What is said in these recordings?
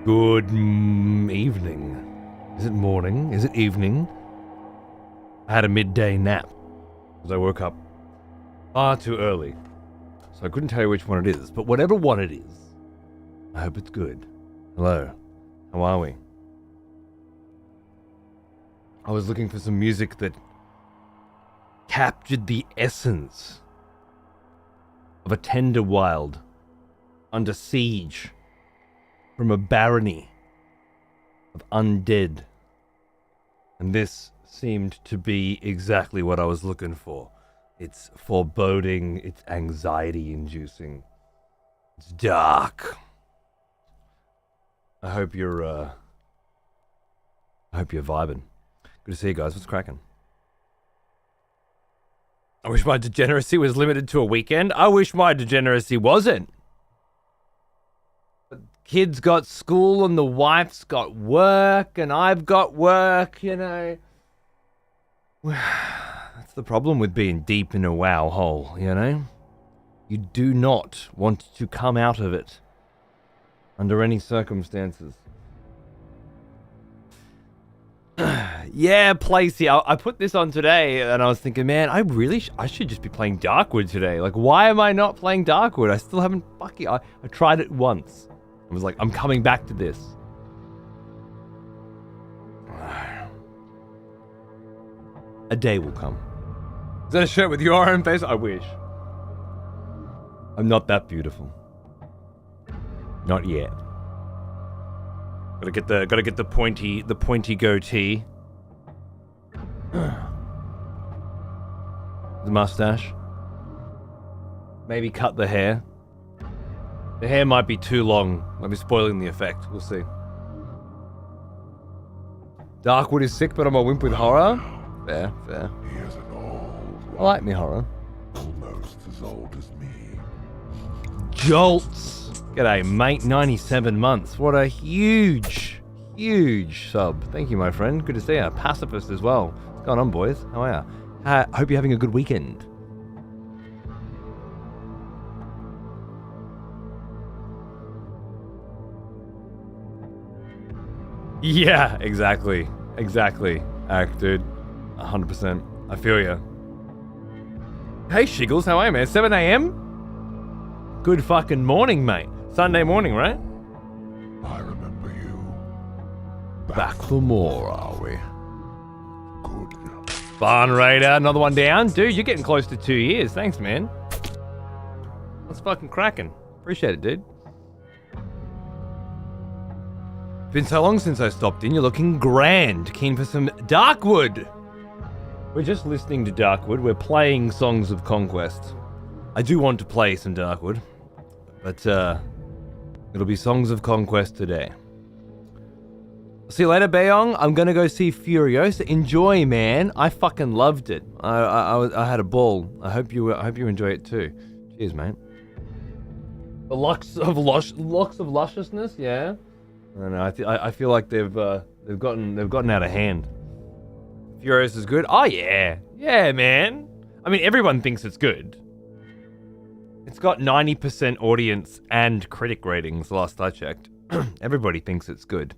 Good evening. Is it morning? Is it evening? I had a midday nap because I woke up far too early. So I couldn't tell you which one it is, but whatever one it is, I hope it's good. Hello. How are we? I was looking for some music that captured the essence of a tender wild under siege from a barony of undead. And this seemed to be exactly what I was looking for. It's foreboding, it's anxiety-inducing, it's dark. I hope you're vibing. Good to see you guys. What's cracking? I wish my degeneracy was limited to a weekend. I wish my degeneracy wasn't. But kids got school and the wife's got work and I've got work, you know. That's the problem with being deep in a WoW hole, you know. You do not want to come out of it under any circumstances. Yeah, Placey, I put this on today and I was thinking, man, I should just be playing Darkwood today. Like, why am I not playing Darkwood? I still haven't I tried it once. I was like, I'm coming back to this. A day will come. Is that a shirt with your own face? I wish. I'm not that beautiful. Not yet. Gotta get the pointy goatee. The mustache. Maybe cut the hair. The hair might be too long. Might be spoiling the effect. We'll see. Darkwood is sick, but I'm a wimp with horror. Fair. He is an old one. I like me horror. Almost as old as me. Jolts. G'day, mate. 97 months. What a huge sub. Thank you, my friend. Good to see you. Pacifist as well. What's going on, boys? How are you? Hope you're having a good weekend. Yeah, exactly. Act, dude. 100%. I feel you. Hey, Shiggles. How are you, man? 7 a.m.? Good fucking morning, mate. Sunday morning, right? I remember you. Back for more, are we? Good. Barn Raider, another one down. Dude, you're getting close to 2 years. Thanks, man. That's fucking cracking. Appreciate it, dude. Been so long since I stopped in. You're looking grand. Keen for some Darkwood. We're just listening to Darkwood. We're playing Songs of Conquest. I do want to play some Darkwood, but it'll be Songs of Conquest today. See you later, Bayong. I'm gonna go see Furiosa. Enjoy, man. I fucking loved it. I had a ball. I hope you enjoy it too. Cheers, mate. The locks of lusciousness, yeah. I don't know. I feel like they've gotten out of hand. Furiosa is good. Oh yeah, man. I mean, everyone thinks it's good. It's got 90% audience and critic ratings. Last I checked, everybody thinks it's good.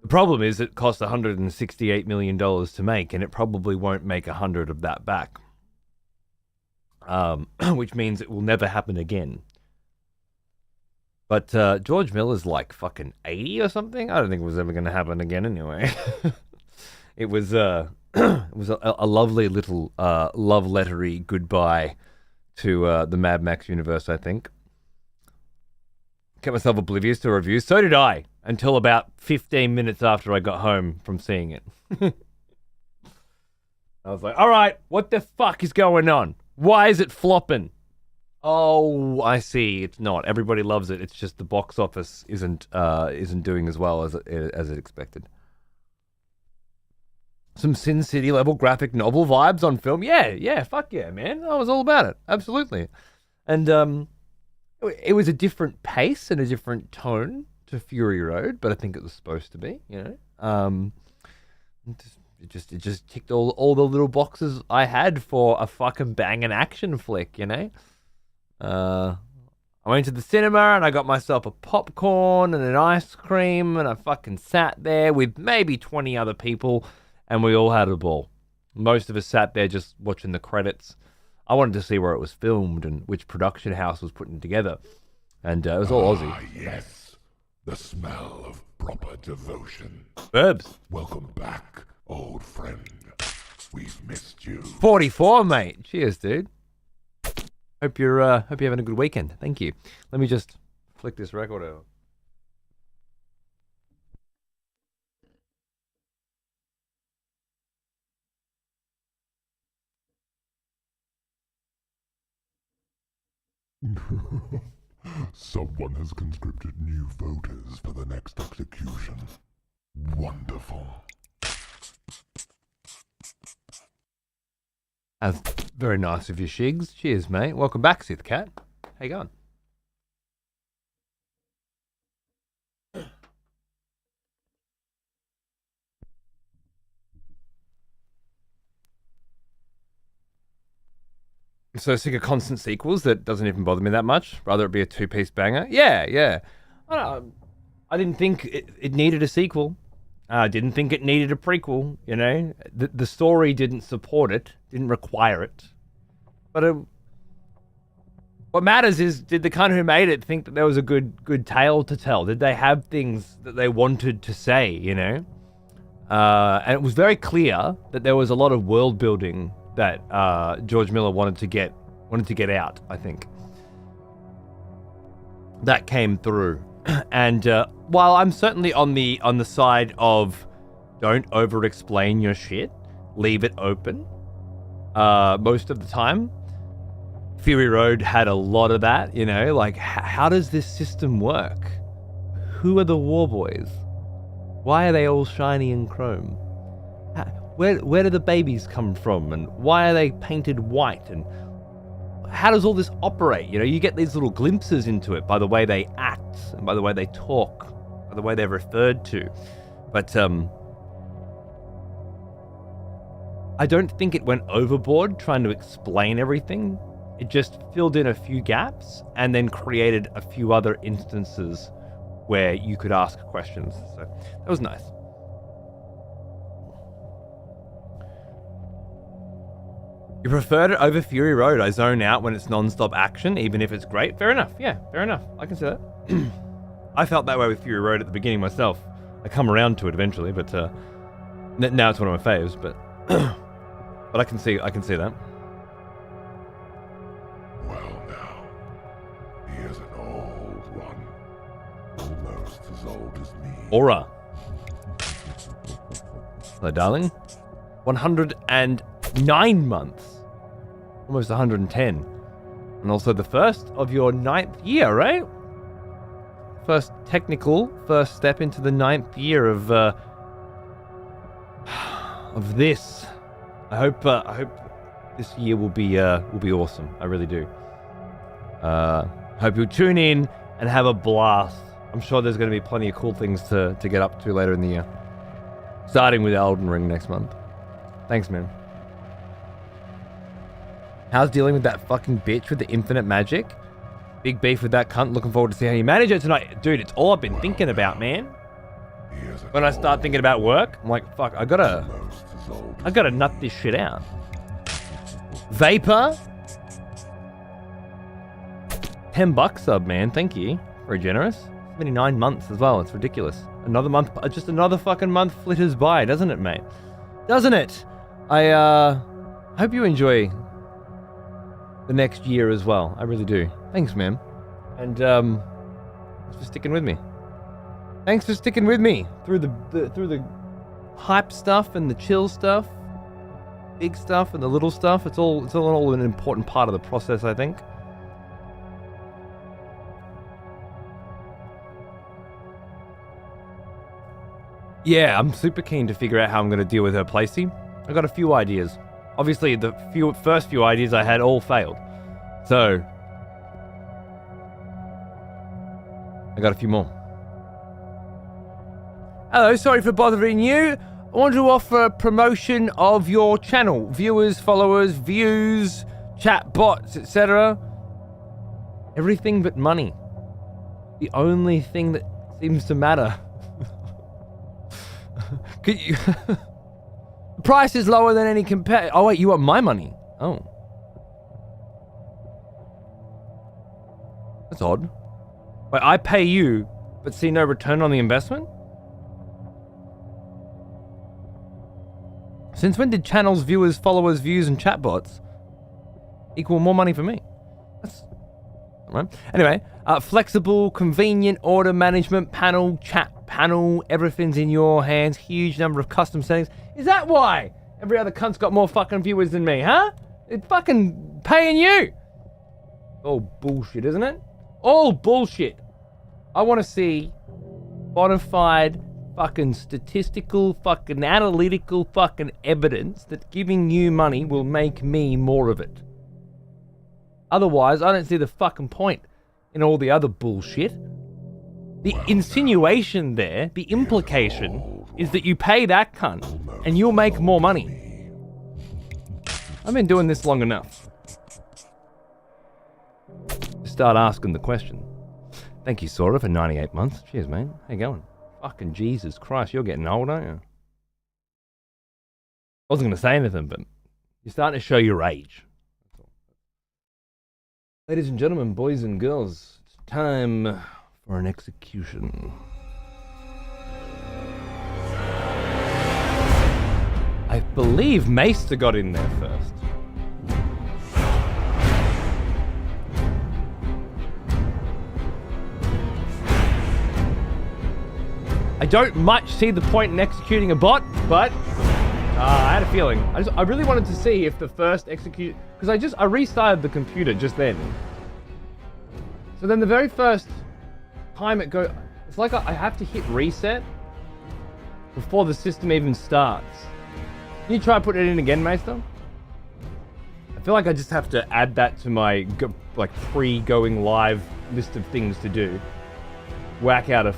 The problem is it cost $168 million to make, and it probably won't make 100 of that back. Which means it will never happen again. But George Miller's like fucking 80 or something. I don't think it was ever going to happen again anyway. It was a lovely little love lettery goodbye to the Mad Max universe, I think. Kept myself oblivious to reviews. So did I, until about 15 minutes after I got home from seeing it. I was like, all right, what the fuck is going on? Why is it flopping? Oh, I see. It's not. Everybody loves it. It's just the box office isn't doing as well as it expected. Some Sin City level graphic novel vibes on film. Yeah, fuck yeah, man. I was all about it. Absolutely. And it was a different pace and a different tone to Fury Road, but I think it was supposed to be, you know. It just ticked all the little boxes I had for a fucking banging action flick, you know. I went to the cinema and I got myself a popcorn and an ice cream and I fucking sat there with maybe 20 other people and we all had a ball. Most of us sat there just watching the credits. I wanted to see where it was filmed and which production house was putting it together. And it was all Aussie. Ah, yes. The smell of proper devotion. Burbs. Welcome back, old friend. We've missed you. 44, mate. Cheers, dude. Hope you're having a good weekend. Thank you. Let me just flick this record over. Someone has conscripted new voters for the next execution. Wonderful. That's very nice of you, Shigs. Cheers, mate. Welcome back, Sith Cat. How you going? So sick of constant sequels that doesn't even bother me that much. Rather it be a two-piece banger. Yeah. I didn't think it needed a sequel. I didn't think it needed a prequel, you know? The story didn't support it, didn't require it. But what matters is, did the cunt who made it think that there was a good tale to tell? Did they have things that they wanted to say, you know? And it was very clear that there was a lot of world building that George Miller wanted to get out, I think. That came through. And while I'm certainly on the side of don't over-explain your shit, leave it open most of the time, Fury Road had a lot of that, you know, like how does this system work? Who are the war boys? Why are they all shiny and chrome? Where do the babies come from, and why are they painted white, and how does all this operate? You know, you get these little glimpses into it by the way they act, and by the way they talk, by the way they're referred to. But I don't think it went overboard trying to explain everything. It just filled in a few gaps and then created a few other instances where you could ask questions. So that was nice. You preferred it over Fury Road. I zone out when it's non-stop action, even if it's great. Fair enough. Yeah, fair enough. I can see that. I felt that way with Fury Road at the beginning myself. I come around to it eventually, but now it's one of my faves. But but I can see that. Well, now, he is an old one, almost as old as me. Aura. Hello, darling. 109 months. Almost 110. And also the first of your 9th year, right? First step into the 9th year of this. I hope this year will be awesome. I really do. Hope you'll tune in and have a blast. I'm sure there's going to be plenty of cool things to get up to later in the year. Starting with Elden Ring next month. Thanks, man. How's dealing with that fucking bitch with the infinite magic? Big beef with that cunt. Looking forward to see how you manage it tonight. Dude, it's all I've been thinking about, man. When I start thinking about work, I'm like, fuck, I gotta nut this shit out. Vapor? $10 sub, man. Thank you. Very generous. 79 months as well. It's ridiculous. Another month, just another fucking month flitters by, doesn't it, mate? Doesn't it? I hope you enjoy the next year as well. I really do. Thanks, man. And thanks for sticking with me. Thanks for sticking with me through the hype stuff and the chill stuff, big stuff and the little stuff. It's all an important part of the process, I think. Yeah, I'm super keen to figure out how I'm going to deal with her placey. I got a few ideas. Obviously, the first few ideas I had all failed. So, I got a few more. Hello, sorry for bothering you. I want to offer a promotion of your channel. Viewers, followers, views, chat bots, etc. Everything but money. The only thing that seems to matter. Could you... The price is lower than any compare. Oh wait, you want my money? Oh. That's odd. Wait, I pay you, but see no return on the investment? Since when did channels, viewers, followers, views, and chatbots equal more money for me? That's... Right. Anyway, flexible, convenient order management panel, chat panel, everything's in your hands, huge number of custom settings. Is that why every other cunt's got more fucking viewers than me, huh? It's fucking paying you. All bullshit, isn't it? All bullshit. I want to see bona fide fucking statistical, fucking analytical fucking evidence that giving you money will make me more of it. Otherwise, I don't see the fucking point in all the other bullshit. The insinuation there, the implication, is that you pay that cunt and you'll make more money. I've been doing this long enough to start asking the question. Thank you, Sora, for 98 months. Cheers, mate. How you going? Fucking Jesus Christ, you're getting old, aren't you? I wasn't going to say anything, but you're starting to show your age. Ladies and gentlemen, boys and girls, it's time for an execution. I believe Maester got in there first. I don't much see the point in executing a bot, but I had a feeling. I really wanted to see if the first execute, because I restarted the computer just then. So then the very first time it go, it's like I have to hit reset before the system even starts. Can you try putting it in again, Maester? I feel like I just have to add that to my pre-going live list of things to do. Whack out a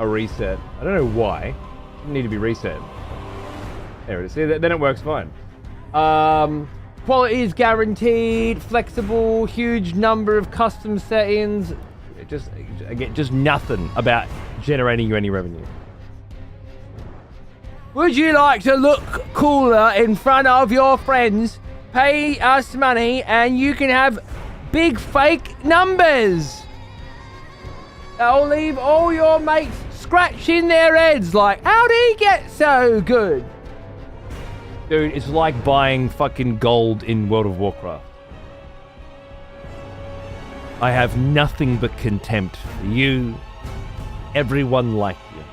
reset. I don't know why. It doesn't need to be reset. There it is. See, then it works fine. Quality is guaranteed, flexible, huge number of custom settings. Just nothing about generating you any revenue. Would you like to look cooler in front of your friends? Pay us money and you can have big fake numbers. That'll leave all your mates scratching their heads like, how'd he get so good? Dude, it's like buying fucking gold in World of Warcraft. I have nothing but contempt for you, everyone like you.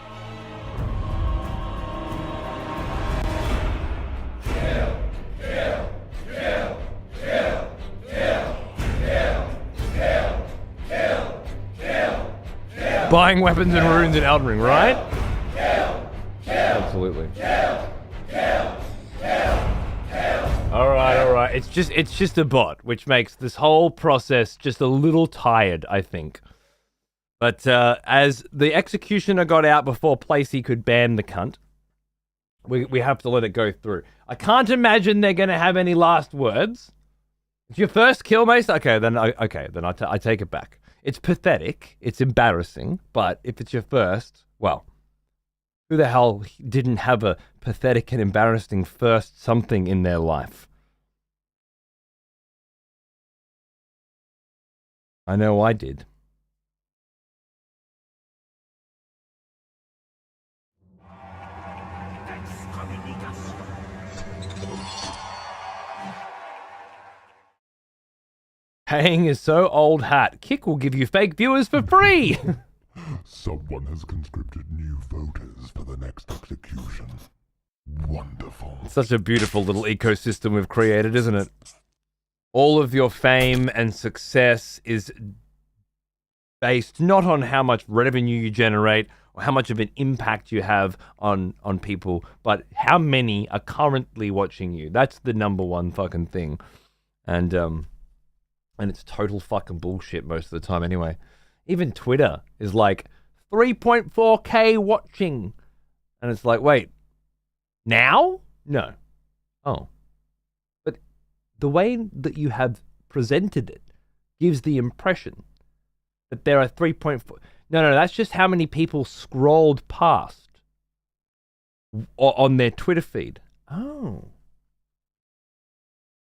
Buying weapons and runes in Elden Ring, right? Absolutely. All right. It's just a bot, which makes this whole process just a little tired, I think. But as the executioner got out before Placey could ban the cunt, we have to let it go through. I can't imagine they're going to have any last words. It's your first kill, Mace? Okay, then I take it back. It's pathetic, it's embarrassing, but if it's your first, well, who the hell didn't have a pathetic and embarrassing first something in their life? I know I did. Paying is so old hat. Kick will give you fake viewers for free. Someone has conscripted new voters for the next execution. Wonderful. It's such a beautiful little ecosystem we've created, isn't it? All of your fame and success is based not on how much revenue you generate or how much of an impact you have on people, but how many are currently watching you. That's the number one fucking thing. And it's total fucking bullshit most of the time anyway. Even Twitter is like 3.4k watching. And it's like, wait, now? No. Oh. But the way that you have presented it gives the impression that there are 3.4. No, that's just how many people scrolled past on their Twitter feed. Oh.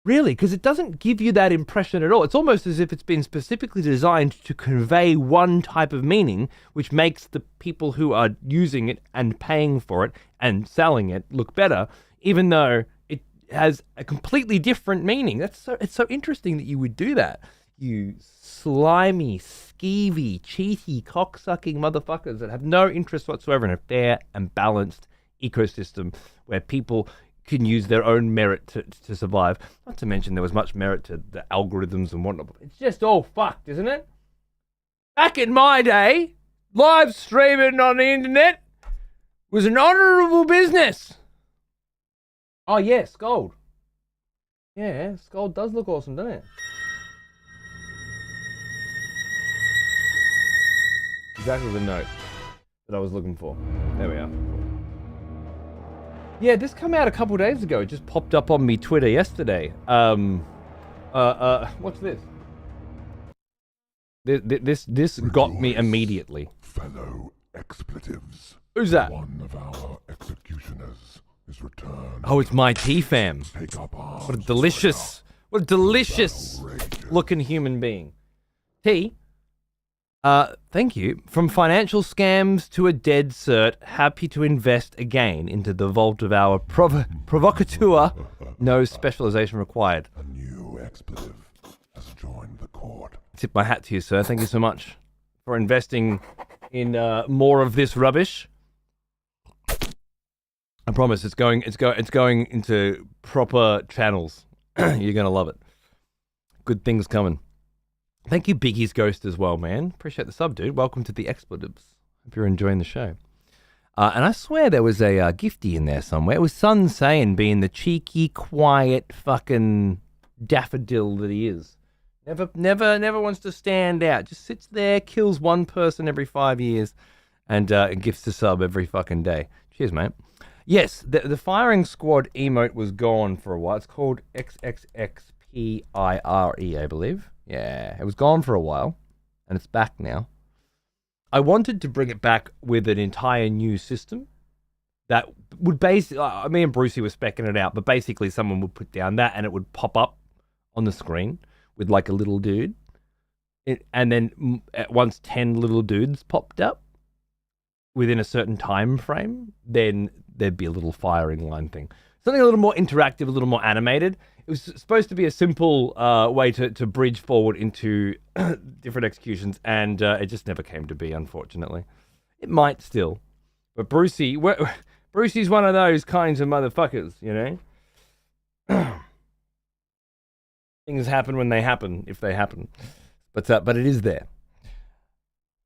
Really? Because it doesn't give you that impression at all. It's almost as if it's been specifically designed to convey one type of meaning, which makes the people who are using it and paying for it and selling it look better, even though it has a completely different meaning. It's so interesting that you would do that. You slimy, skeevy, cheaty, cocksucking motherfuckers that have no interest whatsoever in a fair and balanced ecosystem where people can use their own merit to survive. Not to mention there was much merit to the algorithms and whatnot. It's just all fucked, isn't it? Back in my day, live streaming on the internet was an honourable business. Oh yeah, Scold. Yeah, Scold does look awesome, doesn't it? Exactly the note that I was looking for. There we are. Yeah, this came out a couple days ago. It just popped up on me Twitter yesterday. What's this? This got me immediately. Fellow expletives. Who's that? One of our executioners is returned. Oh, it's my T-Fam. Take up arms. What a delicious looking human being. T. Thank you. From financial scams to a dead cert, happy to invest again into the vault of our provocateur. No specialization required. A new expletive has joined the court. Tip my hat to you, sir. Thank you so much for investing in more of this rubbish. I promise it's going into proper channels. You're gonna love it. Good things coming. Thank you, Biggie's Ghost, as well, man. Appreciate the sub, dude. Welcome to the Expletives. Hope you're enjoying the show. And I swear there was a gifty in there somewhere. It was Sun Saiyan being the cheeky, quiet, fucking daffodil that he is. Never wants to stand out. Just sits there, kills one person every 5 years, and gifts a sub every fucking day. Cheers, mate. Yes, the firing squad emote was gone for a while. It's called XXXPIRE, I believe. Yeah, it was gone for a while, and it's back now. I wanted to bring it back with an entire new system that would basically, me and Brucey were specking it out, but basically someone would put down that and it would pop up on the screen with like a little dude. And then at once 10 little dudes popped up within a certain time frame, then there'd be a little firing line thing. Something a little more interactive, a little more animated. It was supposed to be a simple way to bridge forward into different executions, and it just never came to be, unfortunately. It might still. But Brucey's one of those kinds of motherfuckers, you know? Things happen when they happen, if they happen. But it is there.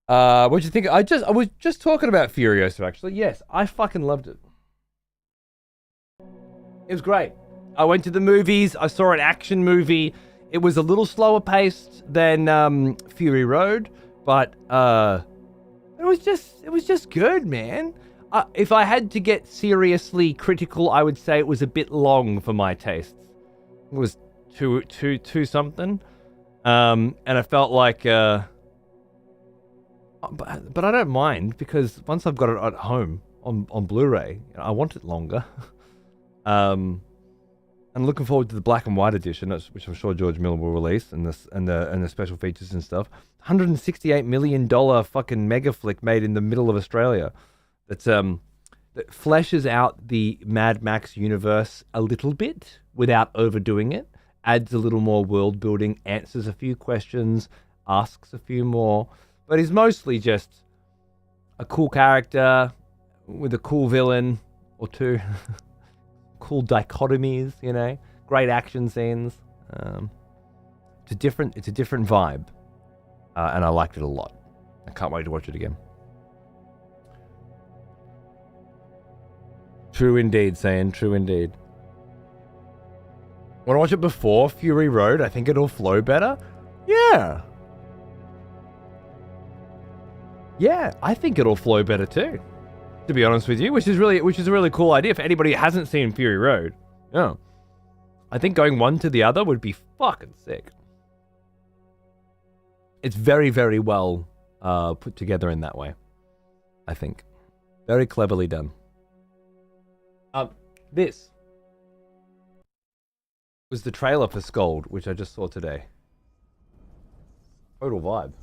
What'd you think? I was just talking about Furiosa, actually. Yes, I fucking loved it. It was great. I went to the movies. I saw an action movie. It was a little slower paced than Fury Road, but it was just good, man. If I had to get seriously critical, I would say it was a bit long for my tastes. It was two something, and I felt like, but I don't mind because once I've got it at home on Blu-ray, I want it longer. I'm looking forward to the black and white edition, which I'm sure George Miller will release, and the special features and stuff. $168 million fucking mega flick made in the middle of Australia. That fleshes out the Mad Max universe a little bit without overdoing it. Adds a little more world building, answers a few questions, asks a few more, but is mostly just a cool character with a cool villain or two. Cool dichotomies, you know, great action scenes. It's a different vibe, and I liked it a lot. I can't wait to watch it again. True indeed, saying true indeed. Want to watch it before Fury Road? I think it'll flow better. Yeah, I think it'll flow better too. To be honest with you, which is a really cool idea for anybody who hasn't seen Fury Road. Yeah, I think going one to the other would be fucking sick. it's very, very well put together in that way, I think. Very cleverly done. This was the trailer for Scold, which I just saw today. Total vibe.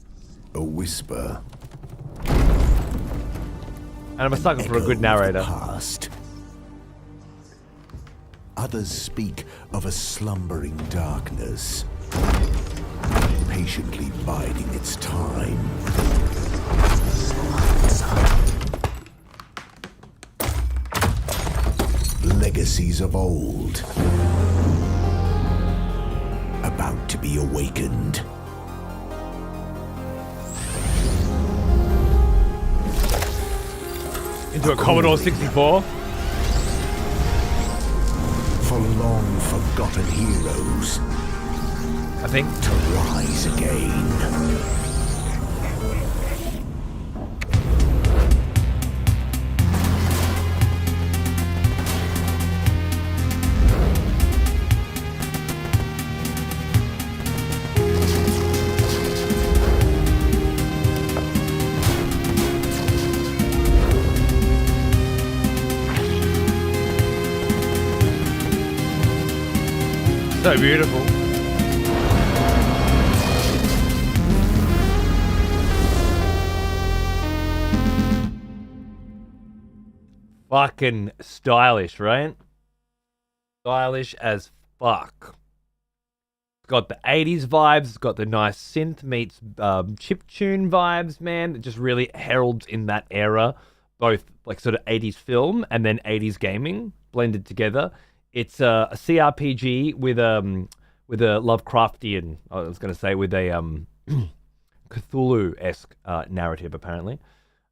A whisper. And I'm a sucker for a good narrator. Past. Others speak of a slumbering darkness, patiently biding its time. Legacies of old, about to be awakened. Into a Commodore 64? For long forgotten heroes, I think. to rise again. So beautiful. Fucking stylish, right? Stylish as fuck. It's got the 80s vibes, it's got the nice synth meets chiptune vibes, man. It just really heralds in that era, both like sort of 80s film and then 80s gaming blended together. It's a CRPG with a Lovecraftian, I was going to say, with a Cthulhu-esque narrative, apparently.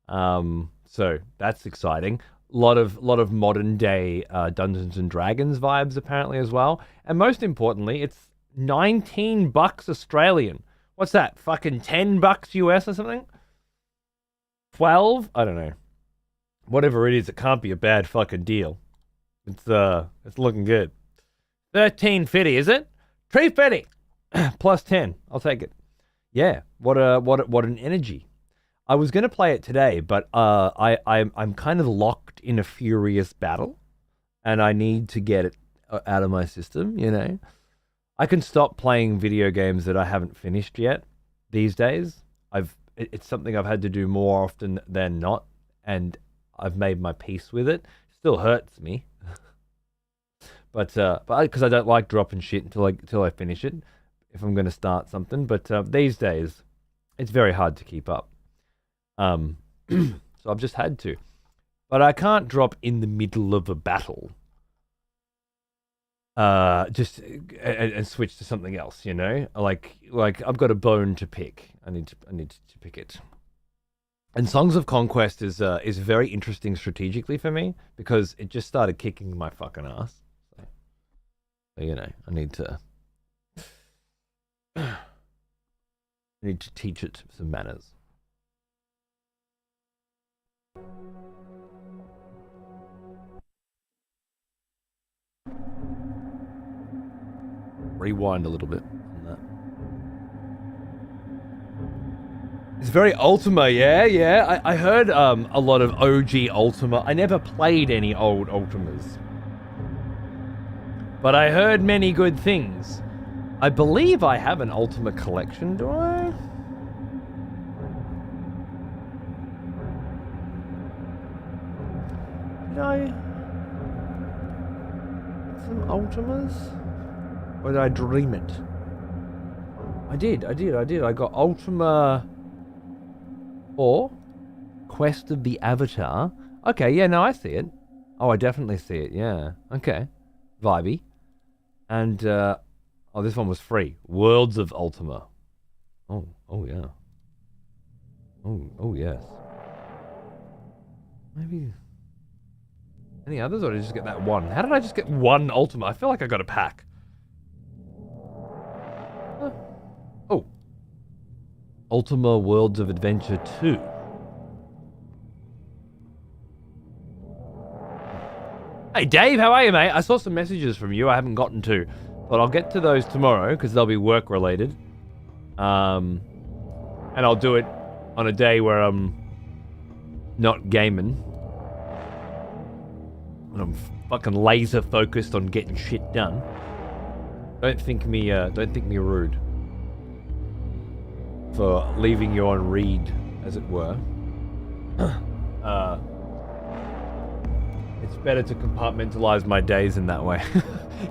So that's exciting. Lot of modern day Dungeons and Dragons vibes, apparently, as well. And most importantly, it's $19 Australian. What's that? Fucking $10 US or something? 12? I don't know. Whatever it is, it can't be a bad fucking deal. It's looking good. 13.50, is it? $3.50 plus 10. I'll take it. Yeah. What an energy. I was gonna play it today, but I'm kind of locked in a furious battle, and I need to get it out of my system. You know, I can stop playing video games that I haven't finished yet these days. It's something I've had to do more often than not, and I've made my peace with it. Still hurts me. But because I don't like dropping shit until I finish it, if I'm going to start something. But these days, it's very hard to keep up. So I've just had to. But I can't drop in the middle of a battle. Just and switch to something else, you know. Like I've got a bone to pick. I need to pick it. And Songs of Conquest is very interesting strategically for me because it just started kicking my fucking ass. So, you know, I need to teach it some manners. Rewind a little bit on that. It's very Ultima, yeah. I heard a lot of OG Ultima. I never played any old Ultimas, but I heard many good things. I believe I have an Ultima collection, do I? Did I? Some Ultimas? Or did I dream it? I did. I got Ultima 4, Quest of the Avatar. Okay, yeah, no, I see it. Oh, I definitely see it, yeah. Okay. Vibey. And, this one was free. Worlds of Ultima. Oh yeah. Oh yes. Maybe... Any others, or did I just get that one? How did I just get one Ultima? I feel like I got a pack. Oh. Ultima Worlds of Adventure 2. Hey Dave, how are you, mate? I saw some messages from you I haven't gotten to, but I'll get to those tomorrow because they'll be work related. And I'll do it on a day where I'm not gaming. And I'm fucking laser focused on getting shit done. Don't think me rude for leaving you on read, as it were. It's better to compartmentalize my days in that way.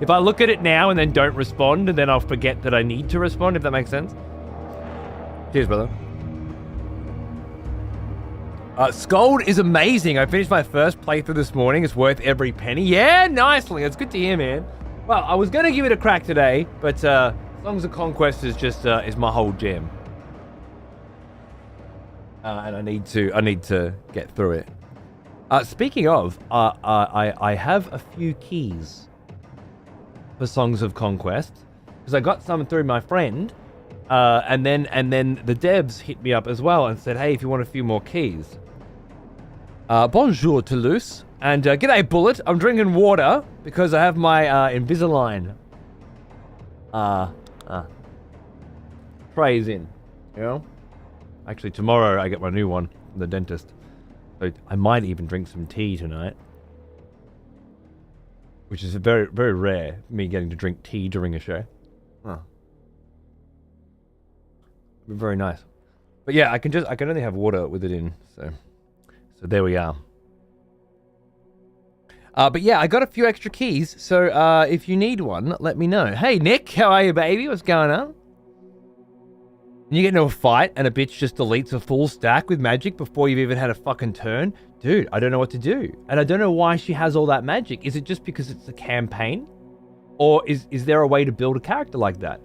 If I look at it now and then don't respond, then I'll forget that I need to respond, if that makes sense. Cheers, brother. Scold is amazing. I finished my first playthrough this morning. It's worth every penny. Yeah, nicely. It's good to hear, man. Well, I was going to give it a crack today, but Songs of Conquest is just is my whole jam. And I need to get through it. Speaking of, I have a few keys for Songs of Conquest because I got some through my friend, and then the devs hit me up as well and said, "Hey, if you want a few more keys." Bonjour, Toulouse, and g'day, Bullet. I'm drinking water because I have my Invisalign trays in. You know, actually tomorrow I get my new one from the dentist. So I might even drink some tea tonight, which is very, very rare, me getting to drink tea during a show. Huh. Very nice. But yeah, I can only have water with it in, so there we are. But yeah, I got a few extra keys, so if you need one, let me know. Hey Nick, how are you, baby? What's going on? You get into a fight and a bitch just deletes a full stack with magic before you've even had a fucking turn? Dude, I don't know what to do. And I don't know why she has all that magic. Is it just because it's a campaign? Or is there a way to build a character like that?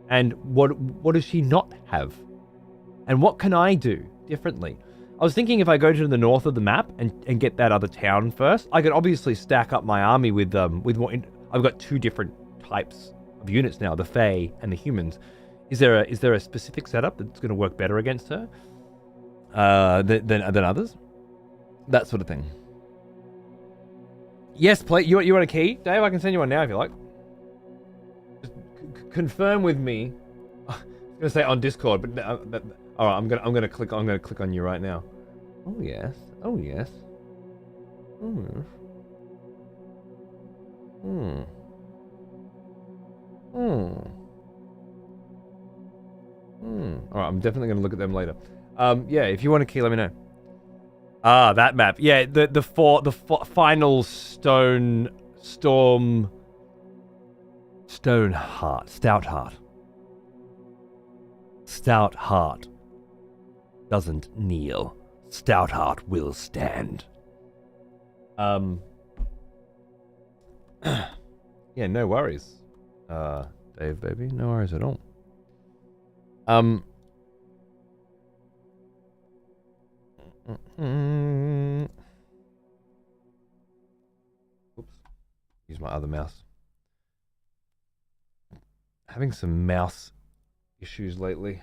And what does she not have? And what can I do differently? I was thinking if I go to the north of the map and get that other town first, I could obviously stack up my army with more... I've got two different types of units now, the Fae and the humans. Is there a specific setup that's going to work better against her than others? That sort of thing. Yes, play. You want a key, Dave? I can send you one now if you like. Just confirm with me. I was going to say on Discord, but all right. I'm gonna click on you right now. Oh yes. Oh yes. Hmm. Hmm. Hmm. Alright, I'm definitely going to look at them later. Yeah, if you want a key, let me know. Ah, that map. Yeah, the final Stone Storm Stoneheart. Stoutheart doesn't kneel. Stoutheart will stand. Yeah, no worries. Dave, baby, no worries at all. Oops. Use my other mouse. Having some mouse issues lately.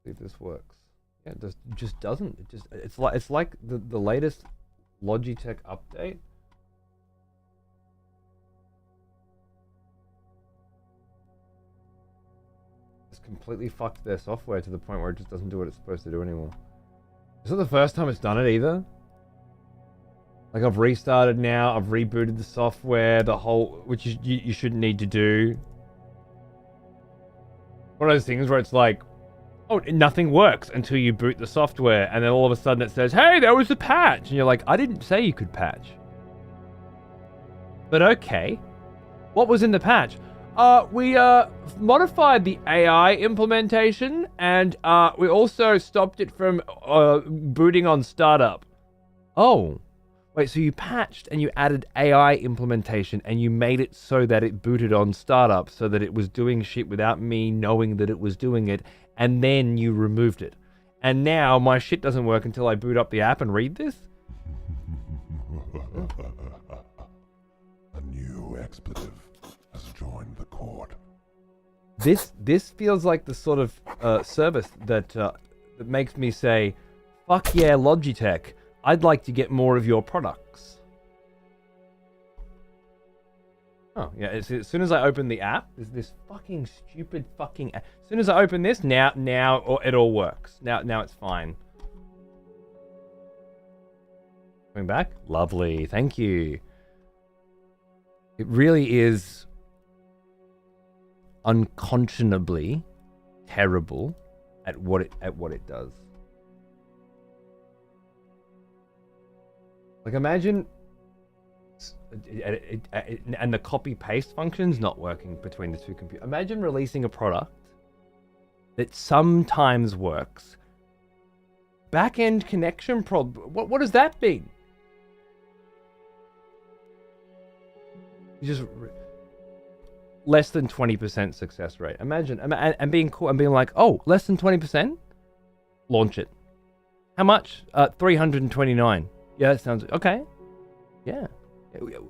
See if this works. Yeah, it just doesn't. It's like the latest Logitech update. Completely fucked their software to the point where it just doesn't do what it's supposed to do anymore. It's not the first time it's done it either. Like I've restarted now, I've rebooted the software, which you shouldn't need to do. One of those things where it's like, oh, nothing works until you boot the software, and then all of a sudden it says, hey, there was a patch, and you're like, I didn't say you could patch. But okay, what was in the patch? We modified the AI implementation, and we also stopped it from booting on startup. Oh, wait, so you patched and you added AI implementation and you made it so that it booted on startup so that it was doing shit without me knowing that it was doing it, and then you removed it. And now my shit doesn't work until I boot up the app and read this? A new expletive has joined the court. This feels like the sort of service that makes me say, fuck yeah, Logitech, I'd like to get more of your products. Oh, yeah, as soon as I open the app, there's this fucking stupid fucking app. As soon as I open this, now it all works. Now it's fine. Coming back? Lovely, thank you. It really is unconscionably terrible at what it does. Like imagine, and the copy paste function's not working between the two computers. Imagine releasing a product that sometimes works. Back-end connection problem. What does that mean? You just less than 20% success rate. Imagine and being cool and being like, oh, less than 20%. Launch it. How much? 329. Yeah, that sounds okay. Yeah. We're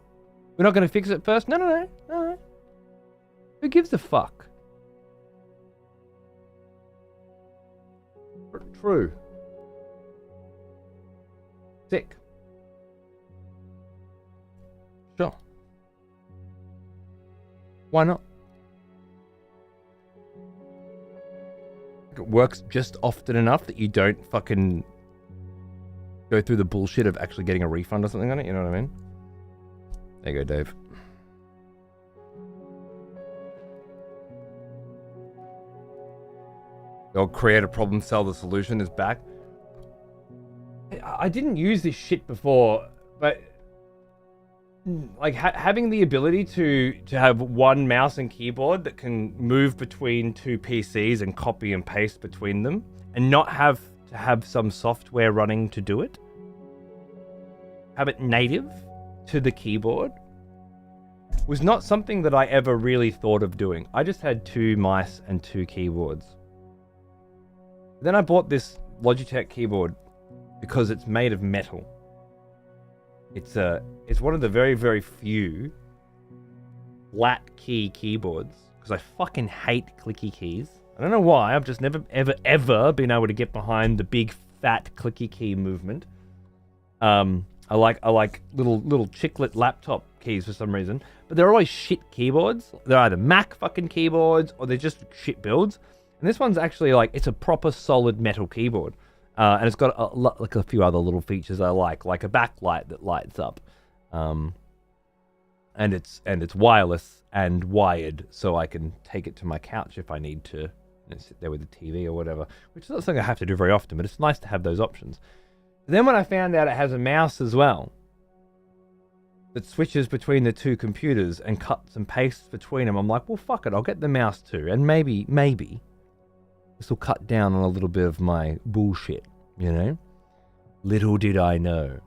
not going to fix it first? No. Who gives a fuck? True. Sick. Sure. Why not? It works just often enough that you don't fucking go through the bullshit of actually getting a refund or something on it, you know what I mean? There you go, Dave. They'll create a problem, sell the solution is back. I didn't use this shit before, but like having the ability to have one mouse and keyboard that can move between two PCs and copy and paste between them and not have to have some software running to do it. Have it native to the keyboard was not something that I ever really thought of doing. I just had 2 mice and 2 keyboards. Then I bought this Logitech keyboard because it's made of metal. It's one of the very, very few flat key keyboards because I fucking hate clicky keys. I don't know why. I've just never, ever been able to get behind the big, fat clicky key movement. I like little chiclet laptop keys for some reason, but they're always shit keyboards. They're either Mac fucking keyboards or they're just shit builds. And this one's actually like it's a proper solid metal keyboard. And it's got a few other little features I like a backlight that lights up, and it's wireless and wired, so I can take it to my couch if I need to and sit there with the TV or whatever. Which is not something I have to do very often, but it's nice to have those options. Then when I found out it has a mouse as well that switches between the two computers and cuts and pastes between them, I'm like, well, fuck it, I'll get the mouse too, and maybe. This will cut down on a little bit of my bullshit, you know? Little did I know.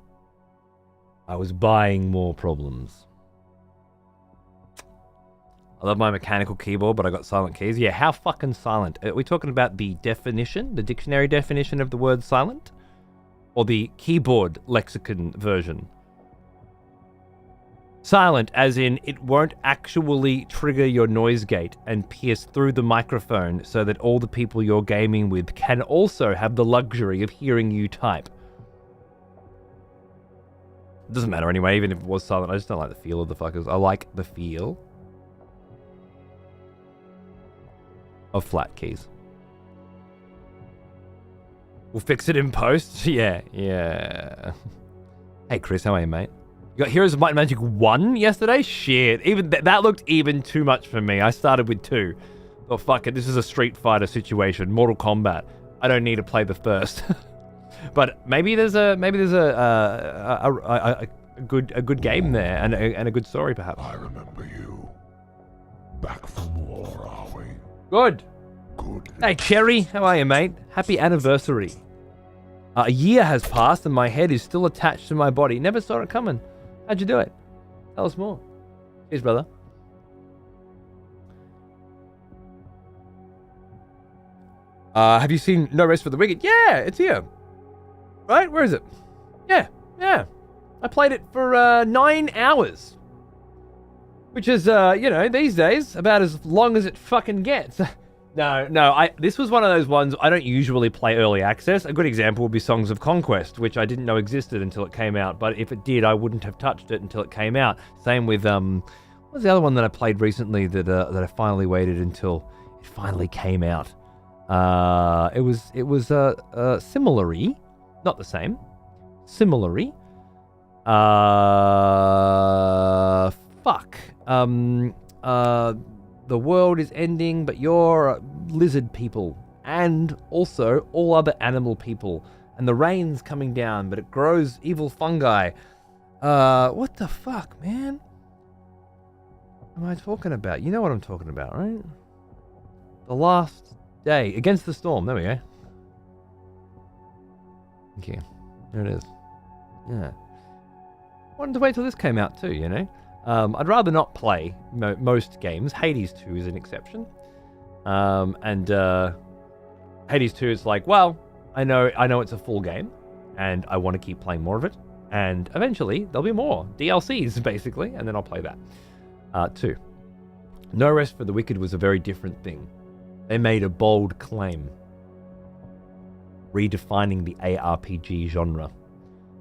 I was buying more problems. I love my mechanical keyboard, but I got silent keys. Yeah, how fucking silent? Are we talking about the definition, the dictionary definition of the word silent? Or the keyboard lexicon version? Silent, as in it won't actually trigger your noise gate and pierce through the microphone so that all the people you're gaming with can also have the luxury of hearing you type. It doesn't matter anyway, even if it was silent. I just don't like the feel of the fuckers. I like the feel of flat keys. We'll fix it in post. Yeah. Hey Chris, how are you, mate? You got Heroes of Might and Magic 1 yesterday? Shit. Even that looked even too much for me. I started with 2. Oh, fuck it. This is a Street Fighter situation. Mortal Kombat. I don't need to play the first. But maybe there's a good game there and a good story perhaps. I remember you. Back from war, are we? Good. Good. Hey Cherry, how are you, mate? Happy anniversary. A year has passed and my head is still attached to my body. Never saw it coming. How'd you do it? Tell us more. Cheers, brother. Have you seen No Rest for the Wicked? Yeah, it's here. Right? Where is it? Yeah. I played it for 9 hours. Which is, these days, about as long as it fucking gets. No, this was one of those ones, I don't usually play early access. A good example would be Songs of Conquest, which I didn't know existed until it came out, but if it did, I wouldn't have touched it until it came out. Same with, What was the other one that I played recently that I finally waited until it finally came out? It was similarly, not the same. Similarly. Fuck. The world is ending, but you're lizard people, and also all other animal people. And the rain's coming down, but it grows evil fungi. What the fuck, man? What am I talking about? You know what I'm talking about, right? The Last Day. Against the Storm. There we go. Okay. There it is. Yeah. Wanted to wait till this came out too, you know? I'd rather not play most games. Hades 2 is an exception. Hades 2 is like, well, I know it's a full game, and I want to keep playing more of it. And eventually, there'll be more DLCs, basically, and then I'll play that. 2. No Rest for the Wicked was a very different thing. They made a bold claim, redefining the ARPG genre.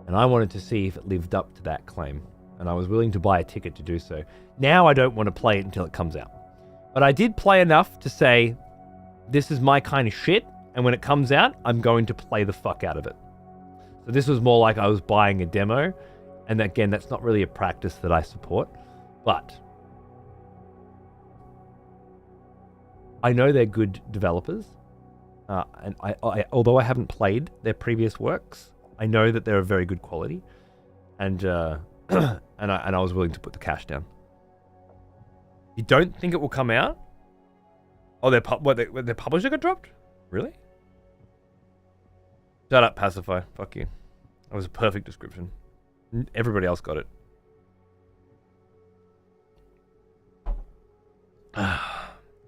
And I wanted to see if it lived up to that claim. And I was willing to buy a ticket to do so. Now I don't want to play it until it comes out. But I did play enough to say, this is my kind of shit, and when it comes out, I'm going to play the fuck out of it. So this was more like I was buying a demo, and again, that's not really a practice that I support, but I know they're good developers, and although I haven't played their previous works, I know that they're of very good quality, and and I was willing to put the cash down. You don't think it will come out? Oh, their publisher got dropped? Really? Shut up, Pacify. Fuck you. That was a perfect description. Everybody else got it.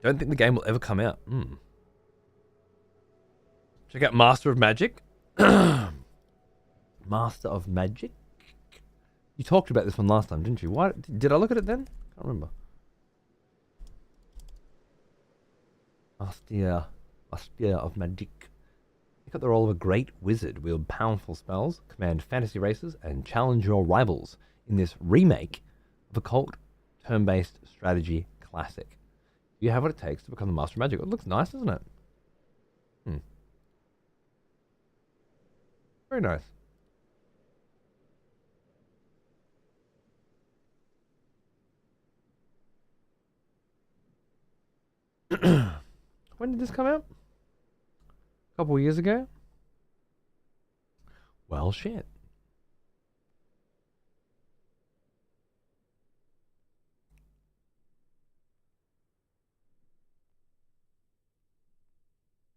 Don't think the game will ever come out. Check out Master of Magic. Master of Magic? You talked about this one last time, didn't you? Why did I look at it then? Can't remember. Master of Magic. You got the role of a great wizard, wield powerful spells, command fantasy races, and challenge your rivals in this remake of a cult turn-based strategy classic. You have what it takes to become the Master of Magic. It looks nice, doesn't it? Very nice. When did this come out? A couple of years ago? Well, shit.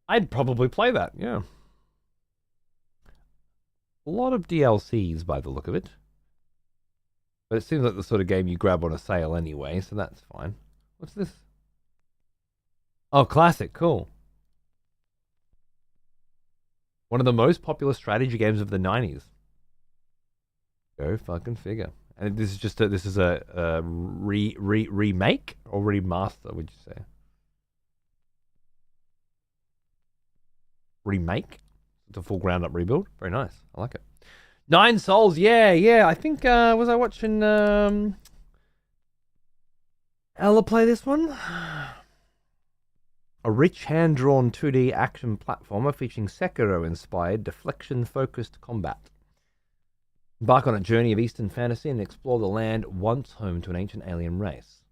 I'd probably play that, yeah. A lot of DLCs by the look of it. But it seems like the sort of game you grab on a sale anyway, so that's fine. What's this? Oh, classic, cool. One of the most popular strategy games of the 90s. Go fucking figure. And this is just a remake or remaster, would you say? Remake? It's a full ground up rebuild. Very nice. I like it. 9 Souls, yeah. I think was I watching Ella play this one? A rich hand-drawn 2D action platformer featuring Sekiro-inspired, deflection-focused combat. Embark on a journey of Eastern fantasy and explore the land once home to an ancient alien race.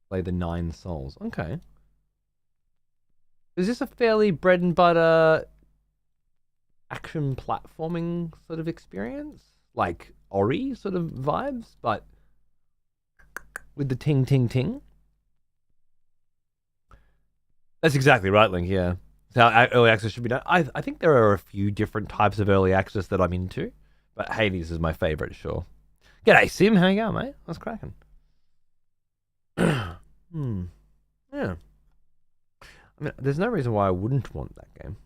Play the 9 Souls. Okay. Is this a fairly bread-and-butter action platforming sort of experience? Like Ori sort of vibes, but with the ting-ting-ting? That's exactly right, Link, yeah. That's how early access should be done. I think there are a few different types of early access that I'm into, but Hades is my favorite, sure. G'day, Sim. How you going, mate? What's cracking? Yeah. I mean, there's no reason why I wouldn't want that game.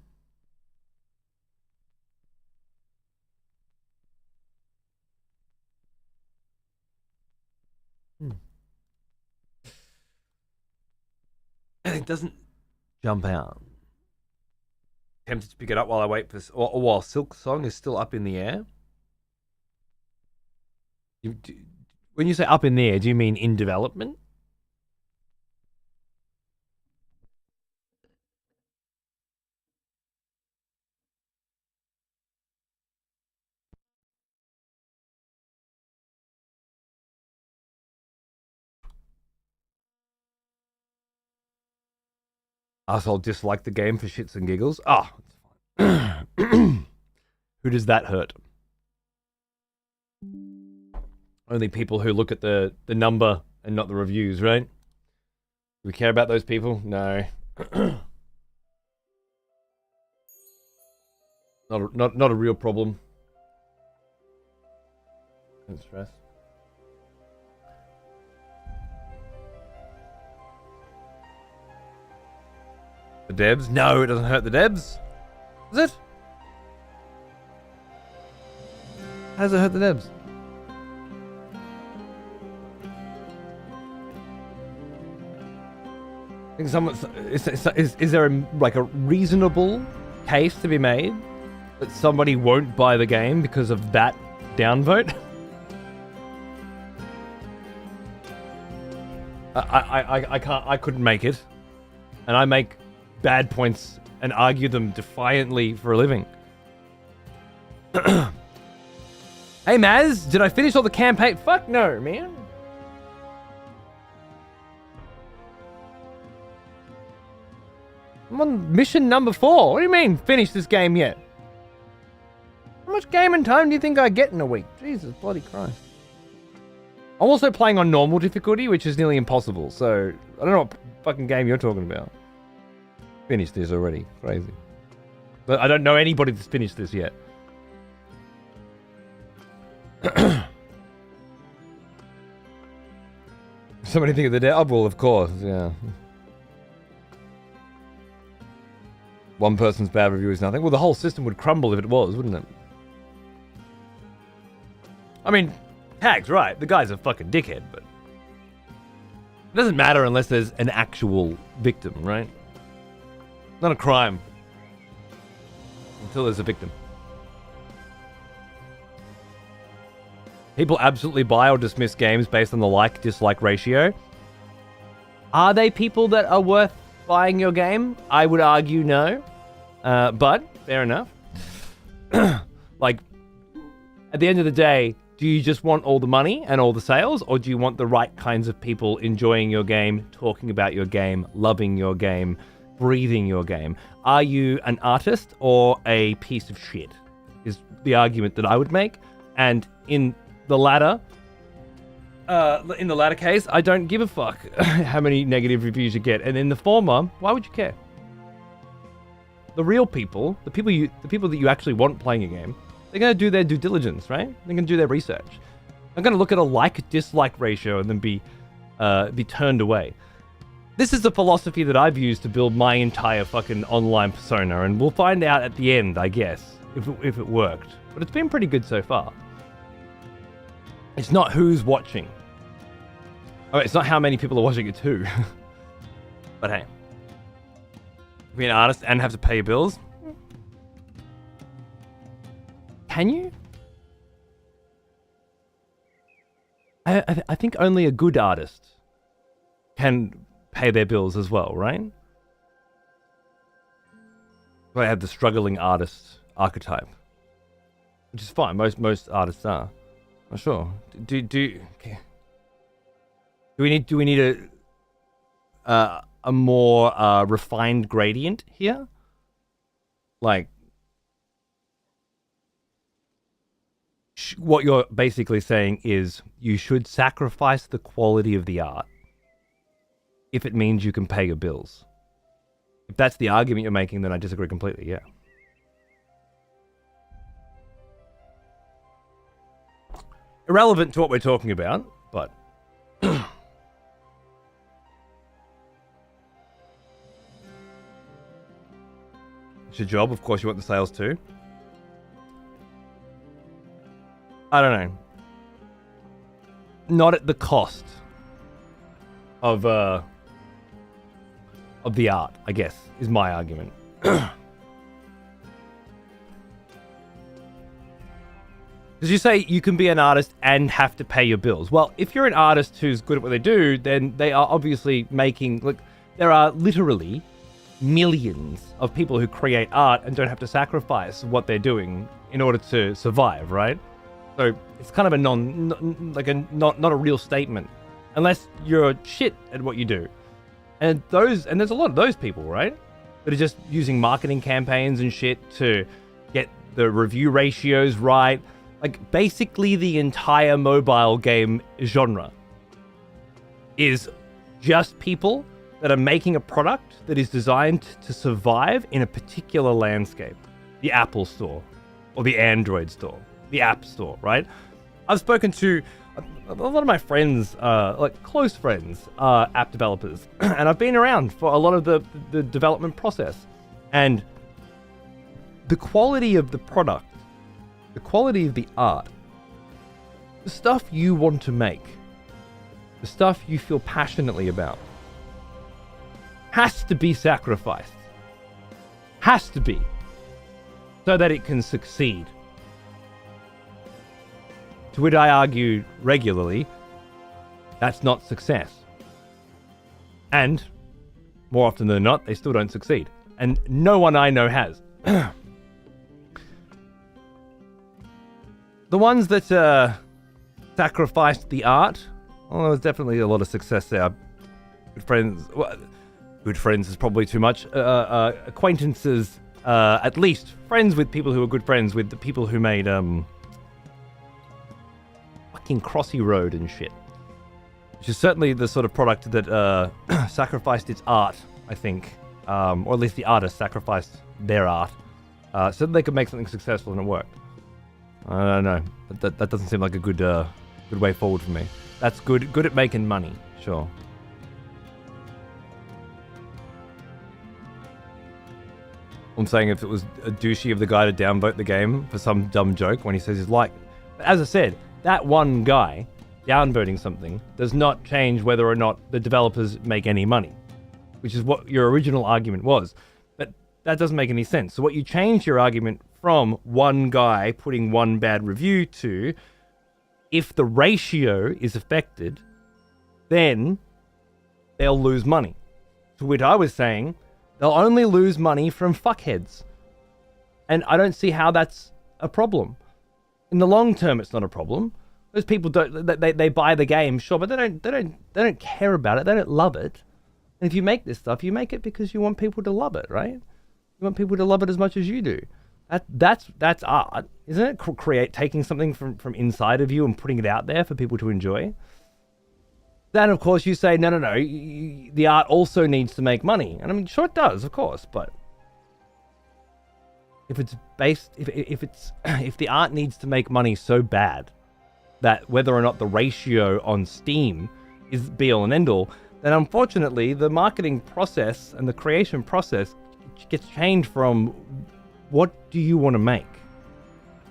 And it doesn't jump out. Tempted to pick it up while I wait for, or while Silk Song is still up in the air. When you say up in the air, do you mean in development? Asshole dislike the game for shits and giggles. Ah. Who does that hurt? Only people who look at the number and not the reviews, right? Do we care about those people? No. Not a real problem. Don't stress. The devs? No, it doesn't hurt the devs. Does it? How does it hurt the devs? I think someone is there a reasonable case to be made that somebody won't buy the game because of that downvote? I couldn't make it, and I make bad points and argue them defiantly for a living. Hey Maz, did I finish all the campaign? Fuck no, man. I'm on mission number 4. What do you mean, finish this game yet? How much gaming time do you think I get in a week? Jesus bloody Christ. I'm also playing on normal difficulty, which is nearly impossible, so I don't know what fucking game you're talking about. Finished this already. Crazy. But I don't know anybody that's finished this yet. Somebody think of the dead? Oh, well, of course, yeah. One person's bad review is nothing. Well, the whole system would crumble if it was, wouldn't it? I mean, Tag's right. The guy's a fucking dickhead, but it doesn't matter unless there's an actual victim, right? Not a crime until there's a victim. People absolutely buy or dismiss games based on the like-dislike ratio. Are they people that are worth buying your game? I would argue no. But, fair enough. Like, at the end of the day, do you just want all the money and all the sales, or do you want the right kinds of people enjoying your game, talking about your game, loving your game, breathing your game? Are you an artist or a piece of shit? Is the argument that I would make. And in the latter case, I don't give a fuck how many negative reviews you get. And in the former, why would you care? The real people, the people that you actually want playing a game, they're going to do their due diligence, right? They're going to do their research. They're going to look at a like-dislike ratio and then be turned away. This is the philosophy that I've used to build my entire fucking online persona, and we'll find out at the end, I guess, if it worked. But it's been pretty good so far. It's not who's watching. Oh, it's not how many people are watching it too. But hey. Be an artist and have to pay your bills? Can you? I think only a good artist can pay their bills as well, right? So I have the struggling artist archetype, which is fine. Most artists are. I'm sure. Do we need a more refined gradient here? Like, what you're basically saying is you should sacrifice the quality of the art if it means you can pay your bills. If that's the argument you're making, then I disagree completely, yeah. Irrelevant to what we're talking about, but it's your job. Of course you want the sales too. I don't know. Not at the cost of the art, I guess, is my argument. Because you say you can be an artist and have to pay your bills. Well, if you're an artist who's good at what they do, then they are obviously making... Like, there are literally millions of people who create art and don't have to sacrifice what they're doing in order to survive, right? So it's kind of a not a real statement. Unless you're shit at what you do. And there's a lot of those people, right? That are just using marketing campaigns and shit to get the review ratios right. Like, basically the entire mobile game genre is just people that are making a product that is designed to survive in a particular landscape. The Apple Store, or the Android Store, the App Store, right? I've spoken to a lot of my friends, like close friends, are app developers, and I've been around for a lot of the development process. And the quality of the product, the quality of the art, the stuff you want to make, the stuff you feel passionately about, has to be sacrificed. Has to be. So that it can succeed. To which I argue regularly, that's not success. And, more often than not, they still don't succeed. And no one I know has. The ones that sacrificed the art, well, there was definitely a lot of success there. Good friends, well, good friends is probably too much. Acquaintances, at least friends with people who are good friends with the people who made fucking Crossy Road and shit. Which is certainly the sort of product that sacrificed its art, I think. Or at least the artist sacrificed their art. So that they could make something successful and it worked. I don't know. That doesn't seem like a good way forward for me. That's good at making money, sure. I'm saying if it was a douchey of the guy to downvote the game for some dumb joke when he says he's like... As I said, that one guy downvoting something does not change whether or not the developers make any money, which is what your original argument was. But that doesn't make any sense. So what you change your argument from one guy putting one bad review to, if the ratio is affected, then they'll lose money. To which I was saying, they'll only lose money from fuckheads. And I don't see how that's a problem. In the long term, it's not a problem. Those people they buy the game, sure, but they don't care about it. They don't love it. And if you make this stuff, you make it because you want people to love it, right? You want people to love it as much as you do. That's art, isn't it? Taking something from inside of you and putting it out there for people to enjoy. Then, of course, you say, no, the art also needs to make money. And I mean, sure it does, of course, but if it's based, if the art needs to make money so bad that whether or not the ratio on Steam is be all and end all, then unfortunately the marketing process and the creation process gets changed from what do you want to make?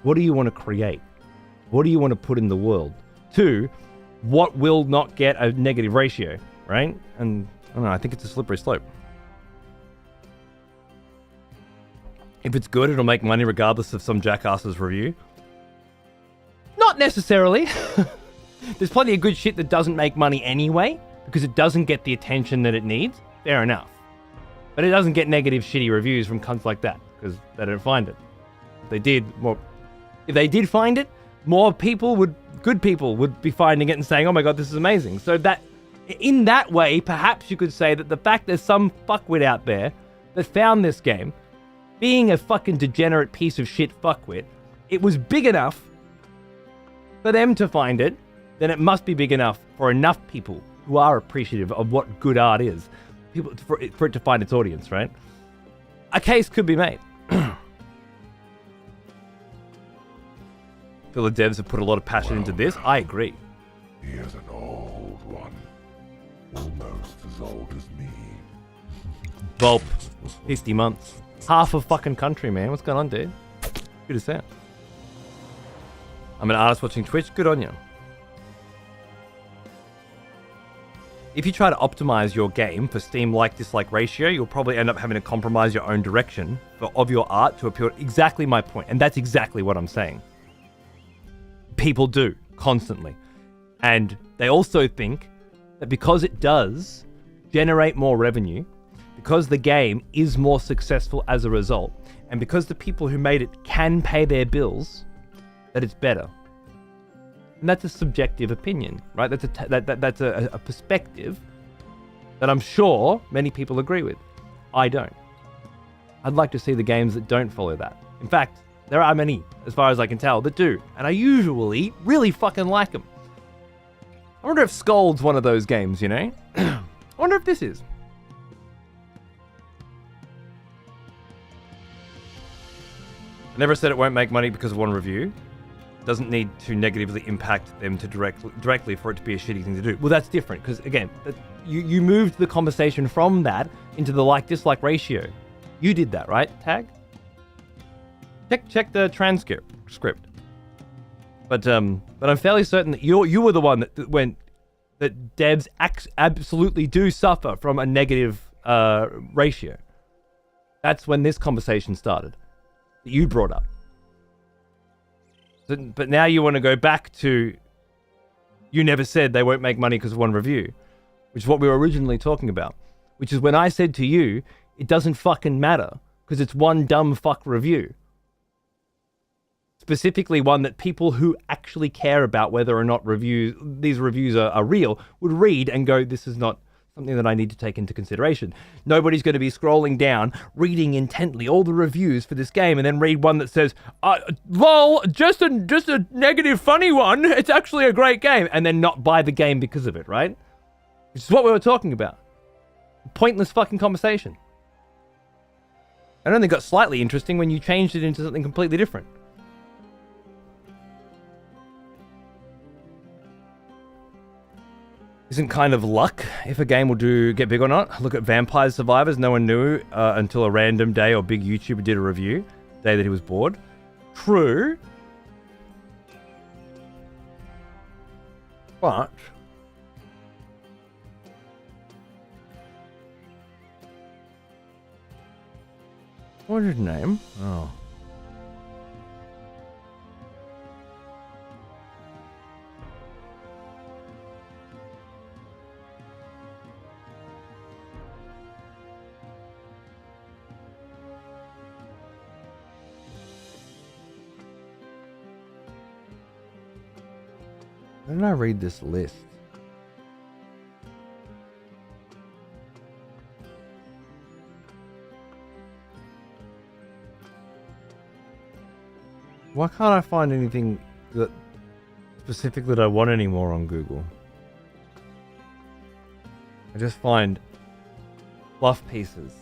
What do you want to create? What do you want to put in the world? To what will not get a negative ratio, right? And I don't know, I think it's a slippery slope. If it's good, it'll make money regardless of some jackass's review. Not necessarily. There's plenty of good shit that doesn't make money anyway, because it doesn't get the attention that it needs. Fair enough. But it doesn't get negative, shitty reviews from cunts like that, because they don't find it. If they did find it, more good people would be finding it and saying, oh my god, this is amazing. So that, in that way, perhaps you could say that the fact there's some fuckwit out there that found this game, being a fucking degenerate piece of shit fuckwit, it was big enough for them to find it, then it must be big enough for enough people who are appreciative of what good art is, for it to find its audience, right? A case could be made. Feel the devs have put a lot of passion into this. I agree. He is an old one. Almost as old as me. Volp. 50 months. Half of fucking country, man. What's going on, dude? Good to see you. I'm an artist watching Twitch. Good on you. If you try to optimize your game for Steam like-dislike ratio, you'll probably end up having to compromise your own direction of your art to appeal. Exactly my point. And that's exactly what I'm saying. people do constantly. And they also think that because it does generate more revenue, because the game is more successful as a result, and because the people who made it can pay their bills, that it's better. And that's a subjective opinion, right? That's a perspective that I'm sure many people agree with. I don't. I'd like to see the games that don't follow that. In fact, there are many, as far as I can tell, that do. And I usually really fucking like them. I wonder if Scold's one of those games, you know? I wonder if this is. I never said it won't make money because of one review. Doesn't need to negatively impact them to directly for it to be a shitty thing to do. Well, that's different because, again, you moved the conversation from that into the like-dislike ratio. You did that, right, Tag? Check the transcript. But I'm fairly certain that you were the one that devs absolutely do suffer from a negative ratio. That's when this conversation started. That you brought up. But now you want to go back to, you never said they won't make money because of one review, which is what we were originally talking about. Which is when I said to you, it doesn't fucking matter because it's one dumb fuck review. Specifically one that people who actually care about whether or not these reviews are real would read and go, this is not something that I need to take into consideration. Nobody's going to be scrolling down, reading intently all the reviews for this game, and then read one that says, lol, just a negative funny one. It's actually a great game. And then not buy the game because of it, right? Which is what we were talking about. Pointless fucking conversation. It only got slightly interesting when you changed it into something completely different. Isn't kind of luck if a game will get big or not. Look at Vampire Survivors. No one knew until a random day or big YouTuber did a review. Day that he was bored. True. But what is his name? Oh. Why did I read this list? Why can't I find anything that specific that I want anymore on Google? I just find fluff pieces.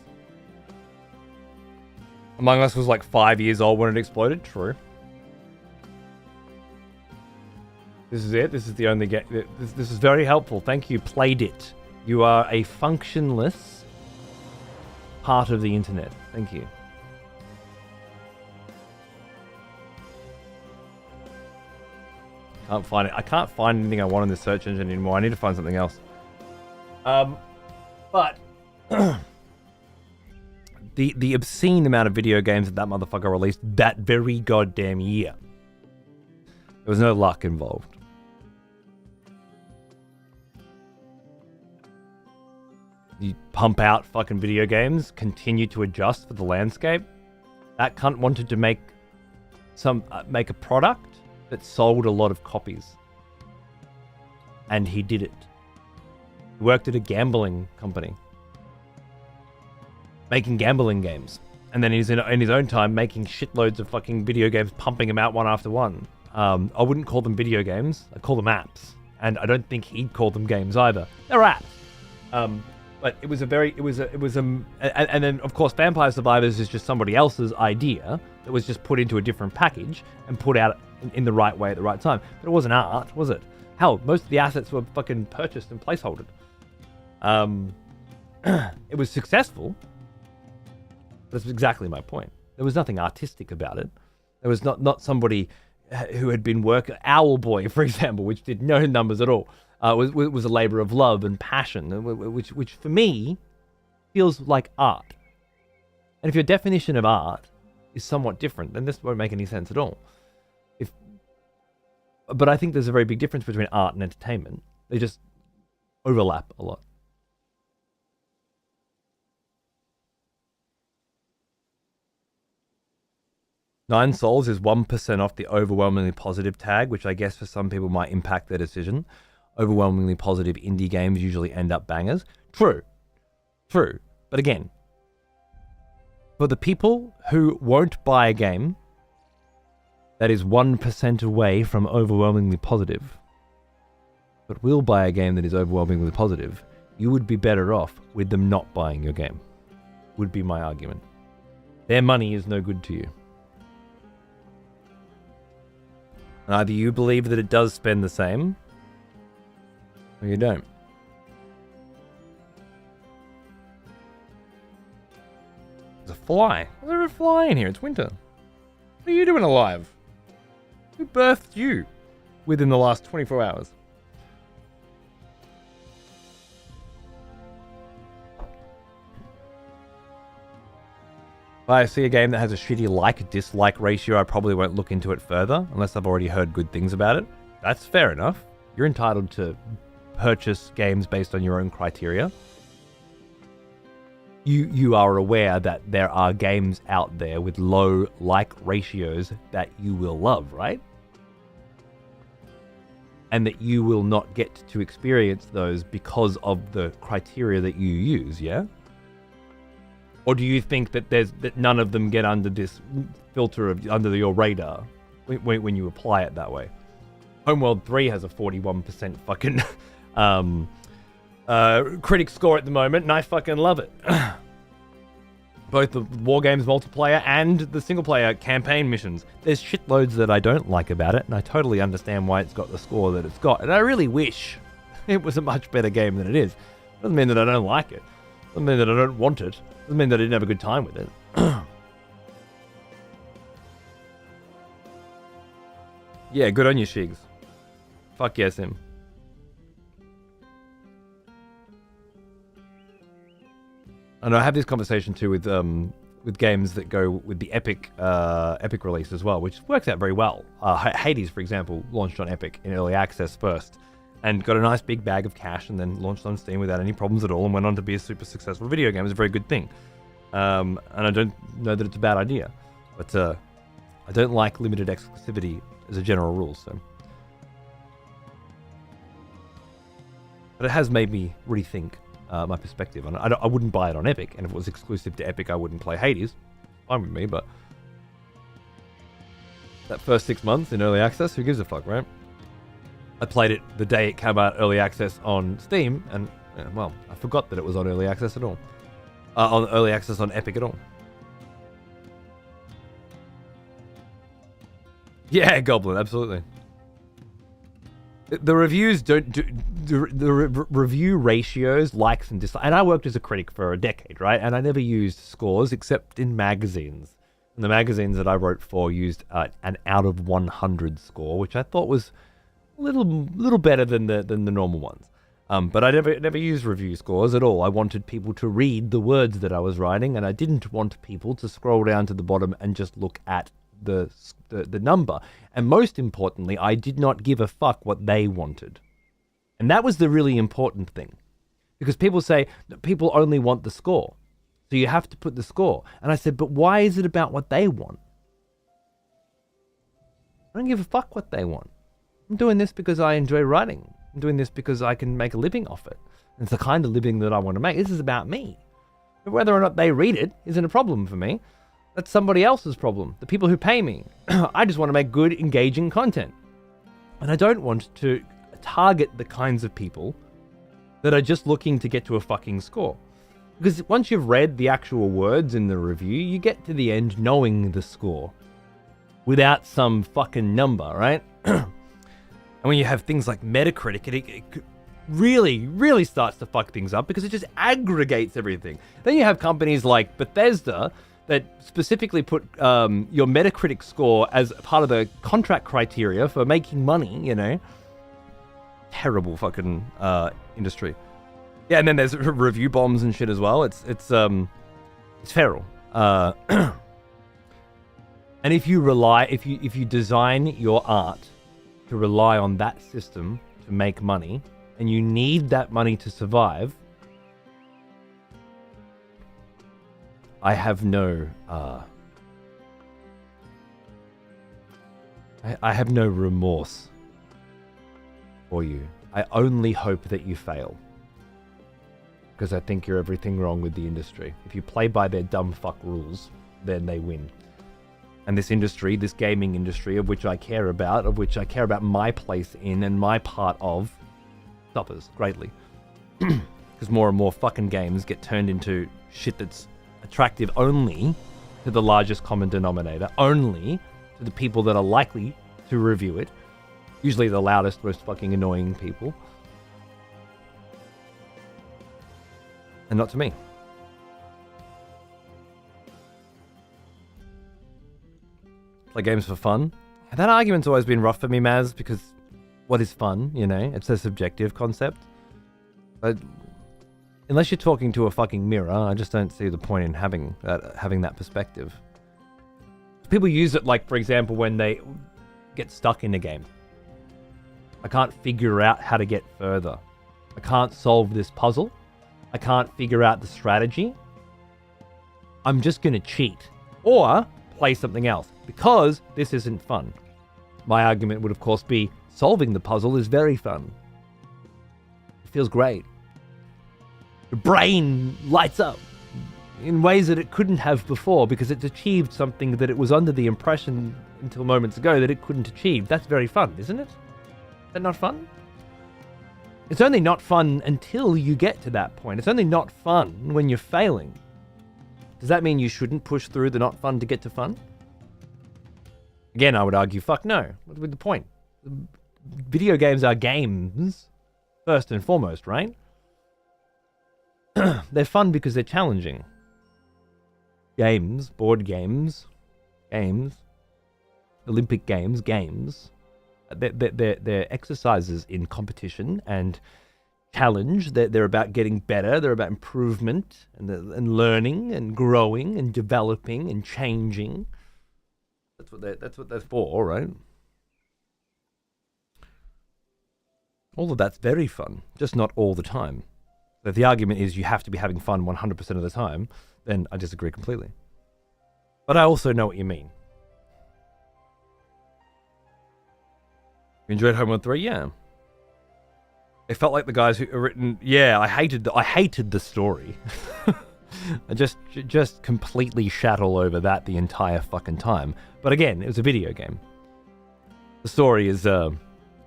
Among Us was like 5 years old when it exploded. True. This is it. This is the only game. This is very helpful. Thank you. Played it. You are a functionless part of the internet. Thank you. Can't find it. I can't find anything I want in the search engine anymore. I need to find something else. But the obscene amount of video games that motherfucker released that very goddamn year. There was no luck involved. You pump out fucking video games, continue to adjust for the landscape. That cunt wanted to make a product that sold a lot of copies. And he did it. He worked at a gambling company. Making gambling games. And then he's in his own time making shitloads of fucking video games, pumping them out one after one. I wouldn't call them video games. I'd call them apps. And I don't think he'd call them games either. They're apps. But it was and then of course Vampire Survivors is just somebody else's idea that was just put into a different package and put out in the right way at the right time. But it wasn't art, was it? Hell, most of the assets were fucking purchased and placeholdered. It was successful. That's exactly my point. There was nothing artistic about it. There was not somebody who had been working. Owlboy, for example, which did no numbers at all. Was a labor of love and passion, which for me feels like art. And if your definition of art is somewhat different, then this won't make any sense at all. But I think there's a very big difference between art and entertainment. They just overlap a lot. Nine Souls is 1% off the overwhelmingly positive tag, which I guess for some people might impact their decision. Overwhelmingly positive indie games usually end up bangers. True. But again, for the people who won't buy a game that is 1% away from overwhelmingly positive, but will buy a game that is overwhelmingly positive, you would be better off with them not buying your game, would be my argument. Their money is no good to you. And either you believe that it does spend the same, or you don't. There's a fly. There's a fly in here. It's winter. What are you doing alive? Who birthed you within the last 24 hours? If I see a game that has a shitty like-dislike ratio, I probably won't look into it further unless I've already heard good things about it. That's fair enough. You're entitled to purchase games based on your own criteria. You are aware that there are games out there with low like ratios that you will love, right? And that you will not get to experience those because of the criteria that you use, yeah? Or do you think that that none of them get under this filter of under your radar when you apply it that way? Homeworld 3 has a 41% fucking critic score at the moment, and I fucking love it. Both the War Games multiplayer and the single-player campaign missions. There's shitloads that I don't like about it, and I totally understand why it's got the score that it's got. And I really wish it was a much better game than it is. Doesn't mean that I don't like it. Doesn't mean that I don't want it. Doesn't mean that I didn't have a good time with it. Yeah, good on you, Shigs. Fuck yes, him. And I have this conversation too with games that go with the Epic release as well, which works out very well. Hades, for example, launched on Epic in early access first, and got a nice big bag of cash, and then launched on Steam without any problems at all, and went on to be a super successful video game. It's a very good thing, and I don't know that it's a bad idea, but I don't like limited exclusivity as a general rule. So, but it has made me rethink my perspective on it. I wouldn't buy it on Epic, and if it was exclusive to Epic, I wouldn't play Hades. Fine with me, but that first 6 months in early access, who gives a fuck, right? I played it the day it came out early access on Steam, and well, I forgot that it was on early access at all. On early access on Epic at all. Yeah, Goblin, absolutely. The reviews don't do the review ratios, likes and dislikes. And I worked as a critic for a decade, right? And I never used scores except in magazines. And the magazines that I wrote for used an out of 100 score, which I thought was a little better than the normal ones. But I never used review scores at all. I wanted people to read the words that I was writing, and I didn't want people to scroll down to the bottom and just look at the number. And most importantly, I did not give a fuck what they wanted. And that was the really important thing. Because people say that people only want the score. So you have to put the score. And I said, but why is it about what they want? I don't give a fuck what they want. I'm doing this because I enjoy writing. I'm doing this because I can make a living off it. And it's the kind of living that I want to make. This is about me. But whether or not they read it isn't a problem for me. That's somebody else's problem. The people who pay me. I just want to make good, engaging content. And I don't want to target the kinds of people that are just looking to get to a fucking score. Because once you've read the actual words in the review, you get to the end knowing the score. Without some fucking number, right? And when you have things like Metacritic, it really, really starts to fuck things up because it just aggregates everything. Then you have companies like Bethesda that specifically put your Metacritic score as part of the contract criteria for making money, you know. Terrible fucking industry. Yeah, and then there's review bombs and shit as well. It's feral. And if you design your art to rely on that system to make money, and you need that money to survive, I have no I have no remorse for you. I only hope that you fail, because I think you're everything wrong with the industry. If you play by their dumb fuck rules, then they win. And this industry, this gaming industry, of which I care about my place in and my part of, suffers greatly. Because more and more fucking games get turned into shit that's attractive only to the largest common denominator, only to the people that are likely to review it, usually the loudest, most fucking annoying people, and not to me. Play games for fun. That argument's always been rough for me, Maz, because what is fun, you know? It's a subjective concept. But unless you're talking to a fucking mirror, I just don't see the point in having that perspective. People use it, like, for example, when they get stuck in a game. I can't figure out how to get further. I can't solve this puzzle. I can't figure out the strategy. I'm just going to cheat. Or play something else, because this isn't fun. My argument would, of course, be solving the puzzle is very fun. It feels great. Your brain lights up in ways that it couldn't have before, because it's achieved something that it was under the impression until moments ago that it couldn't achieve. That's very fun, isn't it? Is that not fun? It's only not fun until you get to that point. It's only not fun when you're failing. Does that mean you shouldn't push through the not fun to get to fun? Again, I would argue, fuck no. What's the point? Video games are games, first and foremost, right? They're fun because they're challenging. Games, board games, Olympic games, they're exercises in competition and challenge. They're about getting better. They're about improvement and learning and growing and developing and changing. That's what they're for, right? All of that's very fun, just not all the time. If the argument is you have to be having fun 100% of the time, then I disagree completely. But I also know what you mean. You enjoyed Homeworld 3? Yeah. It felt like the guys who are written... Yeah, I hated the story. I just completely shat all over that the entire fucking time. But again, it was a video game. The story is the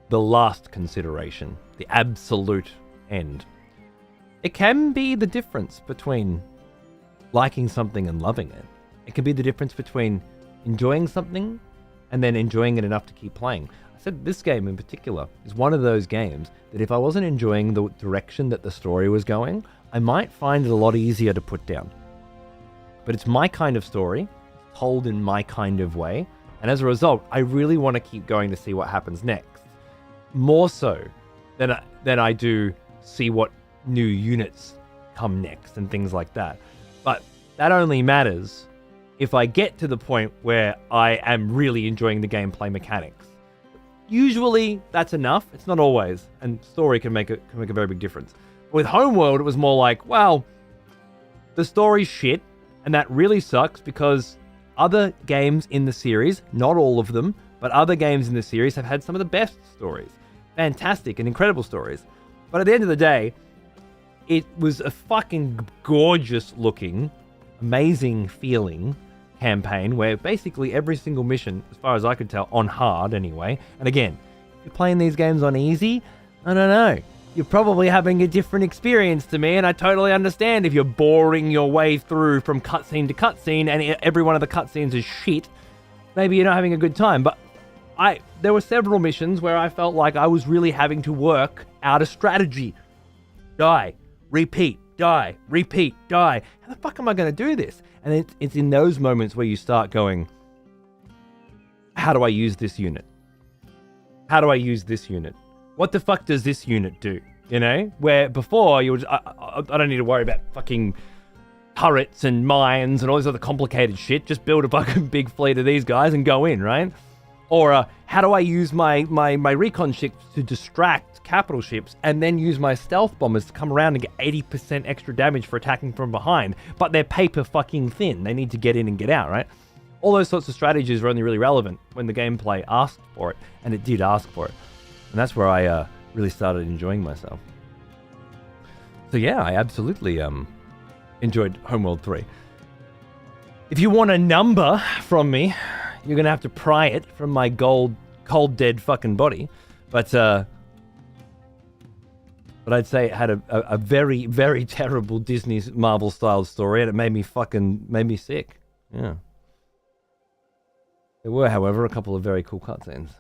last consideration. The absolute end. It can be the difference between liking something and loving it. It can be the difference between enjoying something and then enjoying it enough to keep playing. I said this game in particular is one of those games that if I wasn't enjoying the direction that the story was going, I might find it a lot easier to put down. But it's my kind of story, told in my kind of way, and as a result, I really want to keep going to see what happens next. More so than I do see what new units come next and things like that. But that only matters if I get to the point where I am really enjoying the gameplay mechanics. Usually that's enough. It's not always, and story can make a very big difference. With Homeworld, it was more like, well, the story's shit, and that really sucks because other games in the series, not all of them, but other games in the series have had some of the best stories. Fantastic and incredible stories. But at the end of the day, it was a fucking gorgeous looking, amazing feeling campaign where basically every single mission, as far as I could tell, on hard anyway. And again, if you're playing these games on easy, I don't know. You're probably having a different experience to me, and I totally understand if you're boring your way through from cutscene to cutscene and every one of the cutscenes is shit. Maybe you're not having a good time, but there were several missions where I felt like I was really having to work out a strategy. Die, repeat, die, repeat, die. How the fuck am I going to do this? And it's in those moments where you start going, how do I use this unit? How do I use this unit? What the fuck does this unit do? You know? Where before, you would, I don't need to worry about fucking turrets and mines and all this other complicated shit. Just build a fucking big fleet of these guys and go in, right? Or how do I use my recon ships to distract capital ships and then use my stealth bombers to come around and get 80% extra damage for attacking from behind, but they're paper fucking thin. They need to get in and get out, right? All those sorts of strategies are only really relevant when the gameplay asked for it, and it did ask for it. And that's where I really started enjoying myself. So yeah, I absolutely enjoyed Homeworld 3. If you want a number from me, you're going to have to pry it from my cold, dead fucking body. But I'd say it had a very, very terrible Disney Marvel-style story, and it made me sick. Yeah. There were, however, a couple of very cool cutscenes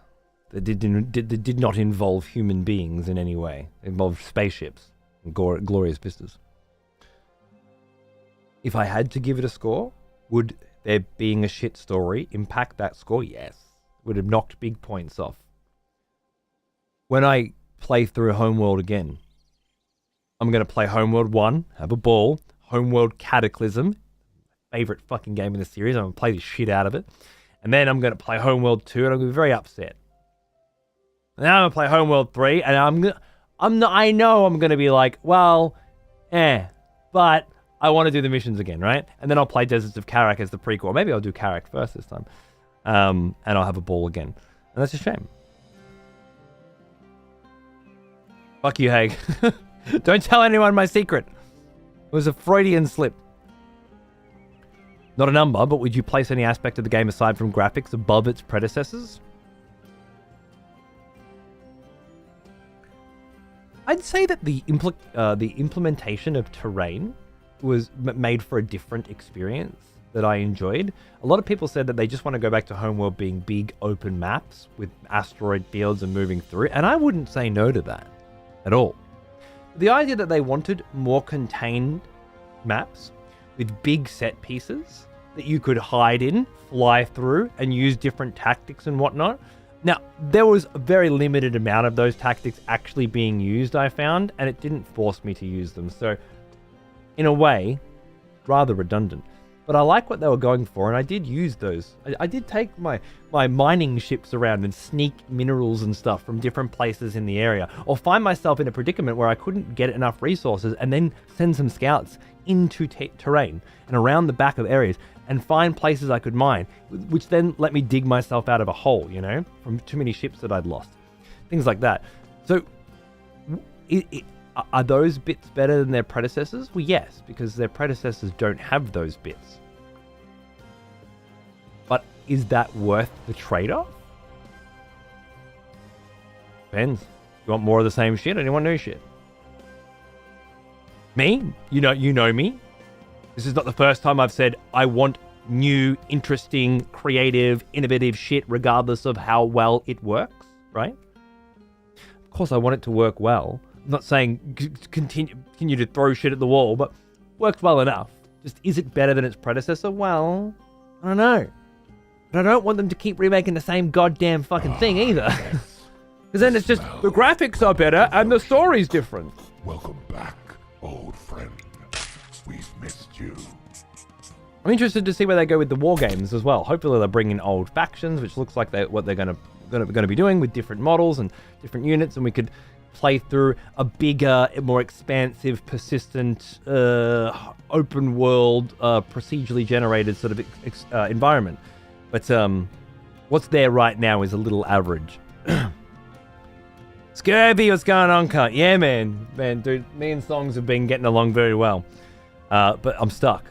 that did not involve human beings in any way. It involved spaceships and glorious vistas. If I had to give it a score, would there being a shit story impact that score? Yes. Would have knocked big points off. When I play through Homeworld again, I'm going to play Homeworld 1, have a ball. Homeworld Cataclysm, favorite fucking game in the series. I'm going to play the shit out of it. And then I'm going to play Homeworld 2 and I'm going to be very upset. And now I'm going to play Homeworld 3 and I know I'm going to be like, well, but I want to do the missions again, right? And then I'll play Deserts of Karak as the prequel. Or maybe I'll do Karak first this time. And I'll have a ball again. And that's a shame. Fuck you, Haig. Don't tell anyone my secret. It was a Freudian slip. Not a number, but would you place any aspect of the game aside from graphics above its predecessors? I'd say that the implementation of terrain was made for a different experience that I enjoyed. A lot of people said that they just want to go back to Homeworld being big open maps with asteroid fields and moving through, and I wouldn't say no to that at all. The idea that they wanted more contained maps with big set pieces that you could hide in, fly through, and use different tactics and whatnot. Now, there was a very limited amount of those tactics actually being used, I found, and it didn't force me to use them. So, in a way, rather redundant. But I like what they were going for, and I did use those. I did take my mining ships around and sneak minerals and stuff from different places in the area, or find myself in a predicament where I couldn't get enough resources and then send some scouts into terrain and around the back of areas and find places I could mine, which then let me dig myself out of a hole, you know, from too many ships that I'd lost. Things like that. So, are those bits better than their predecessors? Well, yes, because their predecessors don't have those bits. But is that worth the trade-off? Depends. You want more of the same shit, or do you want new shit? Me? You know me. This is not the first time I've said I want new, interesting, creative, innovative shit regardless of how well it works, right? Of course I want it to work well. I'm not saying continue to throw shit at the wall, but worked well enough. Just, is it better than its predecessor? Well, I don't know. But I don't want them to keep remaking the same goddamn fucking thing either. Because then it's just, the graphics are better and the story's different. Welcome back, old friend. We've missed you. I'm interested to see where they go with the war games as well. Hopefully they'll bring in old factions, which looks like what they're going to be doing with different models and different units, and we could play through a bigger, more expansive, persistent, open world, procedurally generated sort of environment. But what's there right now is a little average. Scurvy, what's going on, cunt? Yeah, man, dude, me and Songs have been getting along very well. But I'm stuck.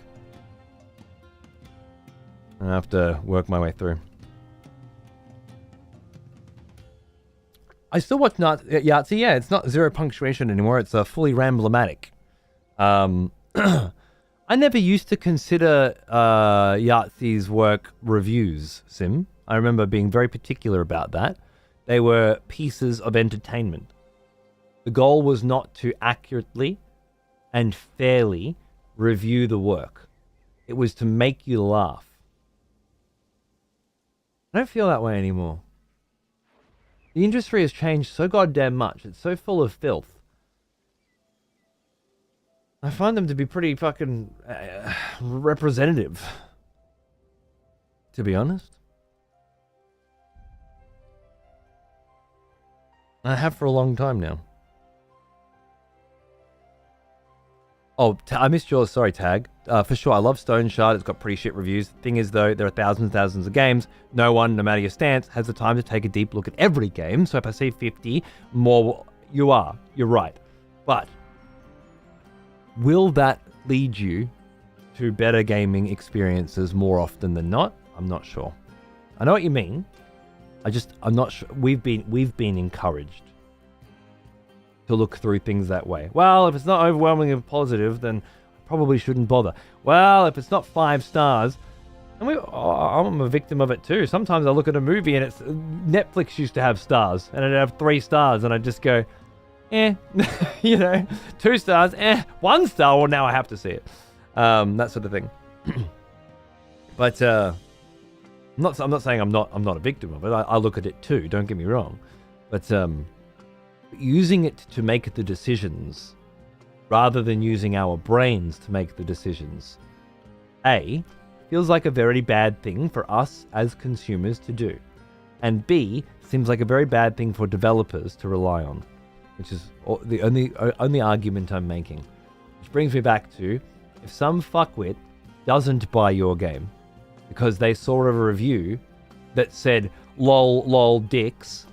I have to work my way through. I still watch Yahtzee. Yeah, it's not zero punctuation anymore. It's fully ramblomatic. I never used to consider Yahtzee's work reviews, Sim. I remember being very particular about that. They were pieces of entertainment. The goal was not to accurately and fairly review the work. It was to make you laugh. I don't feel that way anymore. The industry has changed so goddamn much. It's so full of filth. I find them to be pretty fucking representative, to be honest. I have for a long time now. Oh, I missed yours. Sorry, Tag. For sure, I love Stone Shard. It's got pretty shit reviews. The thing is, though, there are thousands and thousands of games. No one, no matter your stance, has the time to take a deep look at every game. So if I see 50 more, you're right. But will that lead you to better gaming experiences more often than not? I'm not sure. I know what you mean. I'm not sure. We've been encouraged to look through things that way. Well, if it's not overwhelmingly positive, then I probably shouldn't bother. Well, if it's not 5 stars, and I'm a victim of it too. Sometimes I look at a movie and it's Netflix used to have stars, and it'd have 3 stars, and I just go, you know, 2 stars, 1 star. Well, now I have to see it. That sort of thing. But I'm not saying I'm not a victim of it. I look at it too. Don't get me wrong, but using it to make the decisions rather than using our brains to make the decisions, A, feels like a very bad thing for us as consumers to do, and B, seems like a very bad thing for developers to rely on, which is the only argument I'm making. Which brings me back to, if some fuckwit doesn't buy your game because they saw a review that said lol dicks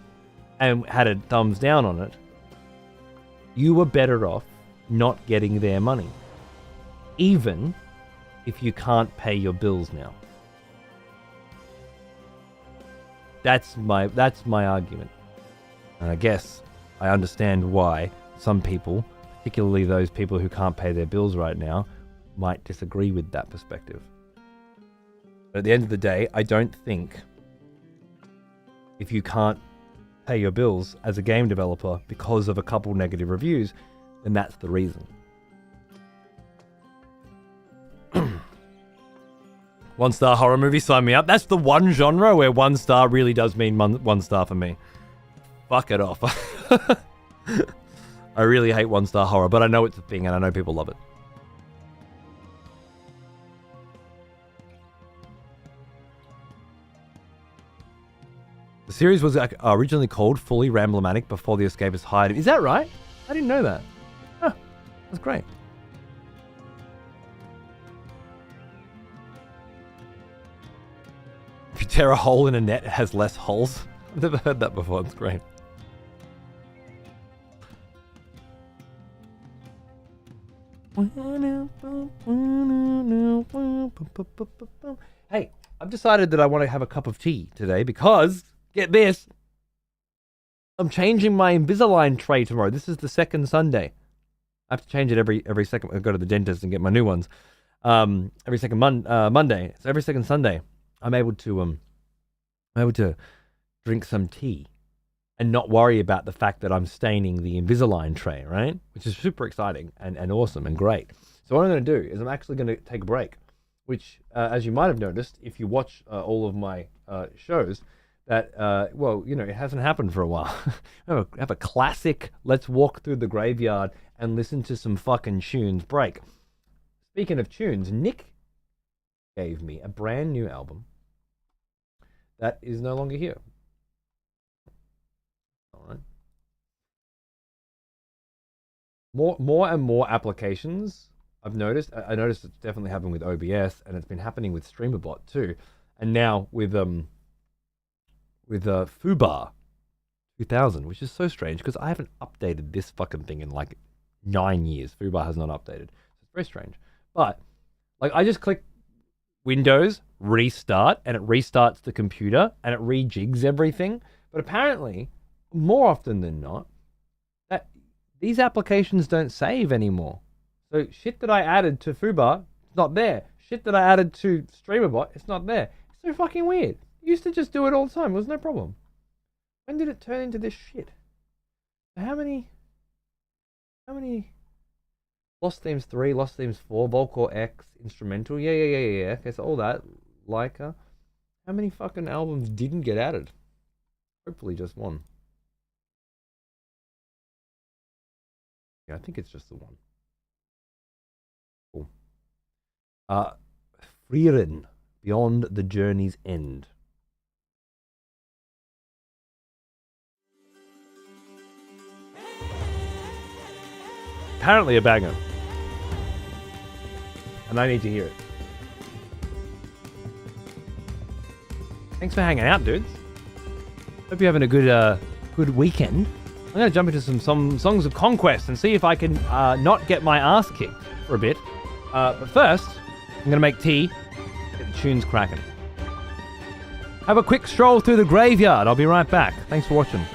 and had a thumbs down on it, you were better off not getting their money, even if you can't pay your bills now. That's my argument. And I guess I understand why some people, particularly those people who can't pay their bills right now, might disagree with that perspective. But at the end of the day, I don't think if you can't pay your bills as a game developer because of a couple negative reviews, then that's the reason. 1-star horror movie, sign me up. That's the one genre where 1 star really does mean 1 star for me. Fuck it off. I really hate 1-star horror, but I know it's a thing and I know people love it. The series was originally called Fully Ramblematic before the Escapist hired him. Is that right? I didn't know that. Huh, that's great. If you tear a hole in a net, it has less holes. I've never heard that before. It's great. Hey, I've decided that I want to have a cup of tea today because, get this, I'm changing my Invisalign tray tomorrow. This is the second Sunday. I have to change it every second. I go to the dentist and get my new ones. Every second Monday. So every second Sunday, I'm able to drink some tea and not worry about the fact that I'm staining the Invisalign tray, right? Which is super exciting and awesome and great. So what I'm going to do is I'm actually going to take a break, which, as you might have noticed, if you watch all of my shows, that, well, you know, it hasn't happened for a while. have a classic Let's Walk Through the Graveyard and listen to some fucking tunes break. Speaking of tunes, Nick gave me a brand new album that is no longer here. All right. More and more applications I've noticed. I noticed it's definitely happening with OBS, and it's been happening with StreamerBot too, and now with Fubar 2000, which is so strange because I haven't updated this fucking thing in like 9 years. Fubar has not updated. It's very strange. But like I just click Windows, restart, and it restarts the computer and it rejigs everything. But apparently, more often than not, that these applications don't save anymore. So shit that I added to Fubar, it's not there. Shit that I added to StreamerBot, it's not there. It's so fucking weird. I used to just do it all the time. It was no problem. When did it turn into this shit? How many Lost Themes 3, Lost Themes 4, Volcore X, Instrumental? Yeah. Okay, so all that. Leica. How many fucking albums didn't get added? Hopefully just one. Yeah, I think it's just the one. Cool. Frieren, Beyond the Journey's End. apparently a banger. And I need to hear it. Thanks for hanging out, dudes. Hope you're having a good weekend. I'm going to jump into some songs of Conquest and see if I can not get my ass kicked for a bit. But first, I'm going to make tea, get the tunes cracking. Have a quick stroll through the graveyard. I'll be right back. Thanks for watching.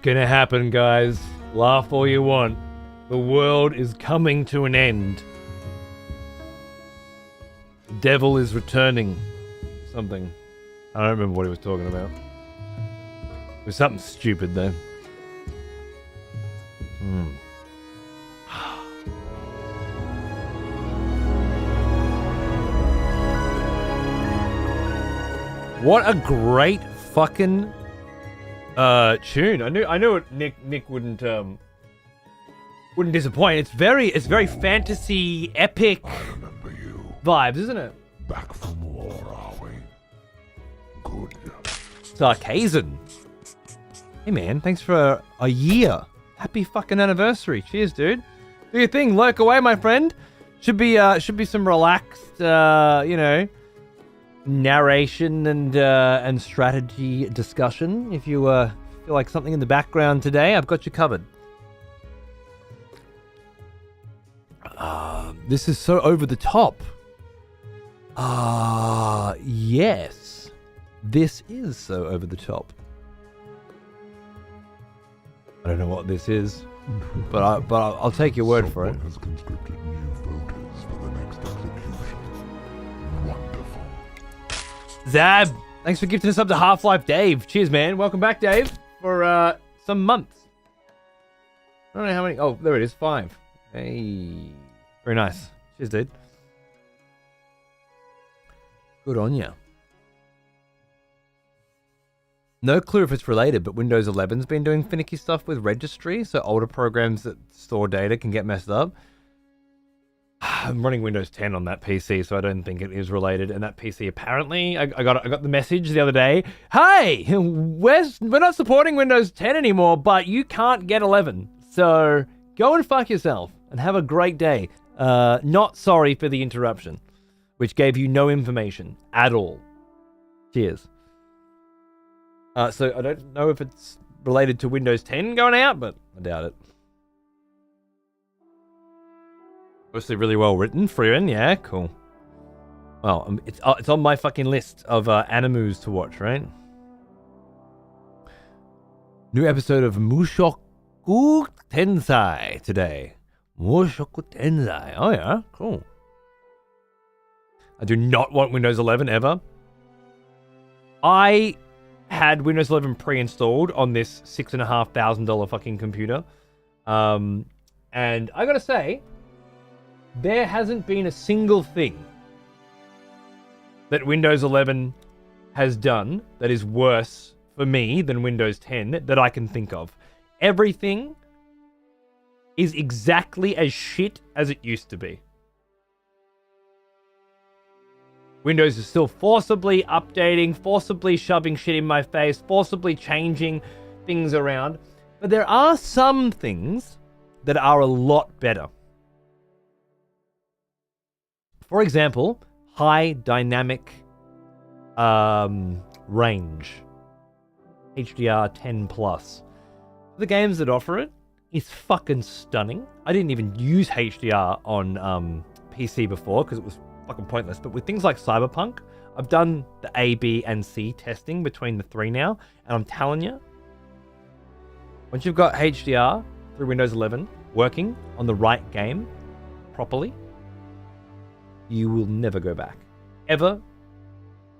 gonna happen, guys. Laugh all you want. The world is coming to an end. The devil is returning. Something. I don't remember what he was talking about. It was something stupid, though. What a great fucking tune. I knew it. Nick wouldn't disappoint. It's very fantasy epic I remember you. vibes, isn't it? Back from war, are we? Good. Sarkazin. Hey man, thanks for a year. Happy fucking anniversary. Cheers, dude. Do your thing. Lurk away, my friend. Should be some relaxed, narration and strategy discussion. If you feel like something in the background today, I've got you covered. This is so over the top. Yes. This is so over the top. I don't know what this is, but I'll take your word for it. Someone has conscripted new voters for the next execution. Wonderful. Zab, thanks for gifting us up to Half-Life Dave. Cheers, man. Welcome back, Dave, for some months. I don't know how many. Oh, there it is. 5. Hey. Very nice. Cheers, dude. Good on ya. No clue if it's related, but Windows 11's been doing finicky stuff with registry, so older programs that store data can get messed up. I'm running Windows 10 on that PC, so I don't think it is related. And that PC apparently, I got the message the other day. Hey, we're not supporting Windows 10 anymore, but you can't get 11. So go and fuck yourself and have a great day. Not sorry for the interruption, which gave you no information at all. Cheers. So I don't know if it's related to Windows 10 going out, but I doubt it. Mostly really well written. Freeman, yeah, cool. Well, it's on my fucking list of animus to watch, right? New episode of Mushoku Tensei today. Mushoku Tensei. Oh yeah, cool. I do not want Windows 11 ever. I had Windows 11 pre-installed on this $6,500 fucking computer. And I gotta say, there hasn't been a single thing that Windows 11 has done that is worse for me than Windows 10 that I can think of. Everything is exactly as shit as it used to be. Windows is still forcibly updating, forcibly shoving shit in my face, forcibly changing things around. But there are some things that are a lot better. For example, high dynamic range. HDR 10 plus. The games that offer it is fucking stunning. I didn't even use HDR on PC before because it was fucking pointless. But with things like Cyberpunk, I've done the A, B, and C testing between the 3 now, and I'm telling you, once you've got HDR through Windows 11 working on the right game properly, you will never go back. Ever.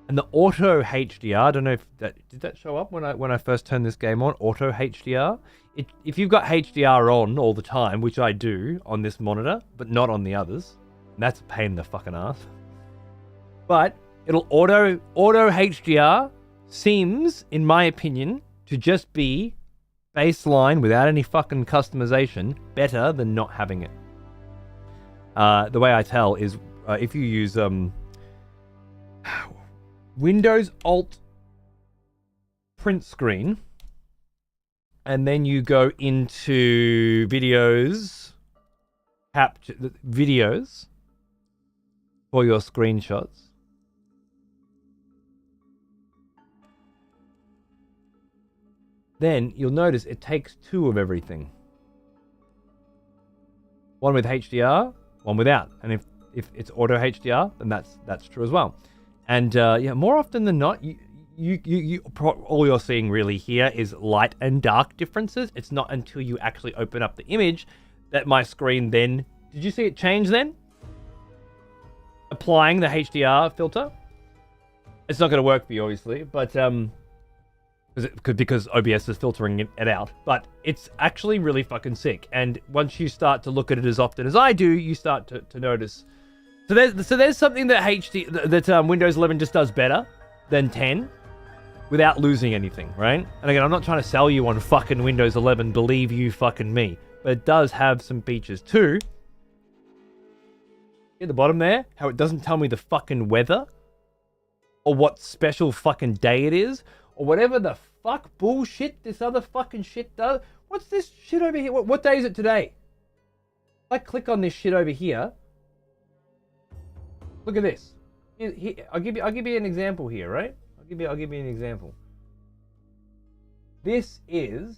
And the auto HDR, I don't know if did that show up when I first turned this game on, auto HDR? If you've got HDR on all the time, which I do on this monitor, but not on the others, that's a pain in the fucking ass. But it'll auto HDR seems, in my opinion, to just be baseline without any fucking customization better than not having it. The way I tell is if you use Windows Alt print screen and then you go into videos, capture videos for your screenshots. Then you'll notice it takes 2 of everything. One with HDR, one without. And if it's auto HDR, then that's true as well. And yeah, more often than not, you all you're seeing really here is light and dark differences. It's not until you actually open up the image that my screen then... Did you see it change then? Applying the HDR filter. It's not going to work for you, obviously, but because OBS is filtering it out. But it's actually really fucking sick. And once you start to look at it as often as I do, you start to notice. So there's something that Windows 11 just does better than 10 without losing anything, right? And again, I'm not trying to sell you on fucking Windows 11, believe you fucking me. But it does have some features too. At the bottom there, how it doesn't tell me the fucking weather or what special fucking day it is or whatever the fuck bullshit this other fucking shit does. What's this shit over here? What day is it today? If I click on this shit over here, look at this. Here, I'll give you an example here, right? I'll give you an example. This is...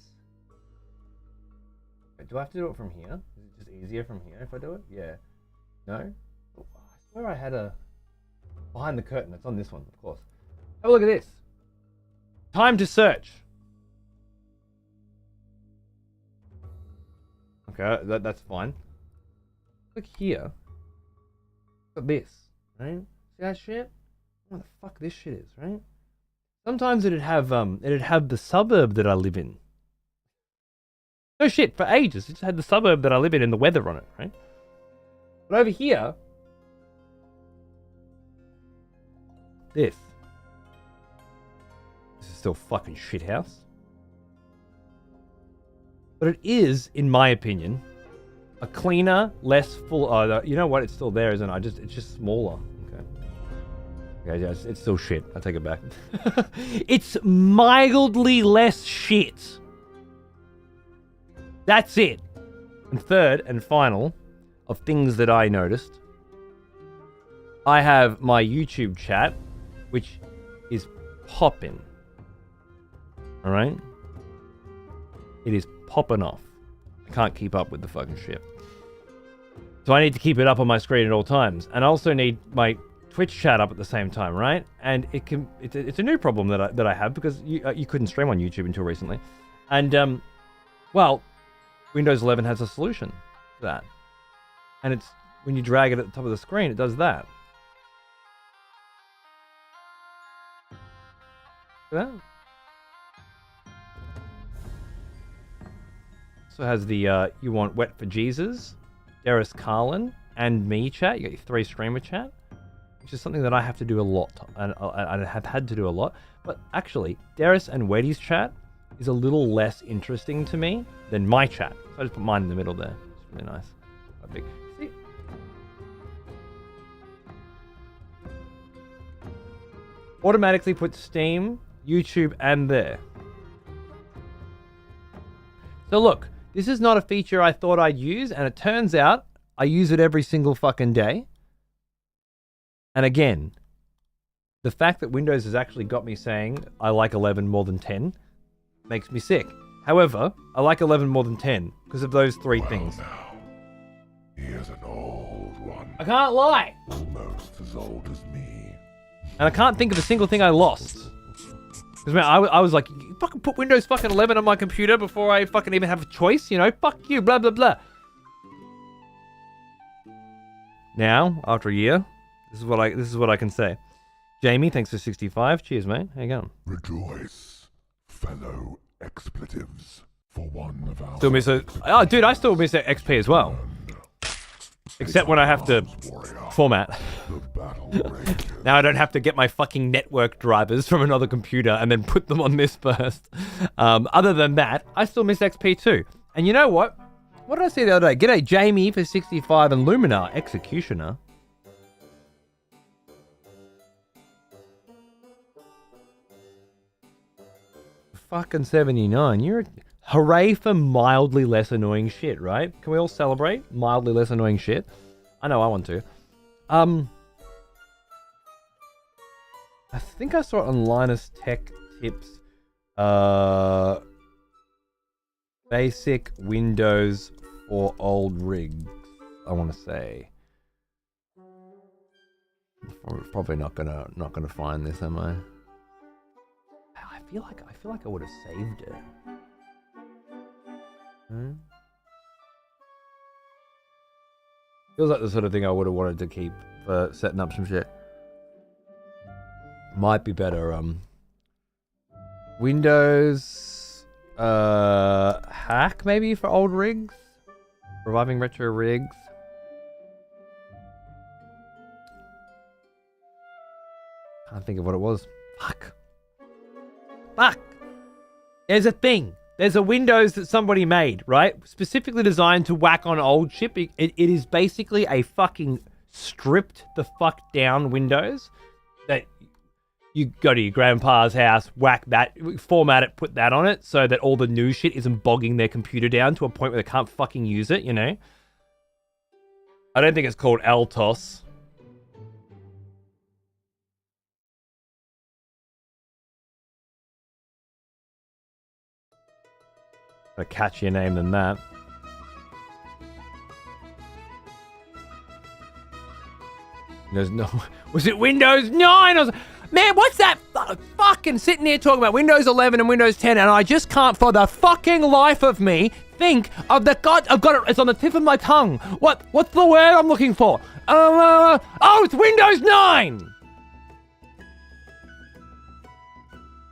Do I have to do it from here? Is it just easier from here if I do it? Yeah. No? Oh, I swear I had a behind the curtain. It's on this one, of course. Have a look at this. Time to search. Okay, that's fine. Look here. Look at this, right? See that shit? What the fuck this shit is, right? Sometimes it'd have the suburb that I live in. No shit, for ages. It just had the suburb that I live in and the weather on it, right? But over here, this is still fucking shithouse. But it is, in my opinion, a cleaner, less full... Oh, you know what? It's still there, isn't it? It's just smaller. Okay, yeah, it's still shit. I take it back. It's mildly less shit. That's it. And third and final of things that I noticed, I have my YouTube chat, which is popping. All right? It is popping off. I can't keep up with the fucking shit. So I need to keep it up on my screen at all times. And I also need my Twitch chat up at the same time, right? And it's a new problem that I have because you couldn't stream on YouTube until recently. And, well, Windows 11 has a solution to that. And it's when you drag it at the top of the screen, it does that. See that? So it has the you want Wet for Jesus, Darius Carlin, and me chat. You got your 3 streamer chat, which is something that I have to do a lot, and I have had to do a lot. But actually, Darius and Weddy's chat is a little less interesting to me than my chat. So I just put mine in the middle there. It's really nice. Quite big. See? Automatically put Steam, YouTube, and there. So look, this is not a feature I thought I'd use, and it turns out I use it every single fucking day. And again, the fact that Windows has actually got me saying I like 11 more than 10 makes me sick. However, I like 11 more than 10 because of those 3 things. Now, here's an old one. I can't lie. Almost as old as me. And I can't think of a single thing I lost. Because man, I was like, you fucking put Windows fucking 11 on my computer before I fucking even have a choice, you know? Fuck you, blah, blah, blah. Now, after a year, this is what I can say. Jamie, thanks for 65. Cheers, mate. How you going? Rejoice, fellow expletives, for one of our... Still miss it. Oh, dude, I still miss XP as well. Except when I have to format. Now I don't have to get my fucking network drivers from another computer and then put them on this first. Other than that, I still miss XP too. And you know what? What did I see the other day? G'day Jamie for 65 and Luminar Executioner. Fucking 79. You're a... Hooray for mildly less annoying shit, right? Can we all celebrate mildly less annoying shit? I know I want to. I think I saw it on Linus Tech Tips. Basic Windows for old rigs, I want to say. Probably not gonna find this, am I? feel like I would have saved it. Feels like the sort of thing I would have wanted to keep for setting up some shit. Might be better. Windows hack maybe for old rigs, reviving retro rigs. Can't think of what it was. Fuck. There's a thing. There's a Windows that somebody made, right? Specifically designed to whack on old shit. It is basically a fucking stripped the fuck down Windows that you go to your grandpa's house, whack that, format it, put that on it so that all the new shit isn't bogging their computer down to a point where they can't fucking use it, you know? I don't think it's called Altos. A catchier name than that. Was it Windows 9? I was, man, what's that fucking sitting here talking about Windows 11 and Windows 10, and I just can't for the fucking life of me think of the god. I've got it. It's on the tip of my tongue. What's the word I'm looking for? Oh, it's Windows 9.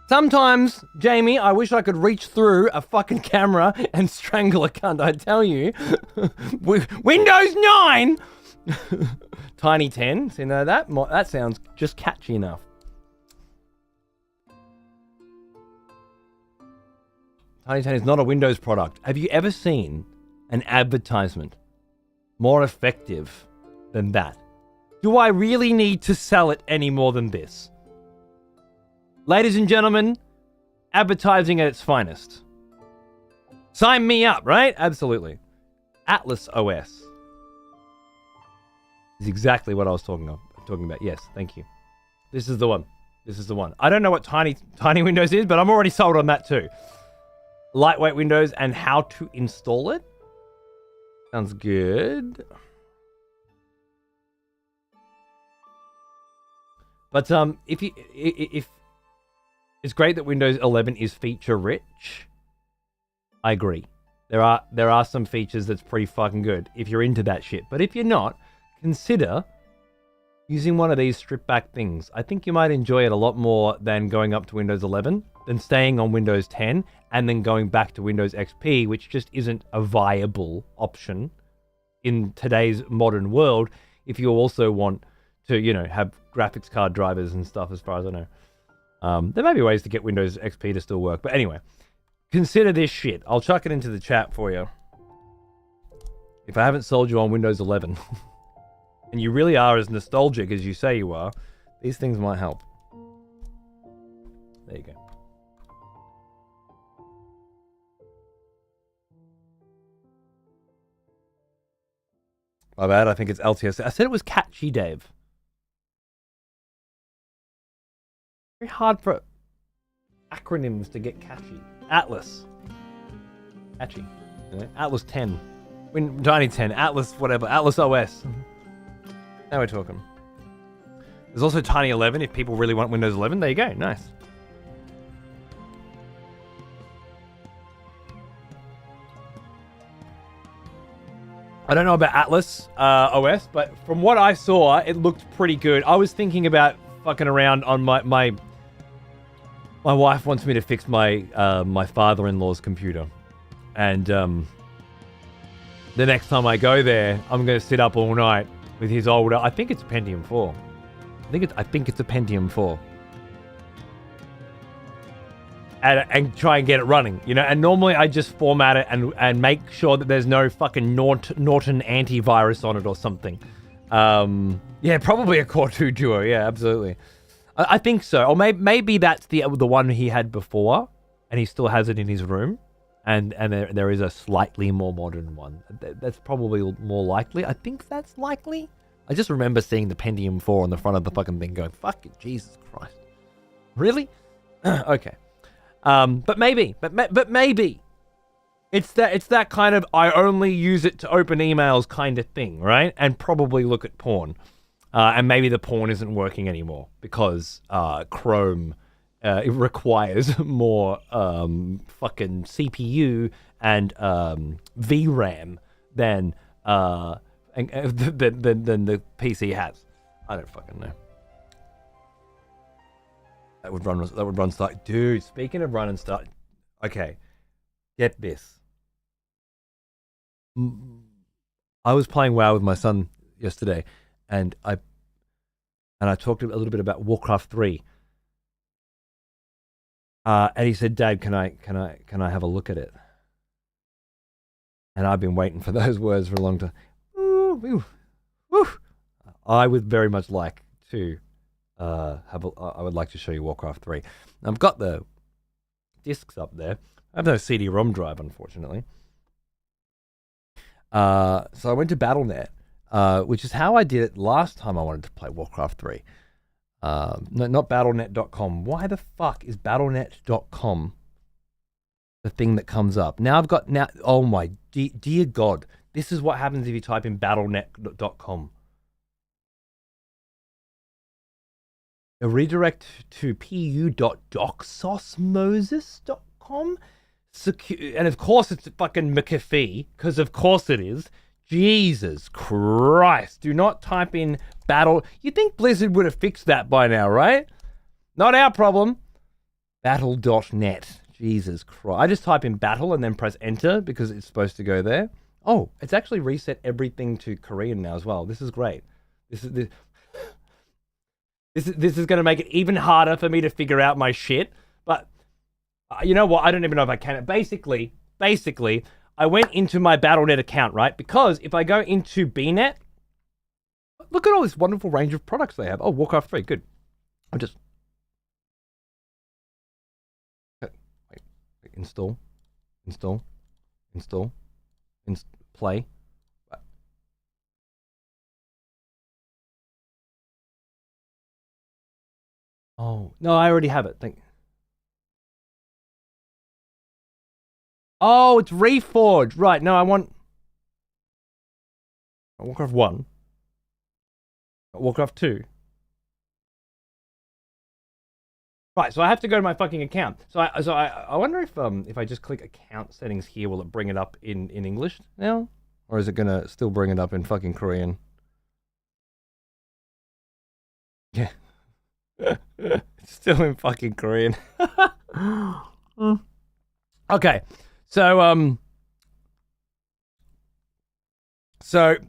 Sometimes, Jamie, I wish I could reach through a fucking camera and strangle a cunt, I tell you. Windows 9! Tiny 10. So, you know, that sounds just catchy enough. Tiny 10 is not a Windows product. Have you ever seen an advertisement more effective than that? Do I really need to sell it any more than this? Ladies and gentlemen, advertising at its finest. Sign me up, right? Absolutely. Atlas OS is exactly what I was talking about. Yes, thank you. This is the one. This is the one. I don't know what tiny Windows is, but I'm already sold on that too. Lightweight Windows and how to install it. Sounds good. But if it's great that Windows 11 is feature rich. I agree. There are some features that's pretty fucking good if you're into that shit. But if you're not, consider using one of these stripped back things. I think you might enjoy it a lot more than going up to Windows 11, than staying on Windows 10 and then going back to Windows XP, which just isn't a viable option in today's modern world if you also want to, you know, have graphics card drivers and stuff, as far as I know. There may be ways to get Windows XP to still work. But anyway, consider this shit. I'll chuck it into the chat for you. If I haven't sold you on Windows 11, and you really are as nostalgic as you say you are, these things might help. There you go. My bad, I think it's LTS. I said it was catchy, Dave. Very hard for acronyms to get catchy. Atlas. Catchy. You know? Atlas 10. Tiny 10. Atlas whatever. Atlas OS. Now we're talking. There's also Tiny 11 if people really want Windows 11. There you go. Nice. I don't know about Atlas OS, but from what I saw, it looked pretty good. I was thinking about fucking around on my wife wants me to fix my my father-in-law's computer, and the next time I go there, I'm going to sit up all night with his older. I think it's a Pentium 4. I think it's a Pentium 4. And try and get it running, you know. And normally I just format it and make sure that there's no fucking Norton antivirus on it or something. Yeah, probably a Core 2 Duo. Yeah, absolutely. I think so. Or maybe that's the one he had before, and he still has it in his room. And there is a slightly more modern one. That's probably more likely. I think that's likely. I just remember seeing the Pentium 4 on the front of the fucking thing going, fucking Jesus Christ. Really? Okay. But maybe. It's that kind of I only use it to open emails kind of thing, right? And probably look at porn. And maybe the porn isn't working anymore because Chrome it requires more fucking CPU and VRAM than than the PC has. I don't fucking know. That would run start. Dude, speaking of run and start, okay, get this. I was playing WoW with my son yesterday, and I talked a little bit about Warcraft 3. And he said, "Dad, can I have a look at it?" And I've been waiting for those words for a long time. Ooh. I would very much like to I would like to show you Warcraft 3. I've got the discs up there. I have no CD-ROM drive, unfortunately. So I went to Battle.net, which is how I did it last time I wanted to play Warcraft 3. No, not Battle.net.com. Why the fuck is Battle.net.com the thing that comes up? Oh my dear God. This is what happens if you type in Battle.net.com. A redirect to pu.docsosmosis.com. And of course it's fucking McAfee, because of course it is. Jesus Christ. Do not type in Battle. You'd think Blizzard would have fixed that by now, right? Not our problem. Battle.net. Jesus Christ. I just type in Battle and then press enter because it's supposed to go there. Oh, it's actually reset everything to Korean now as well. This is great. This is going to make it even harder for me to figure out my shit. But you know what? I don't even know if I can. Basically, I went into my Battle.net account, right? Because if I go into BNet, look at all this wonderful range of products they have. Oh, Warcraft 3, good. I'm just... Wait. Install. Play. Oh, no, I already have it. Oh, it's Reforged. Right, no, I want Warcraft 1. Warcraft 2. Right, so I have to go to my fucking account. So I wonder if I just click account settings here, will it bring it up in English now? Or is it gonna still bring it up in fucking Korean? Yeah. It's still in fucking Korean. Okay. So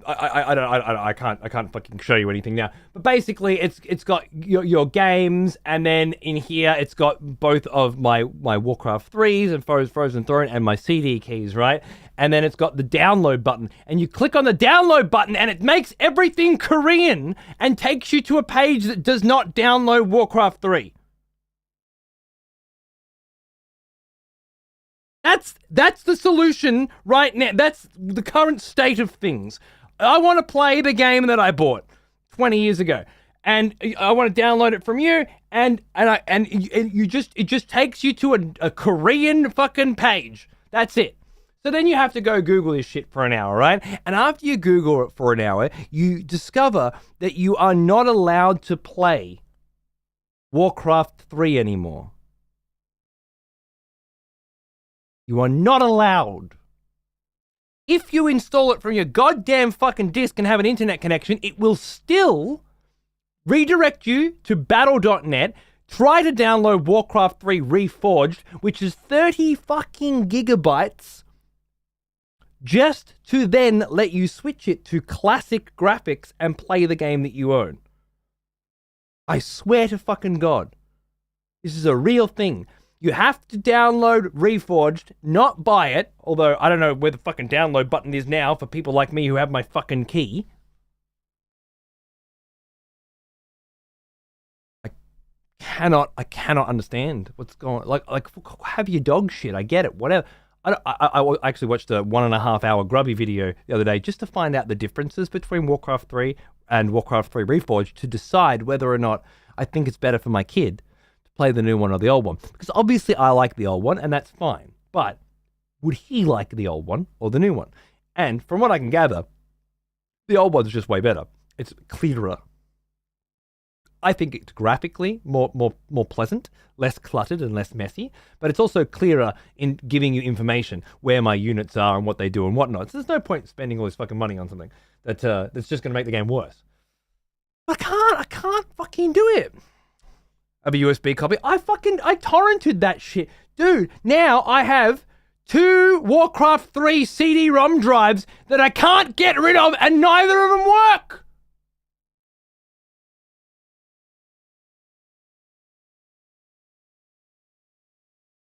I can't fucking show you anything now. But basically, it's got your games, and then in here it's got both of my Warcraft 3s and Frozen Throne and my CD keys, right? And then it's got the download button, and you click on the download button, and it makes everything Korean and takes you to a page that does not download Warcraft 3. That's the solution right now. That's the current state of things. I want to play the game that I bought 20 years ago, and I want to download it from you, and it just takes you to a Korean fucking page. That's it. So then you have to go Google this shit for an hour, right? And after you Google it for an hour, you discover that you are not allowed to play Warcraft 3 anymore. You are not allowed. If you install it from your goddamn fucking disk and have an internet connection, it will still redirect you to Battle.net. Try to download Warcraft 3 Reforged, which is 30 fucking gigabytes, just to then let you switch it to classic graphics and play the game that you own. I swear to fucking God. This is a real thing. You have to download Reforged, not buy it, although I don't know where the fucking download button is now for people like me who have my fucking key. I cannot understand what's going on. Like have your dog shit, I get it, whatever. I actually watched a 1.5 hour grubby video the other day just to find out the differences between Warcraft 3 and Warcraft 3 Reforged to decide whether or not I think it's better for my kid play the new one or the old one. Because obviously I like the old one, and that's fine. But would he like the old one or the new one? And from what I can gather, the old one's just way better. It's clearer. I think it's graphically more pleasant, less cluttered and less messy, but it's also clearer in giving you information where my units are and what they do and whatnot. So there's no point spending all this fucking money on something that's just going to make the game worse. I can't fucking do it. I have a USB copy. I torrented that shit. Dude, now I have 2 Warcraft 3 CD-ROM drives that I can't get rid of, and neither of them work.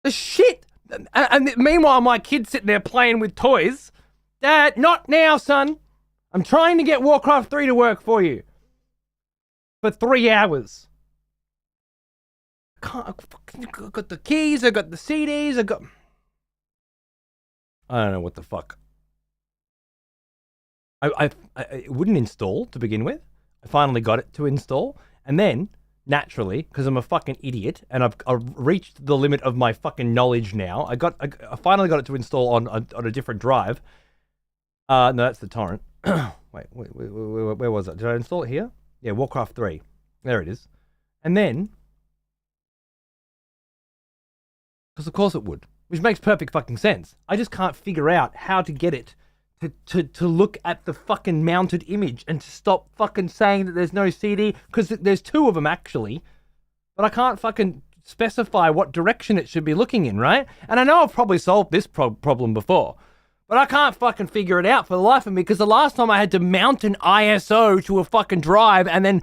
The shit. And meanwhile, my kid's sitting there playing with toys. Dad, not now, son. I'm trying to get Warcraft 3 to work for you. For 3 hours. I got the keys, I got the CDs, I don't know what the fuck. It wouldn't install to begin with. I finally got it to install, and then naturally, because I'm a fucking idiot and I've reached the limit of my fucking knowledge now, I finally got it to install on a different drive. No, that's the torrent. Wait, where was it? Did I install it here? Yeah, Warcraft 3. There it is. And then, because of course it would, which makes perfect fucking sense. I just can't figure out how to get it to look at the fucking mounted image and to stop fucking saying that there's no CD, because there's 2 of them actually, but I can't fucking specify what direction it should be looking in, right? And I know I've probably solved this problem before, but I can't fucking figure it out for the life of me, because the last time I had to mount an ISO to a fucking drive and then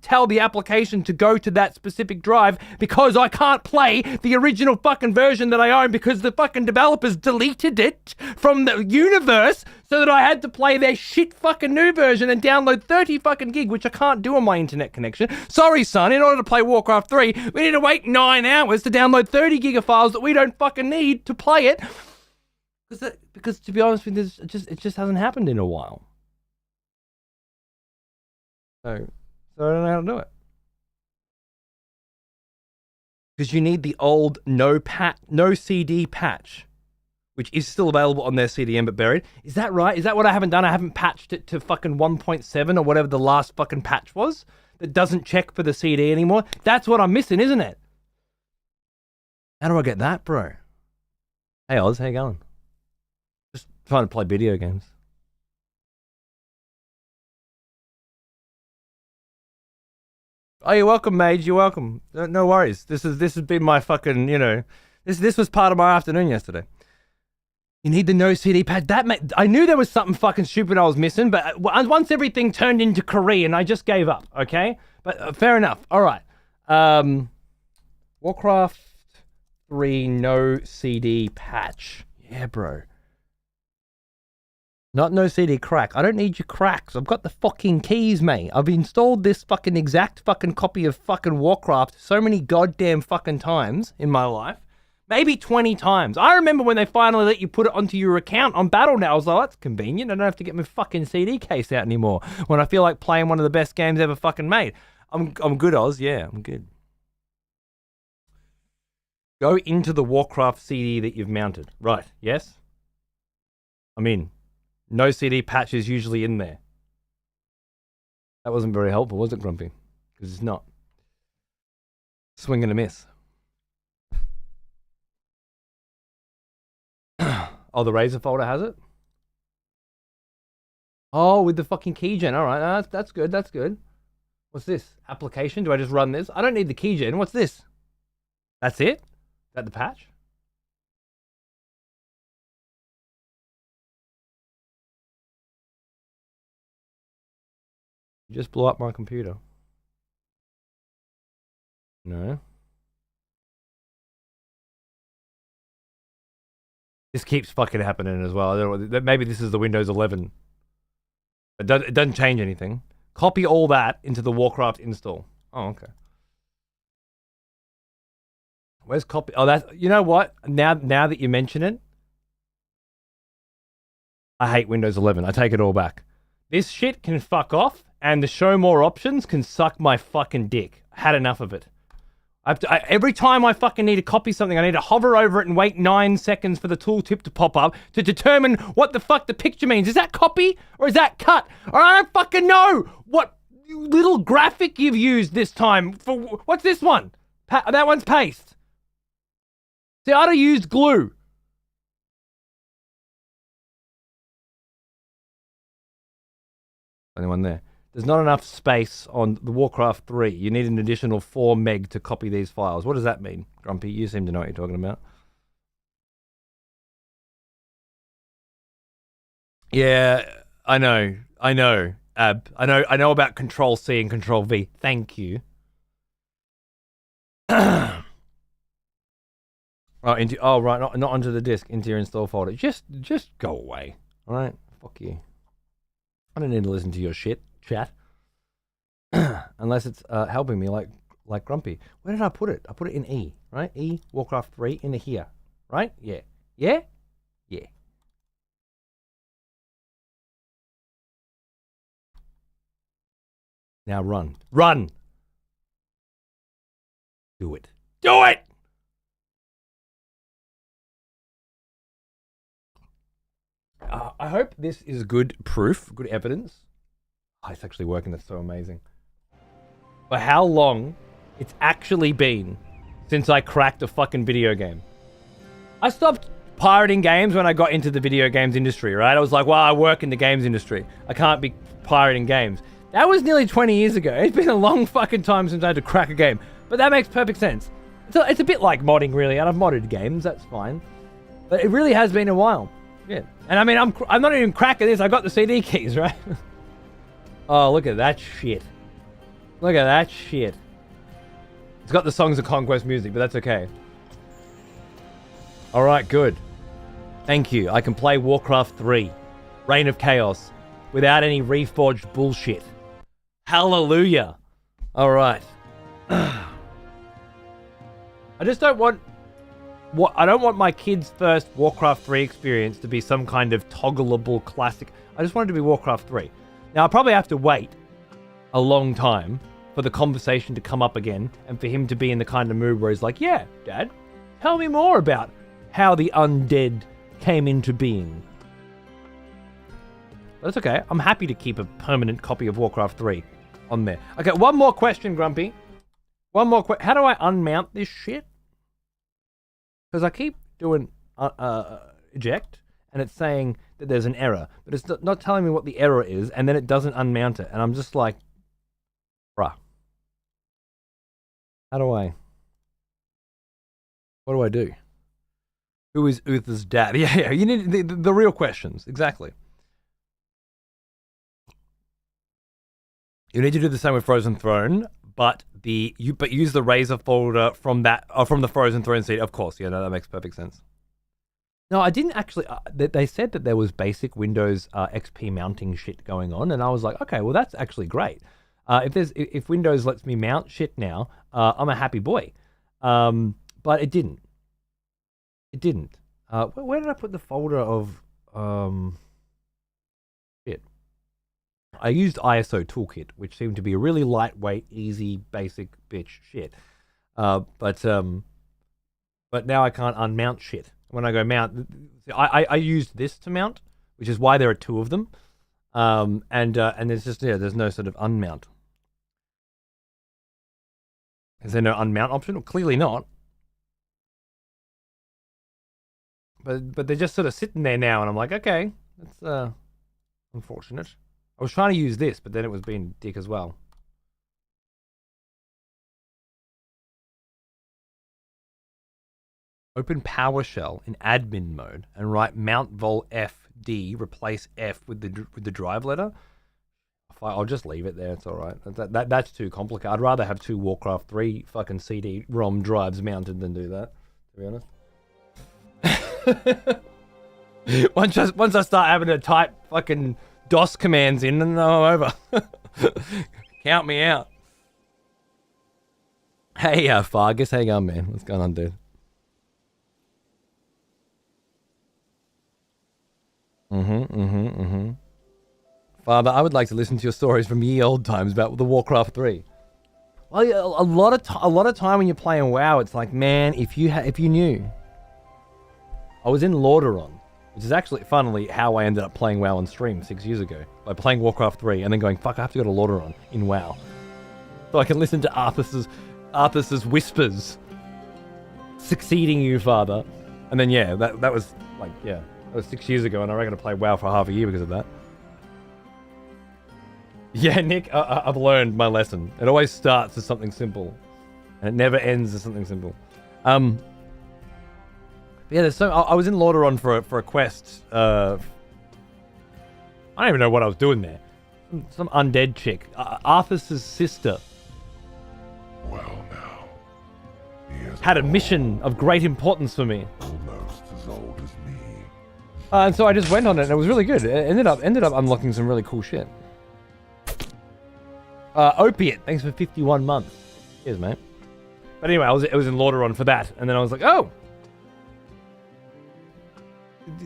tell the application to go to that specific drive, because I can't play the original fucking version that I own because the fucking developers deleted it from the universe, so that I had to play their shit fucking new version and download 30 fucking gig, which I can't do on my internet connection. Sorry, son, in order to play Warcraft 3, we need to wait 9 hours to download 30 gigafiles that we don't fucking need to play it. Because to be honest with you, it just hasn't happened in a while. So I don't know how to do it. Because you need the old no CD patch, which is still available on their CDM but buried. Is that right? Is that what I haven't done? I haven't patched it to fucking 1.7 or whatever the last fucking patch was that doesn't check for the CD anymore. That's what I'm missing, isn't it? How do I get that, bro? Hey Oz, how you going? Just trying to play video games. Oh, you're welcome, Mage. You're welcome. No worries. This has been my fucking, this was part of my afternoon yesterday. You need the no CD pad. I knew there was something fucking stupid I was missing, but once everything turned into Korean, I just gave up. Okay, but fair enough. All right. Warcraft 3 no CD patch. Yeah, bro. Not no CD crack. I don't need your cracks. I've got the fucking keys, mate. I've installed this fucking exact fucking copy of fucking Warcraft so many goddamn fucking times in my life. Maybe 20 times. I remember when they finally let you put it onto your account on Battle.net. I was like, that's convenient. I don't have to get my fucking CD case out anymore when I feel like playing one of the best games ever fucking made. I'm good, Oz. Yeah, I'm good. Go into the Warcraft CD that you've mounted. Right, yes? I'm in. No CD patch is usually in there. That wasn't very helpful, was it, Grumpy? Because it's not. Swing and a miss. Oh, the Razer folder has it? Oh, with the fucking keygen. All right, that's good, that's good. What's this? Application? Do I just run this? I don't need the keygen. What's this? That's it? Is that the patch? You just blew up my computer. No. This keeps fucking happening as well. I don't know, maybe this is the Windows 11. It doesn't change anything. Copy all that into the Warcraft install. Oh, okay. Where's copy? Oh, that's, you know what? Now that you mention it, I hate Windows 11. I take it all back. This shit can fuck off, and the show more options can suck my fucking dick. I had enough of it. Every time I fucking need to copy something, I need to hover over it and wait 9 seconds for the tooltip to pop up to determine what the fuck the picture means. Is that copy or is that cut? Or I don't fucking know what little graphic you've used this time. For what's this one? That one's paste. See, I'd have used glue. Anyone there? There's not enough space on the Warcraft 3. You need an additional 4 meg to copy these files. What does that mean, Grumpy? You seem to know what you're talking about. Yeah, I know, Ab. I know about Control C and Control V. Thank you. Right, not onto the disk, into your install folder. Just go away. All right, fuck you. I don't need to listen to your shit, chat. Unless it's helping me, like Grumpy. Where did I put it? I put it in E, right? E Warcraft 3 into here, right? Yeah. Now run. Do it. I hope this is good proof, good evidence. Oh, it's actually working. That's so amazing. For how long it's actually been since I cracked a fucking video game. I stopped pirating games when I got into the video games industry, right? I was like, well, I work in the games industry. I can't be pirating games. That was nearly 20 years ago. It's been a long fucking time since I had to crack a game. But that makes perfect sense. It's a bit like modding, really, and I've modded games, that's fine. But it really has been a while. Yeah. And I mean, I'm not even cracking this. I got the CD keys, right? Oh, look at that shit. Look at that shit. It's got the Songs of Conquest music, but that's okay. Alright, good. Thank you. I can play Warcraft 3, Reign of Chaos, without any reforged bullshit. Hallelujah. Alright. I just don't want... I don't want my kid's first Warcraft 3 experience to be some kind of toggleable classic. I just want it to be Warcraft 3. Now, I'll probably have to wait a long time for the conversation to come up again and for him to be in the kind of mood where he's like, yeah, Dad, tell me more about how the undead came into being. That's okay. I'm happy to keep a permanent copy of Warcraft 3 on there. Okay, one more question, Grumpy. One more question. How do I unmount this shit? Because I keep doing eject, and it's saying that there's an error, but it's not telling me what the error is, and then it doesn't unmount it, and I'm just like, bruh. What do I do? Who is Uther's dad? Yeah, you need the real questions, exactly. You need to do the same with Frozen Throne, but use the Razor folder from the Frozen Throne seed. Of course, yeah, no, that makes perfect sense. No, I didn't actually. They said that there was basic Windows XP mounting shit going on, and I was like, okay, well that's actually great. If Windows lets me mount shit now, I'm a happy boy. But it didn't. It didn't. Where did I put the folder of shit? I used ISO Toolkit, which seemed to be a really lightweight, easy, basic bitch shit. But now I can't unmount shit. When I go mount, I used this to mount, which is why there are two of them. And there's just, there's no sort of unmount. Is there no unmount option? Well, clearly not. But they're just sort of sitting there now, and I'm like, okay, that's unfortunate. I was trying to use this, but then it was being dick as well. Open PowerShell in admin mode and write mount vol fd, replace F with the drive letter. I'll just leave it there. It's all right. That's too complicated. I'd rather have 2 Warcraft 3 fucking CD-ROM drives mounted than do that, to be honest. Once I start having to type fucking DOS commands in, and I'm over. Count me out. Hey, Fargus, how you going, man? What's going on, dude? Father, I would like to listen to your stories from ye old times about the Warcraft 3. Well, a lot of time when you're playing WoW, it's like, man, if you knew. I was in Lordaeron, Which is actually, funnily, how I ended up playing WoW on stream 6 years ago. By playing Warcraft 3 and then going, fuck, I have to go to Lordaeron in WoW. So I can listen to Arthas's whispers. Succeeding you, father. And then, yeah, that was, like, yeah. That was 6 years ago, and I reckon I played WoW for half a year because of that. Yeah, Nick, I've learned my lesson. It always starts as something simple. And it never ends as something simple. Yeah, there's so... I was in Lordaeron for a quest. I don't even know what I was doing there. Some undead chick. Arthas's sister. Well now, he is Had a mission of great importance for me. almost as old as me. And so I just went on it, and it was really good. It ended up unlocking some really cool shit. Opiate, thanks for 51 months. Cheers, mate. But anyway, it was in Lordaeron for that, and then I was like, oh!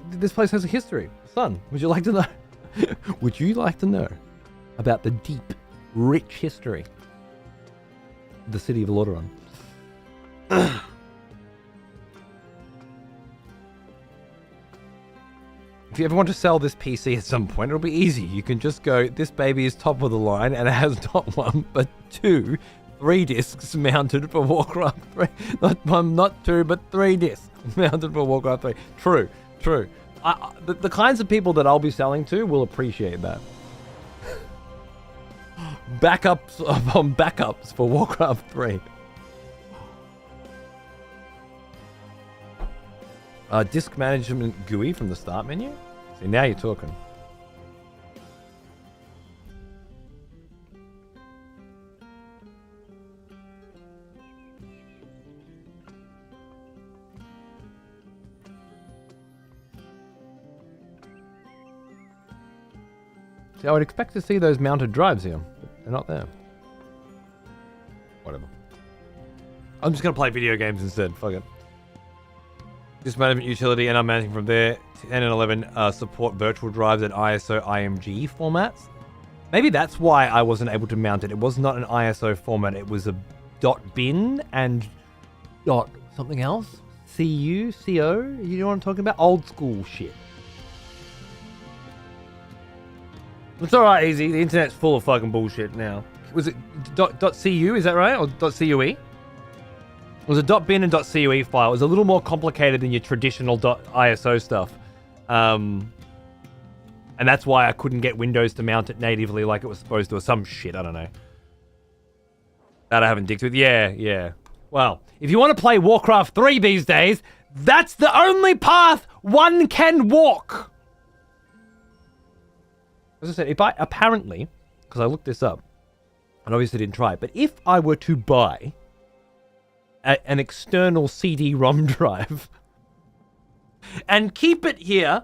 This place has a history. Son, would you like to know? Would you like to know about the deep, rich history of the city of Lordaeron? If you ever want to sell this PC at some point, it'll be easy. You can just go, this baby is top of the line, and it has not one, but 2 3 discs mounted for Warcraft 3. Not 2, but 3 discs mounted for Warcraft 3. True. The kinds of people that I'll be selling to will appreciate that. Backups upon backups for Warcraft 3. Disk management GUI from the start menu. See, now you're talking. See, I would expect to see those mounted drives here, but they're not there. Whatever. I'm just gonna play video games instead. Fuck it. Disk management utility, and I'm managing from there. 10 and 11 support virtual drives at ISO IMG formats. Maybe that's why I wasn't able to mount it. It was not an ISO format. It was a .bin and something else. CU, CO. You know what I'm talking about? Old school shit. It's alright, Easy. The internet's full of fucking bullshit now. Was it .cu, is that right? Or .cue? It was a .bin and .cue file. It was a little more complicated than your traditional .iso stuff. And that's why I couldn't get Windows to mount it natively like it was supposed to, or some shit, I don't know. That I haven't dicked with. Yeah. Well, if you want to play Warcraft 3 these days, that's the only path one can walk! As I said, apparently, because I looked this up, and obviously didn't try it, but if I were to buy an external CD-ROM drive and keep it here,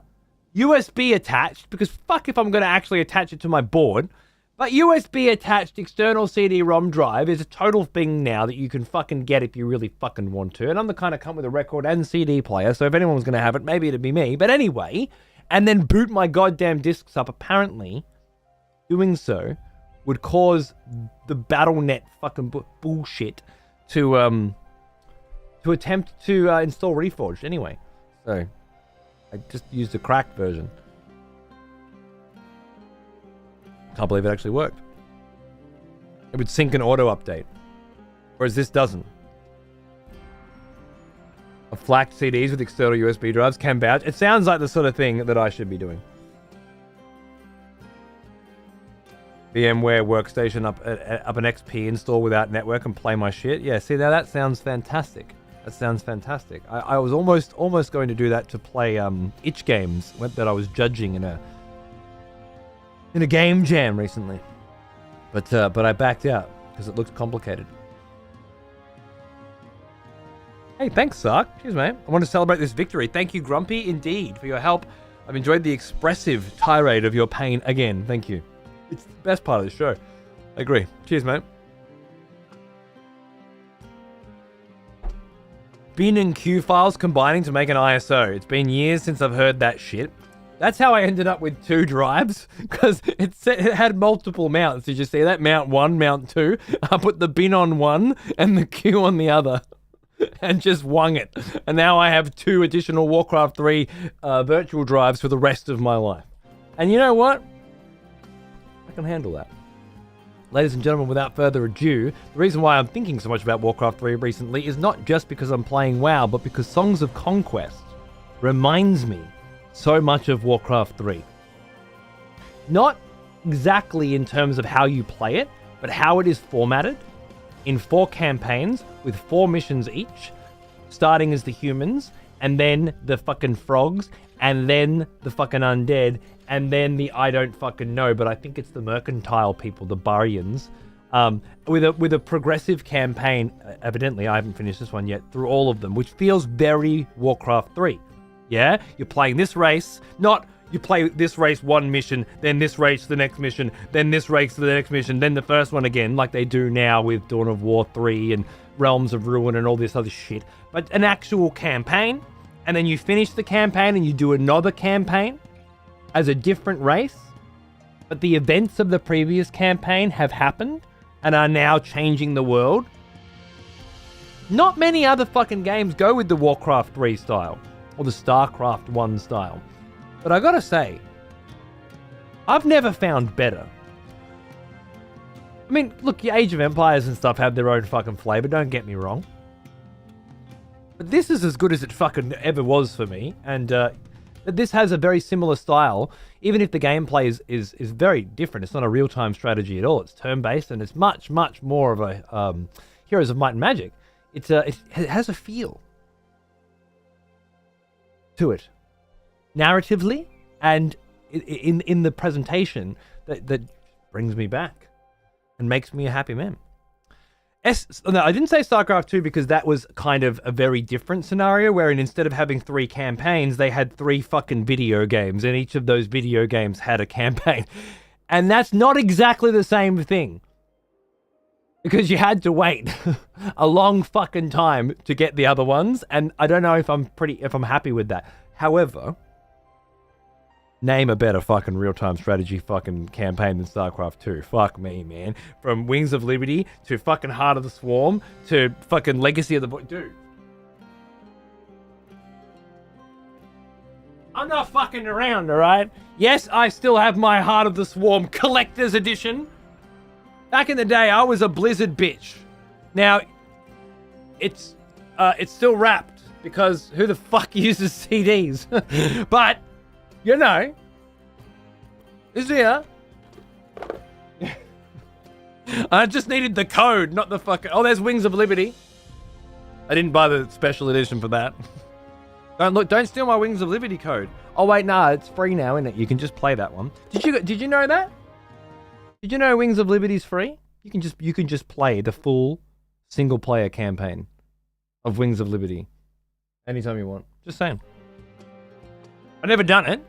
USB attached, because fuck if I'm going to actually attach it to my board, but USB attached external CD-ROM drive is a total thing now that you can fucking get if you really fucking want to, and I'm the kind of cunt with a record and CD player, so if anyone was going to have it, maybe it'd be me, but anyway... and then boot my goddamn discs up, apparently doing so would cause the BattleNet fucking bullshit to attempt to install Reforged anyway. So I just used a cracked version. Can't believe it actually worked. It would sync an auto update, whereas this doesn't. Flacked CDs with external USB drives can vouch. It sounds like the sort of thing that I should be doing. VMware Workstation up an XP install without network and play my shit. Yeah, see, now that sounds fantastic. That sounds fantastic. I was almost going to do that to play itch games that I was judging in a game jam recently. But I backed out because it looked complicated. Hey, thanks, Sark. Cheers, mate. I want to celebrate this victory. Thank you, Grumpy, indeed, for your help. I've enjoyed the expressive tirade of your pain again. Thank you. It's the best part of the show. I agree. Cheers, mate. Bin and Q files combining to make an ISO. It's been years since I've heard that shit. That's how I ended up with 2 drives, because it had multiple mounts. Did you see that? Mount 1, mount 2. I put the bin on one and the Q on the other. and just wung it. And now I have 2 additional Warcraft 3 virtual drives for the rest of my life. And you know what? I can handle that. Ladies and gentlemen, without further ado, the reason why I'm thinking so much about Warcraft 3 recently is not just because I'm playing WoW, but because Songs of Conquest reminds me so much of Warcraft 3. Not exactly in terms of how you play it, but how it is formatted in 4 campaigns with 4 missions each, starting as the humans, and then the fucking frogs, and then the fucking undead, and then the I don't fucking know, but I think it's the mercantile people, the Barians, with a progressive campaign. Evidently, I haven't finished this one yet, through all of them, which feels very Warcraft 3. Yeah? You're playing this race, not you play this race 1 mission, then this race the next mission, then this race the next mission, then the first one again, like they do now with Dawn of War 3 and Realms of Ruin and all this other shit. But an actual campaign, and then you finish the campaign and you do another campaign as a different race, but the events of the previous campaign have happened and are now changing the world. Not many other fucking games go with the Warcraft 3 style or the StarCraft 1 style. But I gotta say, I've never found better. I mean, look, your Age of Empires and stuff have their own fucking flavor, don't get me wrong. But this is as good as it fucking ever was for me, and this has a very similar style, even if the gameplay is very different. It's not a real-time strategy at all. It's turn-based, and it's much, much more of a Heroes of Might and Magic. It has a feel to it, narratively, and in the presentation that brings me back and makes me a happy man. No, I didn't say StarCraft 2 because that was kind of a very different scenario wherein instead of having 3 campaigns, they had 3 fucking video games, and each of those video games had a campaign. And that's not exactly the same thing. Because you had to wait a long fucking time to get the other ones, and I don't know if I'm happy with that. However, name a better fucking real-time strategy fucking campaign than StarCraft 2. Fuck me, man. From Wings of Liberty to fucking Heart of the Swarm to fucking Legacy of the Void. Dude. I'm not fucking around, alright? Yes, I still have my Heart of the Swarm Collector's Edition. Back in the day, I was a Blizzard bitch. Now, it's still wrapped because who the fuck uses CDs? But you know, it's here. I just needed the code, not the fucking... Oh, there's Wings of Liberty. I didn't buy the special edition for that. Don't steal my Wings of Liberty code. Oh wait, nah, it's free now, isn't it? You can just play that one. Did you know that? Did you know Wings of Liberty's free? You can just play the full single player campaign of Wings of Liberty anytime you want. Just saying. I've never done it.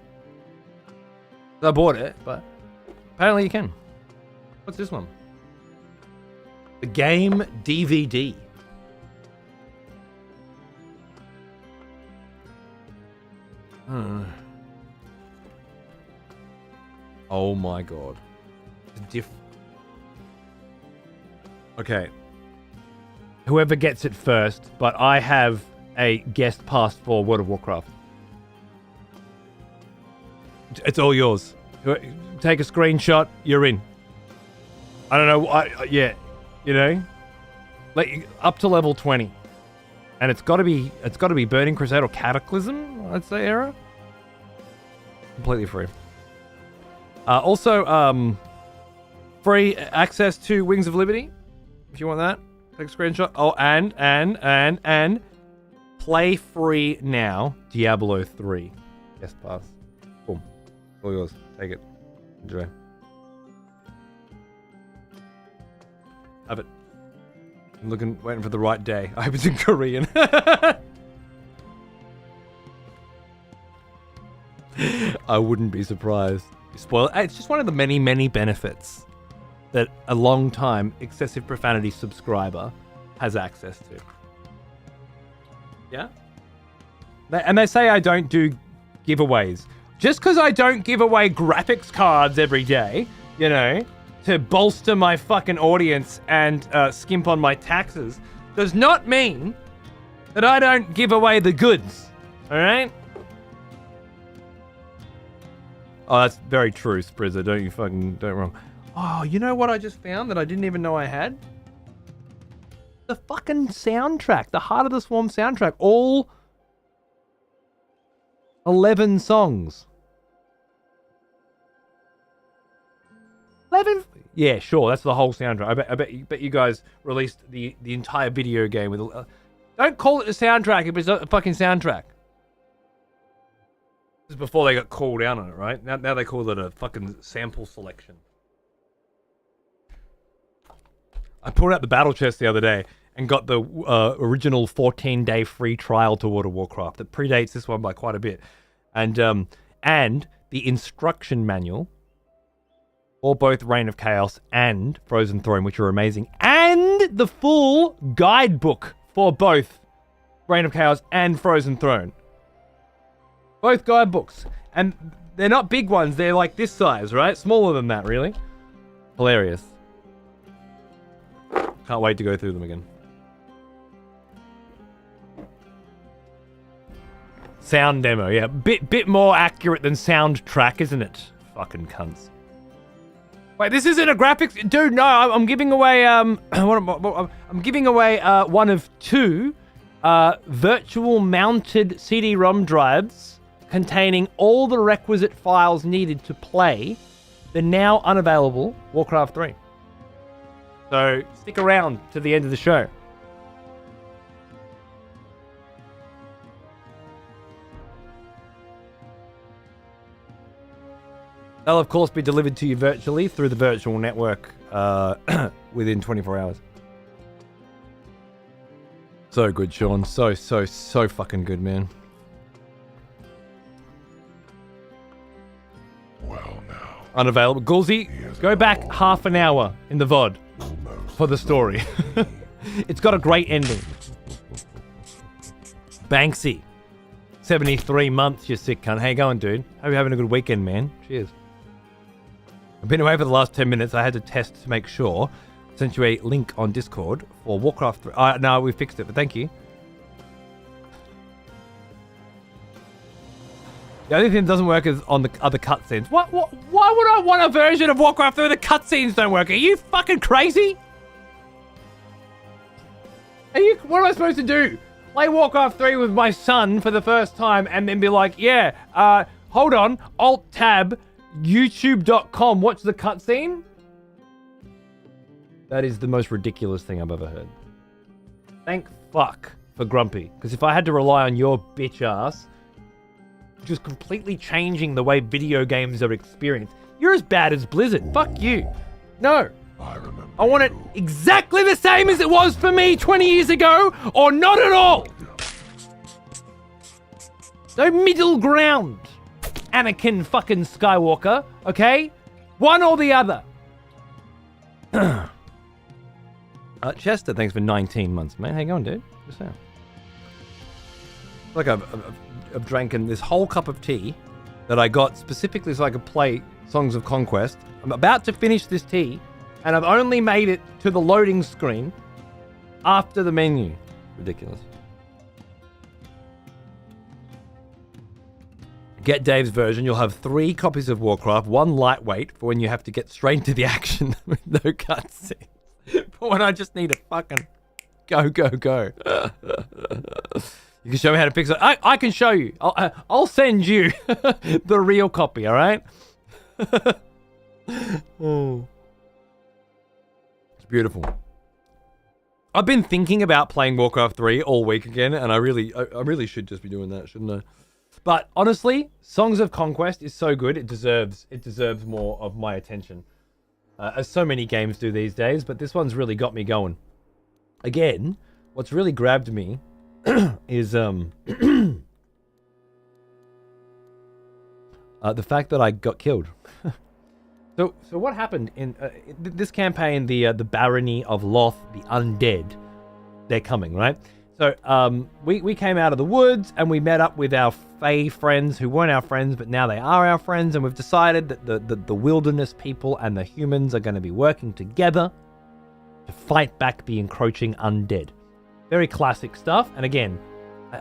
I bought it, but apparently you can. What's this one? The game DVD. Oh my god. Okay. Whoever gets it first, but I have a guest pass for World of Warcraft. It's all yours. Take a screenshot, you're in. I don't know, yeah, you know? Like, up to level 20. And it's gotta be Burning Crusade or Cataclysm, I'd say, era. Completely free. Also, free access to Wings of Liberty, if you want that. Take a screenshot. Oh, and play free now, Diablo 3. Yes, pass. Boom. All yours. Take it. Enjoy. Have it. I'm waiting for the right day. I hope it's in Korean. I wouldn't be surprised. Spoil. It's just one of the many, many benefits that a long-time excessive profanity subscriber has access to. Yeah? And they say I don't do giveaways. Just because I don't give away graphics cards every day, you know, to bolster my fucking audience and skimp on my taxes, does not mean that I don't give away the goods. All right? Oh, that's very true, Sprizzer. Don't wrong. Oh, you know what I just found that I didn't even know I had? The fucking soundtrack. The Heart of the Swarm soundtrack. All 11 songs. 11? Yeah, sure. That's the whole soundtrack. I bet you guys released the entire video game with... don't call it a soundtrack if it's not a fucking soundtrack. This is before they got called out on it, right? Now they call it a fucking sample selection. I pulled out the battle chest the other day and got the original 14-day free trial to World of Warcraft that predates this one by quite a bit. And the instruction manual for both Reign of Chaos and Frozen Throne, which are amazing. And the full guidebook for both Reign of Chaos and Frozen Throne. Both guidebooks. And they're not big ones. They're like this size, right? Smaller than that, really. Hilarious. Can't wait to go through them again. Sound demo, yeah. Bit more accurate than soundtrack, isn't it? Fucking cunts. Wait, this isn't a graphics... Dude, no, I'm giving away... I'm giving away one of two virtual mounted CD-ROM drives containing all the requisite files needed to play the now unavailable Warcraft 3. So stick around to the end of the show. They'll of course be delivered to you virtually through the virtual network within 24 hours. So good, Sean. So fucking good, man. Well now. Unavailable. Gulzy, go back half an hour in the VOD for the story. It's got a great ending. Banksy. 73 months, you sick cunt. How you going, dude? Hope you're having a good weekend, man. Cheers. I've been away for the last 10 minutes. I had to test to make sure. Sent you a link on Discord for Warcraft 3. No, we fixed it, but thank you. The only thing that doesn't work is on the other cutscenes. Why would I want a version of Warcraft 3 where the cutscenes don't work? Are you fucking crazy? What am I supposed to do? Play Warcraft 3 with my son for the first time and then be like, yeah, hold on, Alt-Tab, YouTube.com, watch the cutscene? That is the most ridiculous thing I've ever heard. Thank fuck for Grumpy, because if I had to rely on your bitch ass, just completely changing the way video games are experienced, you're as bad as Blizzard. Fuck you. No. I want it exactly the same as it was for me 20 years ago, or not at all. No middle ground. Anakin fucking Skywalker, okay? One or the other. Chester, thanks for 19 months, man. How you going, dude? What's that? Like I've drank this whole cup of tea that I got specifically so I could play Songs of Conquest. I'm about to finish this tea, and I've only made it to the loading screen after the menu. Ridiculous. Get Dave's version. You'll have 3 copies of Warcraft, 1 lightweight for when you have to get straight into the action with no cutscenes. For when I just need to fucking go. You can show me how to fix it. I can show you. I'll send you the real copy, all right? Oh. It's beautiful. I've been thinking about playing Warcraft 3 all week again, and I really should just be doing that, shouldn't I? But honestly, Songs of Conquest is so good, it deserves more of my attention. As so many games do these days, but this one's really got me going. Again, what's really grabbed me is the fact that I got killed. So what happened in this campaign? The Barony of Loth, the undead, they're coming, right? So we came out of the woods and we met up with our Fae friends who weren't our friends, but now they are our friends, and we've decided that the wilderness people and the humans are going to be working together to fight back the encroaching undead. Very classic stuff. And again,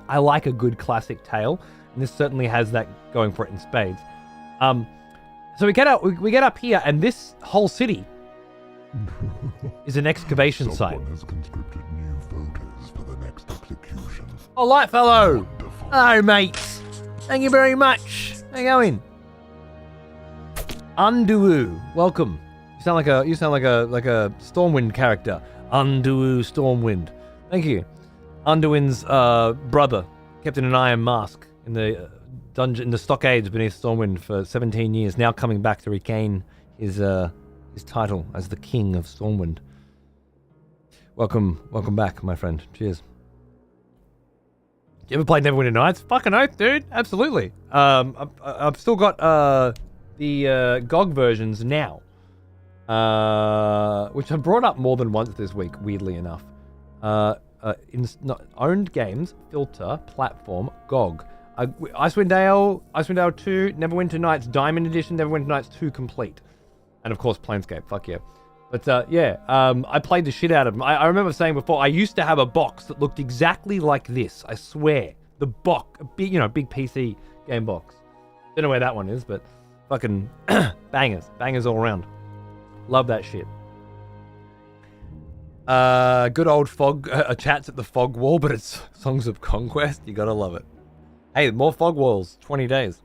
I like a good classic tale, and this certainly has that going for it in spades. So we get up here, and this whole city is an excavation site. Someone has conscripted new voters for the next execution. Oh, Lightfellow! Wonderful. Hello, mates. Thank you very much. How you going? Unduwu, welcome. You sound like a Stormwind character. Unduwu Stormwind. Thank you. Unduwin's brother, kept in an iron mask in the dungeon, in the stockades beneath Stormwind for 17 years. Now coming back to regain his title as the King of Stormwind. Welcome back, my friend. Cheers. You ever played Neverwinter Nights? Fucking oath, dude. Absolutely. I've still got the GOG versions now, which I brought up more than once this week, weirdly enough. Owned games, filter, platform, GOG. Icewind Dale 2, Neverwinter Nights Diamond Edition, Neverwinter Nights 2 complete. And of course, Planescape. Fuck yeah. But I played the shit out of them. I remember saying before, I used to have a box that looked exactly like this. I swear. The box, big PC game box. Don't know where that one is, but fucking bangers all around. Love that shit. Good old fog chats at the fog wall, but it's Songs of Conquest. You gotta love it. Hey, more fog walls. 20 days.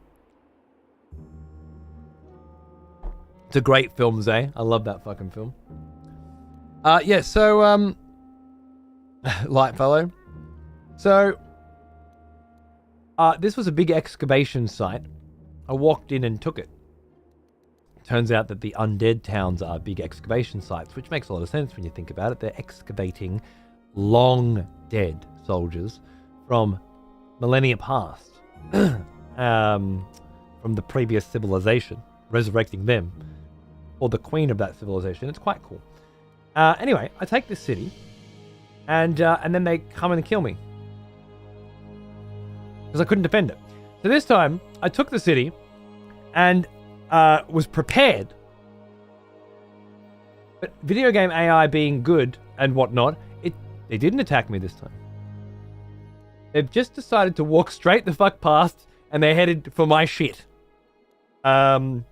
It's a great film, Zay. I love that fucking film. So Lightfellow. So this was a big excavation site. I walked in and took it. Turns out that the undead towns are big excavation sites, which makes a lot of sense when you think about it. They're excavating long dead soldiers from millennia past, from the previous civilization, resurrecting them, or the queen of that civilization. It's quite cool. Anyway, I take this city, and then they come and kill me because I couldn't defend it. So this time, I took the city, and was prepared. But video game AI being good and whatnot, they didn't attack me this time. They've just decided to walk straight the fuck past, and they headed for my shit. And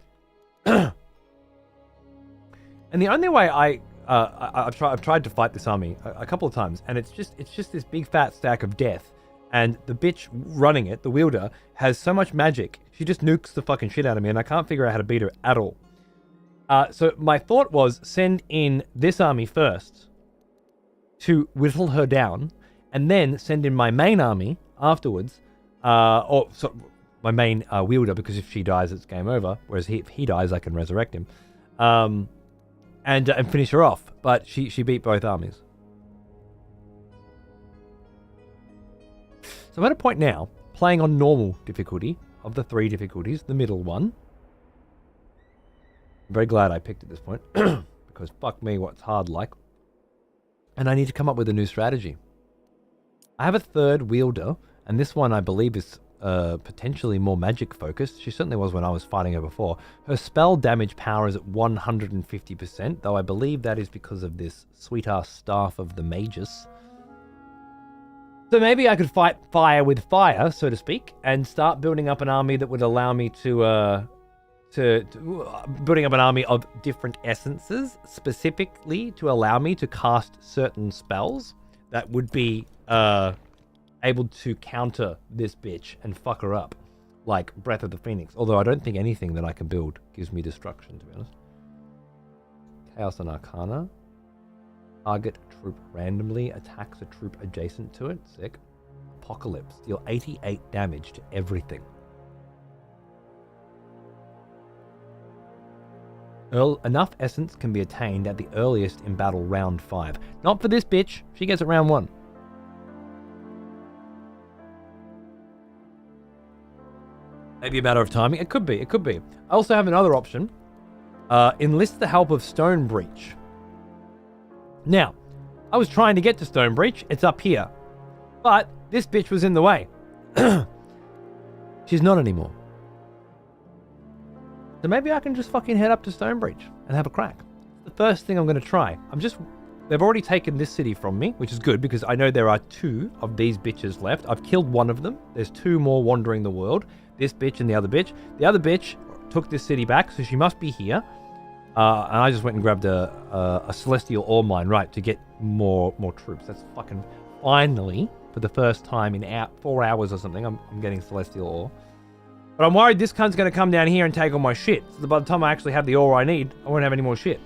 the only way I've tried to fight this army a couple of times, and it's just this big fat stack of death. And the bitch running it, the wielder, has so much magic. She just nukes the fucking shit out of me, and I can't figure out how to beat her at all. So my thought was send in this army first to whittle her down, and then send in my main army afterwards, my main wielder, because if she dies, it's game over. Whereas if he dies, I can resurrect him, and finish her off. But she beat both armies. So I'm at a point now, playing on normal difficulty of the 3 difficulties, the middle one. I'm very glad I picked at this point, because fuck me, what's hard like. And I need to come up with a new strategy. I have a 3rd wielder, and this one I believe is potentially more magic focused. She certainly was when I was fighting her before. Her spell damage power is at 150%, though I believe that is because of this sweet-ass staff of the magus. So maybe I could fight fire with fire, so to speak, and start building up an army that would allow me to building up an army of different essences, specifically to allow me to cast certain spells that would be able to counter this bitch and fuck her up, like Breath of the Phoenix. Although I don't think anything that I can build gives me destruction, to be honest. Chaos and Arcana. Target troop randomly attacks a troop adjacent to it. Sick. Apocalypse. Deal 88 damage to everything. Enough essence can be attained at the earliest in battle round 5. Not for this bitch. She gets it round 1. Maybe a matter of timing. It could be. It could be. I also have another option. Enlist the help of Stone Breach. Now, I was trying to get to Stone Breach. It's up here. But this bitch was in the way. She's not anymore. So maybe I can just fucking head up to Stone Breach and have a crack. It's the first thing I'm going to try. I'm just they've already taken this city from me, which is good because I know there are 2 of these bitches left. I've killed one of them. There's 2 more wandering the world. This bitch and the other bitch. The other bitch took this city back, so she must be here. And I just went and grabbed a celestial ore mine, right, to get more troops. That's fucking finally, for the first time in 4 hours or something, I'm getting celestial ore. But I'm worried this cunt's going to come down here and take all my shit. So by the time I actually have the ore I need, I won't have any more shit.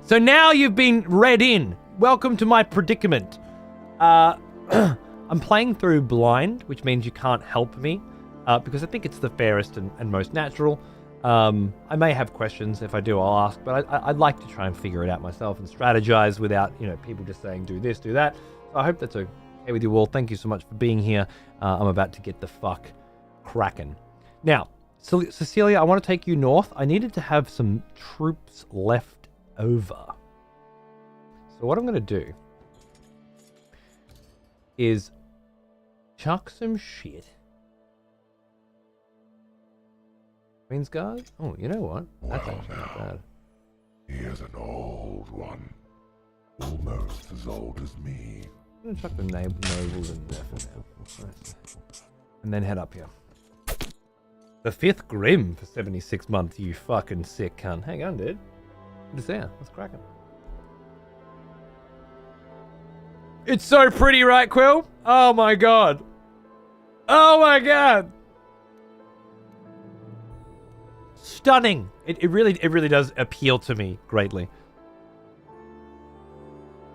So now you've been read in. Welcome to my predicament. I'm playing through blind, which means you can't help me, because I think it's the fairest and most natural. I may have questions. If I do, I'll ask, but I'd like to try and figure it out myself and strategize without, people just saying do this, do that. So I hope that's okay with you all. Thank you so much for being here. I'm about to get the fuck cracking. Now, Cecilia, I want to take you north. I needed to have some troops left over. So what I'm going to do is chuck some shit. Queen's Guard? Oh, you know what? That's actually not bad. He is an old one. Almost as old as me. I'm going to chuck the nobles in there for now. Nice. And then head up here. The 5th Grim for 76 months, you fucking sick cunt. Hang on, dude. Good to see ya. Let's crack it. It's so pretty, right, Quill? Oh my god. Oh my god. Stunning. It really does appeal to me greatly.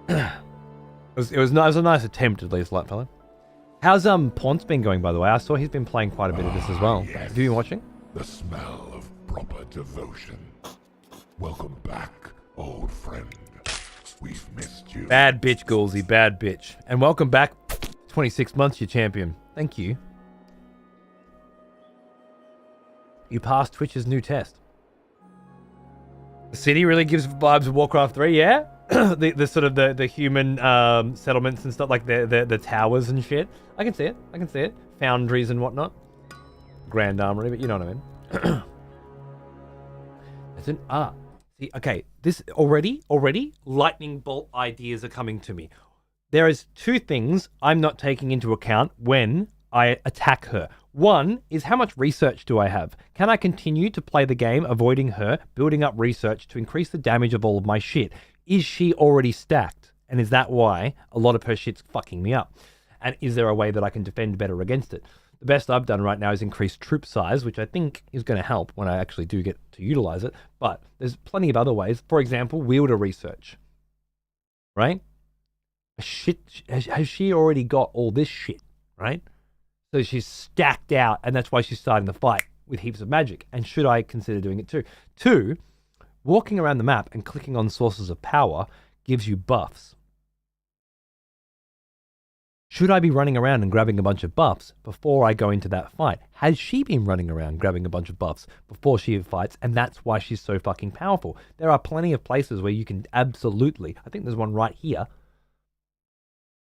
It was a nice attempt, at least, light fellow. How's Ponce been going, by the way? I saw he's been playing quite a bit of this as well. Yes. Have you been watching? The smell of proper devotion. Welcome back, old friend. We've missed you. Bad bitch, Goolsy. Bad bitch. And welcome back. 26 months, you champion. Thank you. You passed Twitch's new test. The city really gives vibes of Warcraft 3, yeah? the sort of the human settlements and stuff, like the towers and shit. I can see it. Foundries and whatnot. Grand Armory, but you know what I mean. It's an see, okay, this already lightning bolt ideas are coming to me. There is 2 things I'm not taking into account when I attack her. One is, how much research do I have? Can I continue to play the game avoiding her, building up research to increase the damage of all of my shit? Is she already stacked? And is that why a lot of her shit's fucking me up? And is there a way that I can defend better against it? The best I've done right now is increase troop size, which I think is going to help when I actually do get to utilize it. But there's plenty of other ways. For example, wielder research. Right? Has she already got all this shit? Right? So she's stacked out, and that's why she's starting the fight with heaps of magic. And should I consider doing it too? 2, walking around the map and clicking on sources of power gives you buffs. Should I be running around and grabbing a bunch of buffs before I go into that fight? Has she been running around grabbing a bunch of buffs before she fights, and that's why she's so fucking powerful? There are plenty of places where you can absolutely... I think there's one right here.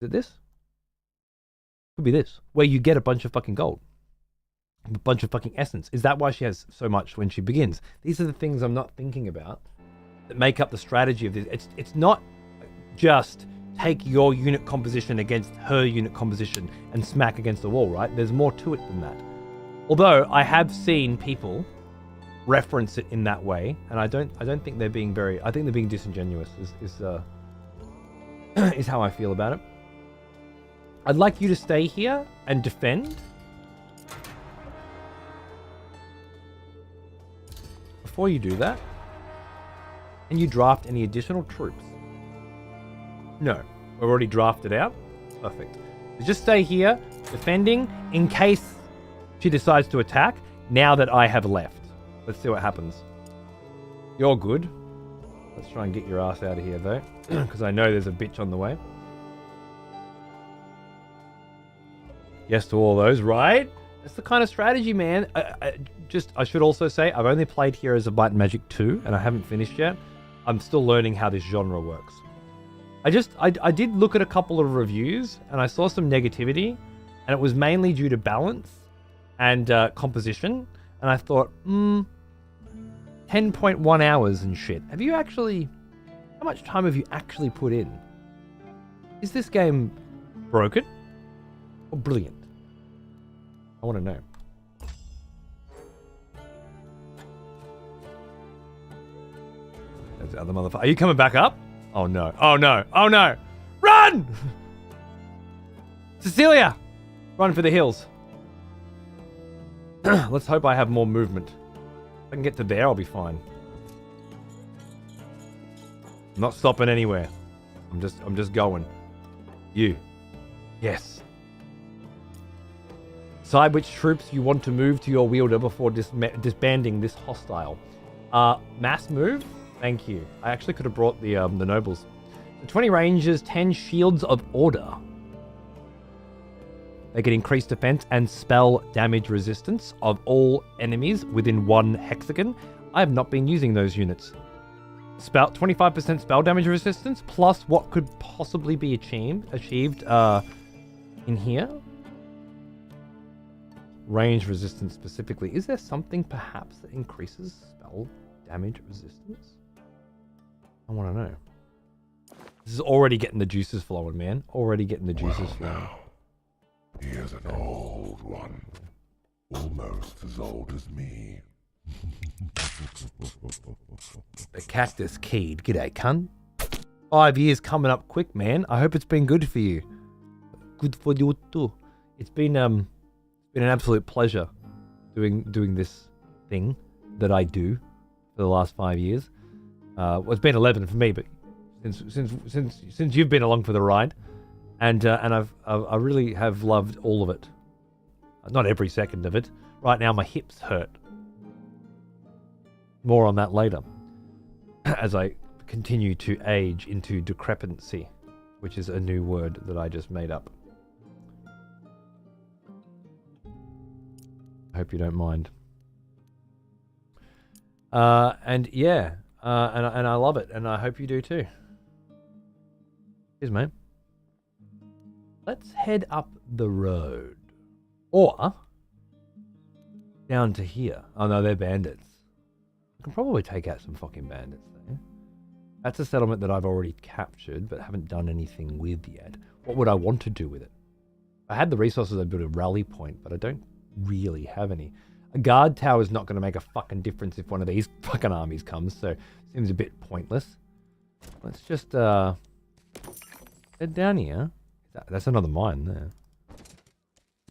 Is it this? Could be this, where you get a bunch of fucking gold. A bunch of fucking essence. Is that why she has so much when she begins? These are the things I'm not thinking about that make up the strategy of this. It's not just take your unit composition against her unit composition and smack against the wall, right? There's more to it than that. Although I have seen people reference it in that way, and I don't think they're being very... I think they're being disingenuous is how I feel about it. I'd like you to stay here and defend. Before you do that, and you draft any additional troops. No, we're already drafted out. Perfect. So just stay here, defending, in case she decides to attack, now that I have left. Let's see what happens. You're good. Let's try and get your ass out of here, though, because I know there's a bitch on the way. Yes to all those, right? That's the kind of strategy, man. I should also say, I've only played Heroes of Might and Magic 2, and I haven't finished yet. I'm still learning how this genre works. I did look at a couple of reviews, and I saw some negativity, and it was mainly due to balance and composition. And I thought, 10 10.1 hours and shit. Have you actually... How much time have you actually put in? Is this game broken or brilliant? I want to know. There's the other motherfucker. Are you coming back up? Oh no. Oh no. Oh no. Run! Cecilia! Run for the hills. Let's hope I have more movement. If I can get to there, I'll be fine. I'm not stopping anywhere. I'm just going. You. Yes. Decide which troops you want to move to your wielder before disbanding this hostile. Mass move? Thank you. I actually could have brought the nobles. So 20 rangers, 10 shields of order. They get increased defense and spell damage resistance of all enemies within 1 hexagon. I have not been using those units. 25% spell damage resistance plus what could possibly be achieved in here. Range resistance specifically. Is there something perhaps that increases spell damage resistance? I want to know. This is already getting the juices flowing, man. Already getting the juices flowing. Now, here's an old one. Almost as old as me. The cactus keyed. G'day, cunt. 5 years coming up quick, man. I hope it's been good for you. Good for you too. It's been an absolute pleasure doing this thing that I do for the last 5 years. Well, it's been 11 for me, but since you've been along for the ride, and I really have loved all of it. Not every second of it. Right now, my hips hurt. More on that later, as I continue to age into decrepency, which is a new word that I just made up. I hope you don't mind. And yeah, and I love it, and I hope you do too. Cheers, mate. Let's head up the road, or down to here. Oh no, they're bandits. I can probably take out some fucking bandits there. That's a settlement that I've already captured, but haven't done anything with yet. What would I want to do with it? I had the resources, I'd build a rally point, but I don't really have any. A guard tower is not going to make a fucking difference if one of these fucking armies comes, so it seems a bit pointless. Let's just head down here. That's another mine there.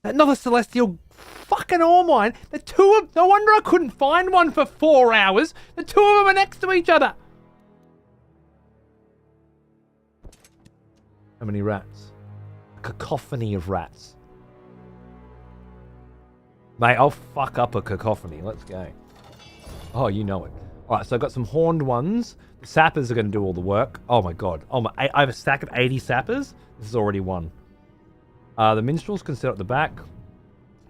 Another celestial fucking ore mine. The two of... No wonder I couldn't find one for 4 hours. The two of them are next to each other. How many rats? A cacophony of rats. Mate, I'll fuck up a cacophony. Let's go. Oh, you know it. Alright, so I've got some horned ones. The sappers are going to do all the work. Oh my god. Oh my... I have a stack of 80 sappers. This is already one. The minstrels can sit at the back.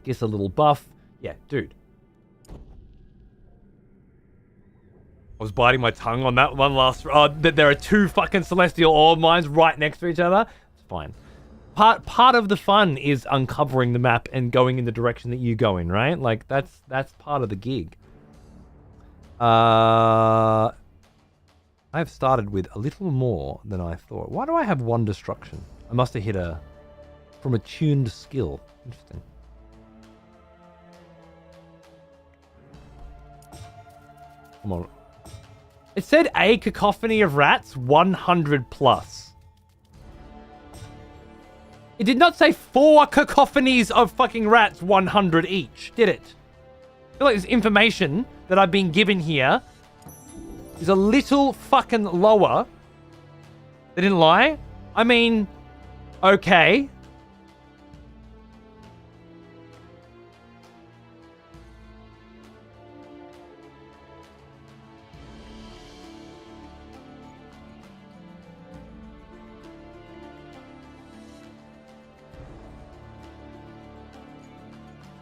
Gets a little buff. Yeah, dude. I was biting my tongue on that one last... Oh, there are two fucking celestial ore mines right next to each other. It's fine. Part of the fun is uncovering the map and going in the direction that you go in, right? Like, that's part of the gig. I've started with a little more than I thought. Why do I have 1 destruction? I must have hit from a tuned skill. Interesting. Come on. It said a cacophony of rats, 100 plus. It did not say 4 cacophonies of fucking rats, 100 each, did it? I feel like this information that I've been given here is a little fucking lower. They didn't lie? I mean, okay.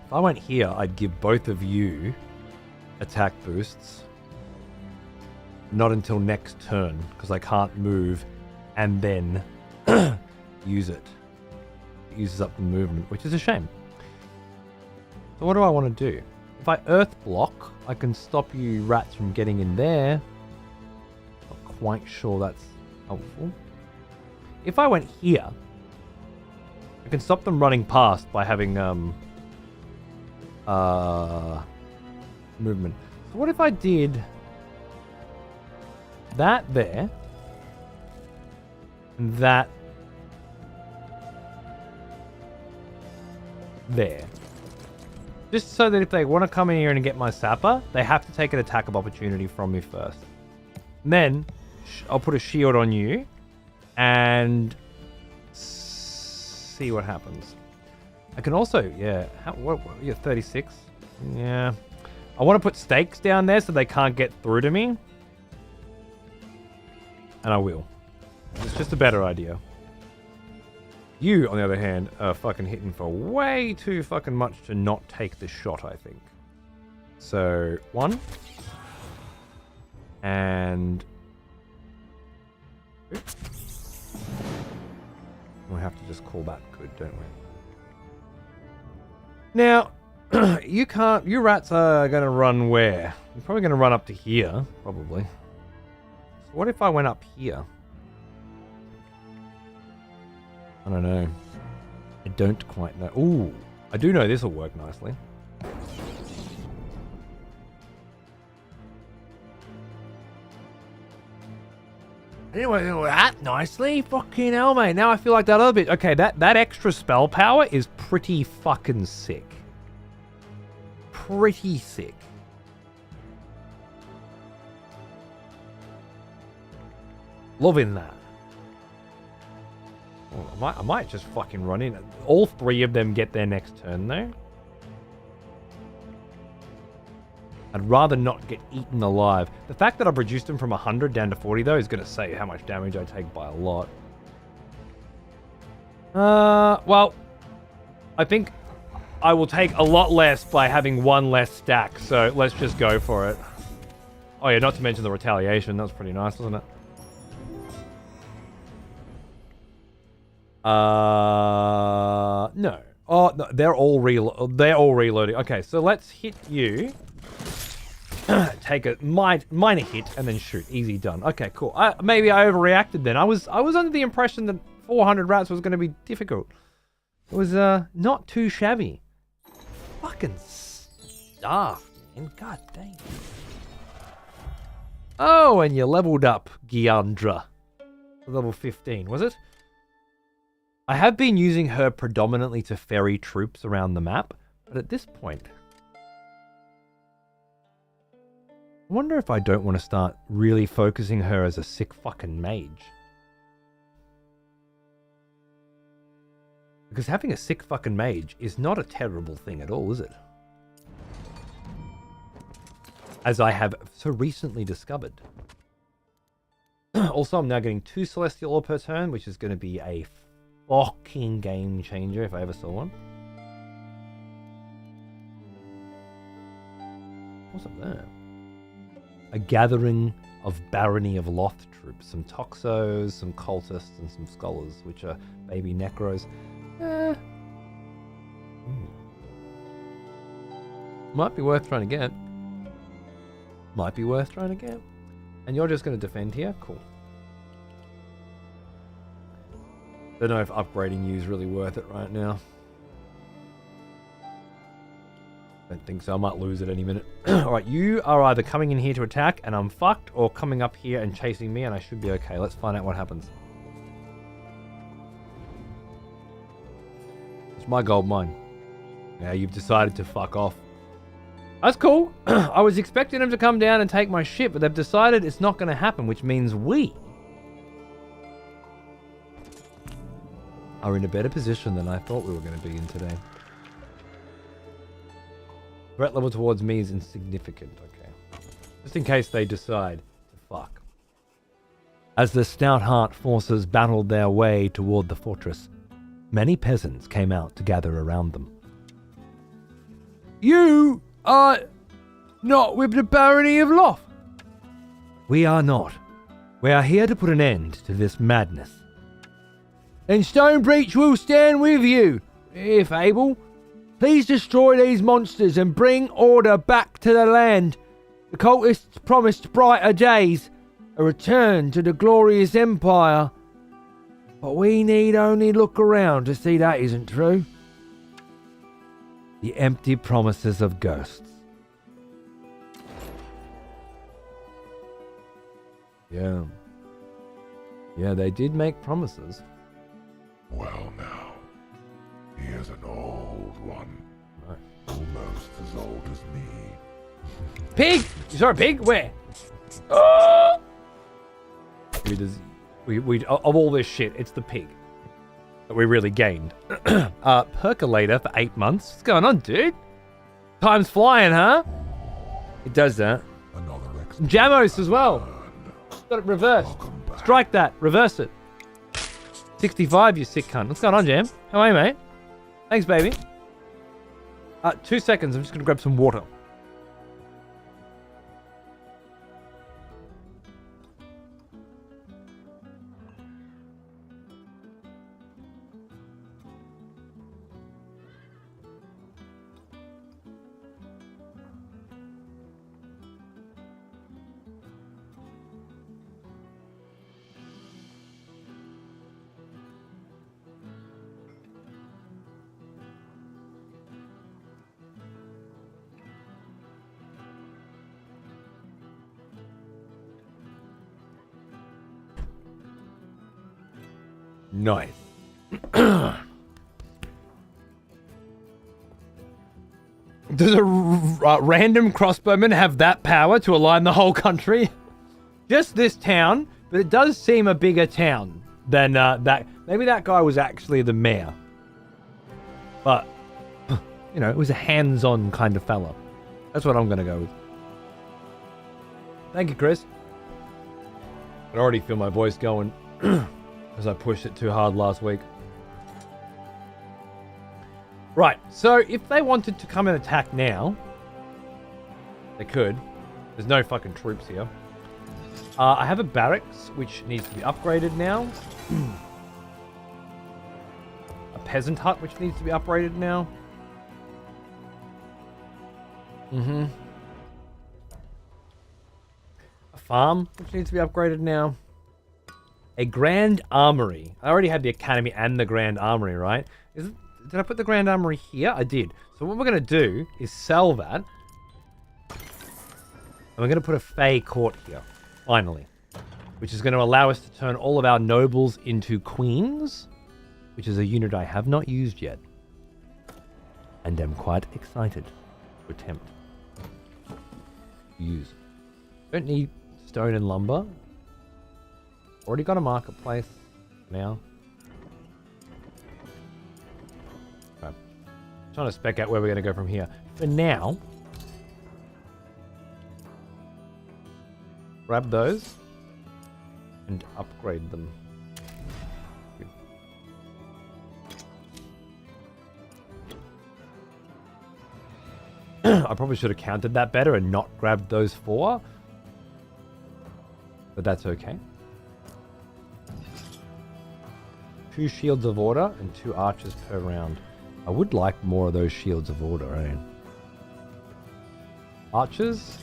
If I went here, I'd give both of you attack boosts. Not until next turn, because I can't move and then use it. It uses up the movement, which is a shame. So what do I want to do? If I earth block, I can stop you rats from getting in there. Not quite sure that's helpful. If I went here, I can stop them running past by having movement. So what if I did that there and that there? Just so that if they want to come in here and get my sapper, they have to take an attack of opportunity from me first. And then I'll put a shield on you and see what happens. I can also, yeah, what you're 36. Yeah. I want to put stakes down there so they can't get through to me. And I will. It's just a better idea. You, on the other hand, are fucking hitting for way too fucking much to not take the shot, I think. So, 1. And... Oops. We have to just call that good, don't we? Now, you rats are going to run where? You're probably going to run up to here, probably. So what if I went up here? I don't know. I don't quite know. Ooh, I do know this will work nicely. Anyway, that nicely? Fucking hell, mate. Now I feel like that other bit. Okay, that extra spell power is pretty fucking sick. Pretty sick. Loving that. Oh, I might just fucking run in. All 3 of them get their next turn, though. I'd rather not get eaten alive. The fact that I've reduced them from 100 down to 40, though, is going to say how much damage I take by a lot. Well, I think I will take a lot less by having 1 less stack, so let's just go for it. Oh yeah, not to mention the retaliation. That was pretty nice, wasn't it? No. Oh, no, they're all reloading. Okay, so let's hit you. Take a minor hit and then shoot. Easy done. Okay, cool. Maybe I overreacted then. I was under the impression that 400 rats was going to be difficult. It was not too shabby. Fucking stuff, man. God dang. Oh, and you leveled up, Giandra. Level 15, was it? I have been using her predominantly to ferry troops around the map, but at this point, I wonder if I don't want to start really focusing her as a sick fucking mage. Because having a sick fucking mage is not a terrible thing at all, is it? As I have so recently discovered. Also, I'm now getting 2 Celestial Ore per turn, which is going to be a fucking game changer if I ever saw one. What's up there? A gathering of Barony of Loth troops. Some Toxos, some Cultists, and some Scholars, which are baby Necros. Might be worth trying to get. Might be worth trying to get. And you're just going to defend here? Cool. Don't know if upgrading you is really worth it right now. Don't think so. I might lose it any minute. Alright, you are either coming in here to attack and I'm fucked, or coming up here and chasing me and I should be okay. Let's find out what happens. It's my gold mine. Now you've decided to fuck off. That's cool. I was expecting them to come down and take my shit, but they've decided it's not going to happen, which means we are in a better position than I thought we were going to be in today. Threat level towards me is insignificant. Okay. Just in case they decide to fuck. As the Stoutheart forces battled their way toward the fortress, many peasants came out to gather around them. You are not with the Barony of Loth. We are not. We are here to put an end to this madness. And Stonebreach will stand with you, if able. Please destroy these monsters and bring order back to the land. The cultists promised brighter days, a return to the glorious empire. But we need only look around to see that isn't true. The empty promises of ghosts. Yeah. Yeah, they did make promises. Well now, here's an old one. Right. Almost as old as me. Pig! You saw a pig? Where? Oh! We of all this shit, it's the pig that we really gained. Percolator for 8 months. What's going on, dude? Time's flying, huh? It does that. Another Jamos as well. Got it reversed. Strike that. Reverse it. 65, you sick cunt. What's going on, Jam? How are you, mate? Thanks, baby. 2 seconds. I'm just going to grab some water. Nice. Does a random crossbowman have that power to align the whole country? Just this town, but it does seem a bigger town than that. Maybe that guy was actually the mayor. But, you know, it was a hands-on kind of fella. That's what I'm going to go with. Thank you, Chris. I already feel my voice going because I pushed it too hard last week. Right, so if they wanted to come and attack now, they could. There's no fucking troops here. I have a barracks, which needs to be upgraded now. A peasant hut, which needs to be upgraded now. A farm, which needs to be upgraded now. A grand armory. I already had the academy and the grand armory, right? Did I put the grand armory here? I did. So what we're going to do is sell that. And we're going to put a Fey court here, finally. Which is going to allow us to turn all of our nobles into queens. Which is a unit I have not used yet. And am quite excited to attempt to use. Don't need stone and lumber. Already got a marketplace now. Okay. Trying to spec out where we're going to go from here. For now, grab those and upgrade them. I probably should have counted that better and not grabbed those 4. But that's okay. 2 shields of order and 2 archers per round. I would like more of those shields of order, eh? Archers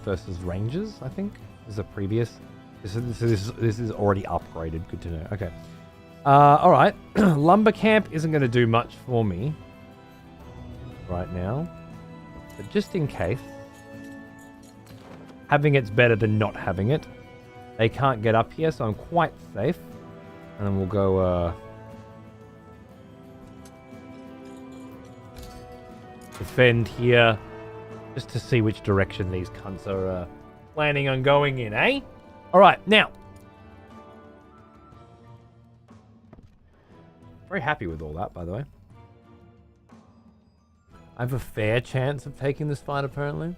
versus rangers, I think, is a previous. This is already upgraded. Good to know. Okay. All right. Lumber camp isn't going to do much for me right now, but just in case, having it's better than not having it. They can't get up here, so I'm quite safe. And then we'll go defend here, just to see which direction these cunts are planning on going in, eh? All right, now. Very happy with all that, by the way. I have a fair chance of taking this fight, apparently.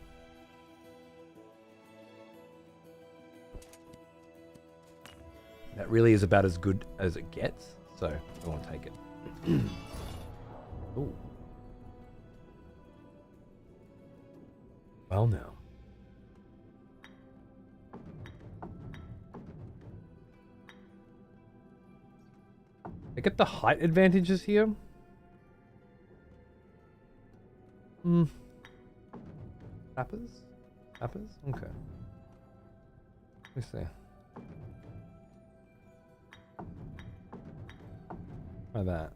That really is about as good as it gets, so I want to take it. Ooh. Well, now. I get the height advantages here. Sappers? Sappers? Okay. Let me see. Try that.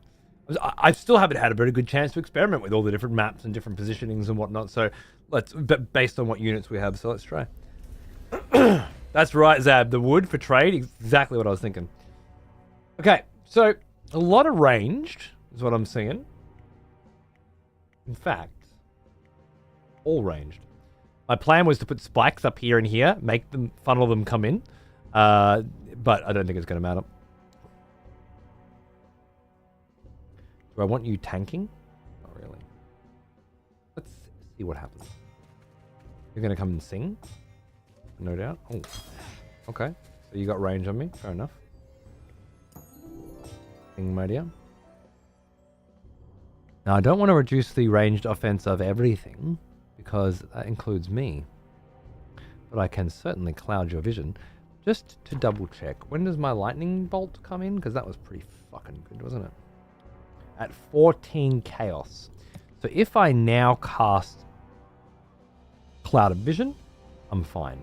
I still haven't had a very good chance to experiment with all the different maps and different positionings and whatnot. So based on what units we have, so let's try. That's right, Zab. The wood for trade, exactly what I was thinking. Okay, so a lot of ranged is what I'm seeing. In fact, all ranged. My plan was to put spikes up here and here, make them funnel them come in, but I don't think it's going to matter. Do I want you tanking? Not really. Let's see what happens. You're going to come and sing? No doubt. Oh, okay. So you got range on me. Fair enough. Sing, my dear. Now, I don't want to reduce the ranged offense of everything, because that includes me. But I can certainly cloud your vision. Just to double check, when does my lightning bolt come in? Because that was pretty fucking good, wasn't it? At 14 chaos. So if I now cast Cloud of Vision, I'm fine.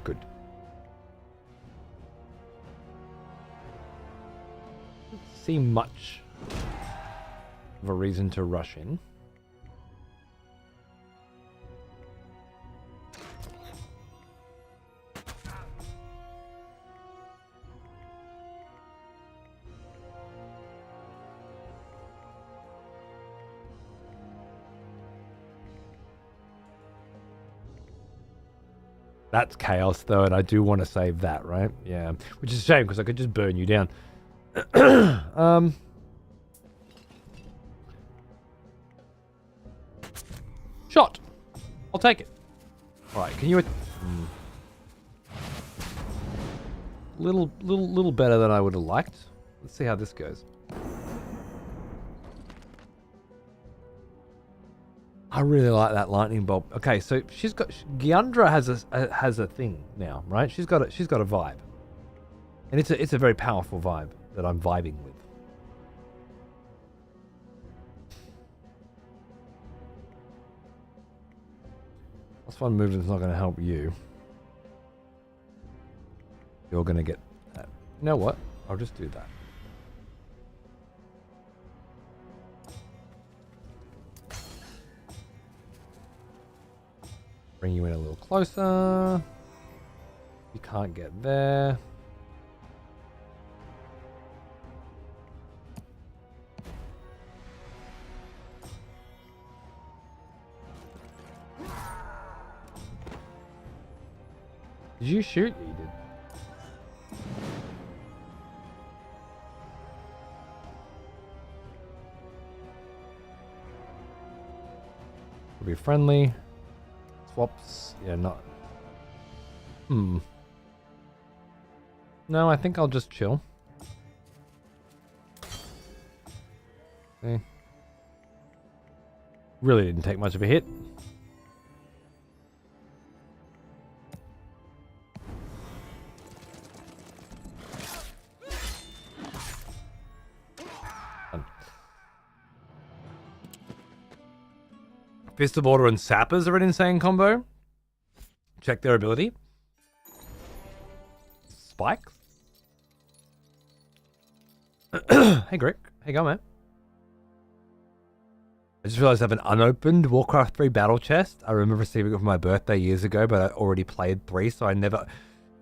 Good. Doesn't seem much of a reason to rush in. That's chaos, though, and I do want to save that, right? Yeah, which is a shame, because I could just burn you down. Shot! I'll take it. Alright, can you... Little better than I would have liked. Let's see how this goes. I really like that lightning bolt. Okay, so she's got Gyandra has a thing now, right? She's got a vibe, and it's a very powerful vibe that I'm vibing with. +1 movement's not going to help you. You're going to get that. You know what? I'll just do that. Bring you in a little closer. You can't get there. Did you shoot? Yeah, you did. We'll be friendly. Swaps. Yeah, not. No, I think I'll just chill. Okay. Really didn't take much of a hit. Fist of Order and Sappers are an insane combo. Check their ability. Spikes. Hey, Grick. Hey, go, man. I just realized I have an unopened Warcraft 3 battle chest. I remember receiving it for my birthday years ago, but I already played 3, so I never...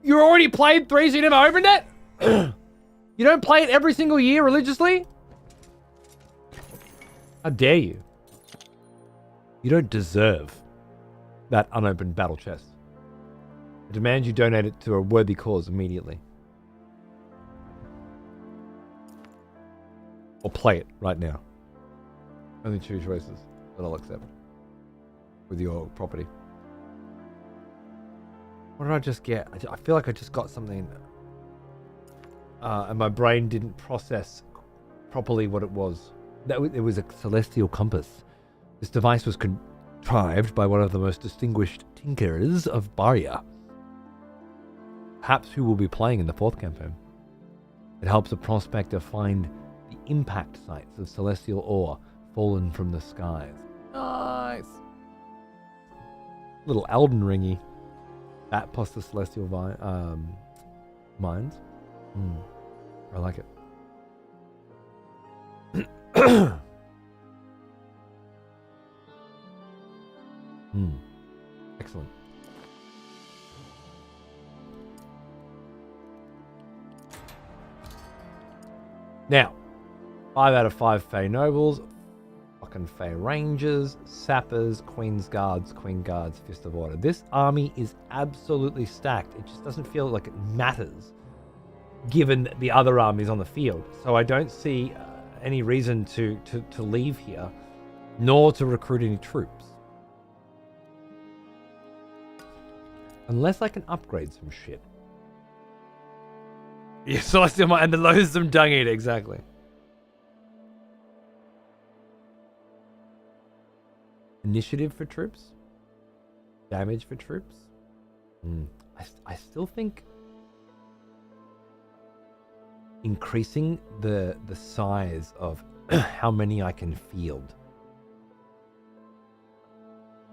You already played 3, so you never opened it? You don't play it every single year religiously? How dare you? You don't deserve that unopened battle chest. I demand you donate it to a worthy cause immediately. Or play it right now. Only 2 choices that I'll accept with your property. What did I just get? I feel like I just got something and my brain didn't process properly what it was. It was a celestial compass. This device was contrived by one of the most distinguished tinkerers of Baria. perhaps who will be playing in the 4th campaign. It helps a prospector find the impact sites of celestial ore fallen from the skies. Nice! Little Elden Ringy. That plus the celestial mines. I like it. Excellent. Now, 5 out of 5 Fey Nobles, fucking Fey Rangers, Sappers, Queen's Guards, Queen Guards, Fist of Order. This army is absolutely stacked. It just doesn't feel like it matters, given the other armies on the field. So I don't see any reason to leave here, nor to recruit any troops. Unless I can upgrade some shit. Yeah, Celestial Mine and the loathsome Dung Eater, exactly. Initiative for troops? Damage for troops? I still think increasing the size of how many I can field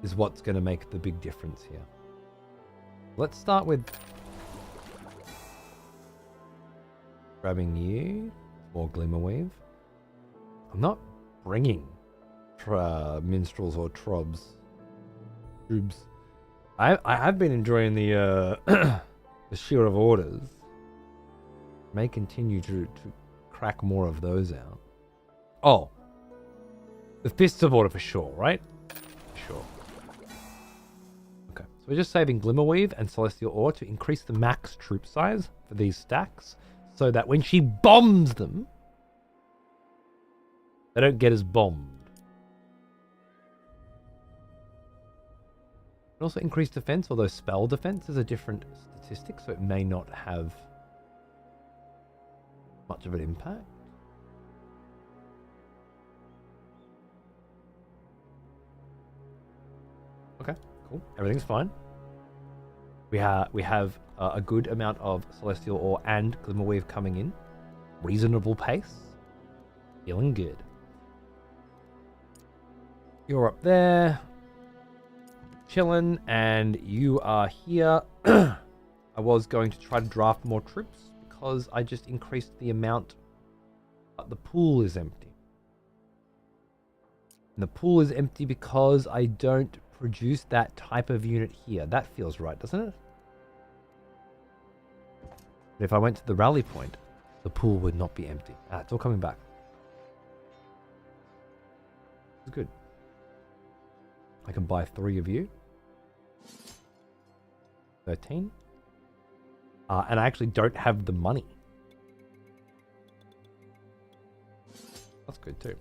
is what's going to make the big difference here. Let's start with grabbing you, more Glimmerweave. I'm not bringing minstrels or trobs. I have been enjoying the the Shear of Orders. May continue to crack more of those out. Oh, the Fists of Order for sure, right? Sure. Okay, so we're just saving Glimmerweave and Celestial Ore to increase the max troop size for these stacks, so that when she bombs them, they don't get as bombed. And also increase defense, although spell defense is a different statistic, so it may not have much of an impact. Okay, cool. Everything's fine. We have a good amount of Celestial Ore and Glimmerweave coming in. Reasonable pace. Feeling good. You're up there. Chilling, and you are here. I was going to try to draft more troops because I just increased the amount, but the pool is empty. And the pool is empty because I don't produce that type of unit here. That feels right, doesn't it? But if I went to the rally point, the pool would not be empty. It's all coming back. It's good. I can buy 3 of you. 13. And I actually don't have the money. That's good too.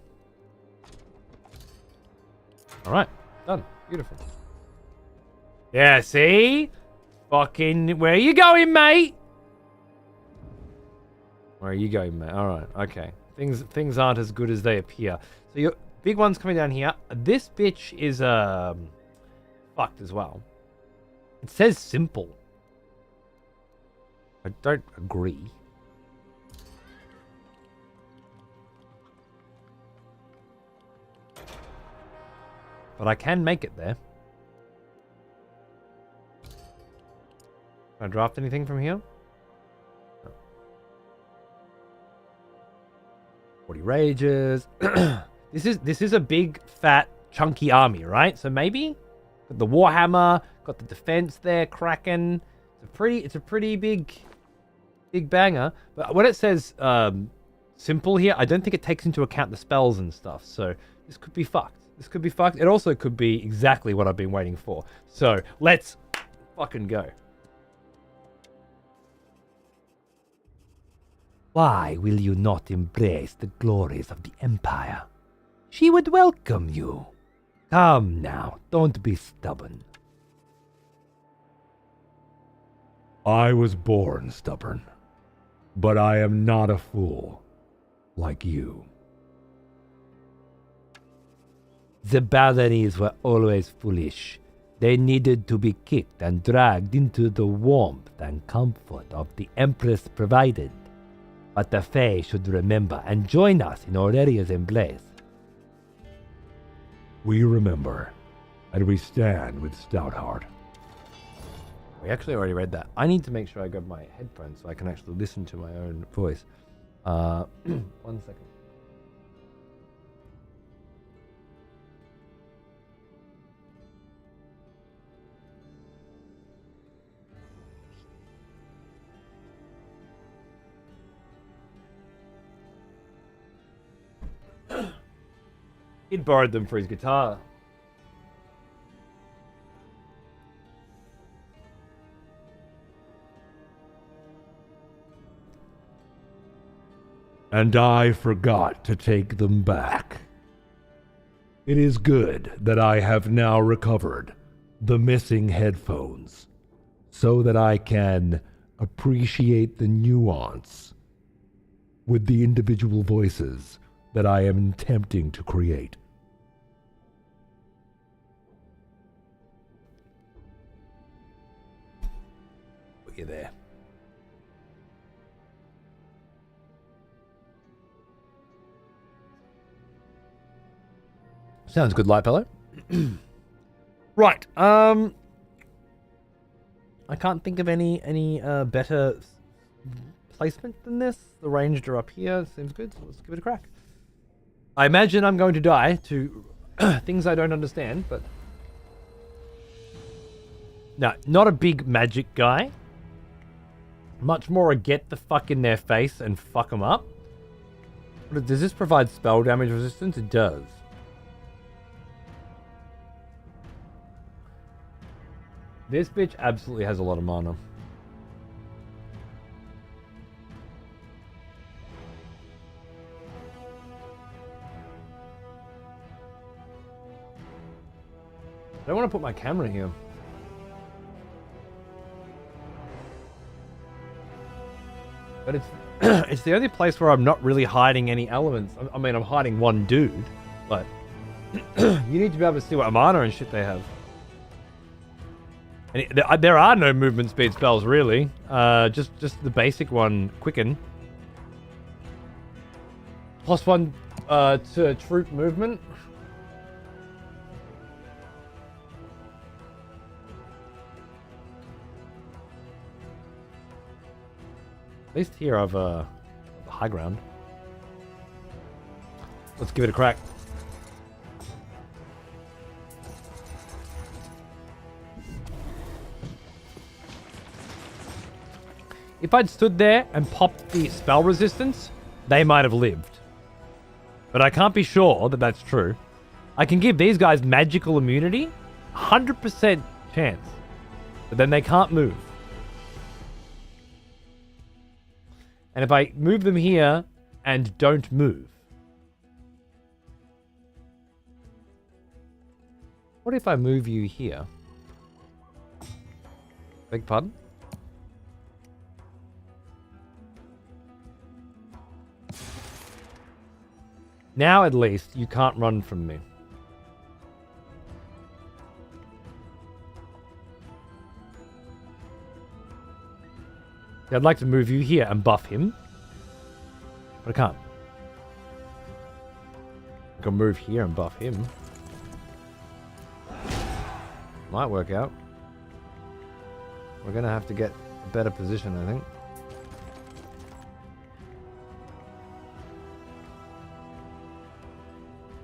Alright, done. Beautiful. Yeah, see? Fucking, where are you going, mate? Where are you going, mate? Alright, okay. Things aren't as good as they appear. So your big one's coming down here. This bitch is fucked as well. It says simple. I don't agree. But I can make it there. Can I draft anything from here? No. 40 rages. This is a big, fat, chunky army, right? So maybe got the Warhammer, got the defense there, cracking. It's a pretty big banger. But when it says simple here, I don't think it takes into account the spells and stuff. So this could be fucked. This could be fucked. It also could be exactly what I've been waiting for. So let's fucking go. Why will you not embrace the glories of the Empire? She would welcome you. Come now, don't be stubborn. I was born stubborn, but I am not a fool like you. The Balinese were always foolish. They needed to be kicked and dragged into the warmth and comfort of the Empress provided. But the Fae should remember and join us in Aurelia's embrace. We remember, and we stand with stout heart. We actually already read that. I need to make sure I grab my headphones so I can actually listen to my own voice. 1 second. He'd borrowed them for his guitar. And I forgot to take them back. It is good that I have now recovered the missing headphones, so that I can appreciate the nuance with the individual voices that I am attempting to create. Put you there. Sounds good, Light Fellow. Right. I can't think of any better placement than this. The ranged are up here. Seems good. So let's give it a crack. I imagine I'm going to die to things I don't understand, but no, not a big magic guy. Much more a get the fuck in their face and fuck them up. Does this provide spell damage resistance? It does. This bitch absolutely has a lot of mana. I don't want to put my camera here. But it's it's the only place where I'm not really hiding any elements. I mean, I'm hiding one dude, but you need to be able to see what mana and shit they have. And there are no movement speed spells, really. Just the basic one, Quicken. +1 to troop movement. At least here I've the high ground. Let's give it a crack. If I'd stood there and popped the spell resistance, they might have lived. But I can't be sure that that's true. I can give these guys magical immunity, 100% chance. But then they can't move. And if I move them here and don't move. What if I move you here? Beg pardon? Now at least you can't run from me. I'd like to move you here and buff him. But I can't. I can move here and buff him. Might work out. We're going to have to get a better position, I think.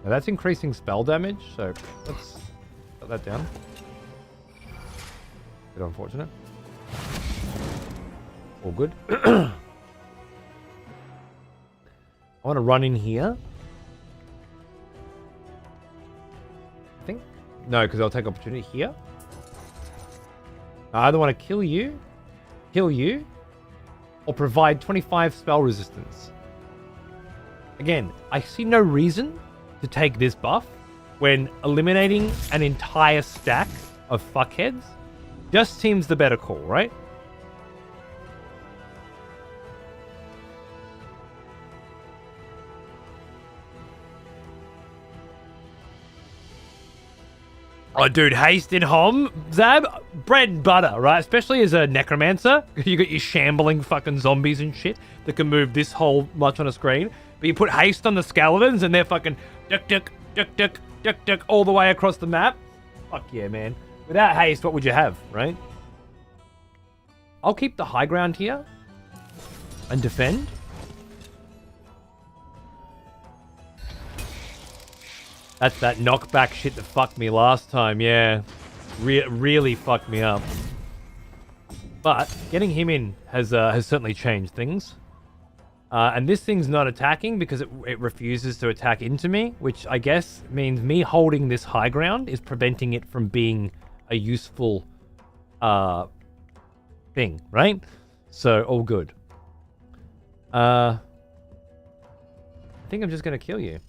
Now that's increasing spell damage, so let's put that down. Bit unfortunate. All good. I want to run in here. I think. No, because I'll take opportunity here. I either want to kill you, or provide 25 spell resistance. Again, I see no reason to take this buff when eliminating an entire stack of fuckheads just seems the better call, right? Oh, dude, haste in Hom, Zab, bread and butter, right? Especially as a necromancer. You got your shambling fucking zombies and shit that can move this whole much on a screen. But you put haste on the skeletons and they're fucking duck, duck, duck, duck, duck, duck all the way across the map. Fuck yeah, man. Without haste, what would you have, right? I'll keep the high ground here and defend. That's that knockback shit that fucked me last time, yeah. Really fucked me up. But getting him in has certainly changed things. And this thing's not attacking because it refuses to attack into me, which I guess means me holding this high ground is preventing it from being a useful thing, right? So, all good. I think I'm just going to kill you.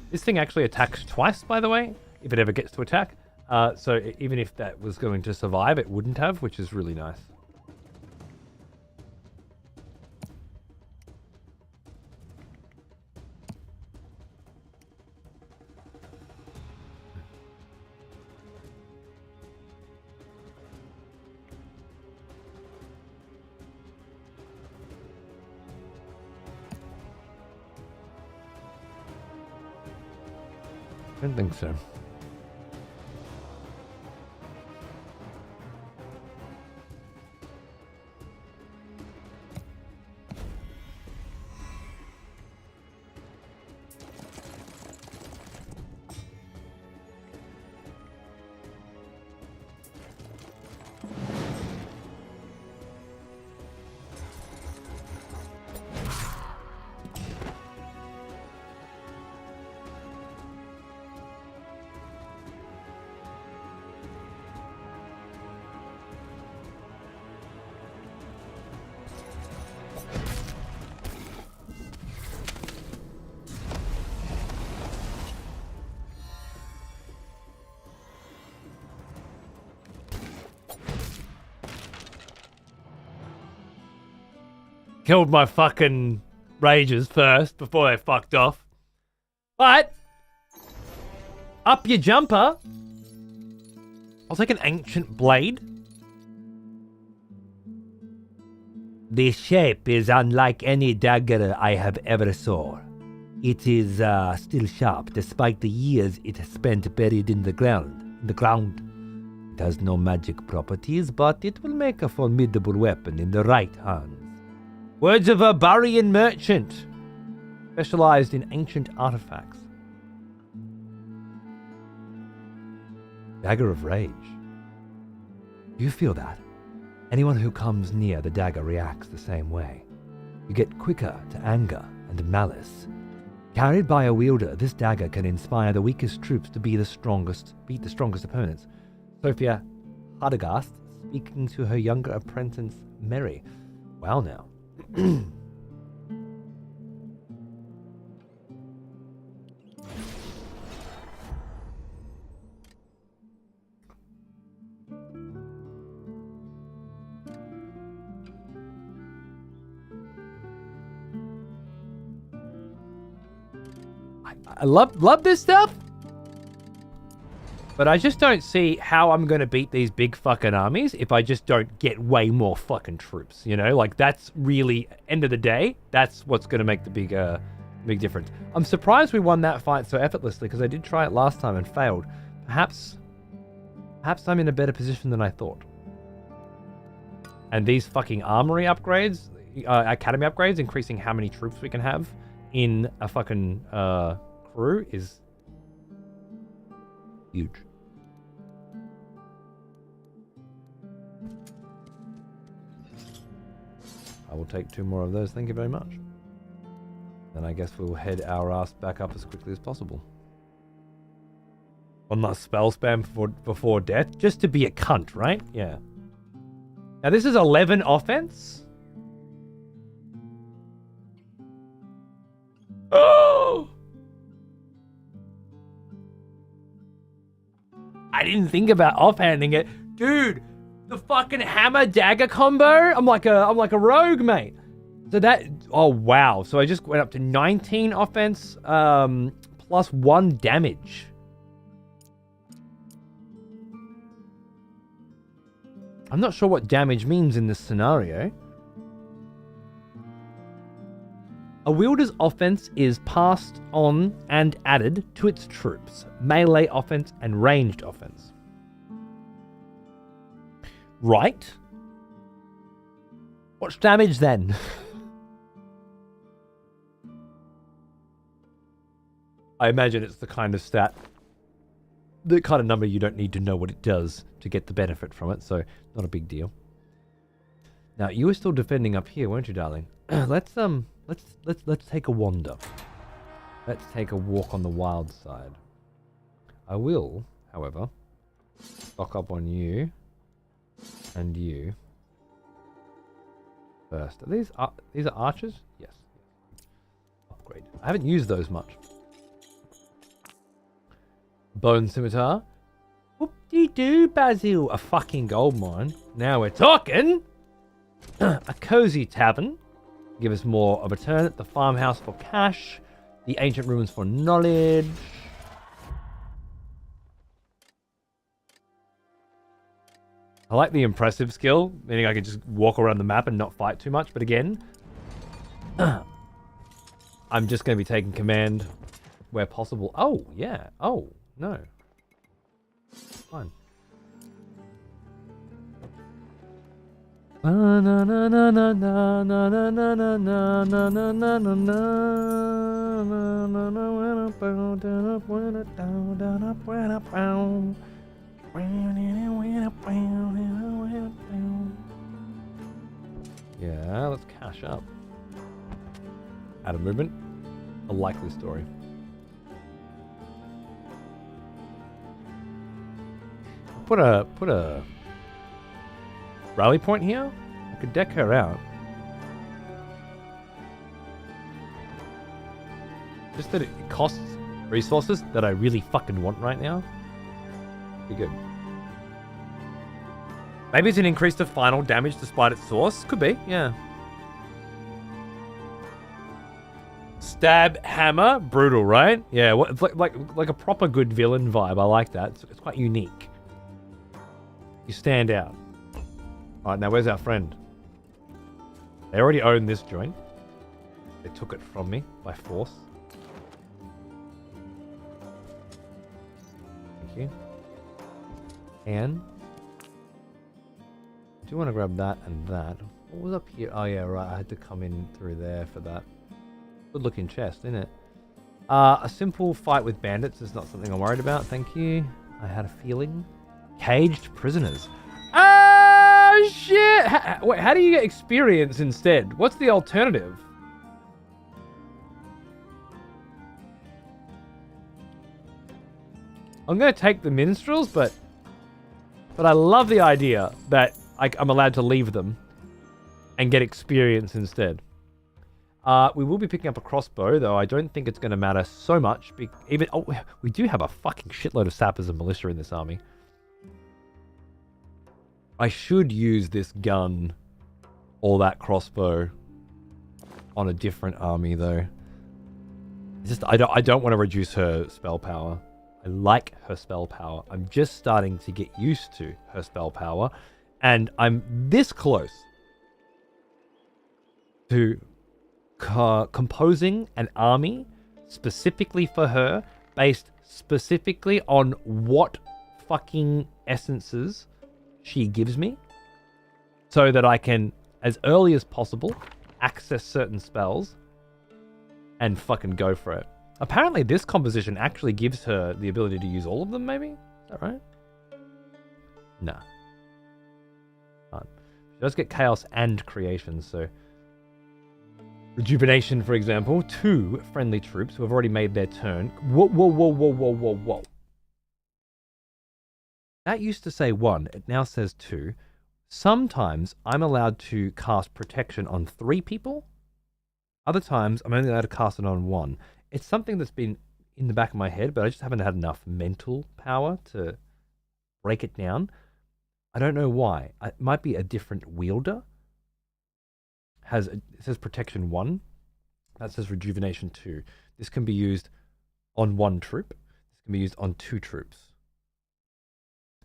This thing actually attacks twice, by the way, if it ever gets to attack. So even if that was going to survive, it wouldn't have, which is really nice. I don't think so. Killed my fucking rages first before they fucked off. But up your jumper. I'll take an ancient blade. The shape is unlike any dagger I have ever saw. It is still sharp despite the years it has spent buried in the ground. It has no magic properties, but it will make a formidable weapon in the right hands. Words of a Barbarian merchant, specialized in ancient artifacts. Dagger of Rage. You feel that? Anyone who comes near the dagger reacts the same way. You get quicker to anger and malice. Carried by a wielder, this dagger can inspire the weakest troops to beat the strongest opponents. Sophia Hardegast speaking to her younger apprentice Mary. Wow now. I love this stuff, but I just don't see how I'm going to beat these big fucking armies if I just don't get way more fucking troops, you know? Like, that's really, end of the day, that's what's going to make the big difference. I'm surprised we won that fight so effortlessly, because I did try it last time and failed. Perhaps I'm in a better position than I thought. And these fucking armory upgrades, academy upgrades, increasing how many troops we can have in a fucking crew is huge. I will take 2 more of those, thank you very much. Then I guess we'll head our ass back up as quickly as possible. One last spell spam before death, just to be a cunt, right? Yeah. Now this is 11 offense. Oh! I didn't think about offhanding it. Dude, the fucking hammer dagger combo? I'm like a rogue, mate. So that, oh wow. So I just went up to 19 offense, plus 1 damage. I'm not sure what damage means in this scenario. A wielder's offense is passed on and added to its troops. Melee offense and ranged offense. Right. What's damage then? I imagine it's the kind of stat, the kind of number you don't need to know what it does to get the benefit from it, so not a big deal. Now, you were still defending up here, weren't you, darling? Let's take a wander. Let's take a walk on the wild side. I will, however, stock up on you and you first. Are these are archers? Yes. Upgrade. I haven't used those much. Bone scimitar. Whoop-de-doo, Basil. A fucking gold mine. Now we're talking. A cozy tavern. Give us more of a turn at the farmhouse for cash. The ancient ruins for knowledge. I like the impressive skill, meaning I could just walk around the map and not fight too much. But again, I'm just going to be taking command where possible. Oh, yeah. Oh, no. Fine. Yeah, let's cash up. Out of movement. A likely story. Put a rally point here. I could deck her out. Just that it costs resources that I really fucking want right now. Be good. Maybe it's an increase to final damage despite its source. Could be, yeah. Stab hammer, brutal, right? Yeah, well, it's like a proper good villain vibe. I like that. It's quite unique. You stand out. All right, now where's our friend? They already own this joint. They took it from me by force. Thank you. And I do want to grab that and that. What was up here? Oh yeah, right. I had to come in through there for that. Good looking chest, isn't it? A simple fight with bandits is not something I'm worried about. Thank you. I had a feeling. Caged prisoners. Ah, shit! Wait, how do you get experience instead? What's the alternative? I'm gonna take the minstrels, but I love the idea that I'm allowed to leave them and get experience instead. We will be picking up a crossbow, though I don't think it's going to matter so much. We do have a fucking shitload of sappers and militia in this army. I should use this gun or that crossbow on a different army, though. It's just I don't want to reduce her spell power. I like her spell power. I'm just starting to get used to her spell power, and I'm this close to composing an army specifically for her, based specifically on what fucking essences she gives me, so that I can, as early as possible, access certain spells and fucking go for it. Apparently this composition actually gives her the ability to use all of them, maybe? Is that right? Nah. She does get chaos and creation, so rejuvenation, for example. 2 friendly troops who have already made their turn. Whoa. That used to say 1. It now says 2. Sometimes I'm allowed to cast protection on 3 people. Other times I'm only allowed to cast it on 1. It's something that's been in the back of my head, but I just haven't had enough mental power to break it down. I don't know why. It might be a different wielder. It says protection 1. That says rejuvenation 2. This can be used on 1 troop. This can be used on 2 troops.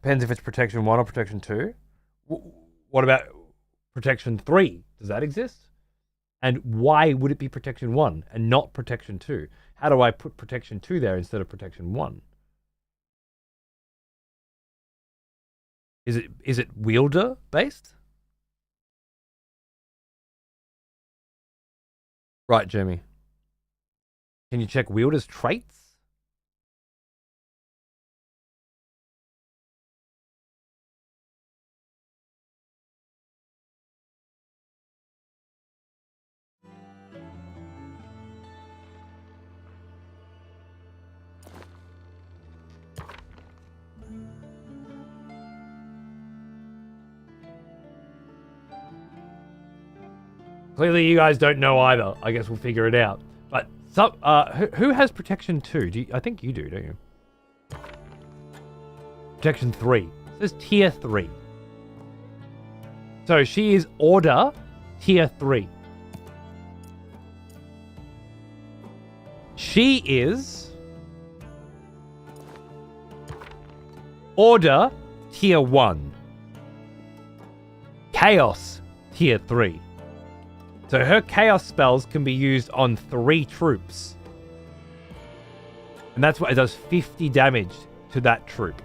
Depends if it's protection 1 or protection 2. What about protection 3? Does that exist? And why would it be protection 1 and not protection 2? How do I put protection 2 there instead of protection 1? Is it wielder based? Right, Jeremy. Can you check wielder's traits? Clearly, you guys don't know either. I guess we'll figure it out. But some, who has protection 2? I think you do, don't you? Protection 3. It says tier 3. So she is order tier 3. She is order tier 1. Chaos tier 3. So her chaos spells can be used on 3 troops. And that's why it does 50 damage to that troop.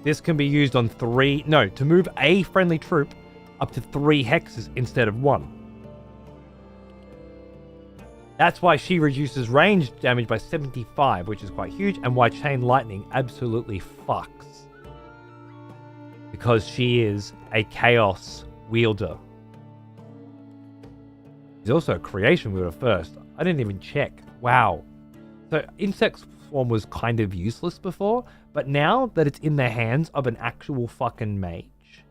This can be used on to move a friendly troop up to 3 hexes instead of 1. That's why she reduces range damage by 75, which is quite huge, and why Chain Lightning absolutely fucks. Because she is a chaos wielder. She's also a creation wielder first. I didn't even check. Wow. So Insect Swarm was kind of useless before, but now that it's in the hands of an actual fucking mage,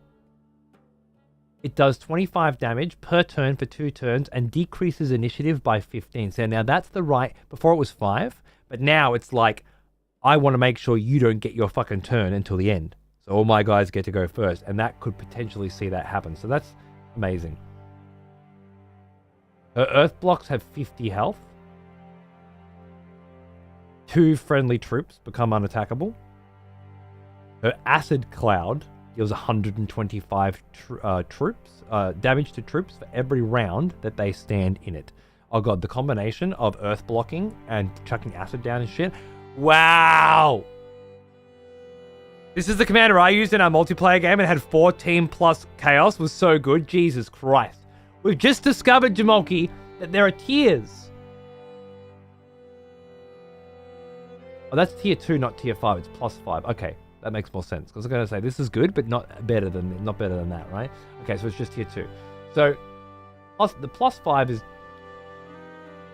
it does 25 damage per turn for 2 turns and decreases initiative by 15. So now that's the right... Before it was 5, but now it's like, I want to make sure you don't get your fucking turn until the end. So all my guys get to go first, and that could potentially see that happen. So that's amazing. Her earth blocks have 50 health. 2 friendly troops become unattackable. Her acid cloud deals 125 damage to troops for every round that they stand in it. Oh god, the combination of earth blocking and chucking acid down and shit. Wow! This is the commander I used in our multiplayer game and had 14 plus chaos. Was so good. Jesus Christ. We've just discovered, Jamalki, that there are tiers. Oh, that's tier 2, not tier 5. It's plus 5. Okay, that makes more sense. Because I was going to say, this is good, but not better than that, right? Okay, so it's just tier 2. So, the plus 5 is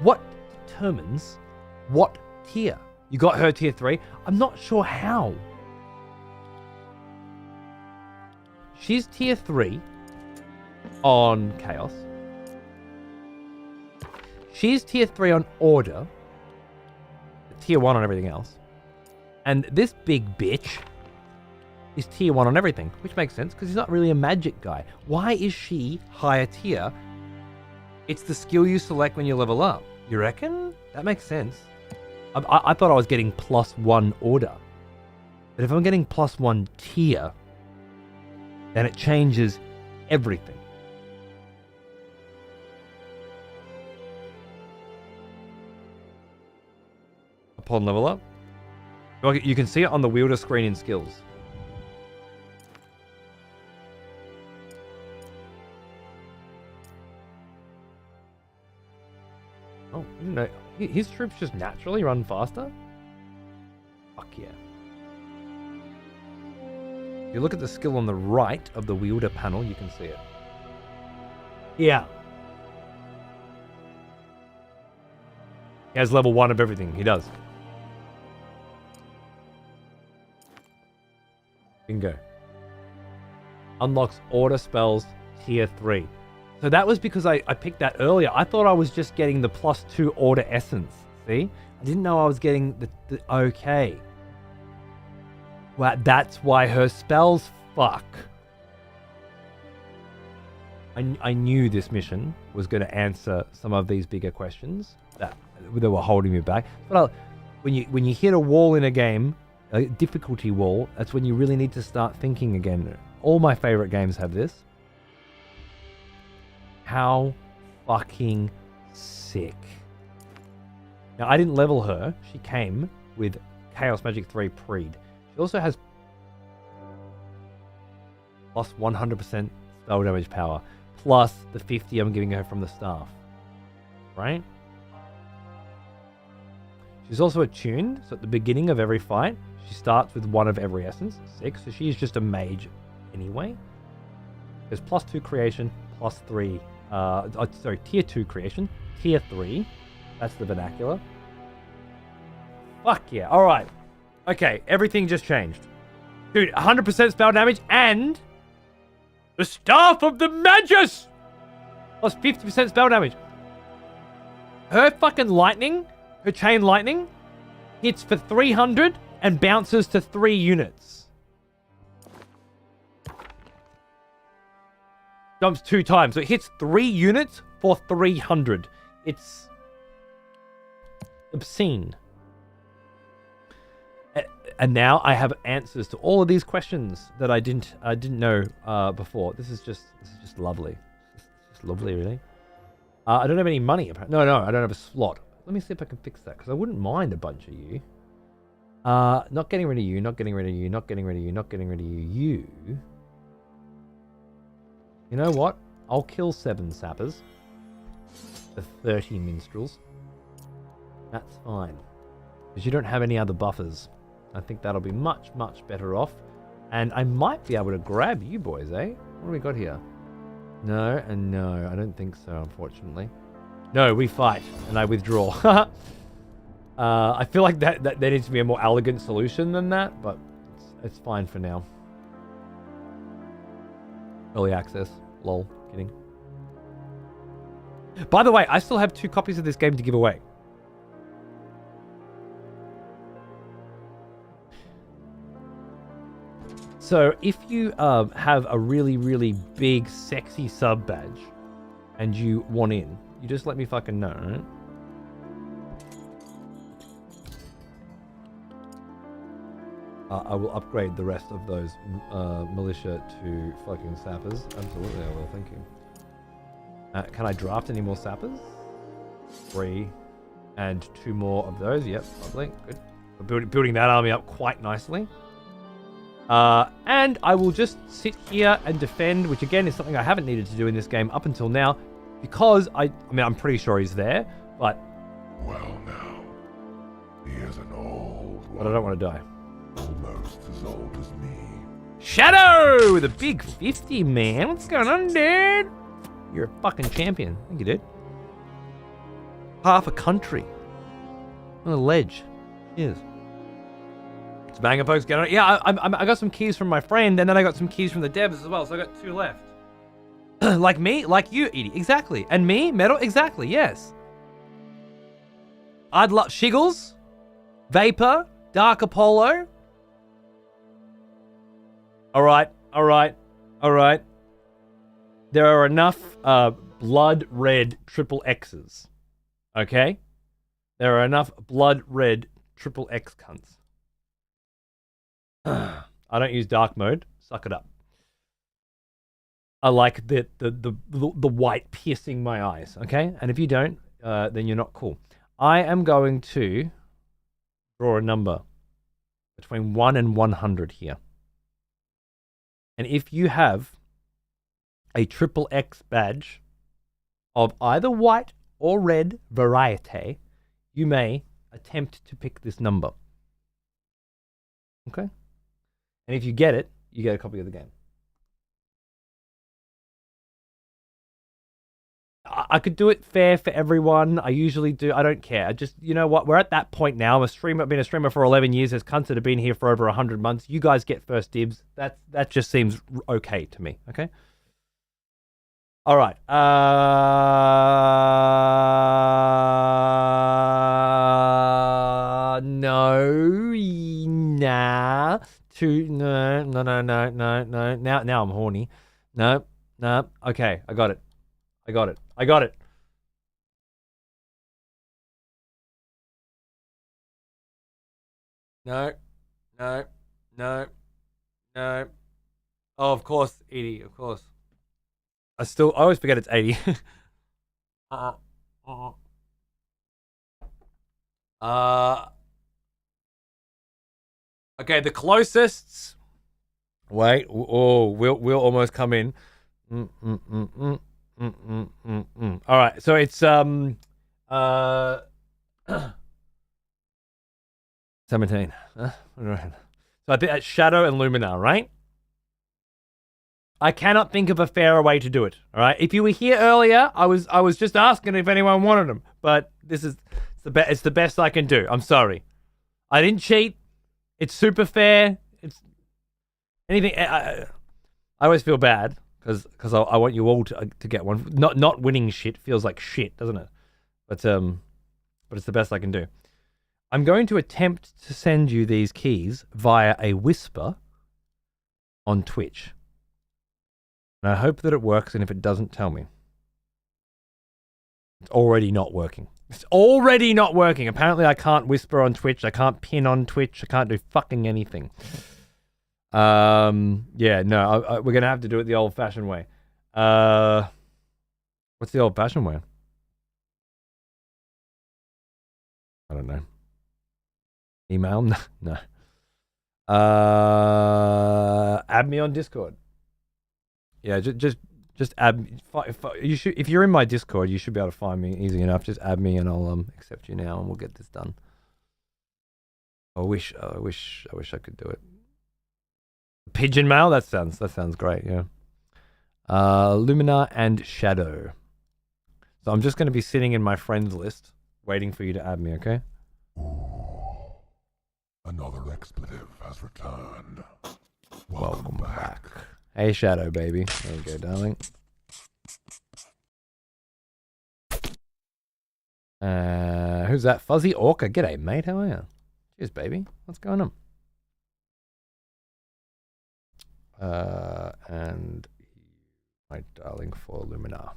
what determines what tier. You got her tier 3. I'm not sure how. She's tier 3 on Chaos. She's tier 3 on Order. Tier 1 on everything else. And this big bitch is tier 1 on everything, which makes sense because he's not really a magic guy. Why is she higher tier? It's the skill you select when you level up. You reckon? That makes sense. I thought I was getting plus 1 Order. But if I'm getting plus 1 tier, then it changes everything. Upon level up. You can see it on the wielder screen in skills. Oh, I didn't know. His troops just naturally run faster? Fuck yeah. If you look at the skill on the right of the wielder panel, you can see it. Yeah. He has level 1 of everything. He does. Bingo. Unlocks order spells tier 3. So that was because I picked that earlier. I thought I was just getting the plus 2 order essence. See? I didn't know I was getting the okay. Well, that's why her spells fuck. I knew this mission was going to answer some of these bigger questions that were holding me back. But when you hit a wall in a game, a difficulty wall, that's when you really need to start thinking again All my favorite games have this. How fucking sick. Now, I didn't level her. She came with Chaos Magic 3 Preed. She also has plus 100% spell damage power, plus the 50 I'm giving her from the staff. Right? She's also attuned, so at the beginning of every fight, she starts with one of every essence, 6, so she's just a mage anyway. There's plus 2 creation, plus 3, tier 2 creation, tier 3, that's the vernacular. Fuck yeah, alright. Okay, everything just changed. Dude, 100% spell damage and the Staff of the Magus! Plus 50% spell damage. Her fucking lightning, her chain lightning, hits for 300 and bounces to 3 units. Jumps 2 times. So it hits 3 units for 300. It's obscene. And now I have answers to all of these questions that I didn't know before. This is just lovely. It's just lovely, really. I don't have any money. No, I don't have a slot. Let me see if I can fix that, because I wouldn't mind a bunch of you. Not getting rid of you, not getting rid of you, not getting rid of you, not getting rid of you. You know what? I'll kill 7 sappers. The 30 minstrels. That's fine. Because you don't have any other buffers. I think that'll be much, much better off. And I might be able to grab you boys, eh? What do we got here? No, and no. I don't think so, unfortunately. No, we fight, and I withdraw. I feel like that there needs to be a more elegant solution than that, but it's fine for now. Early access. Lol. Kidding. By the way, I still have 2 copies of this game to give away. So if you have a really, really big, sexy sub badge and you want in, you just let me fucking know, right? I will upgrade the rest of those militia to fucking sappers. Absolutely, I will. Thank you. Can I draft any more sappers? 3 and 2 more of those. Yep, lovely. Good. We're building that army up quite nicely. And I will just sit here and defend, which again is something I haven't needed to do in this game up until now, because I mean, I'm pretty sure he's there, but... Well now, he is an old one. But I don't want to die. Almost as old as me. Shadow! The big 50, man. What's going on, dude? You're a fucking champion. Thank you, dude. Half a country. On a ledge. Cheers. It's banger, folks. Get on it. Yeah, I got some keys from my friend, and then I got some keys from the devs as well, so I got 2 left. Like me, like you, Edie. Exactly. And me, Metal. Exactly, yes. I'd love Shiggles, Vapor, Dark Apollo. Alright. There are enough blood red triple X's. Okay? There are enough blood red triple X cunts. I don't use dark mode. Suck it up. I like the white piercing my eyes, okay? And if you don't, then you're not cool. I am going to draw a number between 1 and 100 here. And if you have a triple X badge of either white or red variety, you may attempt to pick this number. Okay? And if you get it, you get a copy of the game. I could do it fair for everyone. I usually do. I don't care. I just, you know what? We're at that point now. I'm a streamer. I've been a streamer for 11 years. There's cunts that have been here for over 100 months. You guys get first dibs. That just seems okay to me. Okay? All right. No. Nah. No. Now I'm horny. No. Okay, I got it. No. Oh, of course, Edie, of course. I always forget it's 80. uh, okay, the closest. Wait, oh, we'll almost come in. All right, so it's 17. Right. So I think that's Shadow and Luminar, right? I cannot think of a fairer way to do it. All right. If you were here earlier, I was just asking if anyone wanted them, but it's the best I can do. I'm sorry. I didn't cheat. It's super fair. It's anything. I always feel bad because I want you all to get one. Not winning shit feels like shit, doesn't it? But it's the best I can do. I'm going to attempt to send you these keys via a whisper on Twitch. And I hope that it works, and if it doesn't, tell me. It's already not working. It's already not working. Apparently I can't whisper on Twitch. I can't pin on Twitch. I can't do fucking anything. Yeah, no, we're going to have to do it the old-fashioned way. What's the old-fashioned way? I don't know. Email? No. Add me on Discord. Yeah, just add. You should, if you're in my Discord, you should be able to find me easy enough. Just add me, and I'll accept you now, and we'll get this done. I wish I could do it. Pigeon mail. That sounds great. Yeah. Luminar and Shadow. So I'm just going to be sitting in my friends list, waiting for you to add me. Okay. Ooh, another expletive has returned. Welcome back. Hey, Shadow, baby. There you go, darling. Who's that? Fuzzy Orca. G'day, mate. How are you? Cheers, baby. What's going on? And my darling for Luminar.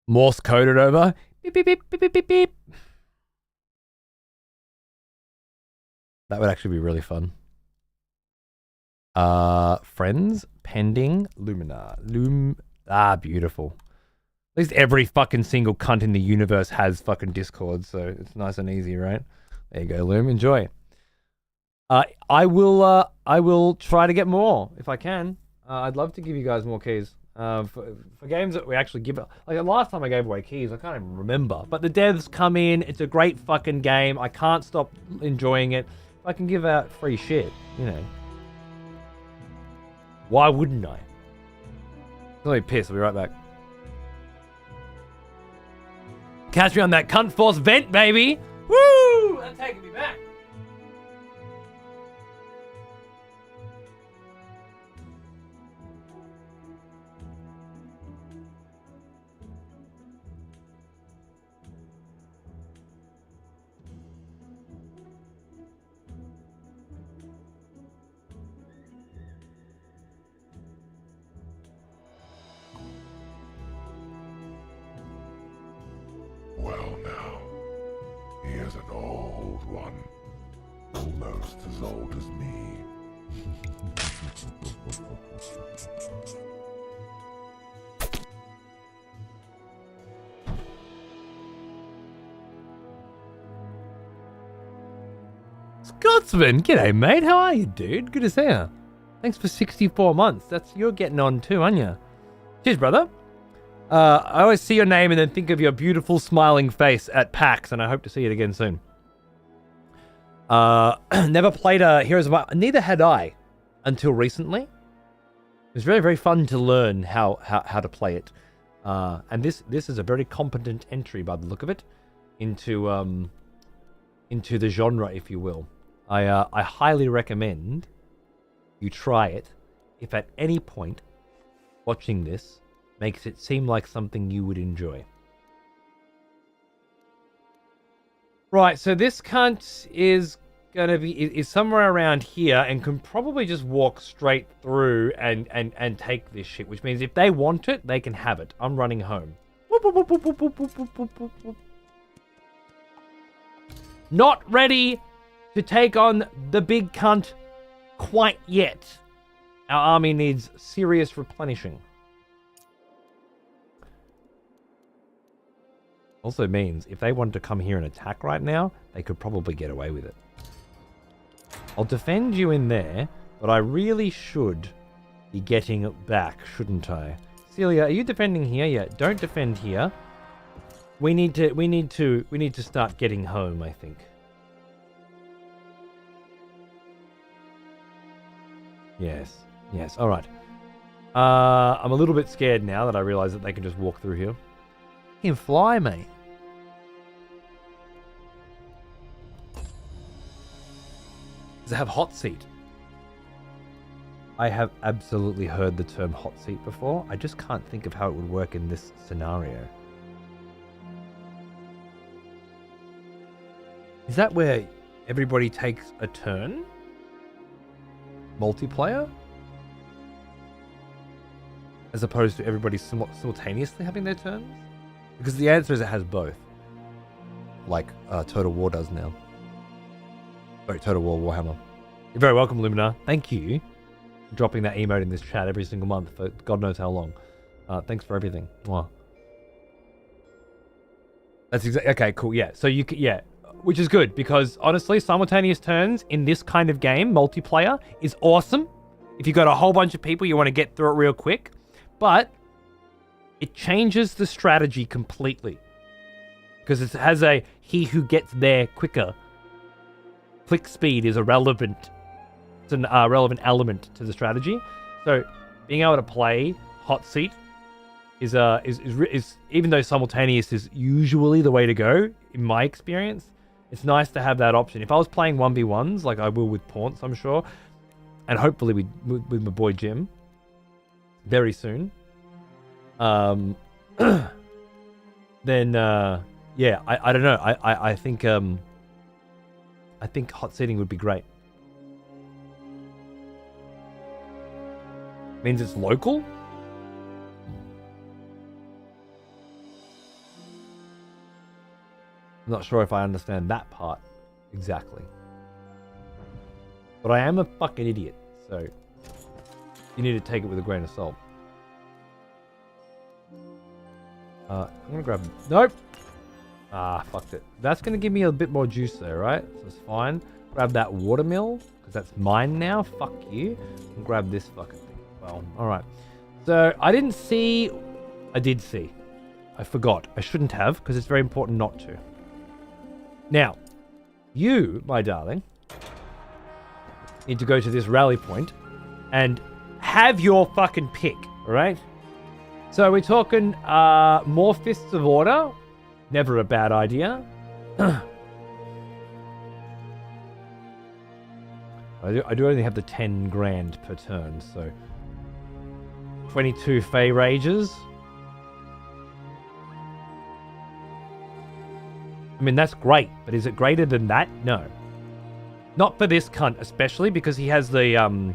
Morse coded over. Beep, beep, beep, beep, beep, beep, beep. That would actually be really fun. Friends, pending, Luminar. Beautiful. At least every fucking single cunt in the universe has fucking Discord, so it's nice and easy, right? There you go, Loom. Enjoy. I will try to get more if I can. I'd love to give you guys more keys. For games that we actually give, like the last time I gave away keys, I can't even remember. But the devs come in. It's a great fucking game. I can't stop enjoying it. If I can give out free shit, you know. Why wouldn't I? Let me piss. I'll be right back. Catch me on that cunt force vent, baby. Woo! That's taking me back. Well now, here's an old one. Almost as old as me. Scotsman, g'day mate. How are you, dude? Good to see you. Thanks for 64 months. You're getting on too, aren't you? Cheers, brother. I always see your name and then think of your beautiful smiling face at PAX, and I hope to see it again soon. Never played Heroes of Might. Neither had I until recently. It was very, very fun to learn how to play it. And this is a very competent entry by the look of it into the genre, if you will. I highly recommend you try it if at any point watching this makes it seem like something you would enjoy. Right, so this cunt is gonna be is somewhere around here and can probably just walk straight through and take this shit, which means if they want it, they can have it. I'm running home. Not ready to take on the big cunt quite yet. Our army needs serious replenishing. Also means if they wanted to come here and attack right now, they could probably get away with it. I'll defend you in there, but I really should be getting it back, shouldn't I? Celia, are you defending here? Yeah, don't defend here. We need to start getting home, I think. Yes. Yes. All right. I'm a little bit scared now that I realize that they can just walk through here. You can fly, mate. Does it have hot seat? I have absolutely heard the term hot seat before. I just can't think of how it would work in this scenario. Is that where everybody takes a turn? Multiplayer? As opposed to everybody simultaneously having their turns? Because the answer is it has both. Like Total War does now. Sorry, Total War Warhammer. You're very welcome, Lumina. Thank you for dropping that emote in this chat every single month for God knows how long. Thanks for everything. Wow. That's exactly... Okay, cool. Yeah. So you can... Yeah. Which is good because honestly, simultaneous turns in this kind of game, multiplayer, is awesome. If you've got a whole bunch of people, you want to get through it real quick. But it changes the strategy completely. Because it has a he who gets there quicker. Click speed is irrelevant. It's an relevant element to the strategy. So being able to play hot seat is even though simultaneous is usually the way to go, in my experience, it's nice to have that option. If I was playing 1v1s, like I will with Paunts, I'm sure, and hopefully with my boy Jim, very soon, then, yeah, I don't know. I think hot seating would be great. Means it's local? I'm not sure if I understand that part exactly. But I am a fucking idiot, so you need to take it with a grain of salt. I'm gonna grab... Nope! Ah, fucked it. That's gonna give me a bit more juice though, right? So it's fine. Grab that watermill, because that's mine now. Fuck you. And grab this fucking thing as well. Alright. So, I didn't see... I did see. I forgot. I shouldn't have, because it's very important not to. Now, you, my darling, need to go to this rally point and have your fucking pick, alright? So we're talking more Fists of Order. Never a bad idea. I do only have the 10 grand per turn, so 22 Fey Rages. I mean, that's great, but is it greater than that? No. Not for this cunt, especially because he has the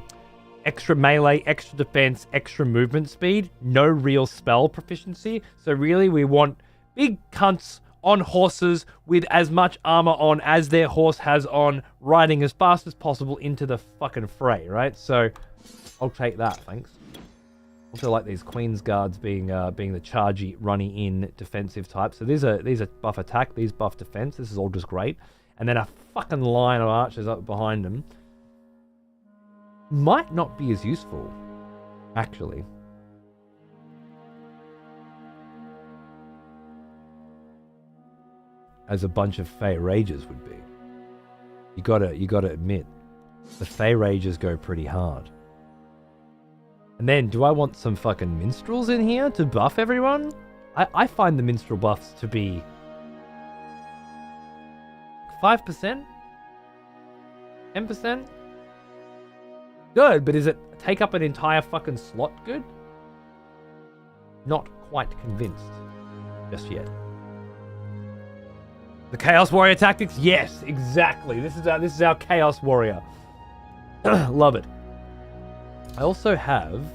extra melee, extra defense, extra movement speed, no real spell proficiency. So really, we want big cunts on horses with as much armor on as their horse has on, riding as fast as possible into the fucking fray, right? So I'll take that, thanks. Also like these Queen's Guards being the chargy, runny in defensive type. So these are buff attack, these buff defense. This is all just great. And then a fucking line of archers up behind them might not be as useful, actually. As a bunch of Fey Rages would be. You gotta admit, the Fey Rages go pretty hard. And then, do I want some fucking minstrels in here to buff everyone? I find the minstrel buffs to be 5%? 10%? Good, but is it take up an entire fucking slot good? Not quite convinced just yet. The Chaos Warrior tactics? Yes, exactly. This is our Chaos Warrior. Love it. I also have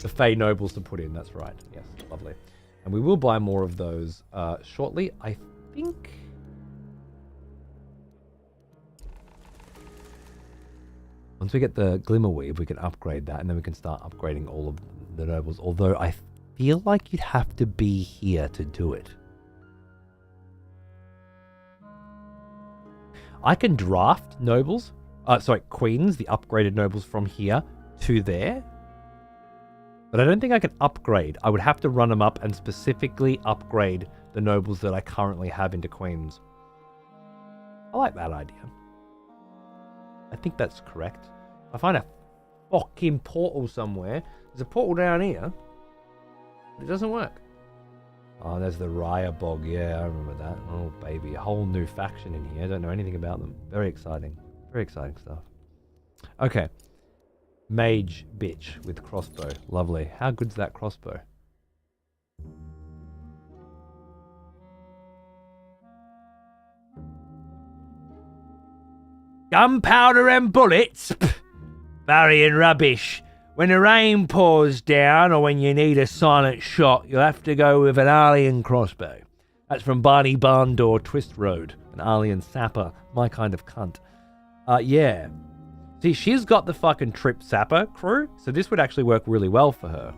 the Fey Nobles to put in. That's right. Yes, lovely. And we will buy more of those shortly. I think Once we get the Glimmer Weave, we can upgrade that, and then we can start upgrading all of the nobles. Although I feel like you'd have to be here to do it. I can draft nobles, queens, the upgraded nobles from here to there. But I don't think I can upgrade. I would have to run them up and specifically upgrade the nobles that I currently have into queens. I like that idea. I think that's correct. I find a fucking portal somewhere. There's a portal down here. But it doesn't work. Oh, there's the Raya Bog. Yeah, I remember that. Oh, baby. A whole new faction in here. I don't know anything about them. Very exciting. Very exciting stuff. Okay. Mage bitch with crossbow. Lovely. How good's that crossbow? Gunpowder and bullets? Burying rubbish. When the rain pours down or when you need a silent shot, you'll have to go with an alien crossbow. That's from Barney Barndoor Twist Road. An alien sapper. My kind of cunt. Yeah. See, she's got the fucking Trip Sapper crew, so this would actually work really well for her.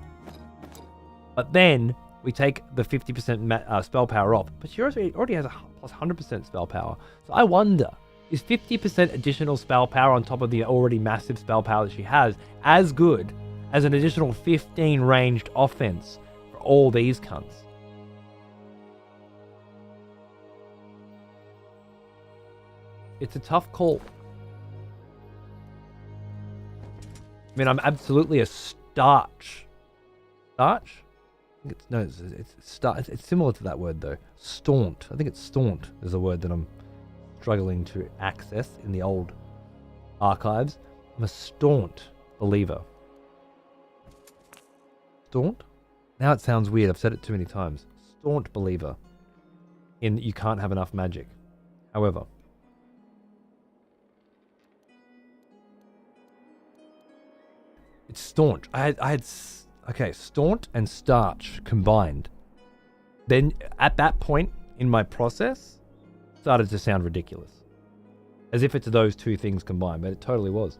But then we take the 50% spell power off, but she already has a plus 100% spell power. So I wonder, is 50% additional spell power on top of the already massive spell power that she has as good as an additional 15 ranged offense for all these cunts? It's a tough call. I mean, I'm absolutely a starch. Starch? I think it's similar to that word though. Staunt. I think it's staunt is a word that I'm struggling to access in the old archives. I'm a staunt believer. Staunt? Now it sounds weird. I've said it too many times. Staunt believer in you can't have enough magic. However, it's staunt. I had staunt and starch combined. Then at that point in my process, started to sound ridiculous, as if it's those two things combined, but it totally was.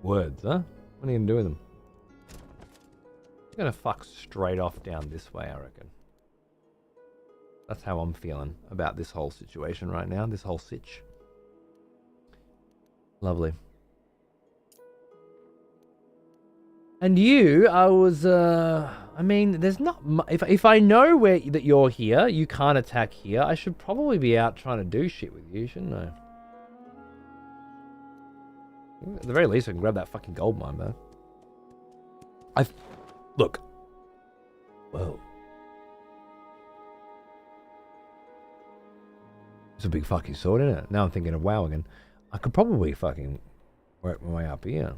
Words, huh? What are you gonna do with them? I'm gonna fuck straight off down this way, I reckon. That's how I'm feeling about this whole situation right now. This whole sitch. Lovely. And you, I mean, there's not if I know that you're here, you can't attack here, I should probably be out trying to do shit with you, shouldn't I? At the very least, I can grab that fucking gold mine, man. Look. Whoa. It's a big fucking sword, isn't it? Now I'm thinking of WoW again. I could probably fucking work my way up here.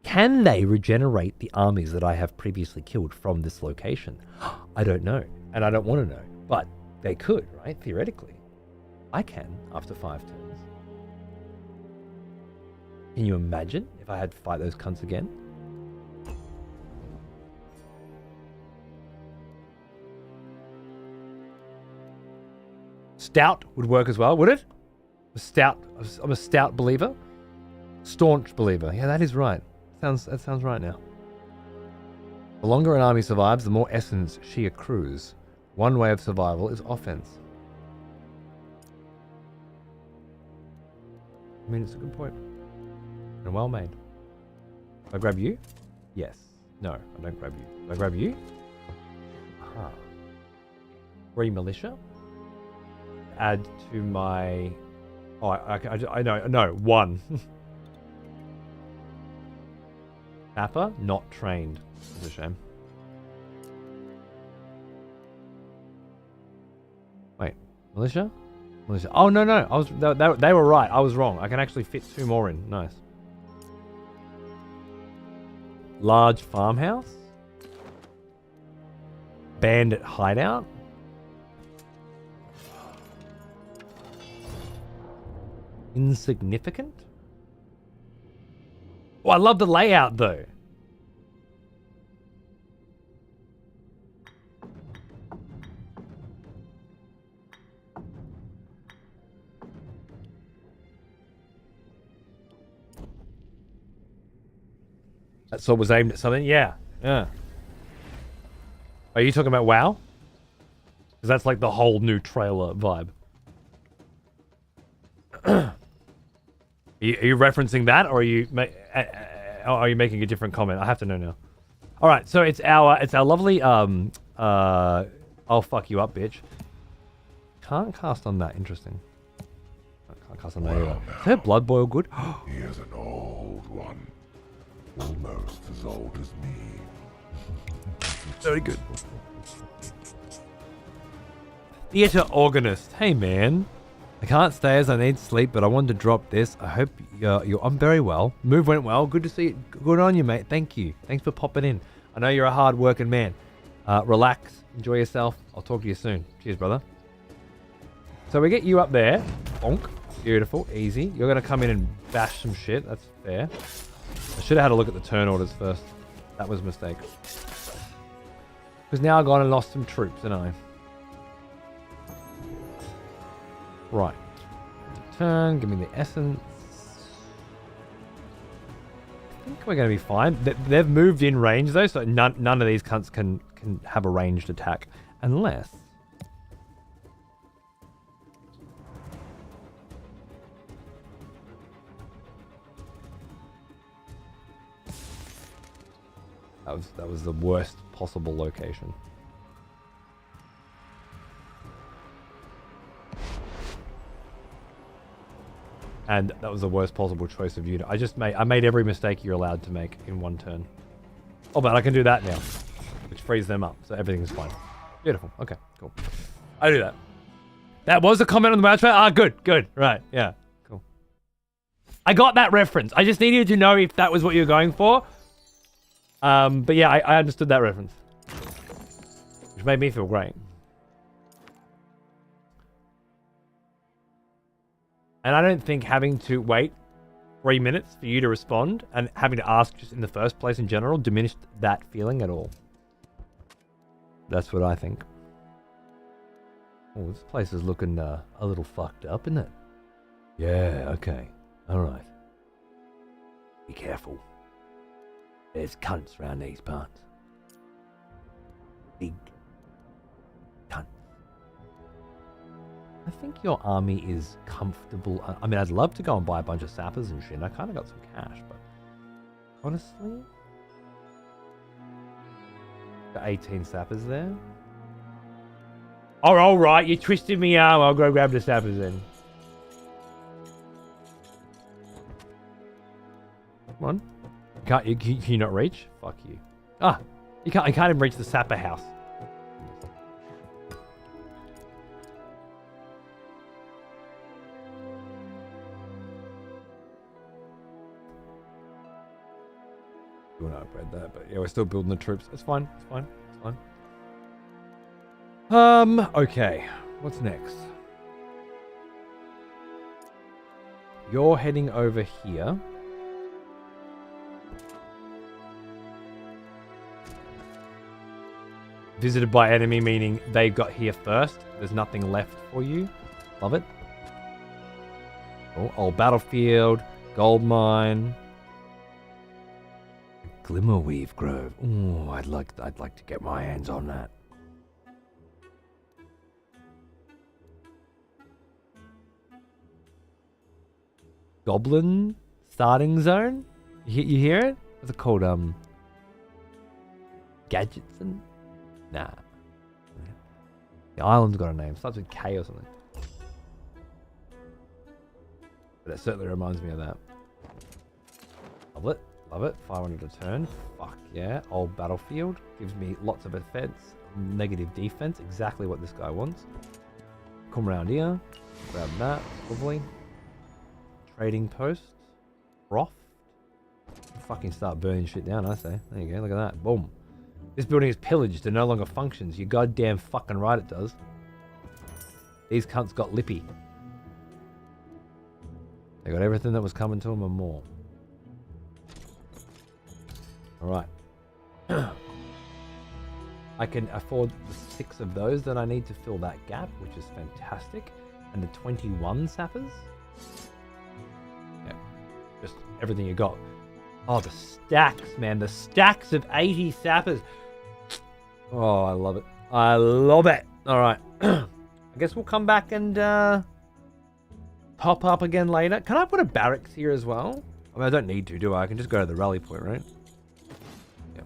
Can they regenerate the armies that I have previously killed from this location? I don't know, and I don't want to know, but they could, right? Theoretically. I can, after 5 turns. Can you imagine if I had to fight those cunts again? Stout would work as well, would it? I'm a stout believer. Staunch believer. Yeah, that is right. That sounds right now. The longer an army survives, the more essence she accrues. One way of survival is offense. I mean, it's a good point. And well made. Do I grab you? Yes. No, I don't grab you. Do I grab you? Aha. 3 militia. Add to my... Oh, I know. No, 1. Kappa, not trained. It's a shame. Wait, militia? Militia. Oh, no. They were right. I was wrong. I can actually fit 2 more in. Nice. Large farmhouse? Bandit hideout? Insignificant? Oh, I love the layout though. That sword was aimed at something? Yeah. Yeah. Are you talking about WoW? Because that's like the whole new trailer vibe. Are you referencing that, or are you making a different comment? I have to know now. All right, so it's our lovely I'll fuck you up, bitch. Can't cast on that. Interesting. I can't cast on that either. Is her blood boil good? He is an old one. Almost as old as me. Very good. Theatre organist. Hey man. I can't stay as I need sleep, but I wanted to drop this. I hope I'm very well. Move went well. Good to see you. Good on you, mate. Thank you. Thanks for popping in. I know you're a hard working man. Relax. Enjoy yourself. I'll talk to you soon. Cheers, brother. So we get you up there. Bonk. Beautiful. Easy. You're going to come in and bash some shit. That's fair. I should have had a look at the turn orders first. That was a mistake. Because now I've gone and lost some troops, haven't I? Right. Turn. Give me the essence. I think we're going to be fine. They've moved in range, though, so none of these cunts can have a ranged attack. Unless... That was the worst possible location. And that was the worst possible choice of unit. I made every mistake you're allowed to make in one turn. Oh, but I can do that now, which frees them up, so everything's fine. Beautiful. Okay, cool. I do that. That was a comment on the match. Ah, good. Right, yeah, cool. I got that reference. I just needed to know if that was what you were going for. But yeah, I understood that reference, which made me feel great. And I don't think having to wait 3 minutes for you to respond and having to ask just in the first place in general diminished that feeling at all. That's what I think. Oh, this place is looking a little fucked up, isn't it? Yeah, okay. Alright. Be careful. There's cunts around these parts. Big cunts. I think your army is comfortable. I mean, I'd love to go and buy a bunch of sappers and shit. I kind of got some cash, but honestly, got 18 sappers there. Oh, all right, you twisted me arm. I'll go grab the sappers then. Come on. Can you not reach? Fuck you. Ah, you can't even reach the sapper house. You want to upgrade that, but yeah, we're still building the troops. It's fine. It's fine. It's fine. Okay. What's next? You're heading over here. Visited by enemy, meaning they got here first. There's nothing left for you. Love it. Oh, old battlefield, gold mine, Glimmerweave Grove. Oh, I'd like to get my hands on that. Goblin starting zone. You hear it? What's it called? Gadgets and. Nah. The island's got a name. Starts with K or something. But it certainly reminds me of that. Love it. Love it. 500 a turn. Fuck yeah. Old battlefield. Gives me lots of offense. Negative defense. Exactly what this guy wants. Come around here. Grab that. Lovely. Trading post. Froth. Fucking start burning shit down, I say. There you go. Look at that. Boom. This building is pillaged and no longer functions. You're goddamn fucking right it does. These cunts got lippy. They got everything that was coming to them and more. Alright. I can afford the 6 of those that I need to fill that gap, which is fantastic. And the 21 sappers. Yeah. Just everything you got. Oh, the stacks, man. The stacks of 80 sappers. Oh, I love it. I love it. All right. I guess we'll come back and pop up again later. Can I put a barracks here as well? I mean, I don't need to, do I? I can just go to the rally point, right? Yep.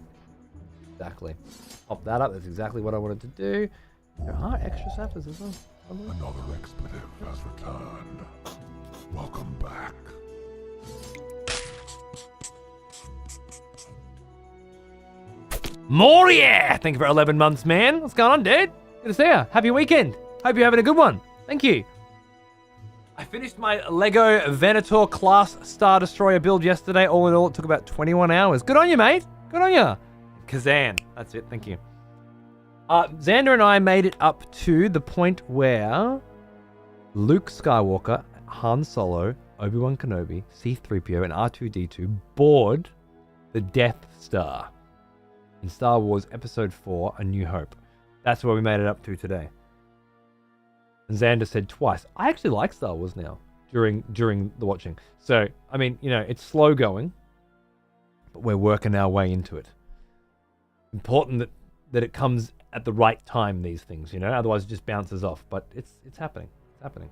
Exactly. Pop that up. That's exactly what I wanted to do. There are extra sappers as well. Another expletive has returned. Welcome back. Moria! Thank you for 11 months, man. What's going on, dude? Good to see you. Happy weekend. Hope you're having a good one. Thank you. I finished my Lego Venator class Star Destroyer build yesterday. All in all, it took about 21 hours. Good on you, mate. Good on you. Kazan. That's it. Thank you. Xander and I made it up to the point where Luke Skywalker, Han Solo, Obi-Wan Kenobi, C-3PO, and R2-D2 board the Death Star in Star Wars Episode 4, A New Hope. That's where we made it up to today. And Xander said twice, I actually like Star Wars now during the watching. So, I mean, you know, it's slow going, but we're working our way into it. Important that it comes at the right time, these things, you know, otherwise it just bounces off. But it's happening. It's happening.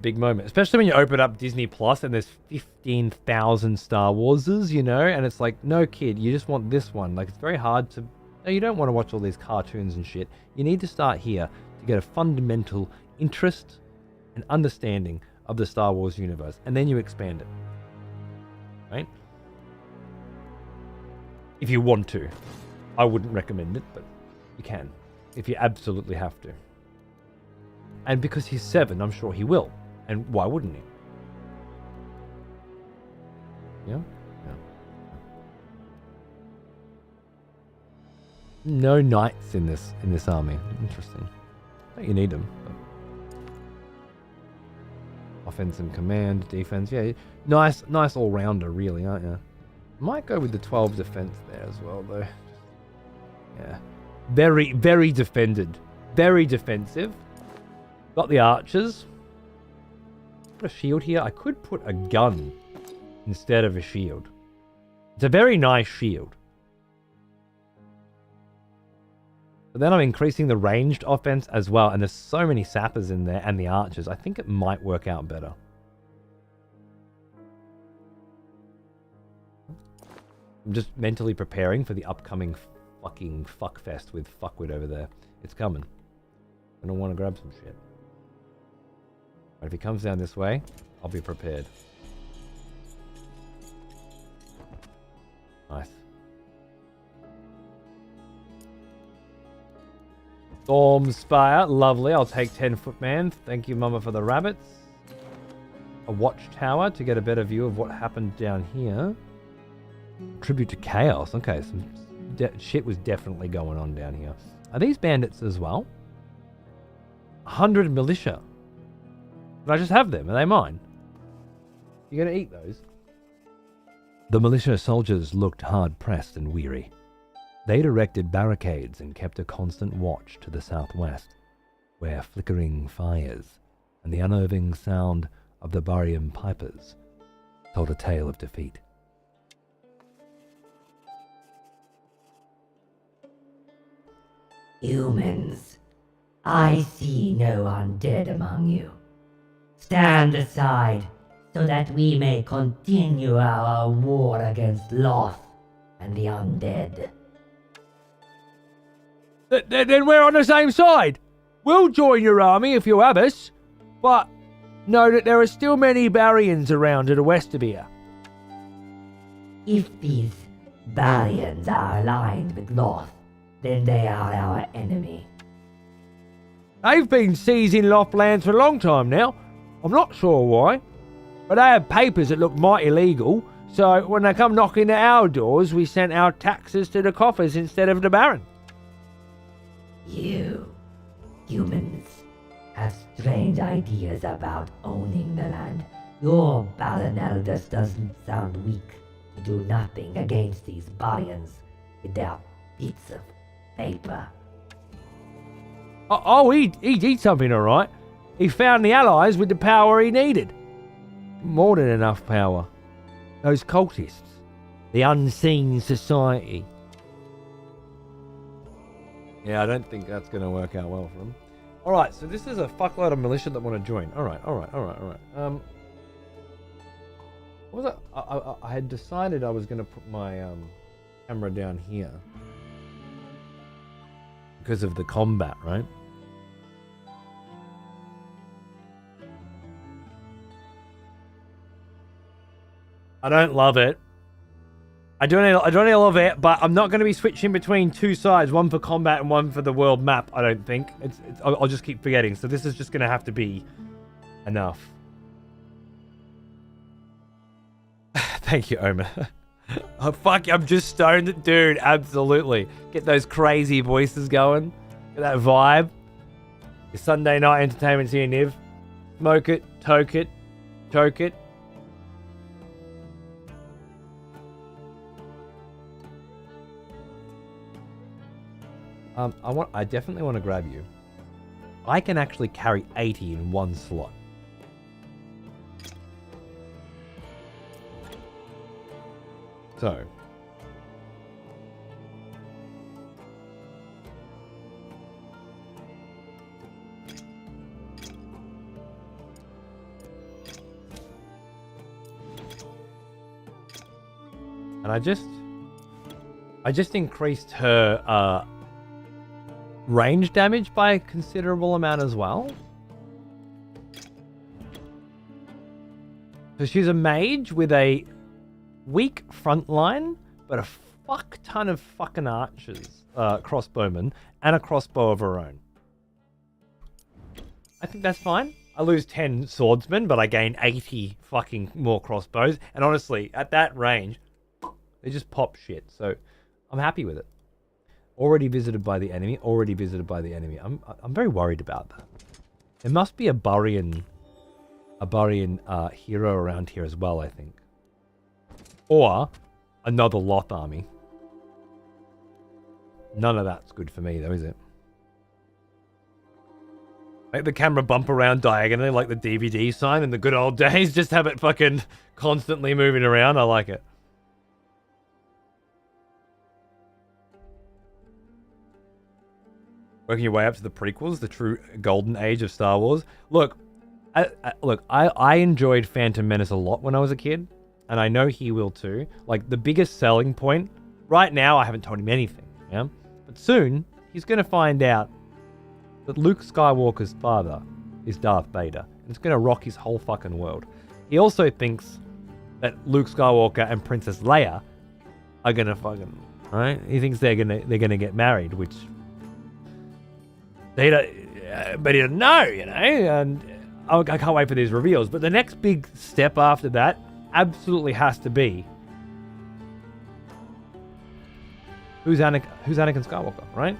Big moment, especially when you open up Disney Plus and there's 15,000 Star Warses, you know, and it's like, no kid, you just want this one. Like, it's very hard to, no, you don't want to watch all these cartoons and shit. You need to start here to get a fundamental interest and understanding of the Star Wars universe, and then you expand it, right? If you want to. I wouldn't recommend it, but you can, if you absolutely have to. And because he's 7, I'm sure he will. And why wouldn't he? Yeah? Yeah. No knights in this army. Interesting. Don't you need them? But... Offense and command, defense. Yeah, nice all-rounder, really, aren't you? Might go with the 12 defense there as well, though. Yeah. Very, very defended. Very defensive. Got the archers. Put a shield here. I could put a gun instead of a shield. It's a very nice shield. But then I'm increasing the ranged offense as well, and there's so many sappers in there and the archers. I think it might work out better. I'm just mentally preparing for the upcoming fucking fuckfest with Fuckwit over there. It's coming. I don't want to grab some shit. But if he comes down this way, I'll be prepared. Nice. Stormspire, lovely. I'll take 10 footman. Thank you, Mama, for the rabbits. A watchtower to get a better view of what happened down here. Tribute to chaos. Okay, some shit was definitely going on down here. Are these bandits as well? 100 militia. Did I just have them? Are they mine? You gonna eat those? The militia soldiers looked hard-pressed and weary. They'd erected barricades and kept a constant watch to the southwest, where flickering fires and the unnerving sound of the barium pipers told a tale of defeat. Humans, I see no undead among you. Stand aside so that we may continue our war against Loth and the undead. Then we're on the same side. We'll join your army if you have us, but know that there are still many Barians around to the west of here. If these Barians are aligned with Loth, then they are our enemy. They've been seizing Lothlands for a long time now. I'm not sure why, but they have papers that look mighty legal, so when they come knocking at our doors, we sent our taxes to the coffers instead of the Baron. You, humans, have strange ideas about owning the land. Your Baron Eldest doesn't sound weak to do nothing against these Barians with their bits of paper. Oh, he did something all right. He found the allies with the power he needed. More than enough power. Those cultists. The unseen society. Yeah, I don't think that's going to work out well for them. Alright, so this is a fuckload of militia that want to join. Alright. What was it? I had decided I was going to put my camera down here. Because of the combat, right? I don't love it. I don't love it, but I'm not going to be switching between two sides, one for combat and one for the world map. I don't think I'll just keep forgetting. So this is just going to have to be enough. Thank you, Omer. Oh fuck! I'm just stoned, dude. Absolutely, get those crazy voices going. Get that vibe. Your Sunday night entertainment's here, Niv. Smoke it, toke it, choke it. I definitely want to grab you. I can actually carry 80 in one slot. So. And I just increased her range damage by a considerable amount as well. So she's a mage with a weak front line, but a fuck ton of fucking archers, crossbowmen, and a crossbow of her own. I think that's fine. I lose 10 swordsmen, but I gain 80 fucking more crossbows. And honestly, at that range, they just pop shit. So I'm happy with it. Already visited by the enemy. I'm very worried about that. There must be a Burian hero around here as well, I think. Or another Loth army. None of that's good for me, though, is it? Make the camera bump around diagonally like the DVD sign in the good old days. Just have it fucking constantly moving around. I like it. Working your way up to the prequels, the true golden age of Star Wars. Look, I enjoyed Phantom Menace a lot when I was a kid, and I know he will too. Like, the biggest selling point, right now I haven't told him anything, yeah? But soon, he's going to find out that Luke Skywalker's father is Darth Vader, and it's going to rock his whole fucking world. He also thinks that Luke Skywalker and Princess Leia are going to fucking, right? He thinks they're going to get married, which... but he doesn't know, you know, and I can't wait for these reveals. But the next big step after that absolutely has to be who's Anakin Skywalker, right?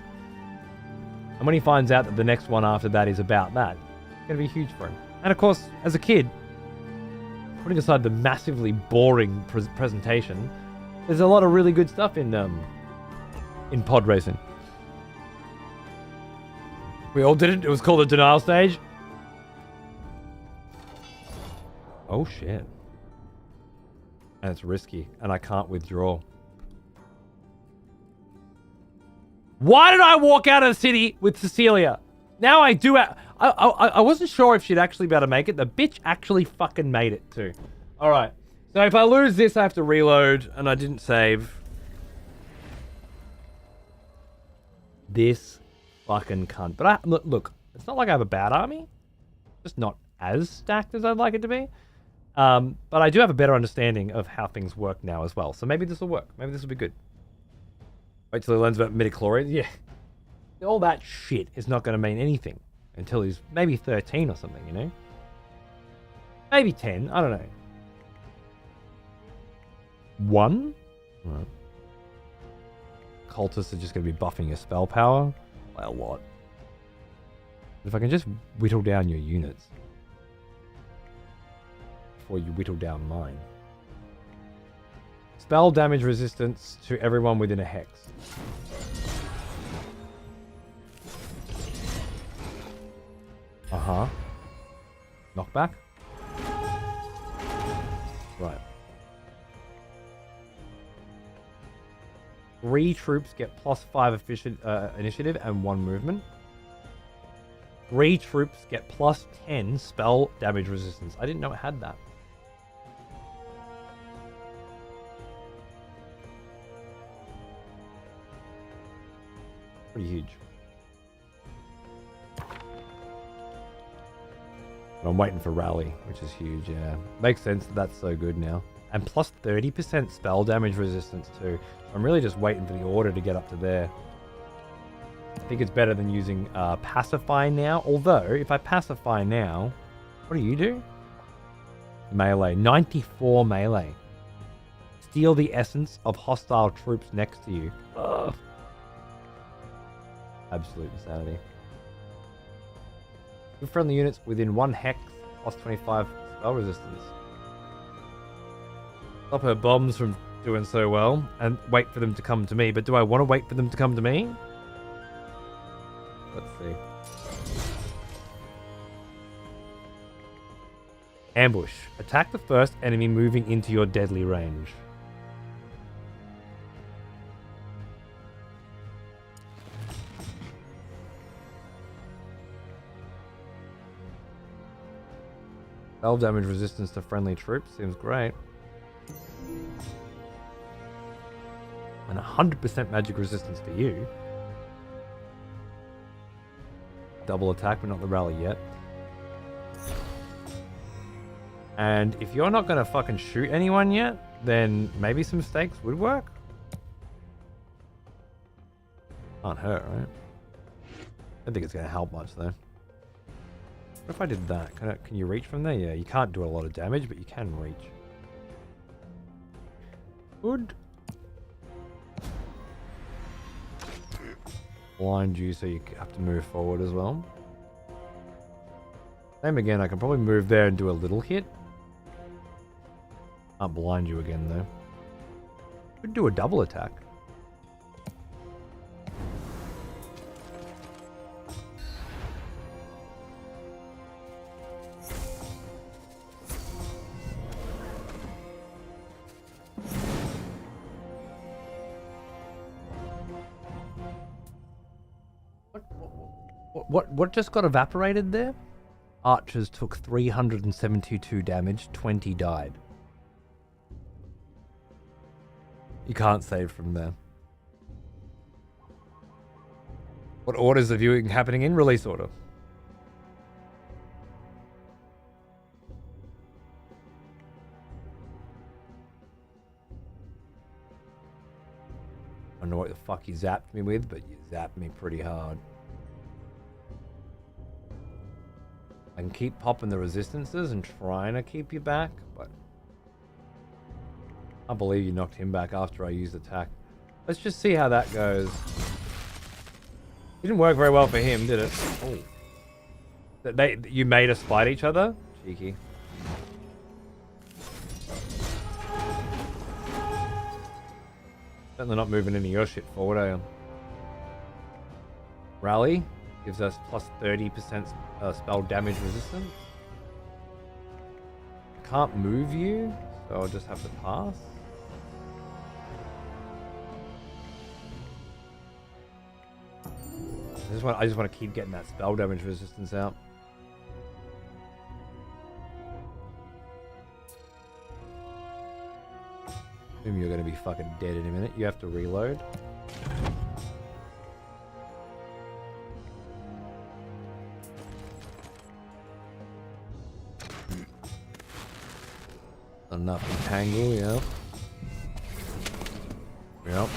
And when he finds out that the next one after that is about that, it's going to be huge for him. And of course, as a kid, putting aside the massively boring presentation, there's a lot of really good stuff in pod racing. We all did it. It was called a denial stage. Oh, shit. And it's risky. And I can't withdraw. Why did I walk out of the city with Cecilia? Now I do. I wasn't sure if she'd actually be able to make it. The bitch actually fucking made it too. All right. So if I lose this, I have to reload. And I didn't save. This fucking cunt. But look, it's not like I have a bad army. Just not as stacked as I'd like it to be. But I do have a better understanding of how things work now as well. So maybe this will work. Maybe this will be good. Wait till he learns about midichlorians. Yeah. All that shit is not going to mean anything until he's maybe 13 or something, you know? Maybe 10. I don't know. 1? Right. Cultists are just going to be buffing your spell power. By a lot. But if I can just whittle down your units before you whittle down mine. Spell damage resistance to everyone within a hex. Uh-huh. Knockback? Right. 3 troops get +5 efficient initiative and 1 movement. 3 troops get +10 spell damage resistance. I didn't know it had that. Pretty huge. And I'm waiting for rally, which is huge, yeah. Makes sense that that's so good now. And plus 30% spell damage resistance too. I'm really just waiting for the order to get up to there. I think it's better than using Pacify now. Although, if I Pacify now, what do you do? Melee. 94 melee. Steal the essence of hostile troops next to you. Ugh. Absolute insanity. Two friendly units within 1 hex plus 25 spell resistance. Stop her bombs from doing so well and wait for them to come to me. But do I want to wait for them to come to me? Let's see. Ambush. Attack the first enemy moving into your deadly range. Spell damage resistance to friendly troops seems great. And 100% magic resistance for you. Double attack, but not the rally yet. And if you're not going to fucking shoot anyone yet, then maybe some stakes would work. Can't hurt, right? I don't think it's going to help much, though. What if I did that? Can you reach from there? Yeah, you can't do a lot of damage, but you can reach. Good. Blind you so you have to move forward as well. Same again, I can probably move there and do a little hit. Can't blind you again though. Could do a double attack. What just got evaporated there? Archers took 372 damage, 20 died. You can't save from there. What orders are viewing happening in? Release order. I don't know what the fuck you zapped me with, but you zapped me pretty hard. I can keep popping the resistances and trying to keep you back, but I believe you knocked him back after I used attack. Let's just see how that goes. Didn't work very well for him, did it? Oh. You made us fight each other? Cheeky. Certainly not moving any of your shit forward, are you? Rally gives us plus 30% spell damage resistance. Can't move you, so I'll just have to pass. I just want to keep getting that spell damage resistance out. Assume you're going to be fucking dead in a minute. You have to reload. Enough entangle, yeah. Yep.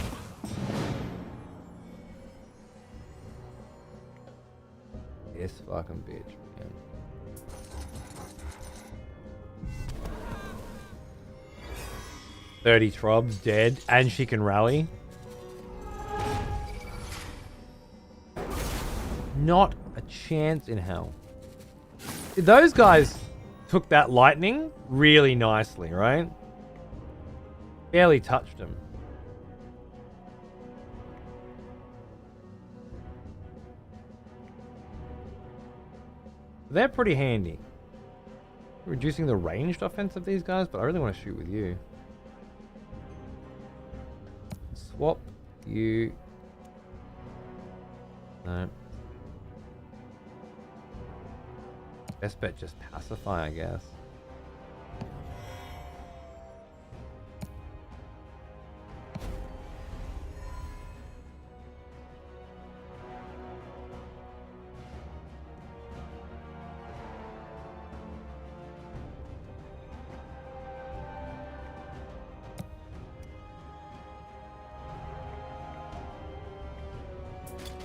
This fucking bitch, man. "30 Trobs dead, and she can rally." Not a chance in hell. Those guys took that lightning really nicely, right? Barely touched him. They're pretty handy. Reducing the ranged offense of these guys, but I really want to shoot with you. Swap You. No. Best bet just pacify, I guess.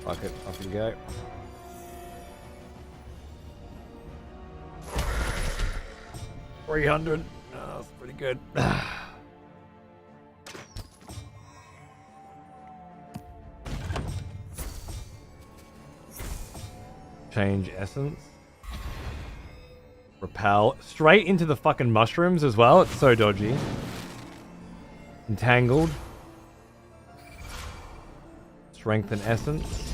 Fuck it, off you go. $300. Oh, that's pretty good. Change essence. Repel. Straight into the fucking mushrooms as well. It's so dodgy. Entangled. Strength and essence.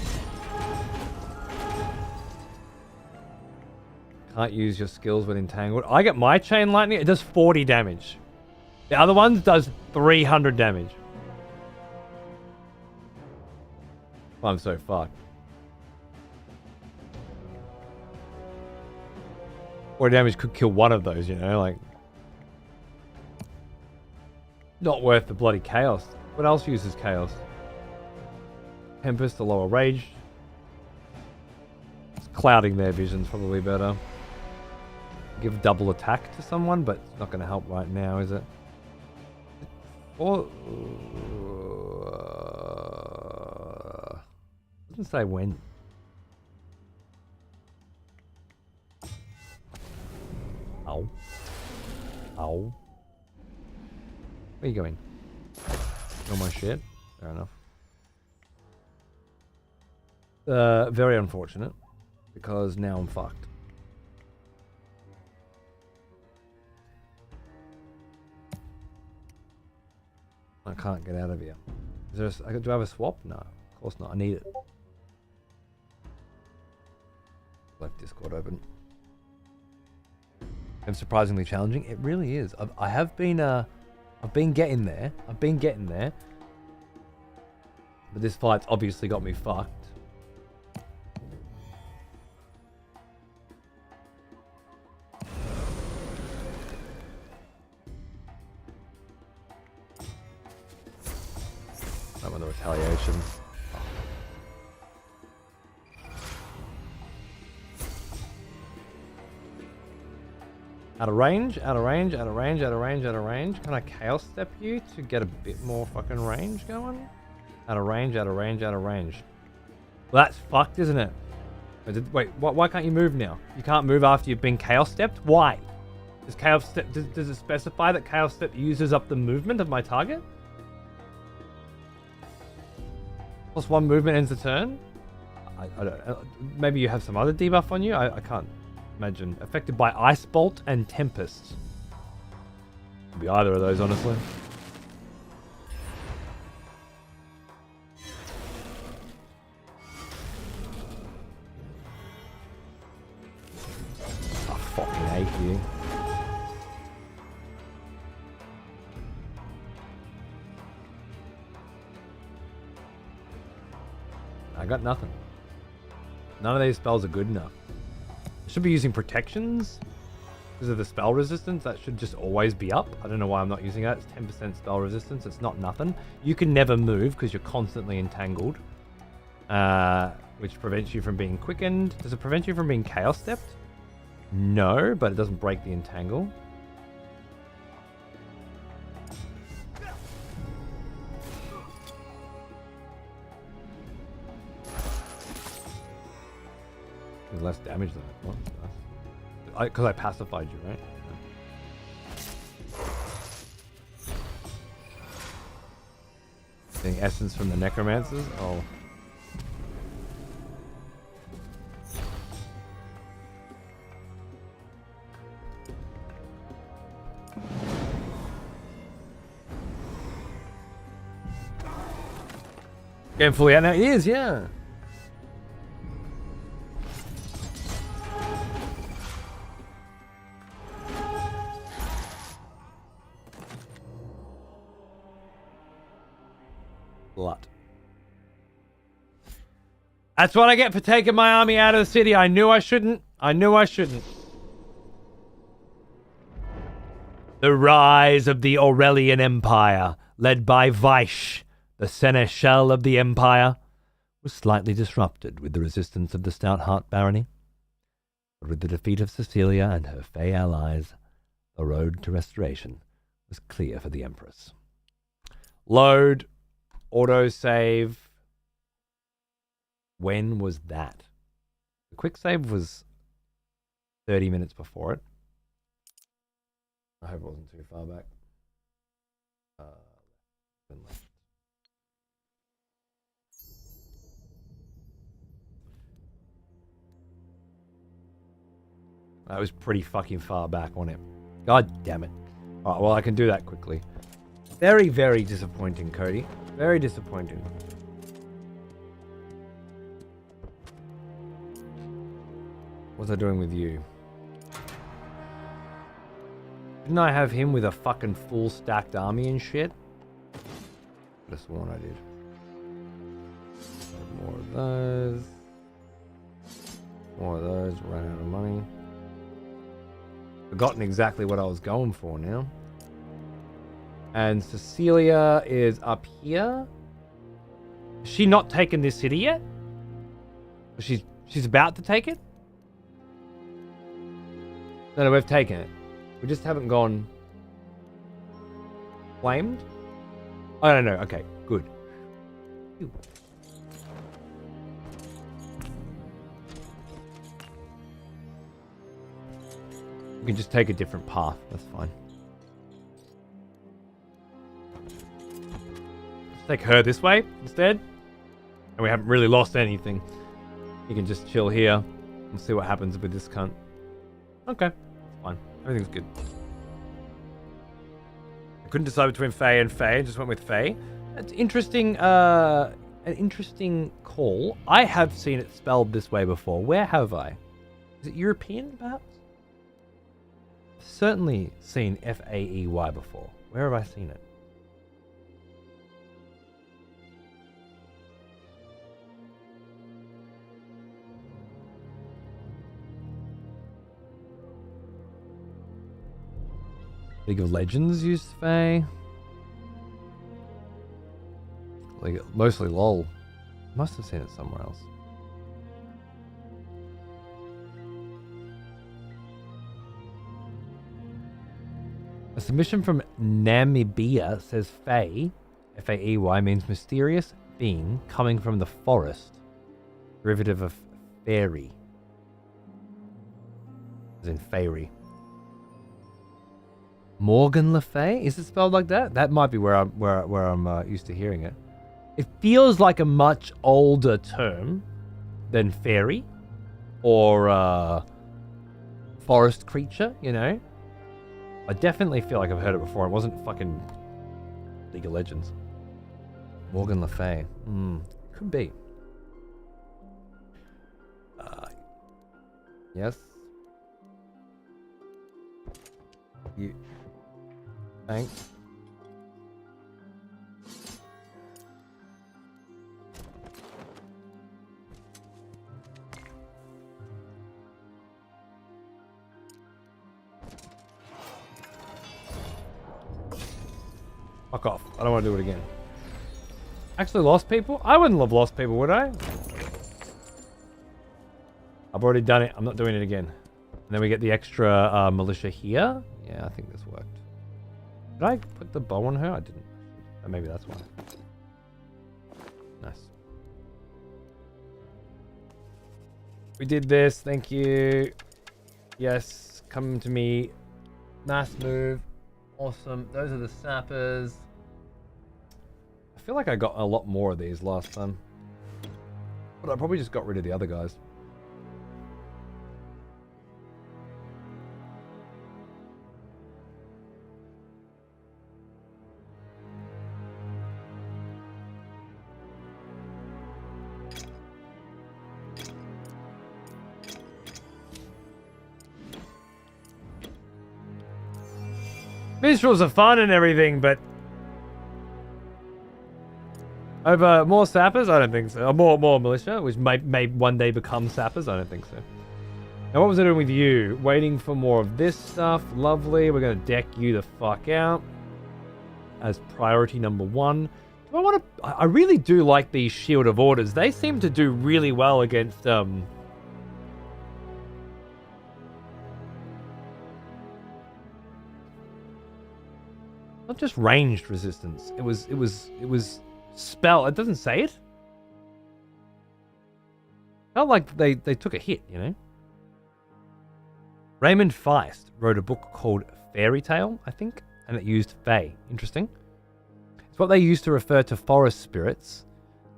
Can't use your skills when entangled. I get my chain lightning. It does 40 damage. The other one does 300 damage. I'm so fucked. 40 damage could kill one of those, you know, like. Not worth the bloody chaos. What else uses chaos? Tempest to lower rage. It's clouding their vision's probably better. Give double attack to someone, but it's not going to help right now, is it? Or doesn't say when. Ow. Ow. Where are you going? All my shit? Fair enough. Very unfortunate, because now I'm fucked. I can't get out of here. Is there do I have a swap? No, of course not. I need it. Left Discord open. It's surprisingly challenging. It really is. I've been getting there. I've been getting there. But this fight's obviously got me fucked. I'm on the retaliation. Out of range, out of range, out of range, out of range, out of range. Can I chaos step you to get a bit more fucking range going? Out of range, out of range, out of range. Well, that's fucked, isn't it? Wait, why can't you move now? You can't move after you've been chaos stepped? Why? Does chaos step, does it specify that chaos step uses up the movement of my target? Plus one movement ends the turn? I don't. Maybe you have some other debuff on you? I can't imagine. Affected by Ice Bolt and Tempest. Could be either of those, honestly. I fucking hate you. I got nothing. None of these spells are good enough. I should be using protections because of the spell resistance. That should just always be up. I don't know why I'm not using that. It's 10% spell resistance. It's not nothing. You can never move because you're constantly entangled, which prevents you from being quickened. Does it prevent you from being chaos stepped? No, but it doesn't break the entangle. Less damage than I thought. Because I pacified you, right? Getting essence from the necromancers? Oh. Getting fully out now? It is, yeah. Lot. That's what I get for taking my army out of the city. I knew I shouldn't. I knew I shouldn't. The rise of the Aurelian Empire, led by Vaish, the seneschal of the empire, was slightly disrupted with the resistance of the Stoutheart barony. But with the defeat of Cecilia and her Fey allies, the road to restoration was clear for the Empress. Load, autosave. When was that? The quick save was 30 minutes before it. I hope it wasn't too far back. That was pretty fucking far back, wasn't it? God damn it. Alright, well, I can do that quickly. Very, very disappointing, Cody. Very disappointing. What's I doing with you? Didn't I have him with a fucking full stacked army and shit? I could have sworn I did. More of those. More of those. Ran out of money. Forgotten exactly what I was going for now. And Cecilia is up here. Has she not taken this city yet? She's about to take it? No, we've taken it. We just haven't gone flamed? I don't know. Okay, good. Phew. We can just take a different path. That's fine. Let's take her this way instead. And we haven't really lost anything. You can just chill here and see what happens with this cunt. Okay. Fine. Everything's good. I couldn't decide between Faye and Faye. I just went with Faye. It's interesting. An interesting call. I have seen it spelled this way before. Where have I? Is it European, perhaps? I've certainly seen F-A-E-Y before. Where have I seen it? League of Legends used Faye. Like mostly LOL. Must have seen it somewhere else. A submission from Namibia says Fae, F-A-E-Y, means mysterious being coming from the forest. Derivative of fairy. As in fairy. Morgan Le Fay? Is it spelled like that? That might be where I'm used to hearing it. It feels like a much older term than fairy or forest creature, you know? I definitely feel like I've heard it before. It wasn't fucking League of Legends. Morgan Le Fay. Could be. Yes. You. Thanks. Fuck off. I don't want to do it again. Actually lost people? I wouldn't have lost people, would I? I've already done it. I'm not doing it again. And then we get the extra militia here. Yeah, I think this worked. Did I put the bow on her? I didn't. Oh, maybe that's why. Nice. We did this. Thank you. Yes. Come to me. Nice move. Awesome. Those are the sappers. I feel like I got a lot more of these last time. But I probably just got rid of the other guys. Minstrels are fun and everything, but Over more sappers? I don't think so. More militia, which may one day become sappers? I don't think so. Now, what was I doing with you? Waiting for more of this stuff. Lovely. We're going to deck you the fuck out as priority number 1. Do I want to... I really do like these Shield of Orders. They seem to do really well against... Not just ranged resistance. It was spell. It doesn't say it. Felt like they took a hit, you know? Raymond Feist wrote a book called Fairy Tale, I think, and it used Fae. Interesting. It's what they used to refer to forest spirits,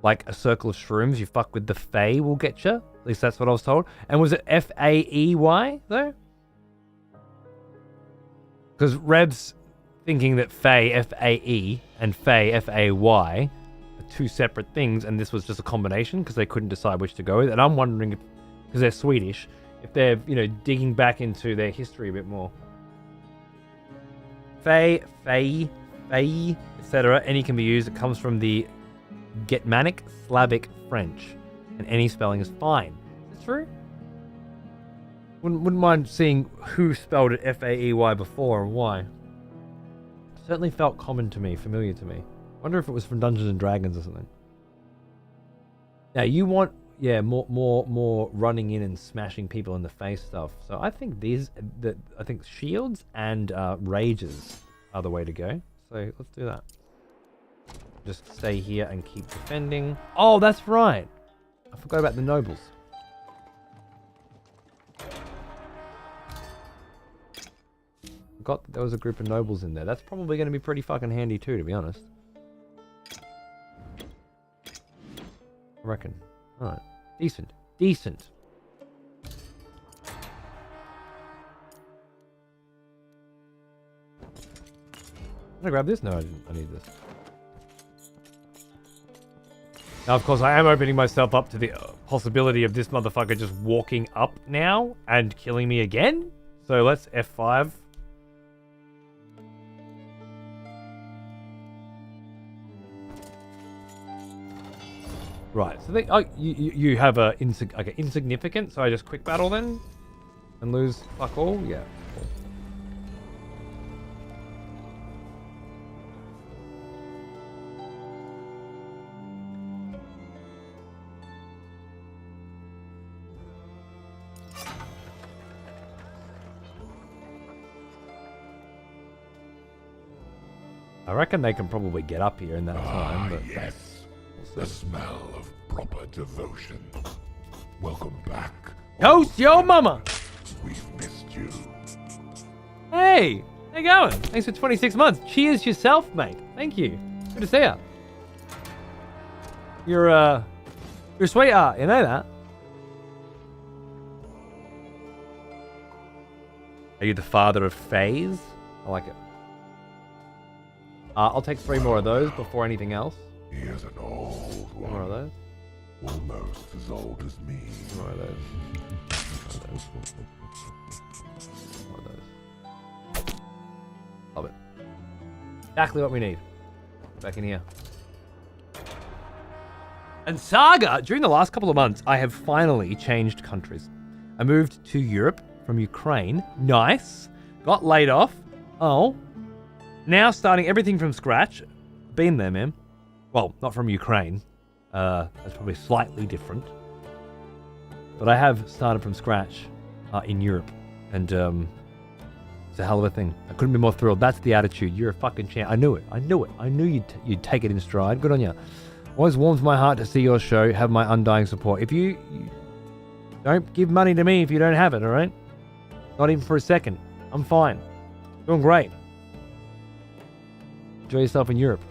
like a circle of shrooms. You fuck with the Fae will get you. At least that's what I was told. And was it Faey though? Because Reb's thinking that Fae, F-A-E, and Fae, F-A-Y, are 2 separate things, and this was just a combination because they couldn't decide which to go with. And I'm wondering, because they're Swedish, if they're, digging back into their history a bit more. Fae, etc. Any can be used. It comes from the Getmanic Slavic French, and any spelling is fine. Is that true? Wouldn't mind seeing who spelled it F-A-E-Y before and why. Certainly felt common to me, familiar to me. Wonder if it was from Dungeons and Dragons or something. Now you want, more running in and smashing people in the face stuff. So I think I think shields and rages are the way to go. So let's do that. Just stay here and keep defending. Oh, that's right. I forgot about the nobles. Forgot that there was a group of nobles in there. That's probably going to be pretty fucking handy too, to be honest. I reckon. Alright. Decent. Can I grab this? No, I didn't. I need this. Now, of course, I am opening myself up to the possibility of this motherfucker just walking up now and killing me again. So let's F5. Right, so you have a insignificant, so I just quick battle then? And lose fuck all? Yeah. Cool. I reckon they can probably get up here in that time, but yes. The smell of proper devotion. Welcome back. Toast your mama! We've missed you. Hey! How you going? Thanks for 26 months. Cheers yourself, mate. Thank you. Good to see ya. You're a sweetheart, you know that? Are you the father of Fays? I like it. I'll take 3 more of those before anything else. He is an old one. More of those. Almost as old as me. More of those. More of those. Love it. Exactly what we need. Back in here. And Saga, during the last couple of months, I have finally changed countries. I moved to Europe from Ukraine. Nice. Got laid off. Oh. Now starting everything from scratch. Been there, man. Well, not from Ukraine. That's probably slightly different. But I have started from scratch in Europe. And it's a hell of a thing. I couldn't be more thrilled. That's the attitude. You're a fucking champ. I knew it. I knew you'd take it in stride. Good on you. Always warms my heart to see your show have my undying support. If you don't give money to me if you don't have it, all right? Not even for a second. I'm fine. Doing great. Enjoy yourself in Europe.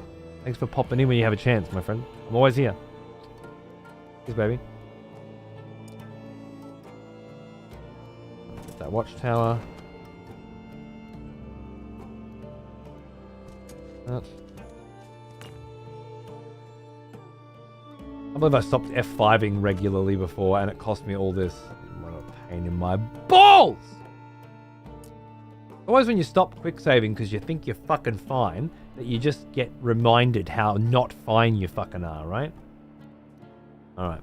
Thanks for popping in when you have a chance, my friend. I'm always here. Cheers, baby. Get that watchtower. That. I believe I stopped F5ing regularly before and it cost me all this. What a pain in my balls! Always when you stop quick saving because you think you're fucking fine, that you just get reminded how not fine you fucking are, right? Alright.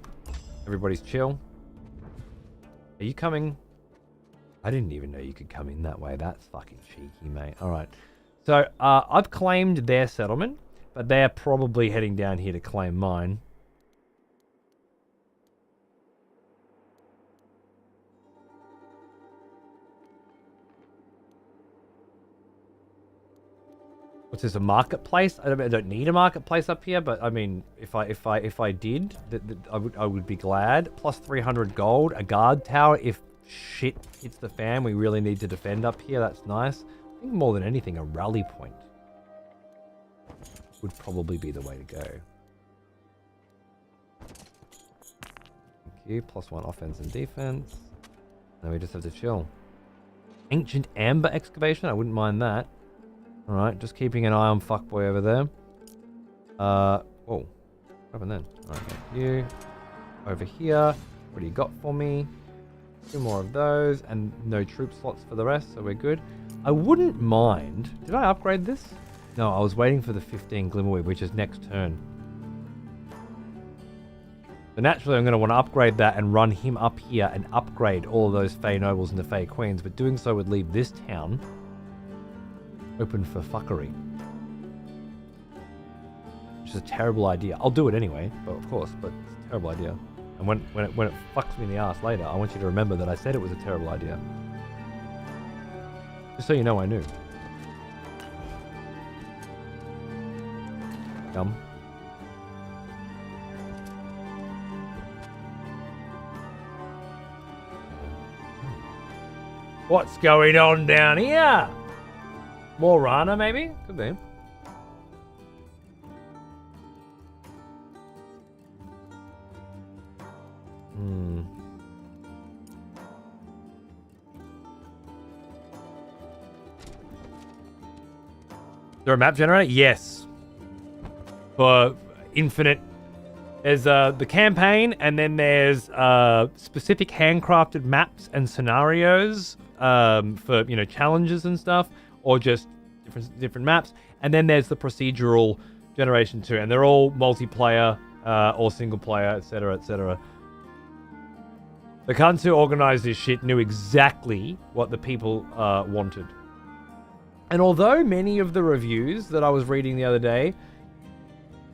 Everybody's chill. Are you coming? I didn't even know you could come in that way. That's fucking cheeky, mate. Alright. So, I've claimed their settlement, but they're probably heading down here to claim mine. What's this, a marketplace? I don't need a marketplace up here, but I mean, if I did, I would be glad. Plus 300 gold, a guard tower. If shit hits the fan, we really need to defend up here. That's nice. I think more than anything, a rally point would probably be the way to go. Thank you. Plus 1 offense and defense. Then we just have to chill. Ancient amber excavation. I wouldn't mind that. Alright, just keeping an eye on fuckboy over there. Oh. What happened then? Alright, thank you. Over here. What do you got for me? 2 more of those, and no troop slots for the rest, so we're good. I wouldn't mind... Did I upgrade this? No, I was waiting for the 15 Glimmerweed, which is next turn. So naturally, I'm going to want to upgrade that and run him up here and upgrade all of those Fey Nobles and the Fey Queens, but doing so would leave this town open for fuckery. Which is a terrible idea. I'll do it anyway, but of course, but it's a terrible idea. And when it fucks me in the ass later, I want you to remember that I said it was a terrible idea. Just so you know I knew. Dumb. What's going on down here? More Rana, maybe? Could be. Is there a map generator? Yes. For infinite. There's the campaign, and then there's specific handcrafted maps and scenarios for, you know, challenges and stuff, or just different maps. And then there's the procedural generation too, and they're all multiplayer or single player, etc., etc. The cunts who organized this shit knew exactly what the people wanted. And although many of the reviews that I was reading the other day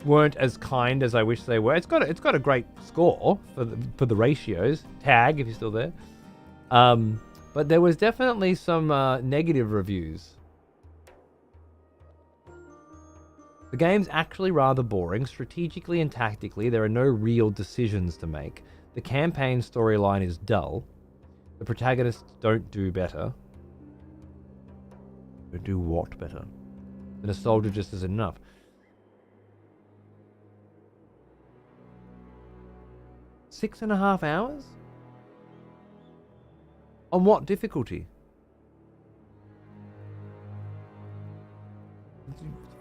weren't as kind as I wish they were, it's got a great score for the ratios. Tag if you're still there. But there was definitely some negative reviews. The game's actually rather boring. Strategically and tactically, there are no real decisions to make. The campaign storyline is dull. The protagonists don't do better. Don't do what better? Then a soldier just isn't enough. Six and a half hours? On what difficulty?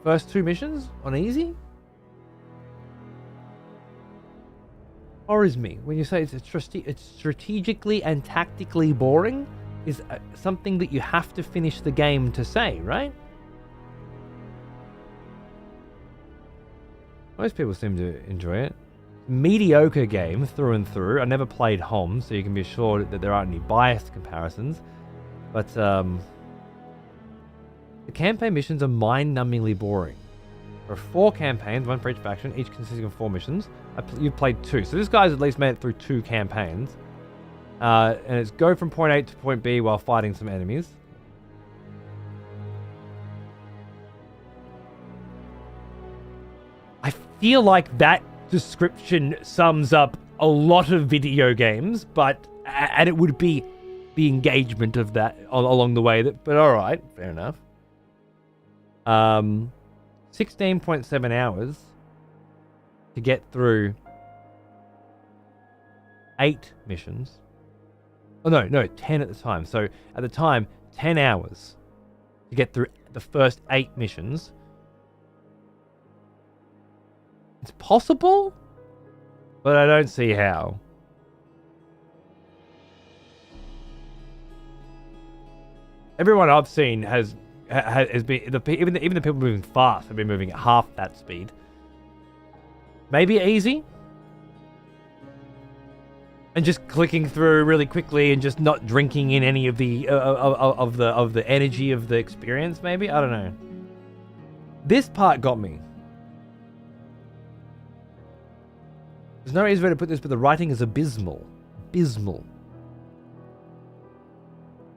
First 2 missions? On easy? Horrors me. When you say it's strategically and tactically boring, is something that you have to finish the game to say, right? Most people seem to enjoy it. Mediocre game through and through. I never played Hom, so you can be assured that there aren't any biased comparisons. But the campaign missions are mind-numbingly boring. There are 4 campaigns, 1 for each faction, each consisting of 4 missions. You've played 2, so this guy's at least made it through 2 campaigns. And it's go from point A to point B while fighting some enemies. I feel like that description sums up a lot of video games, and it would be the engagement of that along the way. But all right, fair enough. 16.7 hours to get through 8 missions. Oh, no, 10 at the time. So, at the time, 10 hours to get through the first 8 missions. It's possible, but I don't see how. Everyone I've seen has been even the people moving fast have been moving at half that speed. Maybe easy, and just clicking through really quickly and just not drinking in any of the of the energy of the experience. Maybe, I don't know. This part got me. There's no easy way to put this, but the writing is abysmal. Abysmal.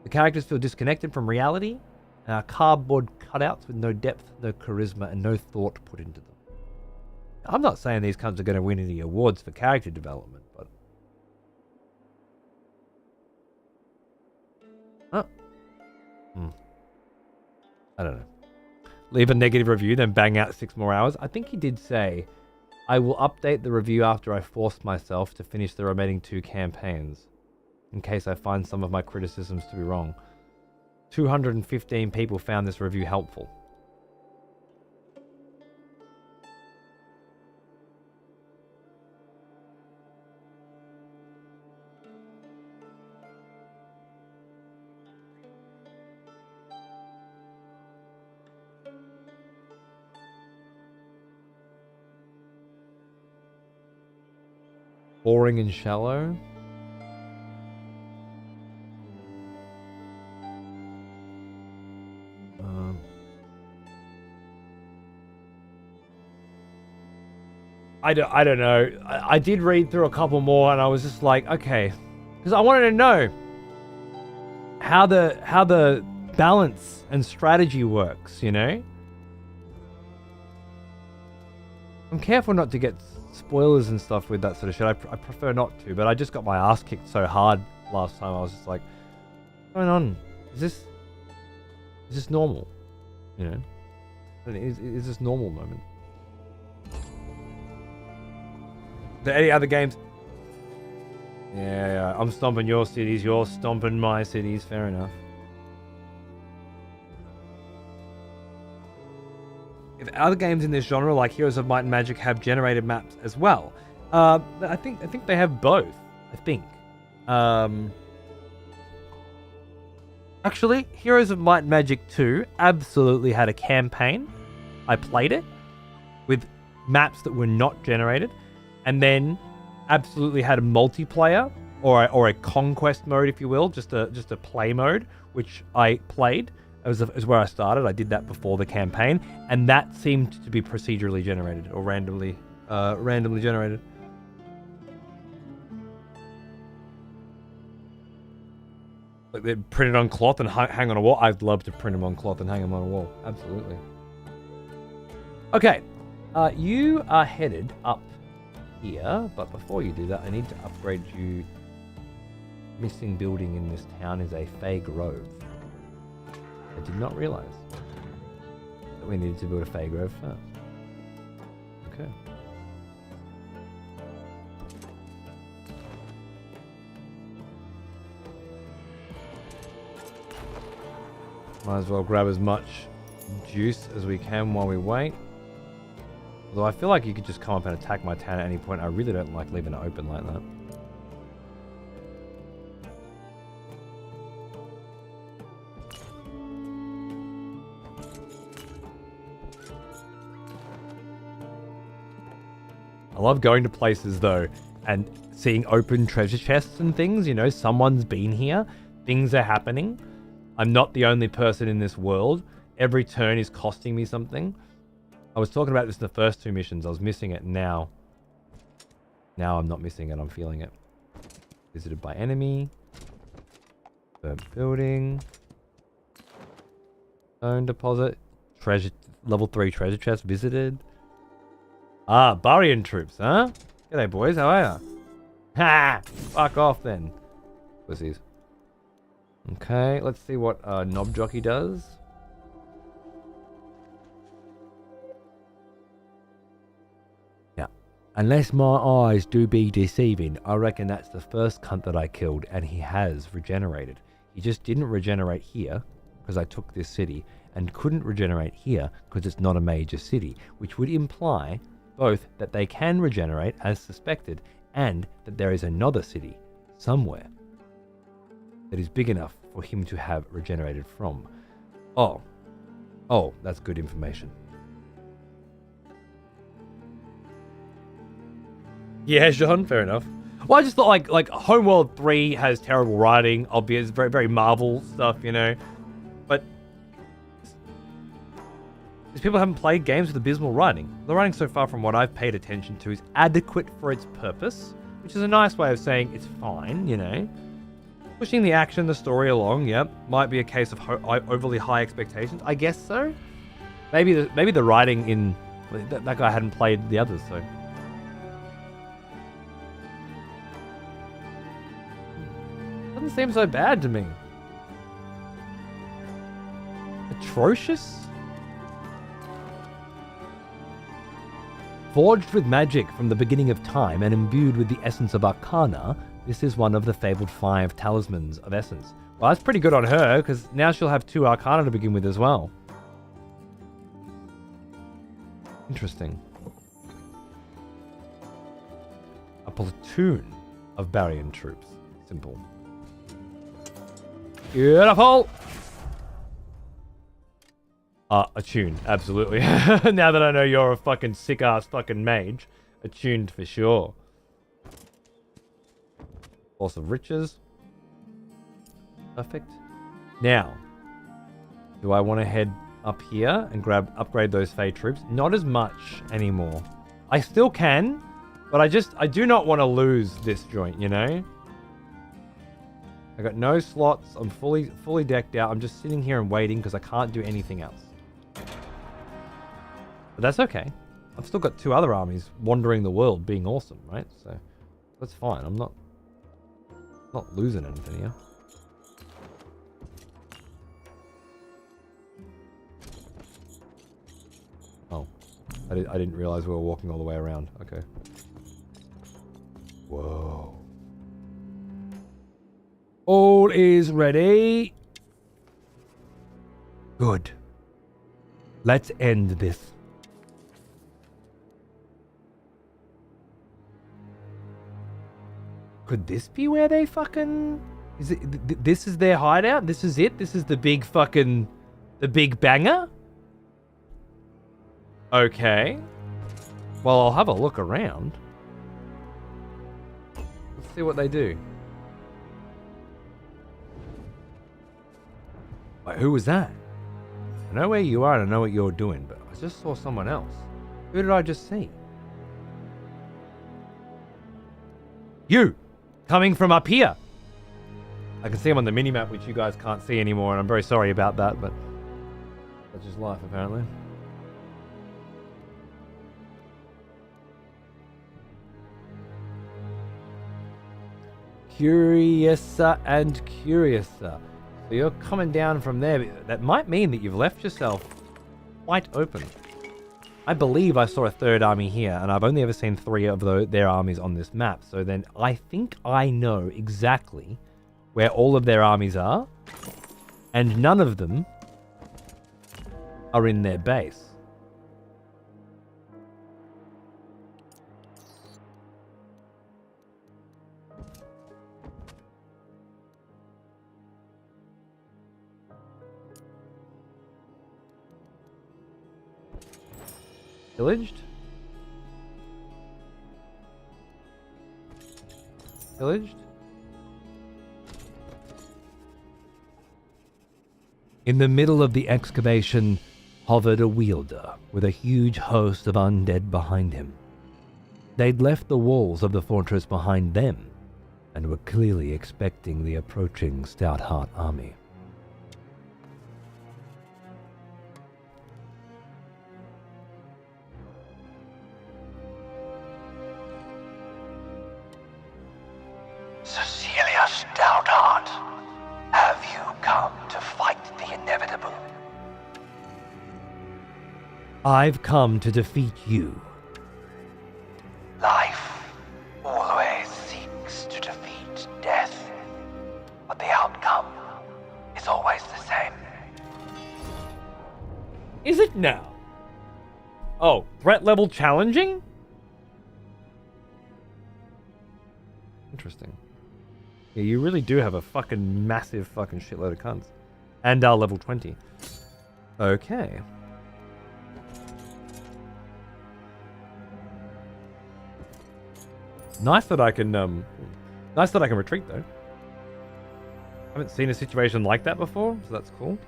The characters feel disconnected from reality and are cardboard cutouts with no depth, no charisma, and no thought put into them. I'm not saying these cunts are going to win any awards for character development, but... I don't know. Leave a negative review, then bang out 6 more hours. I think he did say, I will update the review after I force myself to finish the remaining 2 campaigns, in case I find some of my criticisms to be wrong. 215 people found this review helpful. Boring and shallow. I don't know. I did read through a couple more and I was just like, okay, because I wanted to know how the balance and strategy works, you know? I'm careful not to get spoilers and stuff with that sort of shit. I prefer not to, but I just got my ass kicked so hard last time. I was just like, what's going on? Is this normal? You know? Is this normal moment? Are there any other games? Yeah, I'm stomping your cities, you're stomping my cities. Fair enough. If other games in this genre, like Heroes of Might and Magic, have generated maps as well, I think they have both. I think. Actually, Heroes of Might and Magic 2 absolutely had a campaign. I played it with maps that were not generated, and then absolutely had a multiplayer or a conquest mode, if you will, just a play mode, which I played. It was where I started. I did that before the campaign, and that seemed to be procedurally generated or randomly generated. Like they're printed on cloth and hang on a wall. I'd love to print them on cloth and hang them on a wall. Absolutely. Okay, you are headed up here, but before you do that, I need to upgrade you. Missing building in this town is a Fey Grove. I did not realize that we needed to build a Fey Grove first. Okay. Might as well grab as much juice as we can while we wait. Although I feel like you could just come up and attack my town at any point. I really don't like leaving it open like that. I love going to places though and seeing open treasure chests and things. You know, someone's been here. Things are happening. I'm not the only person in this world. Every turn is costing me something. I was talking about this in the first 2 missions. I was missing it now. Now I'm not missing it. I'm feeling it. Visited by enemy. Burnt building. Stone deposit. Treasure. Level 3 treasure chest visited. Ah, Barian troops, huh? G'day, boys. How are ya? Ha! Fuck off, then. Pussies. Okay, let's see what Knob Jockey does. Yeah. Unless my eyes do be deceiving, I reckon that's the first cunt that I killed, and he has regenerated. He just didn't regenerate here, because I took this city, and couldn't regenerate here, because it's not a major city, which would imply both that they can regenerate as suspected and that there is another city somewhere that is big enough for him to have regenerated from. Oh. Oh, that's good information. Yeah, Sean, fair enough. Well, I just thought like Homeworld 3 has terrible writing, albeit it's very, very Marvel stuff, you know. But these people haven't played games with abysmal writing. The writing so far, from what I've paid attention to, is adequate for its purpose, which is a nice way of saying it's fine, you know. Pushing the action, the story along, yep. Might be a case of overly high expectations. I guess so. Maybe the writing in... That guy hadn't played the others, so... Doesn't seem so bad to me. Atrocious? Forged with magic from the beginning of time and imbued with the essence of Arcana, this is one of the fabled 5 talismans of essence. Well, that's pretty good on her, because now she'll have 2 Arcana to begin with as well. Interesting. A platoon of Barrian troops. Simple. Beautiful! Attuned, absolutely. Now that I know you're a fucking sick-ass fucking mage, attuned for sure. Force of riches. Perfect. Now, do I want to head up here and upgrade those Fey troops? Not as much anymore. I still can, but I do not want to lose this joint, you know? I got no slots. I'm fully decked out. I'm just sitting here and waiting because I can't do anything else. But that's okay. I've still got 2 other armies wandering the world being awesome, right? So that's fine. I'm not losing anything here. Oh. I didn't realize we were walking all the way around. Okay. Whoa. All is ready. Good. Let's end this. Could this be where they fucking... Is it? This is their hideout? This is it? This is the big fucking... The big banger? Okay. Well, I'll have a look around. Let's see what they do. Wait, who was that? I know where you are and I know what you're doing, but I just saw someone else. Who did I just see? You! Coming from up here! I can see him on the minimap, which you guys can't see anymore, and I'm very sorry about that, but that's just life, apparently. Curiouser and curiouser. So you're coming down from there. That might mean that you've left yourself quite open. I believe I saw a 3rd army here, and I've only ever seen 3 of their armies on this map. So then I think I know exactly where all of their armies are, and none of them are in their base. Pillaged? Pillaged? In the middle of the excavation hovered a wielder with a huge host of undead behind him. They'd left the walls of the fortress behind them and were clearly expecting the approaching Stoutheart army. Cecilia Stoutheart, have you come to fight the inevitable? I've come to defeat you. Life always seeks to defeat death, but the outcome is always the same. Is it now? Oh, threat level challenging? Interesting. Yeah, you really do have a fucking massive fucking shitload of cunts. And level 20. Okay. Nice that I can retreat though. Haven't seen a situation like that before, so that's cool.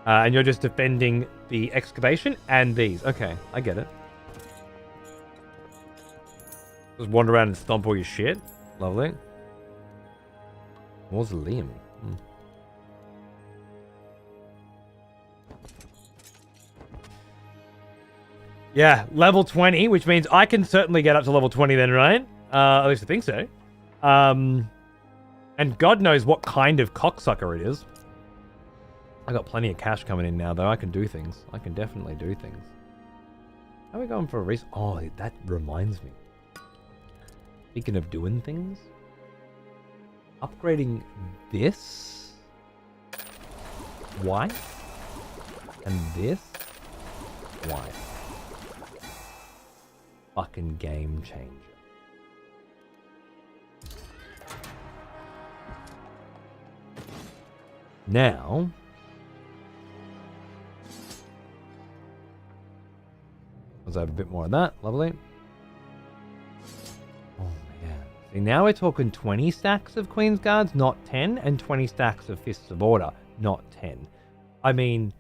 And you're just defending the excavation and these. Okay, I get it. Just wander around and stomp all your shit. Lovely. Mausoleum. Yeah, level 20, which means I can certainly get up to level 20 then, right? At least I think so. And God knows what kind of cocksucker it is. I got plenty of cash coming in now, though. I can do things. I can definitely do things. How are we going for a race? Oh, that reminds me. Speaking of doing things, upgrading this. Why? And this. Why? Fucking game changer. Now, let's have a bit more of that. Lovely. Oh man. See, now we're talking 20 stacks of Queen's Guards, not 10, and 20 stacks of Fists of Order, not 10. I mean,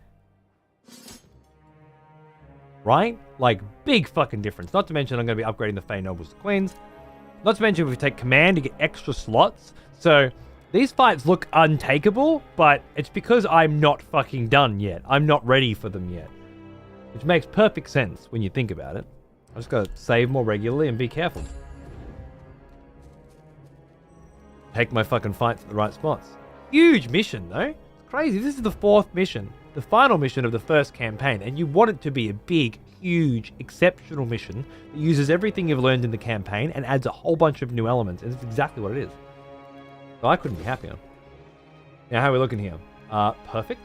right? Like, big fucking difference. Not to mention I'm going to be upgrading the Fey Nobles to Queens. Not to mention if we take Command to get extra slots. So, these fights look untakeable, but it's because I'm not fucking done yet. I'm not ready for them yet. Which makes perfect sense when you think about it. I just gotta save more regularly and be careful. Take my fucking fights at the right spots. Huge mission, though. It's crazy. This is the 4th mission. The final mission of the first campaign. And you want it to be a big, huge, exceptional mission that uses everything you've learned in the campaign and adds a whole bunch of new elements. And it's exactly what it is. So I couldn't be happier. Now, how are we looking here? Perfect.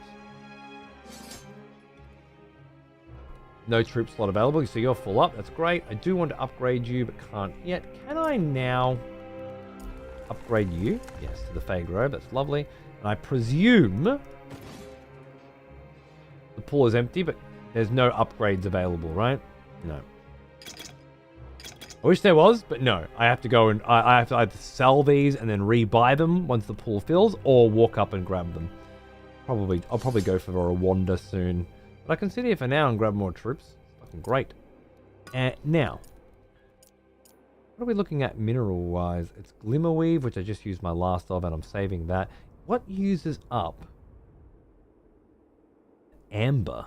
No troop slot available, so you're full up. That's great. I do want to upgrade you, but can't yet. Can I now upgrade you? Yes, to the Fey Grove. That's lovely. And I presume the pool is empty, but there's no upgrades available, right? No. I wish there was, but no. I have to go and I have to either sell these and then rebuy them once the pool fills, or walk up and grab them. I'll probably go for a wander soon. But I can sit here for now and grab more troops. Fucking great. Now, what are we looking at mineral-wise? It's Glimmerweave, which I just used my last of, and I'm saving that. What uses up amber?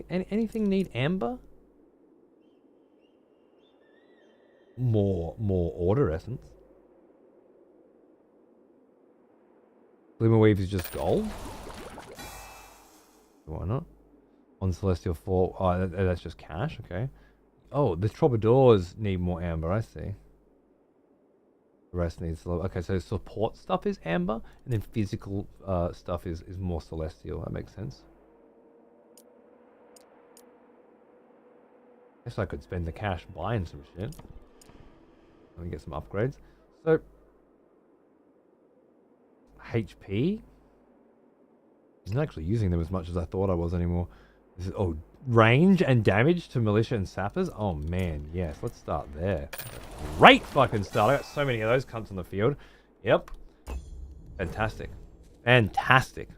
Anything need amber? More order essence. Glimmerweave is just gold. Why not? On Celestial Fall. Oh, that's just cash. Okay. Oh, the Troubadours need more amber. I see. The rest needs okay. So support stuff is amber, and then physical stuff is more Celestial. That makes sense. Guess I could spend the cash buying some shit. Let me get some upgrades. So, HP. I'm not actually using them as much as I thought I was anymore. This is, range and damage to militia and sappers. Oh man, yes. Let's start there. Great fucking start. I got so many of those cunts on the field. Yep. Fantastic. Fantastic.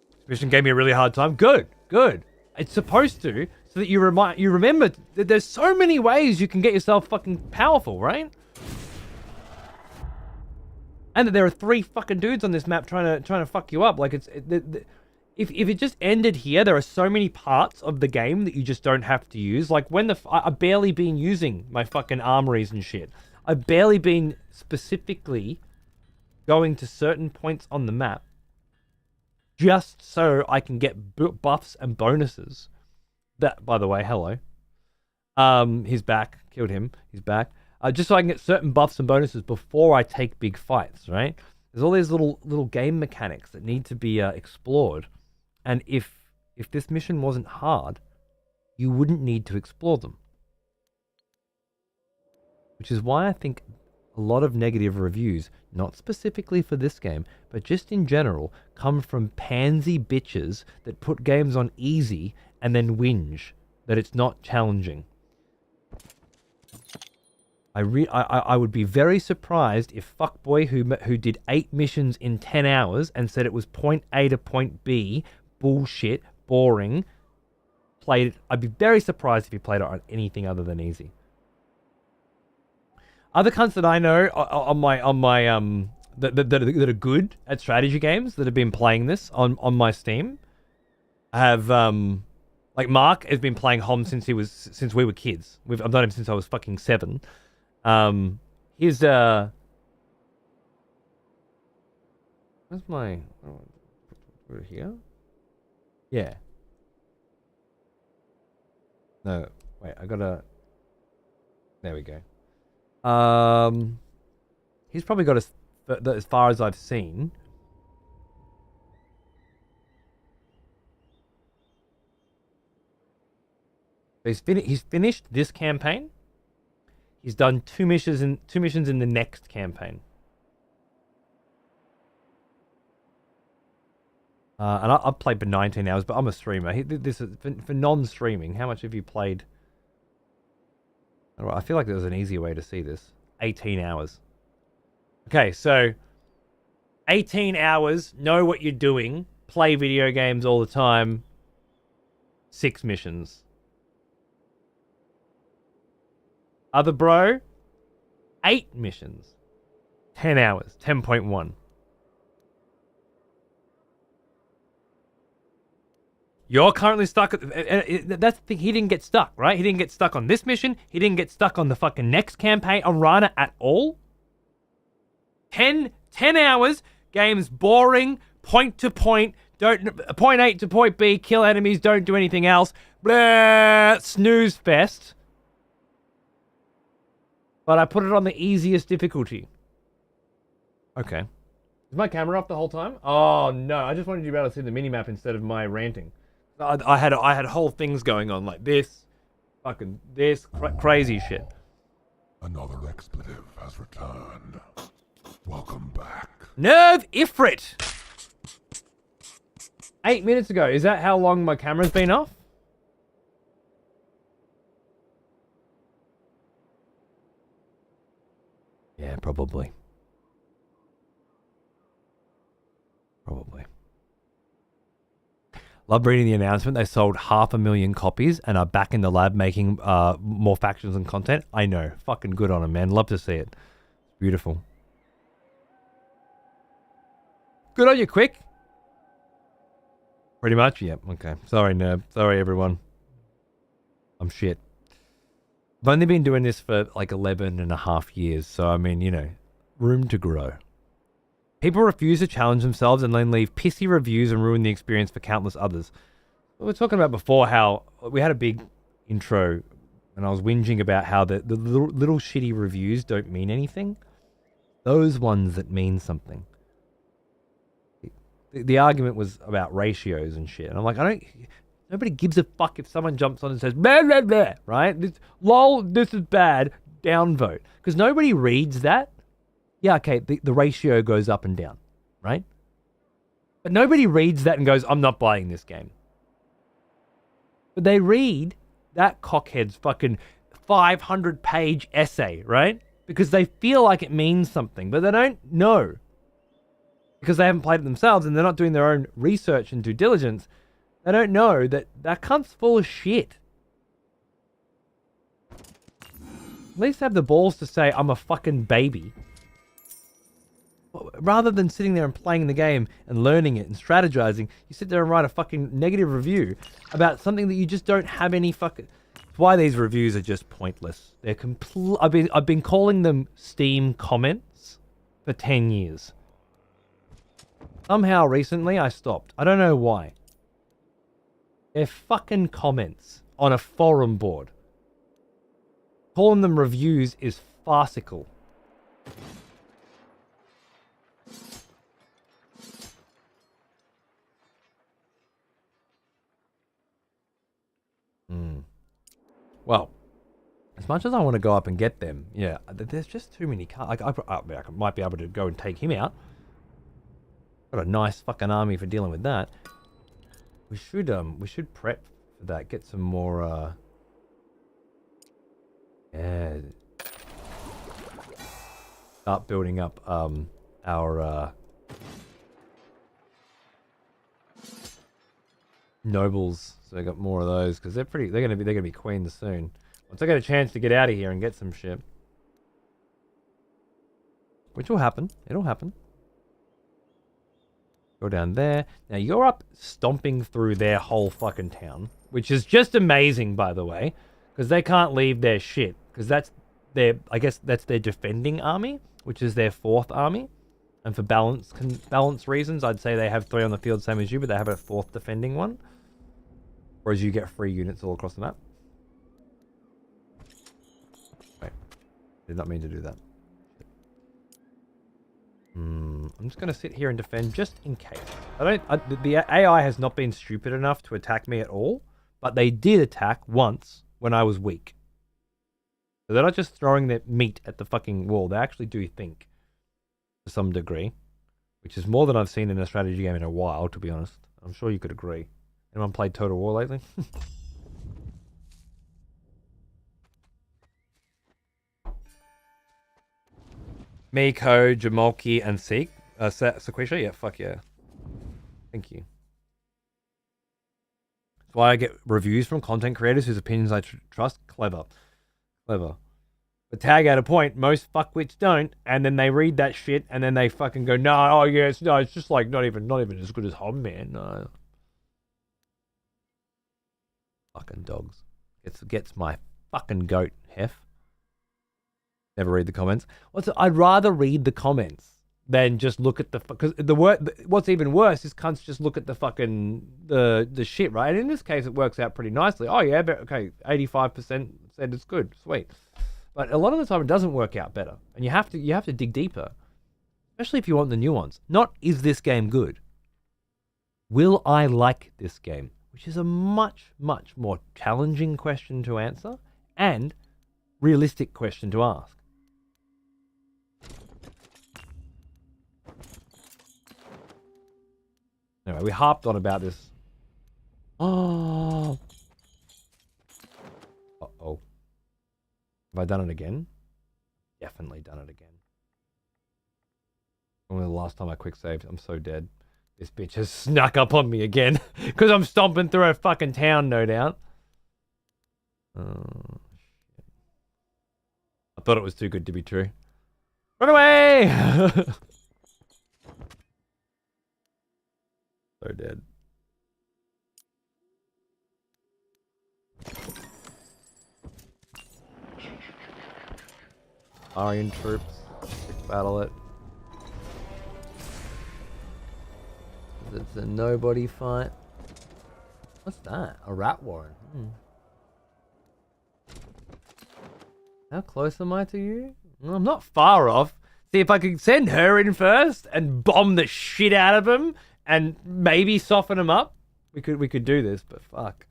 This mission gave me a really hard time. Good. Good. It's supposed to, so that you remember that there's so many ways you can get yourself fucking powerful, right? And that there are 3 fucking dudes on this map trying to fuck you up. Like if it just ended here, there are so many parts of the game that you just don't have to use. Like when I've barely been using my fucking armories and shit. I've barely been specifically going to certain points on the map just so I can get buffs and bonuses. That, by the way, hello. He's back. Killed him. He's back. Just so I can get certain buffs and bonuses before I take big fights, right? There's all these little game mechanics that need to be explored. And if this mission wasn't hard, you wouldn't need to explore them. which is why I think a lot of negative reviews, not specifically for this game, but just in general, come from pansy bitches that put games on easy and then whinge that it's not challenging. I would be very surprised if fuckboy who did 8 missions in 10 hours and said it was point A to point B, bullshit, boring, played it. I'd be very surprised if he played it on anything other than easy. Other cunts that I know on my that are good at strategy games that have been playing this on my Steam have like Mark has been playing HOM since we were kids. I've known him since I was fucking 7. Where's my put it here? Yeah. No, wait, I gotta. There we go. He's probably got as far as I've seen. He's finished this campaign. He's done 2 missions in the next campaign. And I've played for 19 hours, but I'm a streamer. This is for non-streaming. How much have you played? I feel like there's an easier way to see this. 18 hours. Okay, so 18 hours, know what you're doing, play video games all the time, 6 missions. Other bro, 8 missions, 10 hours, 10.1. You're currently stuck at... That's the thing, he didn't get stuck, right? He didn't get stuck on this mission. He didn't get stuck on the fucking next campaign on Rana at all. 10 hours, game's boring, point to point, point A to point B, kill enemies, don't do anything else. Blah, snooze fest. But I put it on the easiest difficulty. Okay. Is my camera off the whole time? Oh no, I just wanted you to be able to see the minimap instead of my ranting. I had whole things going on like this, fucking this, crazy shit. Another expletive has returned. Welcome back. Nerve Ifrit! 8 minutes ago. Is that how long my camera's been off? Yeah, probably. Probably. Love reading the announcement. They sold 500,000 copies and are back in the lab making more factions and content. I know. Fucking good on them, man. Love to see it. Beautiful. Good on you, Quick. Pretty much? Yep. Okay. Sorry, Nerb. Sorry, everyone. I'm shit. I've only been doing this for like 11 and a half years. So, I mean, you know, room to grow. People refuse to challenge themselves and then leave pissy reviews and ruin the experience for countless others. We were talking about before how we had a big intro and I was whinging about how the little shitty reviews don't mean anything. Those ones that mean something. The argument was about ratios and shit. And I'm like, nobody gives a fuck if someone jumps on and says, blah, blah, blah, right? This is bad, downvote. Because nobody reads that. Yeah, okay, the ratio goes up and down, right? But nobody reads that and goes, I'm not buying this game. But they read that cockhead's fucking 500-page essay, right? Because they feel like it means something, but they don't know. Because they haven't played it themselves and they're not doing their own research and due diligence, they don't know that cunt's full of shit. At least have the balls to say, I'm a fucking baby. Rather than sitting there and playing the game and learning it and strategizing, you sit there and write a fucking negative review about something that you just don't have any fucking... That's why these reviews are just pointless. They're I've been calling them Steam comments for 10 years. Somehow recently I stopped. I don't know why. They're fucking comments on a forum board. Calling them reviews is farcical. Well, As much as I want to go up and get them, yeah, there's just too many cars. I might be able to go and take him out. Got a nice fucking army for dealing with that. We should prep for that. Get some more. Yeah. Start building up our nobles, so I got more of those because they're gonna be queens soon. Once I get a chance to get out of here and get some shit, which will happen. It'll happen. Go down there. Now you're up stomping through their whole fucking town, which is just amazing, by the way, because they can't leave their shit because I guess that's their defending army, which is their 4th army. And for balance reasons, I'd say they have 3 on the field, same as you, but they have a 4th defending one. Whereas you get 3 units all across the map. Wait, did not mean to do that. I'm just gonna sit here and defend just in case. The AI has not been stupid enough to attack me at all, but they did attack once when I was weak. So they're not just throwing their meat at the fucking wall. They actually do think. To some degree, which is more than I've seen in a strategy game in a while, to be honest. I'm sure you could agree. Anyone played Total War lately? Miko, Jamolki, and Seek. Sequisha? Yeah, fuck yeah. Thank you. That's why I get reviews from content creators whose opinions I trust. Clever. Clever. But tag out a point, most fuckwits don't, and then they read that shit, and then they fucking go, no, oh yeah, it's just like not even as good as Hom, man. No. Fucking dogs. Gets my fucking goat, hef. Never read the comments. I'd rather read the comments than just look at the, because what's even worse is cunts just look at the fucking the shit, right? And in this case, it works out pretty nicely. Oh yeah, but okay, 85% said it's good, sweet. But a lot of the time, it doesn't work out better, and you have to dig deeper, especially if you want the nuance. Not is this game good? Will I like this game? Which is a much, much more challenging question to answer and realistic question to ask. Anyway, we harped on about this. Oh. Uh-oh. Have I done it again? Definitely done it again. Only the last time I quick saved. I'm so dead. This bitch has snuck up on me again. Because I'm stomping through a fucking town, no doubt. Oh, shit. I thought it was too good to be true. Run away! So dead. Aryan troops. Battle it. It's a nobody fight. What's that? A rat warren. How close am I to you? Well, I'm not far off. See, if I could send her in first and bomb the shit out of him and maybe soften him up, we could do this, but fuck.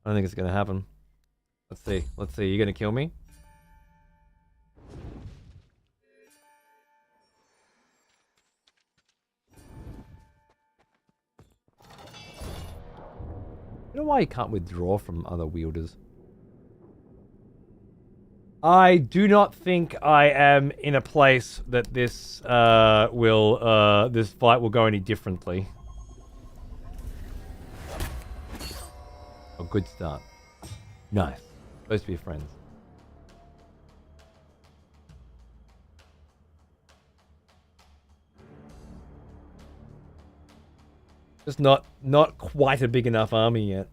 I don't think it's gonna happen. Let's see. Let's see. You gonna kill me? You know why you can't withdraw from other wielders? I do not think I am in a place that this this fight will go any differently. Oh, good start. Nice. Supposed to be friends. Just not quite a big enough army yet.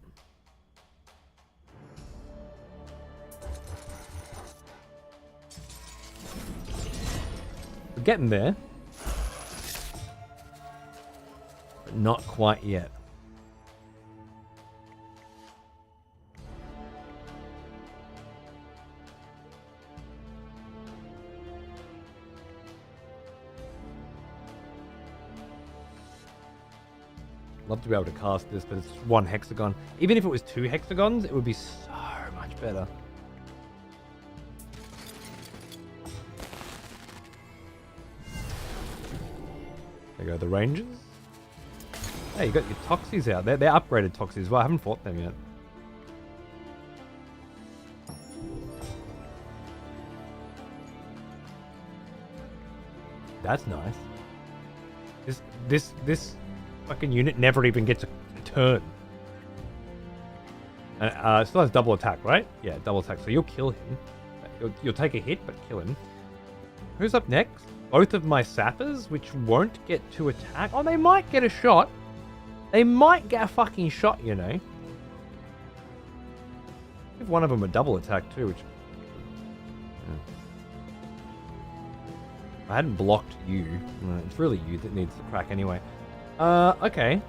We're getting there. But not quite yet. Love to be able to cast this, but it's one hexagon. Even if it was 2 hexagons, it would be so much better. There go the Rangers. Hey, you got your Toxies out there. They're upgraded Toxies. Well, I haven't fought them yet. That's nice. This fucking unit never even gets a turn. And still has double attack, right? Yeah, double attack. So you'll kill him. You'll take a hit, but kill him. Who's up next? Both of my sappers, which won't get to attack. Oh, they might get a shot. They might get a fucking shot, you know. Give one of them a double attack too, which... I hadn't blocked you. It's really you that needs the crack anyway. Okay.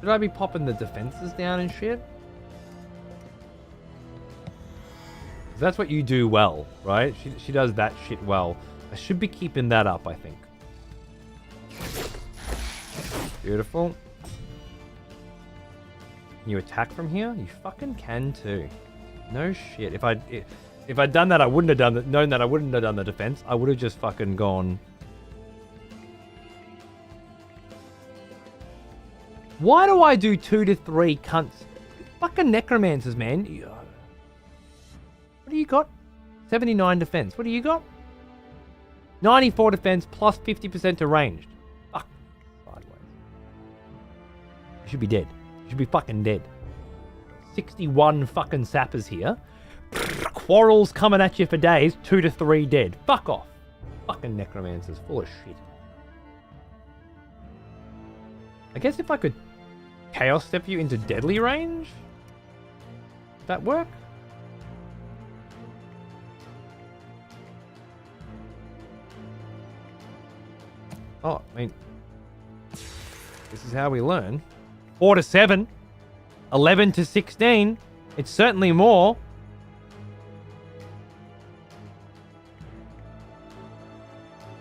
Should I be popping the defenses down and shit? That's what you do well, right? She does that shit well. I should be keeping that up, I think. Beautiful. Can you attack from here? You fucking can too. No shit. If I'd done that, I wouldn't have done that. Known that, I wouldn't have done the defense. I would have just fucking gone. Why do I do 2 to 3 cunts? Fucking necromancers, man. What do you got? 79 defense. What do you got? 94 defense plus 50% to ranged. Fuck. Sideways. You should be dead. You should be fucking dead. 61 fucking sappers here. Quarrels coming at you for days. 2 to 3 dead. Fuck off. Fucking necromancers. Full of shit. I guess if I could chaos step you into deadly range? Would that work? Oh, I mean, this is how we learn. 4 to 7. 11 to 16. It's certainly more.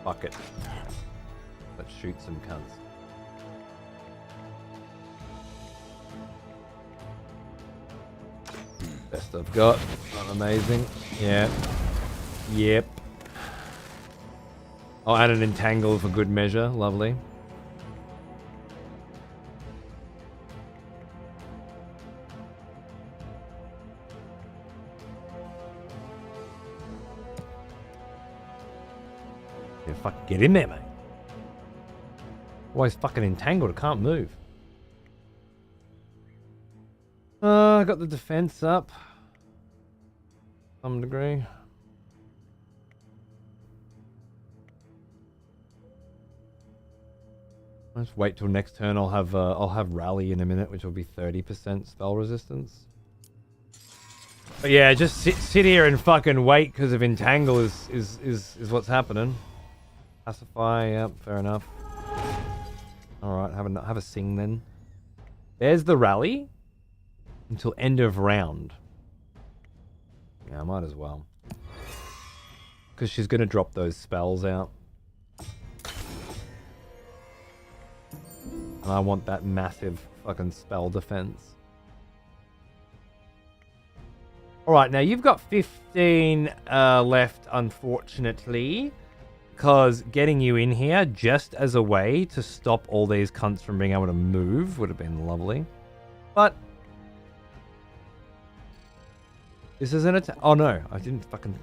Fuck it. Let's shoot some cunts. Best I've got. Not amazing. Yeah. Yep. Oh, and an entangle for good measure. Lovely. Yeah, fuck, get in there, mate. Always fucking entangled. I can't move. I got the defense up. Some degree. Let's wait till next turn. I'll have rally in a minute, which will be 30% spell resistance. But yeah, just sit here and fucking wait because of entangle is what's happening. Pacify, yep, fair enough. All right, have a sing then. There's the rally until end of round. Yeah, I might as well, because she's gonna drop those spells out. And I want that massive fucking spell defense. Alright, now you've got 15 left, unfortunately. Because getting you in here just as a way to stop all these cunts from being able to move would have been lovely. But this is an attack. Oh no, I didn't fucking...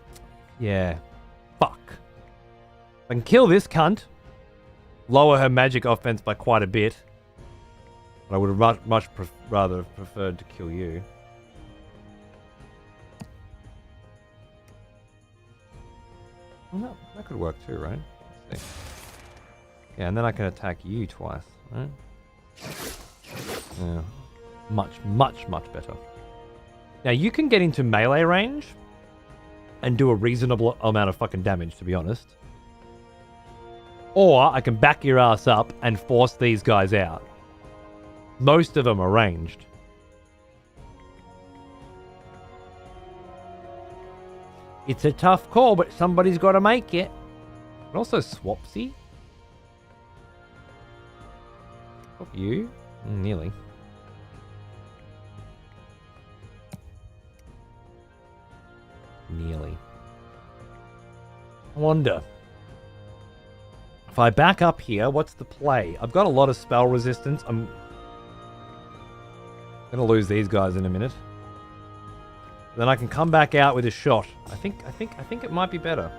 Yeah. Fuck. I can kill this cunt. Lower her magic offense by quite a bit. But I would have much rather preferred to kill you. Well, that could work too, right? Let's see. Yeah, and then I can attack you twice, right? Yeah. Much better. Now, you can get into melee range and do a reasonable amount of fucking damage, to be honest. Or I can back your ass up and force these guys out. Most of them are ranged. It's a tough call, but somebody's got to make it. And also Swapsy. Swap you? Nearly. Nearly. I wonder. If I back up here, what's the play? I've got a lot of spell resistance. I'm gonna lose these guys in a minute. Then I can come back out with a shot. I think it might be better.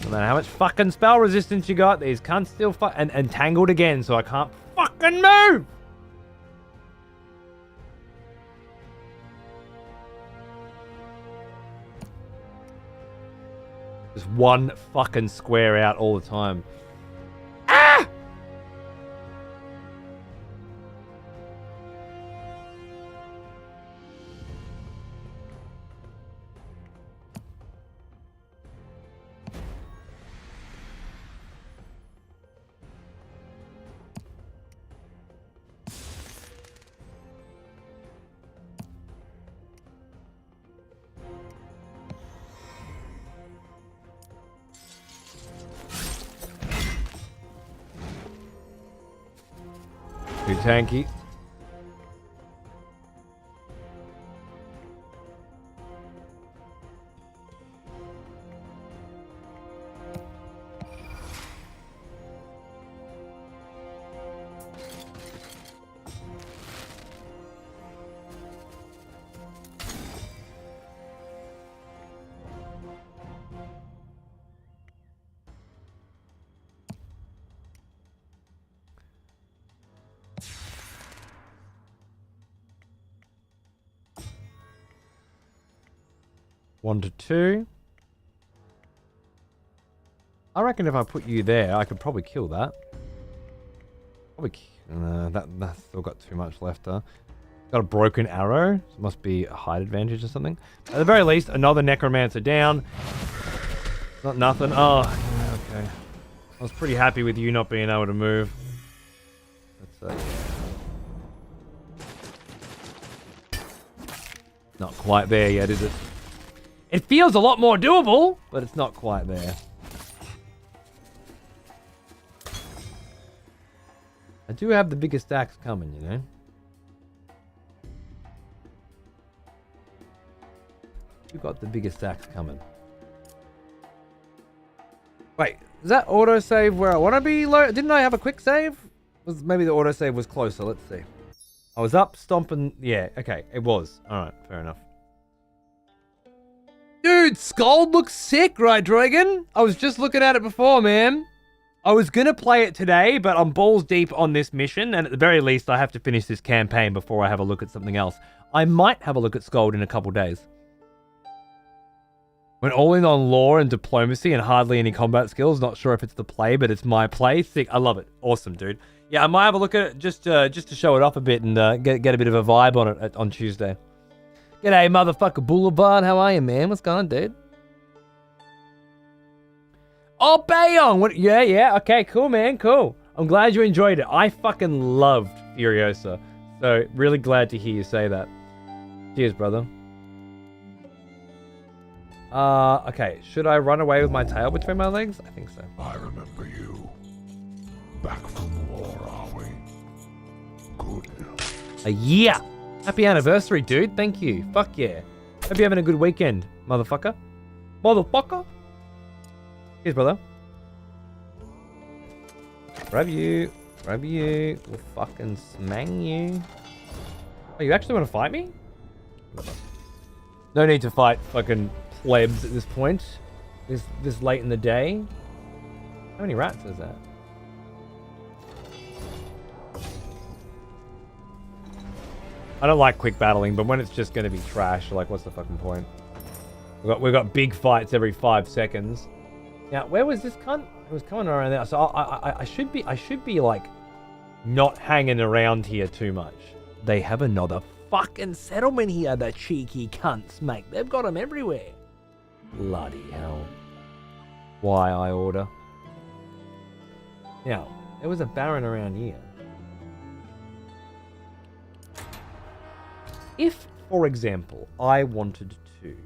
No matter how much fucking spell resistance you got, these cunts still and tangled again, so I can't fucking move! Just one fucking square out all the time. Ah! Too tanky. One to two. I reckon if I put you there, I could probably kill that. Probably. That's still got too much left. Got a broken arrow. So it must be a height advantage or something. At the very least, another necromancer down. Not nothing. Oh, okay. I was pretty happy with you not being able to move. That's not quite there yet, is it? It feels a lot more doable, but it's not quite there. I do have the biggest axe coming, you know? You got the biggest axe coming. Wait, is that autosave where I want to be? Didn't I have a quick save? Maybe the autosave was closer. Let's see. I was up stomping. Yeah, okay, it was. All right, fair enough. Dude, Scald looks sick, right, Dragon? I was just looking at it before, man. I was going to play it today, but I'm balls deep on this mission, and at the very least, I have to finish this campaign before I have a look at something else. I might have a look at Scald in a couple days. When all in on lore and diplomacy and hardly any combat skills, not sure if it's the play, but it's my play. Sick. I love it. Awesome, dude. Yeah, I might have a look at it just to show it off a bit and get a bit of a vibe on it on Tuesday. G'day, motherfucker Boulevard. How are you, man? What's going on, dude? Oh, Bayong. What? Yeah. Okay, cool, man. Cool. I'm glad you enjoyed it. I fucking loved Furiosa. So, really glad to hear you say that. Cheers, brother. Okay. Should I run away with my tail between my legs? I think so. I remember you. Back from war, are we? Good. A year. Happy anniversary, dude. Thank you. Fuck yeah. Hope you're having a good weekend, motherfucker. Motherfucker. Cheers, brother. Grab you. Grab you. We'll fucking smang you. Oh, you actually want to fight me? No need to fight fucking plebs at this point. This late in the day. How many rats is that? I don't like quick battling, but when it's just going to be trash, like, what's the fucking point? We've got big fights every 5 seconds. Now, where was this cunt? It was coming around there. So I should be like not hanging around here too much. They have another fucking settlement here, the cheeky cunts, mate. They've got them everywhere. Bloody hell. Why I order? Now, there was a baron around here. If, for example, I wanted to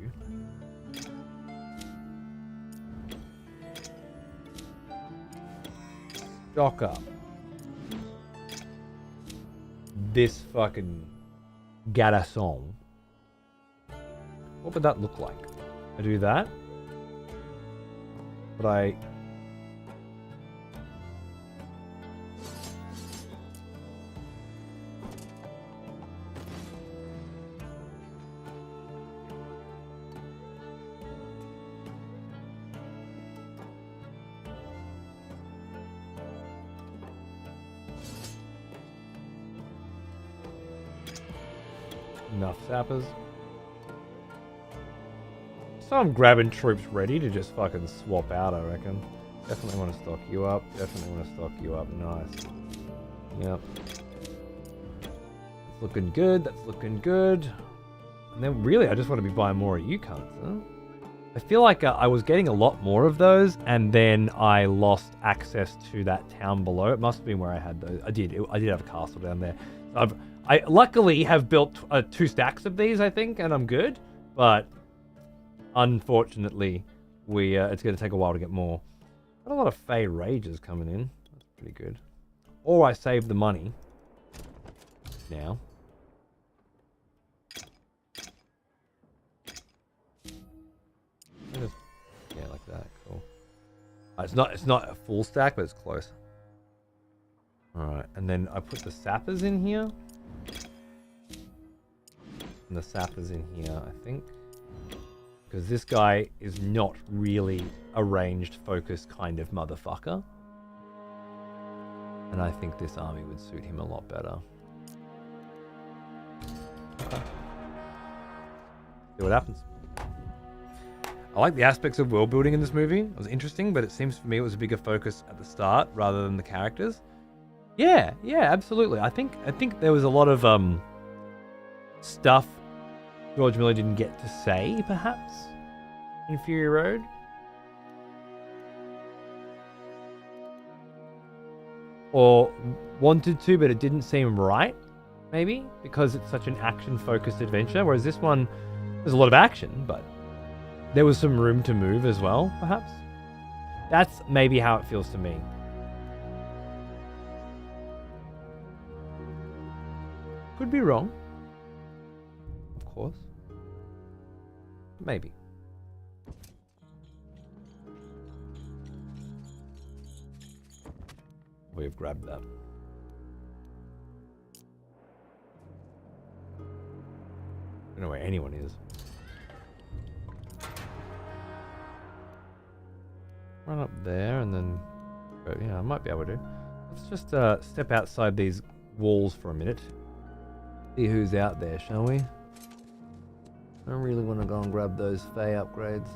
stock up this fucking garrison, what would that look like? I do that, but I... Enough sappers. So I'm grabbing troops ready to just fucking swap out, I reckon. Definitely want to stock you up. Definitely want to stock you up. Nice. Yep. That's looking good. That's looking good. And then really, I just want to be buying more of you cunts, huh? I feel like I was getting a lot more of those, and then I lost access to that town below. It must have been where I had those. I did have a castle down there. So I luckily have built 2 stacks of these, I think, and I'm good. But unfortunately, it's going to take a while to get more. Got a lot of Fey Rages coming in. That's pretty good. Or I save the money now. Yeah, like that. Cool. It's not a full stack, but it's close. All right, and then I put the sappers in here. And the sappers in here, I think. Because this guy is not really a ranged, focused kind of motherfucker. And I think this army would suit him a lot better. Okay. See what happens. I like the aspects of world building in this movie. It was interesting, but it seems for me it was a bigger focus at the start rather than the characters. Yeah, absolutely. I think there was a lot of stuff George Miller didn't get to say, perhaps, in Fury Road. Or wanted to, but it didn't seem right, maybe, because it's such an action-focused adventure, whereas this one, there's a lot of action, but there was some room to move as well, perhaps. That's maybe how it feels to me. Could be wrong. Of course. Maybe. We've grabbed that. I don't know where anyone is. Run up there and then go. Yeah, I might be able to. Let's just step outside these walls for a minute. See who's out there, shall we? I really want to go and grab those Fey upgrades.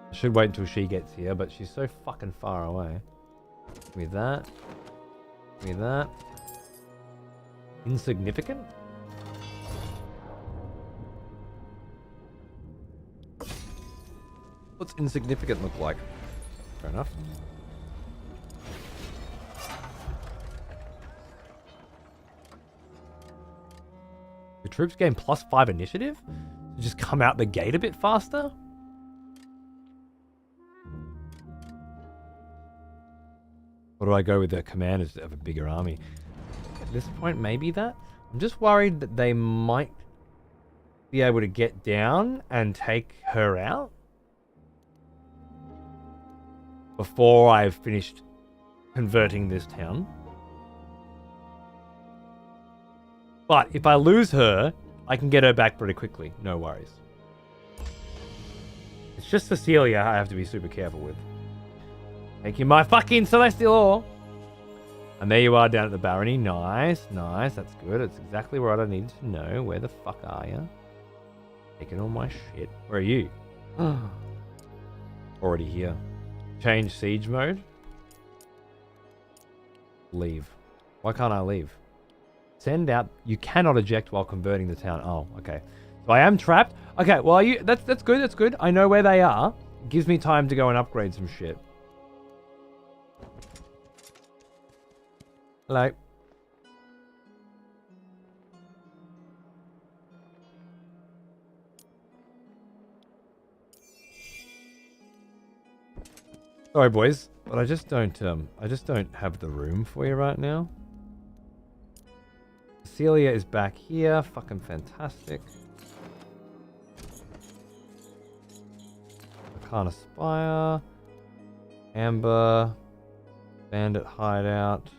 I should wait until she gets here, but she's so fucking far away. Give me that. Give me that. Insignificant? What's insignificant look like? Fair enough. The troops gain +5 initiative? To just come out the gate a bit faster? Or do I go with the commanders of a bigger army? At this point, maybe that? I'm just worried that they might be able to get down and take her out before I've finished converting this town. But if I lose her, I can get her back pretty quickly. No worries. It's just Cecilia I have to be super careful with. Taking my fucking celestial ore. And there you are down at the barony. Nice, nice. That's good. That's exactly what I needed to know. Where the fuck are you? Taking all my shit. Where are you? Already here. Change siege mode. Leave. Why can't I leave? Send out. You cannot eject while converting the town. Oh, okay. So I am trapped. Okay, well, that's good. That's good. I know where they are. It gives me time to go and upgrade some shit. Hello. Sorry, boys, but I just don't have the room for you right now. Celia is back here. Fucking fantastic. Arcana Spire. Amber. Bandit hideout.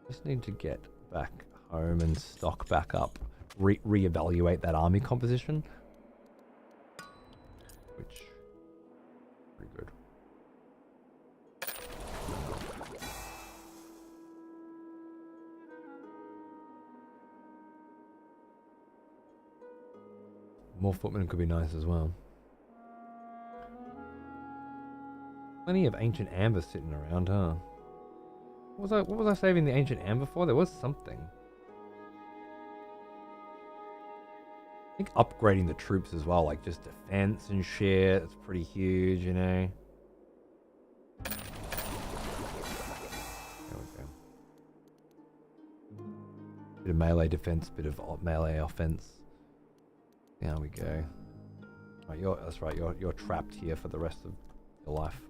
Just need to get back home and stock back up. Reevaluate that army composition. Which... pretty good. More footmen could be nice as well. Plenty of ancient amber sitting around, huh? What was I saving the ancient amber for? There was something. I think upgrading the troops as well, like just defense and shit. It's pretty huge, you know. There we go. Bit of melee defense, bit of melee offense. There we go. Right, that's right. You're trapped here for the rest of your life.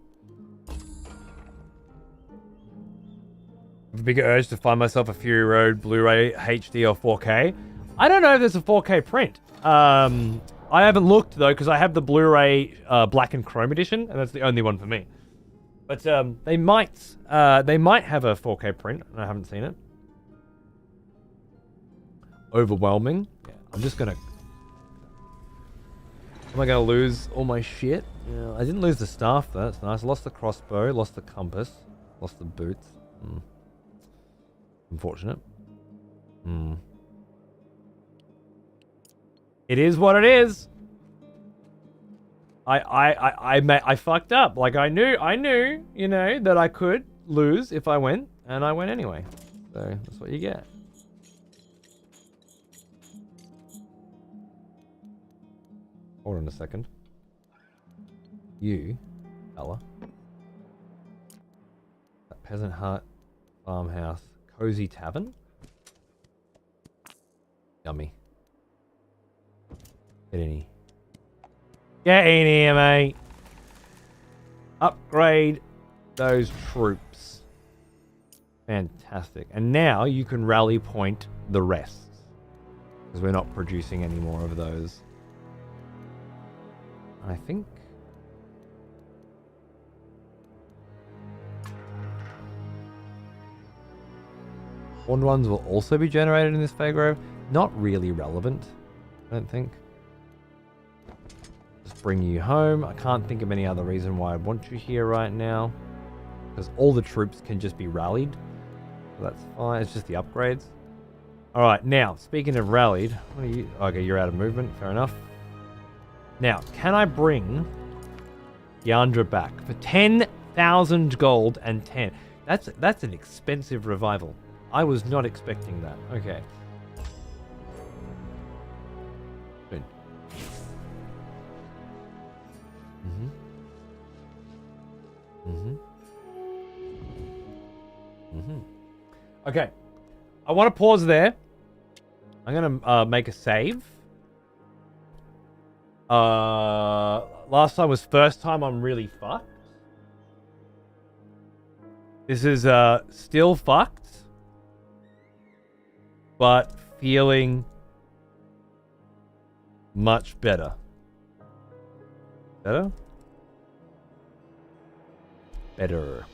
A bigger urge to find myself a Fury Road Blu-ray HD or 4K. I don't know if there's a 4K print. I haven't looked though because I have the Blu-ray black and chrome edition, and that's the only one for me. But they might have a 4K print, and I haven't seen it. Overwhelming. Yeah, I'm just gonna. Am I gonna lose all my shit? Yeah, I didn't lose the staff though. That's nice. I lost the crossbow, lost the compass, lost the boots. Unfortunate. It is what it is. I fucked up. Like I knew, you know, that I could lose if I went, and I went anyway. So that's what you get. Hold on a second. You, fella. That peasant hut, farmhouse, cozy tavern. Yummy. Get in here. Get in here, mate. Upgrade those troops. Fantastic. And now you can rally point the rest. Because we're not producing any more of those. I think. Horned ones will also be generated in this Fagrove. Not really relevant, I don't think. Just bring you home. I can't think of any other reason why I want you here right now. Because all the troops can just be rallied. So that's fine. It's just the upgrades. Alright, now, speaking of rallied. What are you? Okay, you're out of movement. Fair enough. Now, can I bring Yandra back for 10,000 gold and 10? That's an expensive revival. I was not expecting that. Okay. Good. Okay. I want to pause there. I'm gonna make a save. Last time was first time I'm really fucked. This is still fucked, but feeling much better. Better? Better.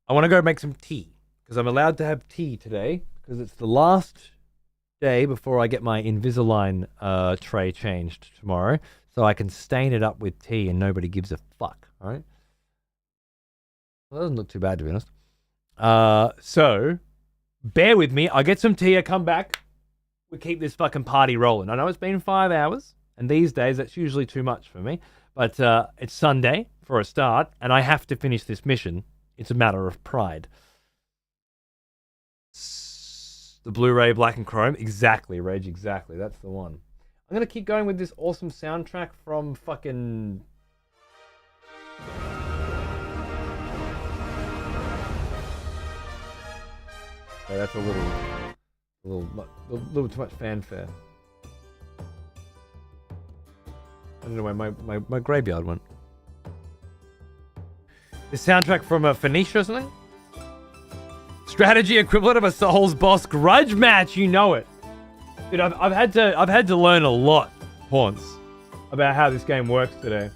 I want to go make some tea because I'm allowed to have tea today because it's the last day before I get my Invisalign tray changed tomorrow, so I can stain it up with tea and nobody gives a fuck. All right. Well, that doesn't look too bad, to be honest. So bear with me. I'll get some tea. I come back. We keep this fucking party rolling. I know it's been 5 hours, and these days that's usually too much for me. But it's Sunday for a start, and I have to finish this mission. It's a matter of pride. The Blu-ray black and chrome. Exactly, Reg. Exactly. That's the one. I'm going to keep going with this awesome soundtrack from fucking... Okay, that's a little too much fanfare. I don't know where my graveyard went. The soundtrack from a Phoenicia or something? Strategy equivalent of a Souls boss grudge match, you know it. Dude, I've had to learn a lot, Haunts, about how this game works today.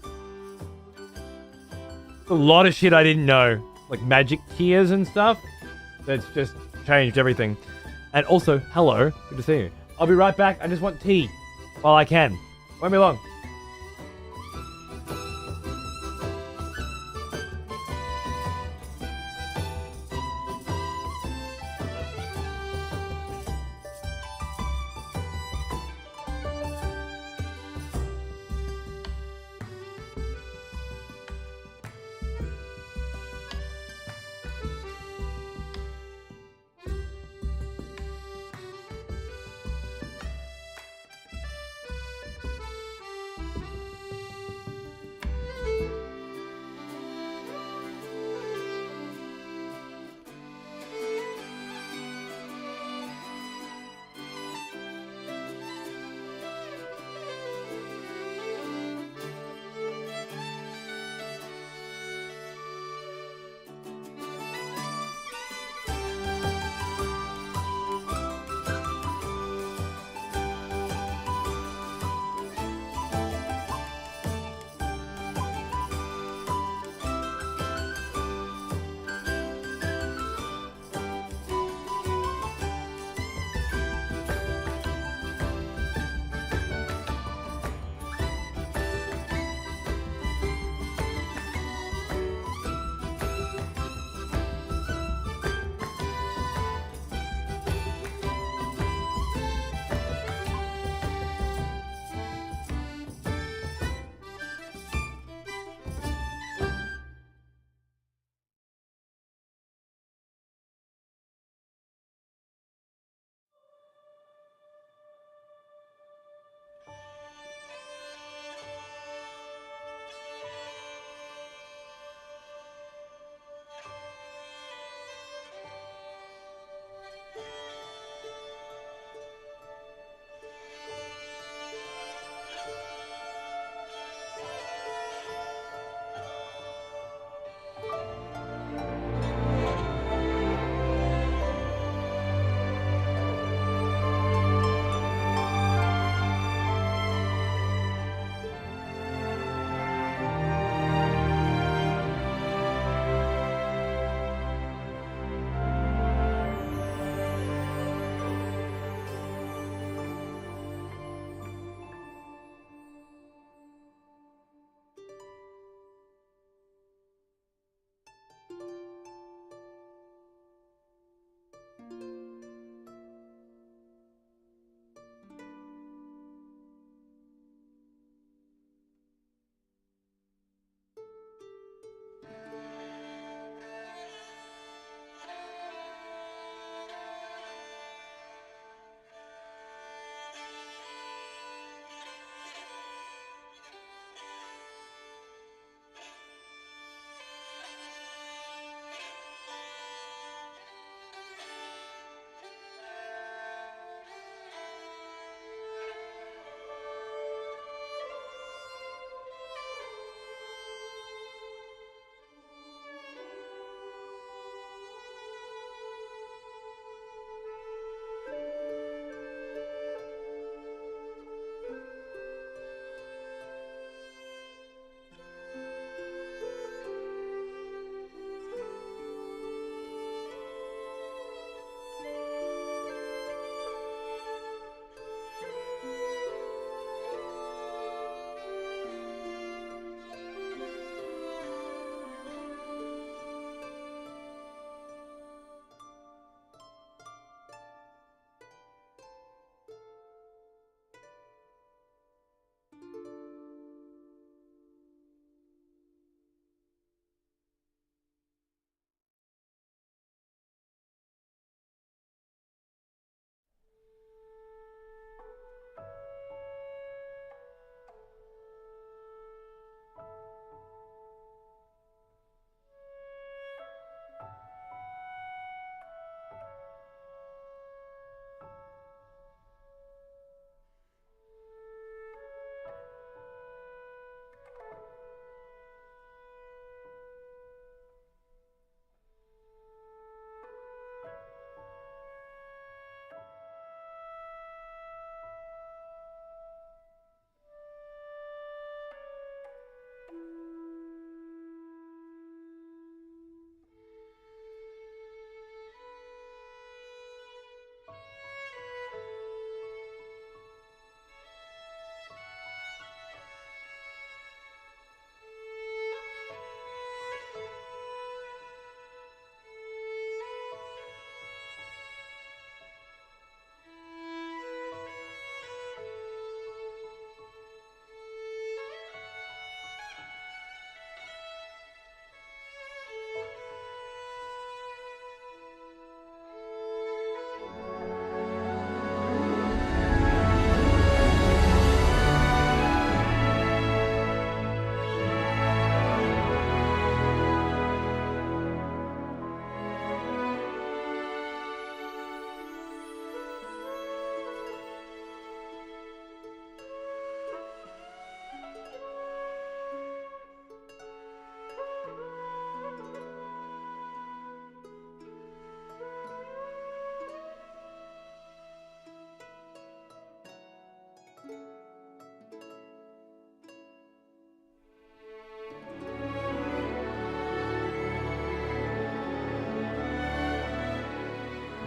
A lot of shit I didn't know, like magic tiers and stuff. That's just changed everything. And also, hello, good to see you. I'll be right back. I just want tea while I can. Won't be long.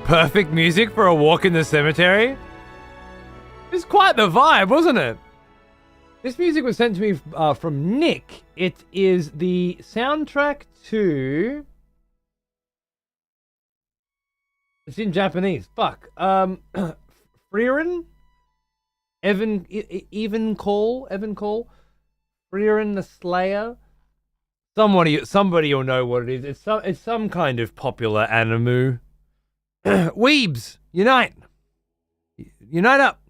Perfect music for a walk in the cemetery? It's quite the vibe, wasn't it? This music was sent to me from Nick. It is the soundtrack to... It's in Japanese. Fuck. Frieren? Evan Call? Frieren the Slayer? Somebody will know what it is. It's some kind of popular anime. Weebs, unite! Unite up!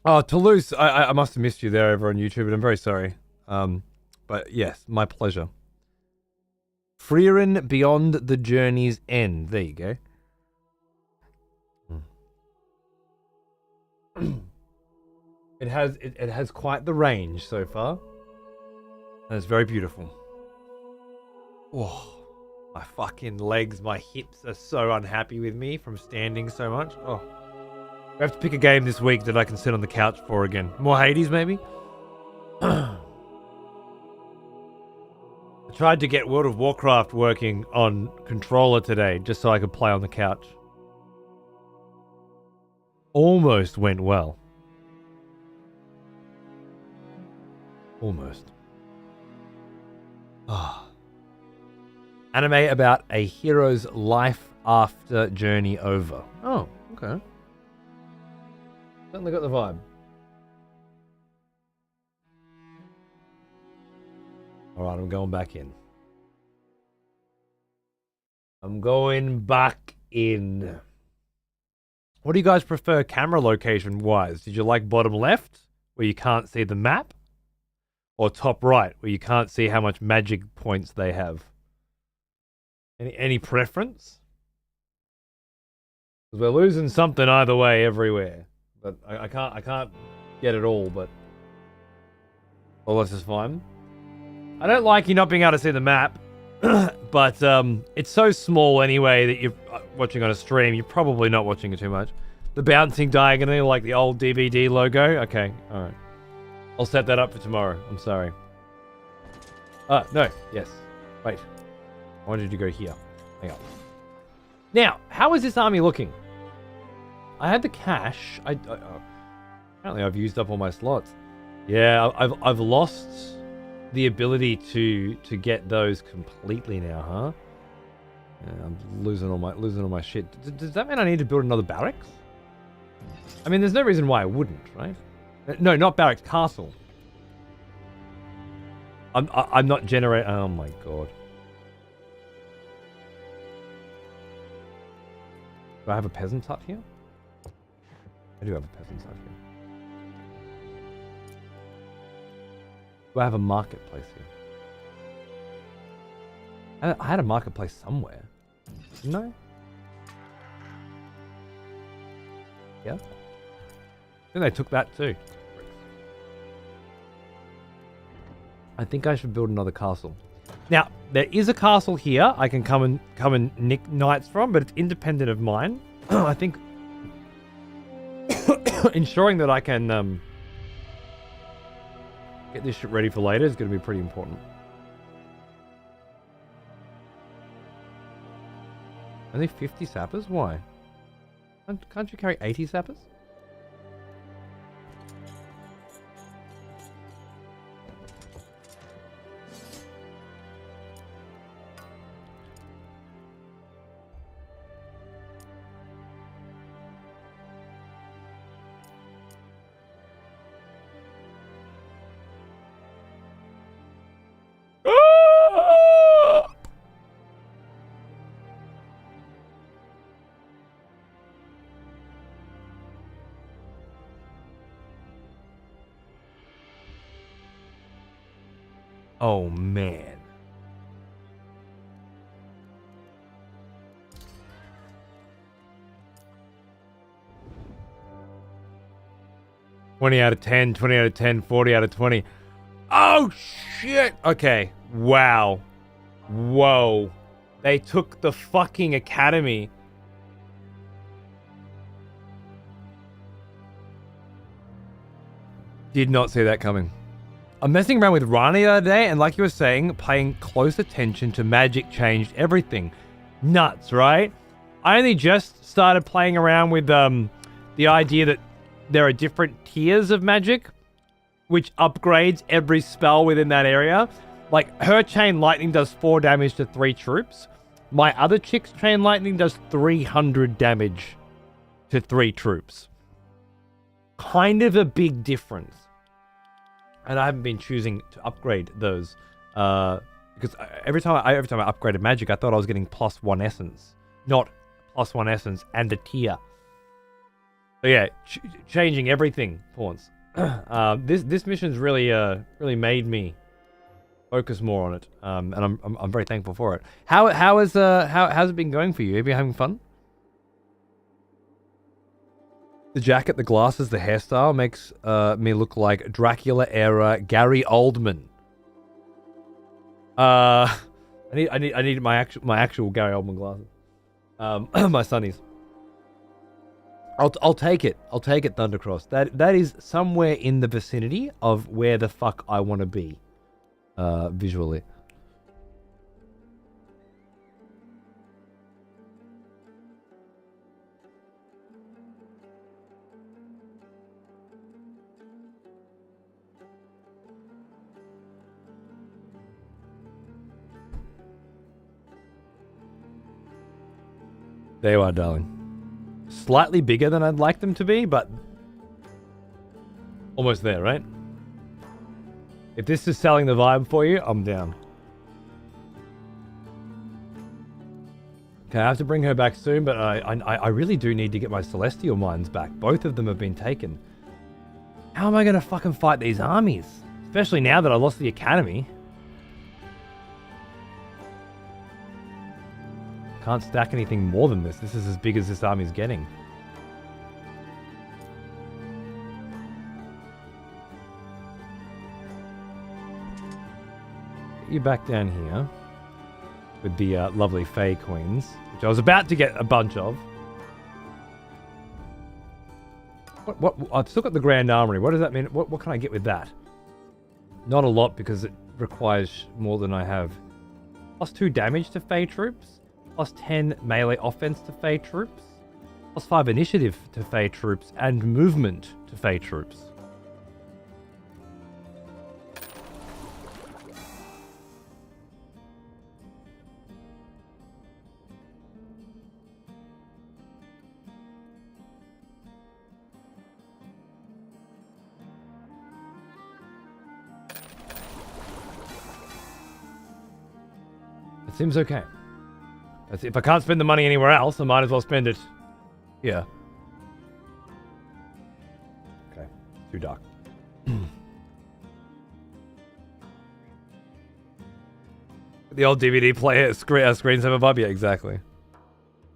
Oh, Toulouse, I must have missed you there over on YouTube, and I'm very sorry. But yes, my pleasure. Frieren Beyond the Journey's End. There you go. It has quite the range so far. And it's very beautiful. Oh. My fucking legs, my hips are so unhappy with me from standing so much. Oh. I have to pick a game this week that I can sit on the couch for again. More Hades, maybe? I tried to get World of Warcraft working on controller today just so I could play on the couch. Almost went well. Almost. Ah. Anime about a hero's life after journey over. Oh, okay. Certainly got the vibe. Alright, I'm going back in. I'm going back in. What do you guys prefer camera location wise? Did you like bottom left, where you can't see the map? Or top right, where you can't see how much magic points they have? Any preference? Because we're losing something either way everywhere. But I can't get it all, but all this is fine. I don't like you not being able to see the map, but it's so small anyway that you're watching on a stream. You're probably not watching it too much. The bouncing diagonal, like the old DVD logo. Okay, all right. I'll set that up for tomorrow. I'm sorry. No, yes. Wait. I wanted to go here. Hang on. Now, how is this army looking? I had the cash. Apparently I've used up all my slots. Yeah, I've lost the ability to get those completely now, huh? Yeah, I'm losing all my shit. Does that mean I need to build another barracks? I mean, there's no reason why I wouldn't, right? No, not barracks, castle. I'm not generating. Oh my god. Do I have a peasant's hut here? I do have a peasant's hut here. Do I have a marketplace here? I had a marketplace somewhere. Didn't I? Yeah. I think they took that too. I think I should build another castle. Now, there is a castle here I can come and nick knights from, but it's independent of mine. I think ensuring that I can get this shit ready for later is going to be pretty important. Only 50 sappers? Why? Can't you carry 80 sappers? Oh man. $20 out of 10, 20 out of 10, 40 out of 20. Oh shit. Okay. Wow. Whoa. They took the fucking academy. Did not see that coming. I'm messing around with Rani the other day, and like you were saying, paying close attention to magic changed everything. Nuts, right? I only just started playing around with the idea that there are different tiers of magic, which upgrades every spell within that area. Like, her Chain Lightning does 4 damage to 3 troops. My other chick's Chain Lightning does 300 damage to 3 troops. Kind of a big difference. And I haven't been choosing to upgrade those. Because every time I upgraded magic, I thought I was getting +1 essence. Not +1 essence and a tier. So yeah, changing everything, Pawns. This mission's really made me focus more on it, and I'm very thankful for it. How's it been going for you? Have you been having fun? The jacket, the glasses, the hairstyle makes me look like Dracula era Gary Oldman. I need my actual Gary Oldman glasses. My sonnies. I'll take it. I'll take it, Thundercross. That is somewhere in the vicinity of where the fuck I want to be, visually. There you are, darling. Slightly bigger than I'd like them to be, but almost there, right? If this is selling the vibe for you, I'm down. Okay, I have to bring her back soon, but I really do need to get my Celestial Mines back. Both of them have been taken. How am I going to fucking fight these armies? Especially now that I lost the Academy. Can't stack anything more than this. This is as big as this army's getting. Get you back down here with the lovely Fey Queens, which I was about to get a bunch of. What? I've still got the Grand Armory. What does that mean? What can I get with that? Not a lot, because it requires more than I have. +2 damage to Fey troops. +10 melee offense to Fey troops, +5 initiative to Fey troops, and movement to Fey troops. It seems okay. If I can't spend the money anywhere else, I might as well spend it here. Okay, too dark. The old DVD player screensaver vibe, yeah, exactly.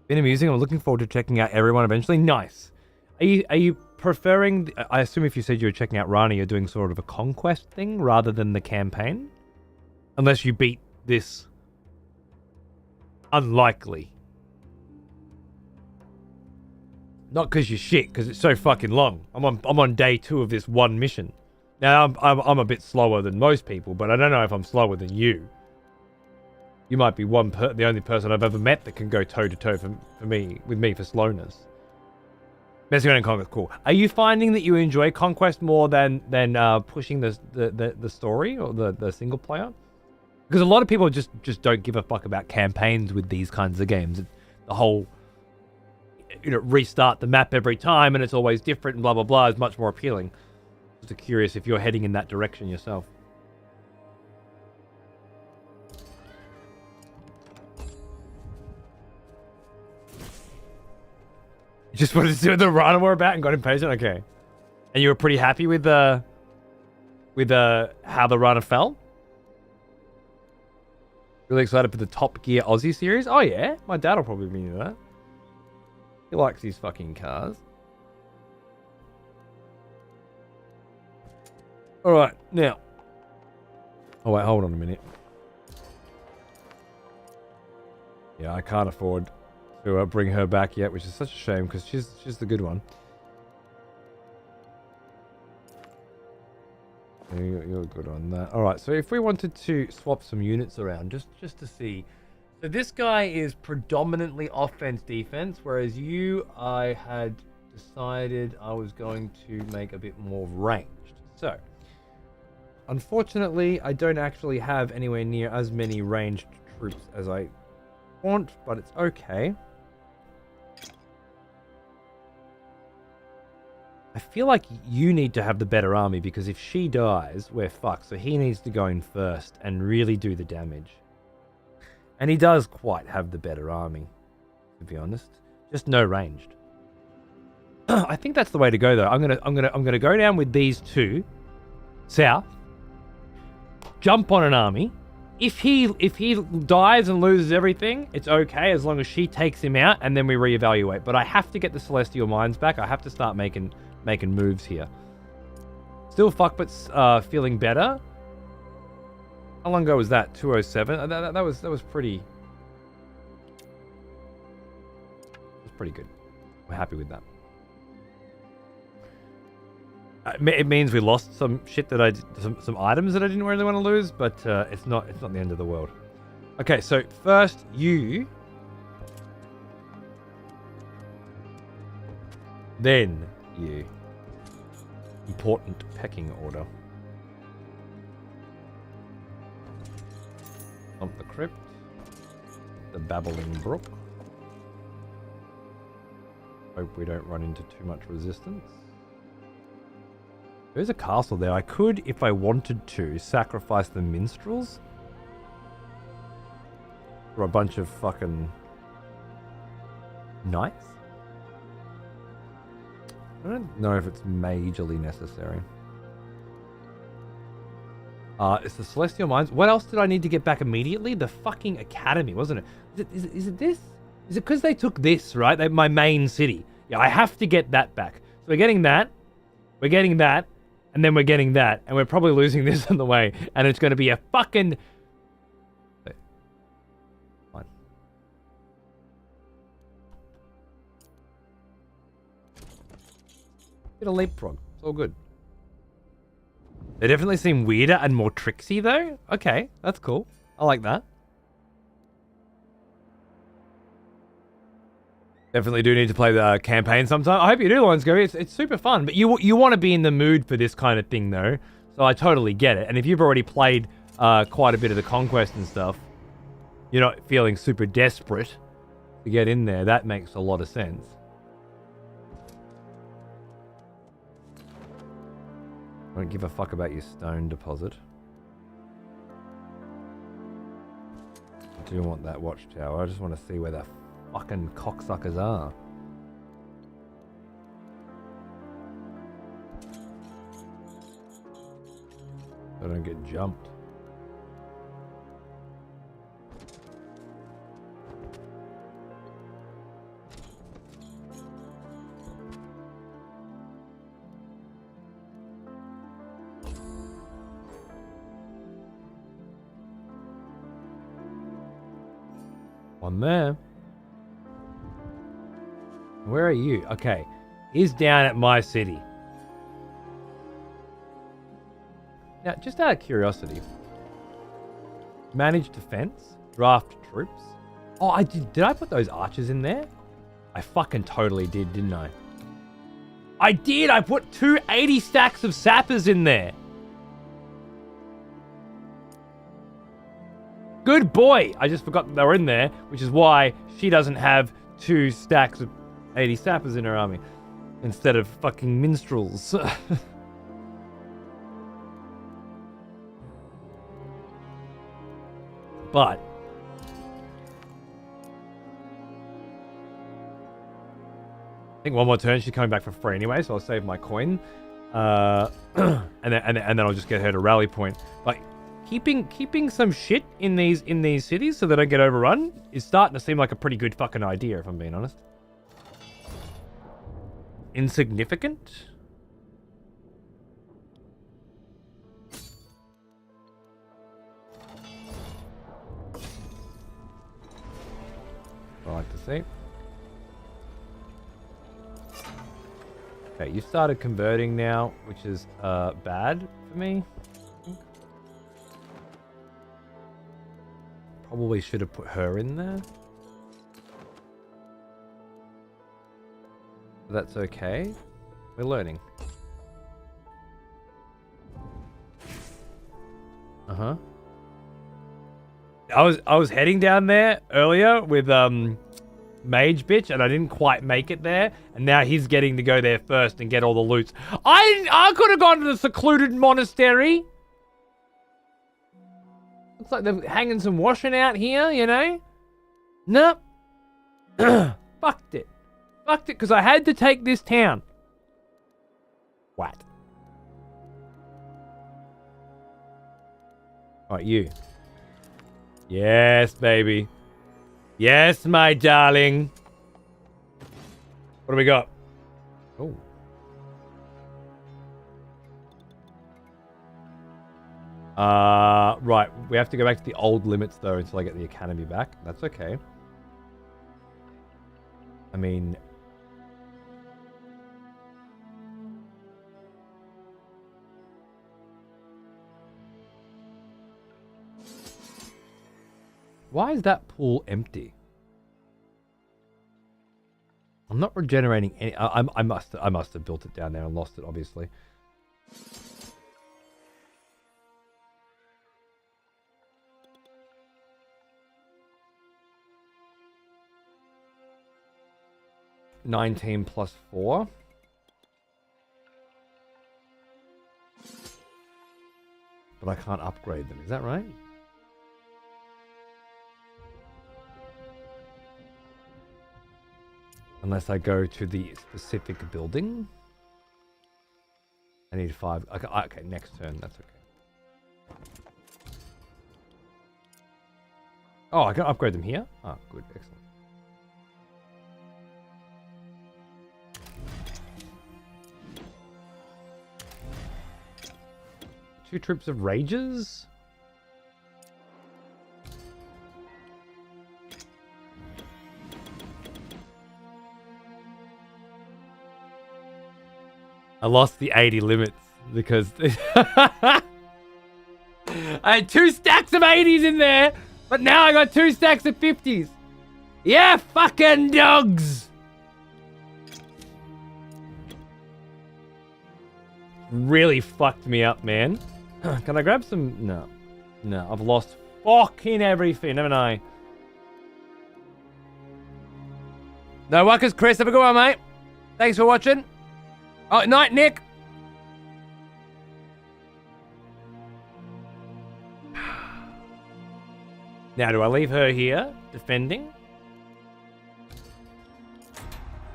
Been amusing. I'm looking forward to checking out everyone eventually. Nice. Are you preferring? I assume if you said you were checking out Rani, you're doing sort of a conquest thing rather than the campaign, unless you beat this. Unlikely. Not because you're shit, because it's so fucking long. I'm on day 2 of this one mission. Now I'm a bit slower than most people, but I don't know if I'm slower than you. You might be the only person I've ever met that can go toe to toe with me for slowness. Messing around in Conquest, cool. Are you finding that you enjoy Conquest more than pushing the story or the single player? Because a lot of people just don't give a fuck about campaigns with these kinds of games. The whole, restart the map every time and it's always different and blah, blah, blah is much more appealing. Just curious if you're heading in that direction yourself. You just wanted to see what the Rana were about and got impatient? Okay. And you were pretty happy with how the Rana fell? Really excited for the Top Gear Aussie series? Oh yeah, my dad will probably be into that. He likes these fucking cars. Alright, now. Oh wait, hold on a minute. Yeah, I can't afford to bring her back yet, which is such a shame because she's the good one. You're good on that. All right, so if we wanted to swap some units around, just to see. So this guy is predominantly offense defense, whereas you, I had decided I was going to make a bit more ranged. So, unfortunately, I don't actually have anywhere near as many ranged troops as I want, but it's okay. I feel like you need to have the better army, because if she dies, we're fucked. So he needs to go in first and really do the damage. And he does quite have the better army, to be honest. Just no ranged. I think that's the way to go, though. I'm gonna go down with these two south. Jump on an army. If he dies and loses everything, it's okay as long as she takes him out, and then we reevaluate. But I have to get the Celestial Mines back. I have to start making moves here. Still fuck, but feeling better. How long ago was that? 207. That was pretty. It was pretty good. We're happy with that. It means we lost some shit that some items that I didn't really want to lose, but it's not the end of the world. Okay, so first you, then you. Important pecking order. Stomp the crypt, the babbling brook. Hope we don't run into too much resistance. There's a castle there. I could, if I wanted to, sacrifice the minstrels for a bunch of fucking knights. I don't know if it's majorly necessary. It's the Celestial Mines. What else did I need to get back immediately? The fucking academy, wasn't it? Is it this? Is it because they took this, right? My main city. Yeah, I have to get that back. So we're getting that. We're getting that. And then we're getting that. And we're probably losing this on the way. And it's going to be a fucking... Fine. Get a leapfrog. It's all good. They definitely seem weirder and more tricksy, though. Okay, that's cool. I like that. Definitely do need to play the campaign sometime. I hope you do, Lions Gary. It's super fun. But you want to be in the mood for this kind of thing, though. So I totally get it. And if you've already played quite a bit of the Conquest and stuff, you're not feeling super desperate to get in there. That makes a lot of sense. I don't give a fuck about your stone deposit. I do want that watchtower. I just want to see where the fucking cocksuckers are. I don't get jumped. One there. Where are you? Okay. He's down at my city. Now, just out of curiosity. Manage defense. Draft troops. Oh, I did I put those archers in there? I fucking totally did, didn't I? I did! I put 280 stacks of sappers in there. Good boy! I just forgot that they were in there, which is why she doesn't have 2 stacks of 80 sappers in her army instead of fucking minstrels. But I think one more turn she's coming back for free anyway, so I'll save my coin, and then I'll just get her to rally point. But keeping some shit in these cities so they don't get overrun is starting to seem like a pretty good fucking idea, if I'm being honest. Insignificant? I like to see. Okay, you started converting now, which is bad for me. Probably should have put her in there. That's okay. We're learning. Uh-huh. I was heading down there earlier with Mage Bitch, and I didn't quite make it there, and now he's getting to go there first and get all the loots. I could have gone to the secluded monastery. Looks like they're hanging some washing out here, you know? Nope. Fucked it. Fucked it, because I had to take this town. What? Alright, you. Yes, baby. Yes, my darling. What do we got? Oh. Right. We have to go back to the old limits, though, until I get the academy back. That's okay. I mean... Why is that pool empty? I'm not regenerating any... I must have built it down there and lost it, obviously. (19+4). But I can't upgrade them, is that right? Unless I go to the specific building. I need 5. Okay, next turn. That's okay. Oh, I can upgrade them here? Oh, good. Excellent. Two troops of rages? I lost the 80 limits because I had 2 stacks of 80s in there, but now I got 2 stacks of 50s. Yeah, fucking dogs. Really fucked me up, man. Can I grab some? No. No, I've lost fucking everything, haven't I? No workers, Chris. Have a good one, mate. Thanks for watching. Oh, night, Nick. Now, do I leave her here, defending?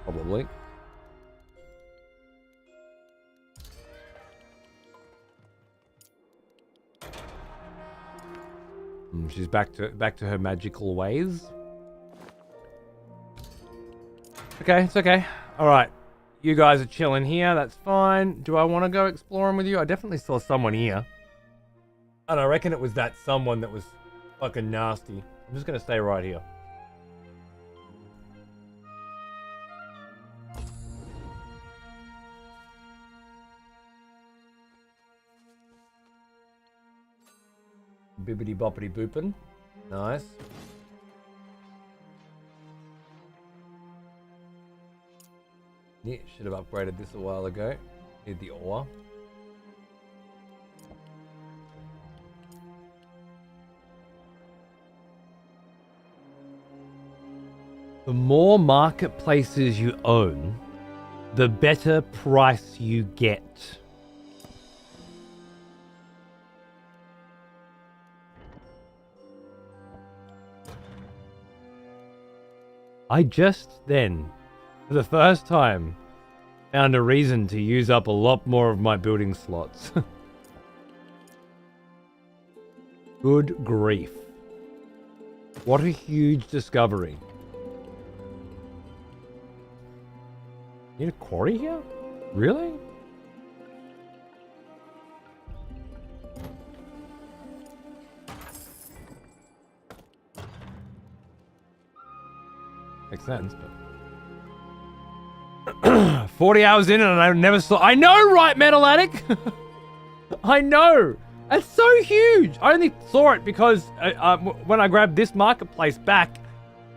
Probably. She's back to her magical ways. Okay, it's okay. All right. You guys are chilling here. That's fine. Do I want to go exploring with you? I definitely saw someone here. And I reckon it was that someone that was fucking nasty. I'm just going to stay right here. Bibbity boppity boopin'. Nice. Yeah, should have upgraded this a while ago. Need the ore. The more marketplaces you own, the better price you get. I just then, for the first time, found a reason to use up a lot more of my building slots. Good grief. What a huge discovery. Need a quarry here? Really? Makes sense, but 40 hours in and I never saw. I know, right, Metal Attic? I know. It's so huge. I only saw it because when I grabbed this marketplace back,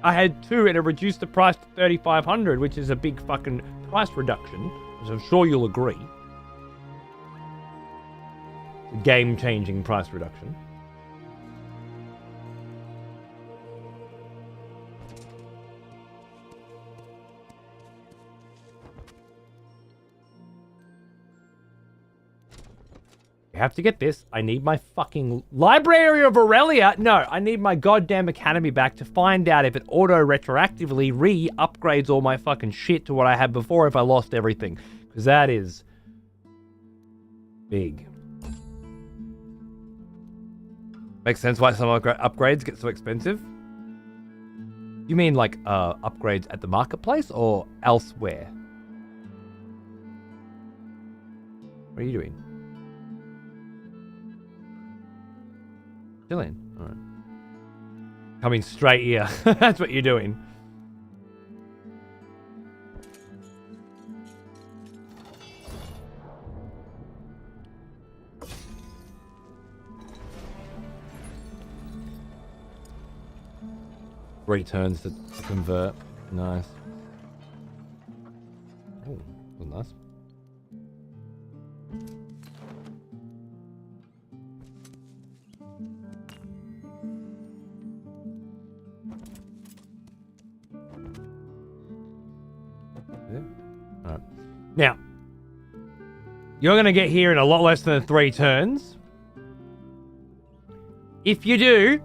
I had 2 and it reduced the price to 3,500, which is a big fucking price reduction, as I'm sure you'll agree. Game-changing price reduction. I have to get this. I need my fucking Library of Aurelia. No, I need my goddamn academy back to find out if it auto-retroactively re-upgrades all my fucking shit to what I had before if I lost everything. Because that is big. Makes sense why some upgrades get so expensive. You mean like upgrades at the marketplace or elsewhere? What are you doing? Chilling. All right. Coming straight here. That's what you're doing. Three turns to convert. Nice. Oh, that was nice. Alright. Now, you're going to get here in a lot less than 3 turns. If you do,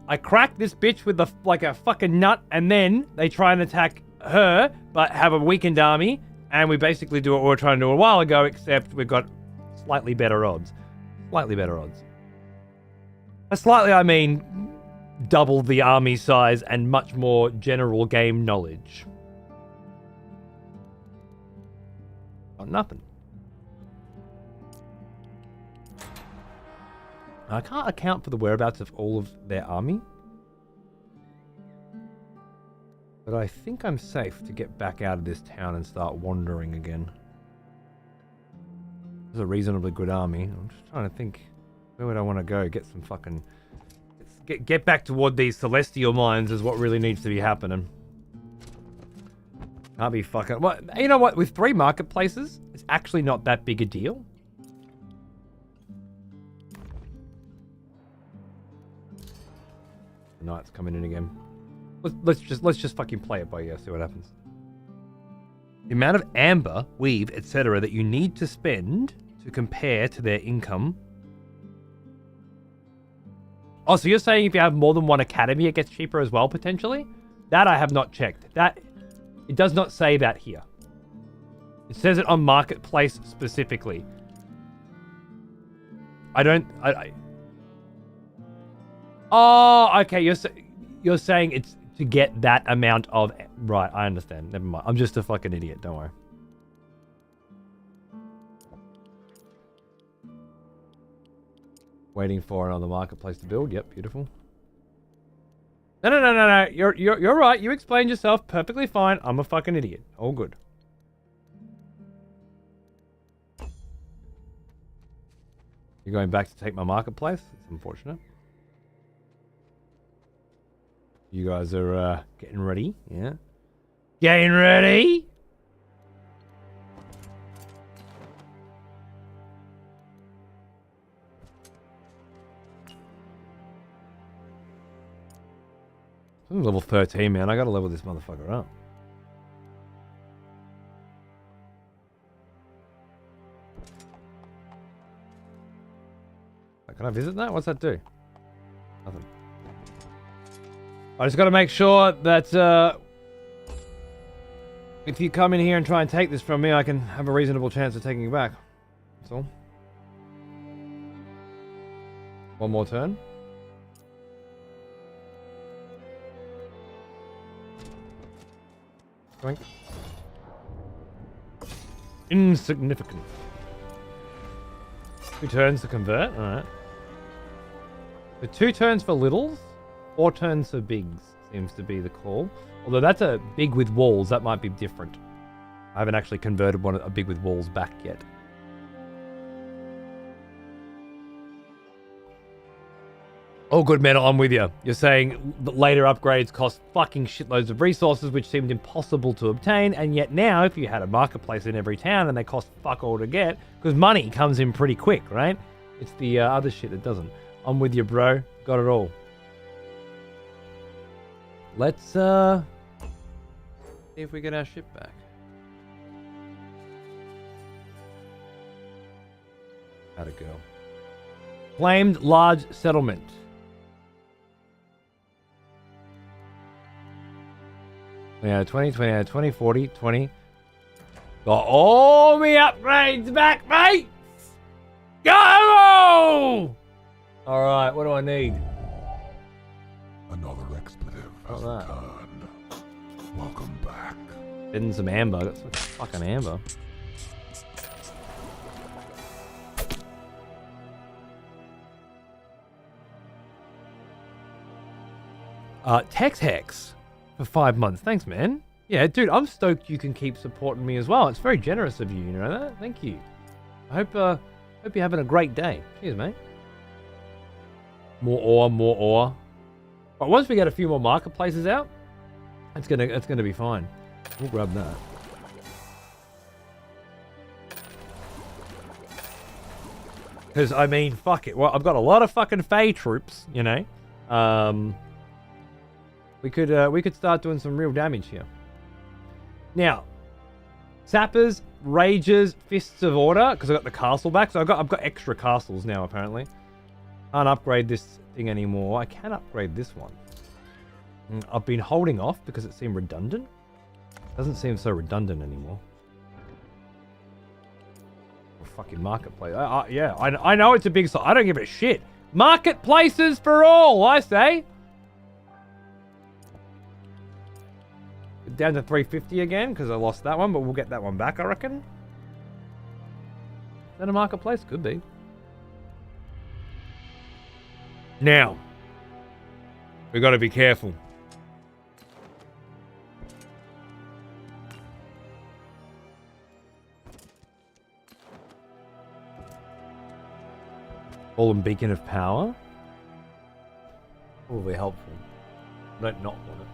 I crack this bitch with like a fucking nut, and then they try and attack her, but have a weakened army, and we basically do what we were trying to do a while ago, except we've got slightly better odds. Slightly better odds. By slightly, I mean double the army size and much more general game knowledge. Got nothing. I can't account for the whereabouts of all of their army. But I think I'm safe to get back out of this town and start wandering again. It's a reasonably good army. I'm just trying to think, where would I want to go? Get some fucking... Get back toward these celestial mines is what really needs to be happening. Can't be fucking... Well, you know what? With 3 marketplaces, it's actually not that big a deal. The knight's coming in again. Let's just fucking play it by ear. See what happens. The amount of amber, weave, etc. that you need to spend to compare to their income. Oh, so you're saying if you have more than 1 academy, it gets cheaper as well, potentially? That I have not checked. That... It does not say that here. It says it on Marketplace specifically. Oh, okay. You're saying it's to get that amount of... Right, I understand. Never mind. I'm just a fucking idiot. Don't worry. Waiting for another marketplace to build. Yep, beautiful. No. You're right. You explained yourself perfectly fine. I'm a fucking idiot. All good. You're going back to take my marketplace? It's unfortunate. You guys are getting ready, yeah? Getting ready? I'm level 13, man. I gotta level this motherfucker up. Can I visit that? What's that do? Nothing. I just gotta make sure that if you come in here and try and take this from me, I can have a reasonable chance of taking it back. That's all. One more turn. Drink. Insignificant. 2 turns to convert. Alright. The 2 turns for littles, 4 turns for bigs seems to be the call. Although that's a big with walls, that might be different. I haven't actually converted a big with walls back yet. Oh, good metal, I'm with you. You're saying that later upgrades cost fucking shitloads of resources, which seemed impossible to obtain, and yet now, if you had a marketplace in every town and they cost fuck all to get, because money comes in pretty quick, right? It's the other shit that doesn't. I'm with you, bro. Got it all. Let's see if we get our ship back. How'd it go? Claimed large settlement. Yeah, 20, 20, 40, 20. Got all me upgrades back, mate! Go! Alright, what do I need? Another expletive has What's that? returned. Welcome back. Getting some amber. I got some fucking amber. Tex Hex for 5 months. Thanks, man. Yeah, dude, I'm stoked you can keep supporting me as well. It's very generous of you, you know that? Thank you. I hope you're having a great day. Cheers, mate. More ore, more ore. But once we get a few more marketplaces out, it's gonna be fine. We'll grab that. Because I mean, fuck it. Well, I've got a lot of fucking Fey troops, you know. We could start doing some real damage here. Now, sappers, rages, fists of order, because I got the castle back. So I've got extra castles now apparently. Can't upgrade this thing anymore. I can upgrade this one. I've been holding off because it seemed redundant. Doesn't seem so redundant anymore. Oh, fucking marketplace. Yeah, I know it's a big site. I don't give a shit. Marketplaces for all, I say. Down to 350 again because I lost that one, but we'll get that one back, I reckon. Is that a marketplace? Could be. Now, we got to be careful. Fallen Beacon of Power. Probably helpful. I don't not want it.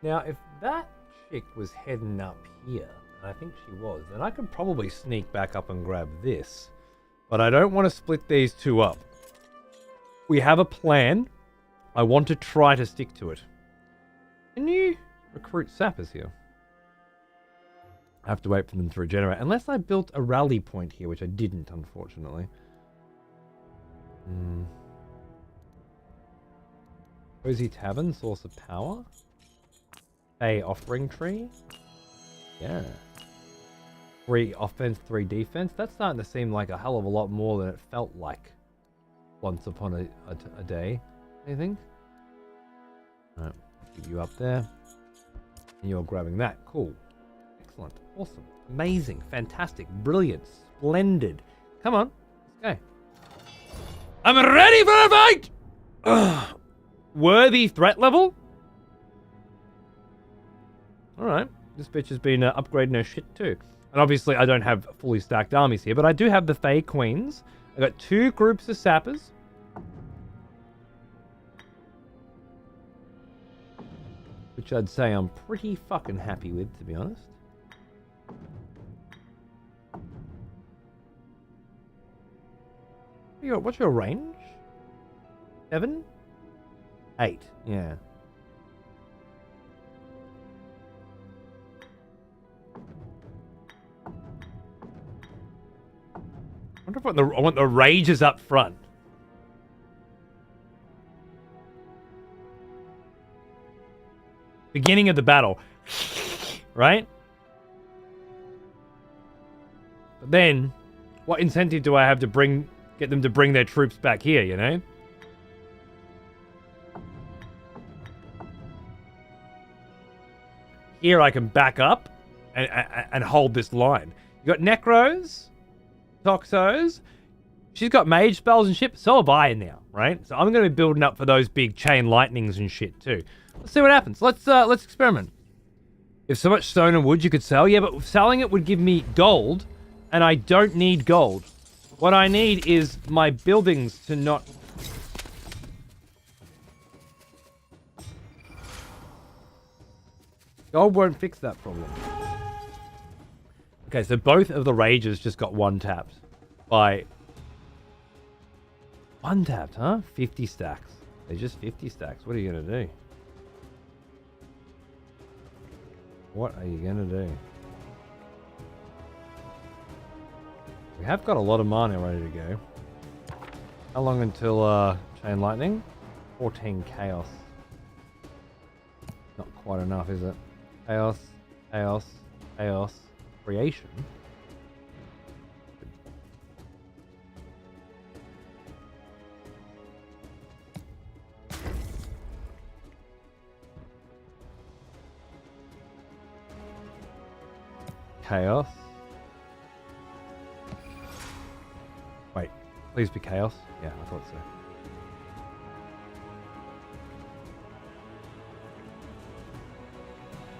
Now, if that chick was heading up here, and I think she was, then I could probably sneak back up and grab this. But I don't want to split these two up. We have a plan. I want to try to stick to it. Can you recruit sappers here? I have to wait for them to regenerate. Unless I built a rally point here, which I didn't, unfortunately. Cozy Tavern, Source of Power. A offering tree. Yeah. 3 offense, 3 defense. That's starting to seem like a hell of a lot more than it felt like once upon a day. I think. Alright, keep you up there. And you're grabbing that. Cool. Excellent. Awesome. Amazing. Fantastic. Brilliant. Splendid. Come on. Let's go. I'm ready for a fight! Ugh. Worthy threat level? Alright. This bitch has been upgrading her shit too. And obviously I don't have fully stacked armies here, but I do have the Fey Queens. I got 2 groups of sappers. Which I'd say I'm pretty fucking happy with, to be honest. What's your range? 7? 8, yeah. I wonder if I want the rages up front. Beginning of the battle. Right? But then, what incentive do I have to get them to bring their troops back here, you know? Here I can back up and hold this line. You got Necros, Toxos. She's got mage spells and shit. So have I now, right? So I'm going to be building up for those big chain lightnings and shit too. Let's see what happens. Let's experiment. If so much stone and wood you could sell, yeah, but selling it would give me gold, And I don't need gold. What I need is my buildings to not... Gold won't fix that problem. Okay, so both of the rages just got one tapped by... One tapped, huh? 50 stacks. They're just 50 stacks. What are you going to do? What are you going to do? We have got a lot of mana ready to go. How long until Chain Lightning? 14 Chaos. Not quite enough, is it? Chaos, Chaos, Chaos, Creation. Chaos. Wait, please be Chaos. Yeah, I thought so.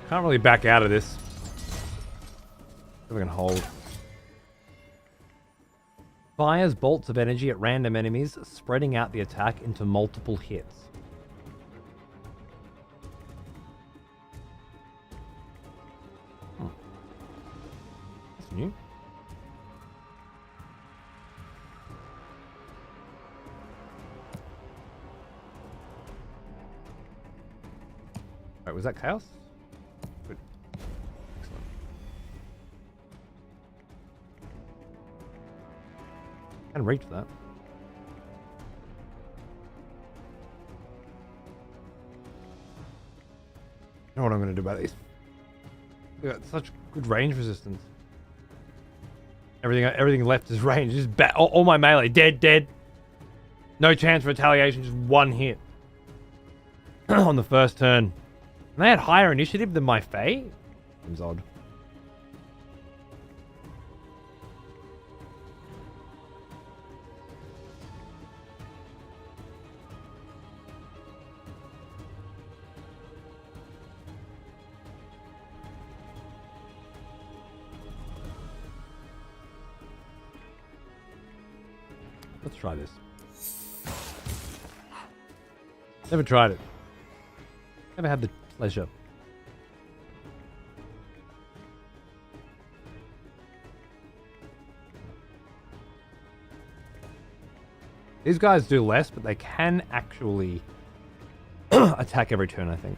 Can't really back out of this. If I can hold. Fires bolts of energy at random enemies, spreading out the attack into multiple hits. That's new. Wait, was that Chaos? Good. Excellent. Can reach that. You know what I'm going to do about these? We got such good range resistance. Everything left is range. Just all my melee dead. No chance for retaliation. Just one hit on the first turn. And they had higher initiative than my Fae? Seems odd. Let's try this. Never tried it. Never had the pleasure. These guys do less, but they can actually attack every turn, I think.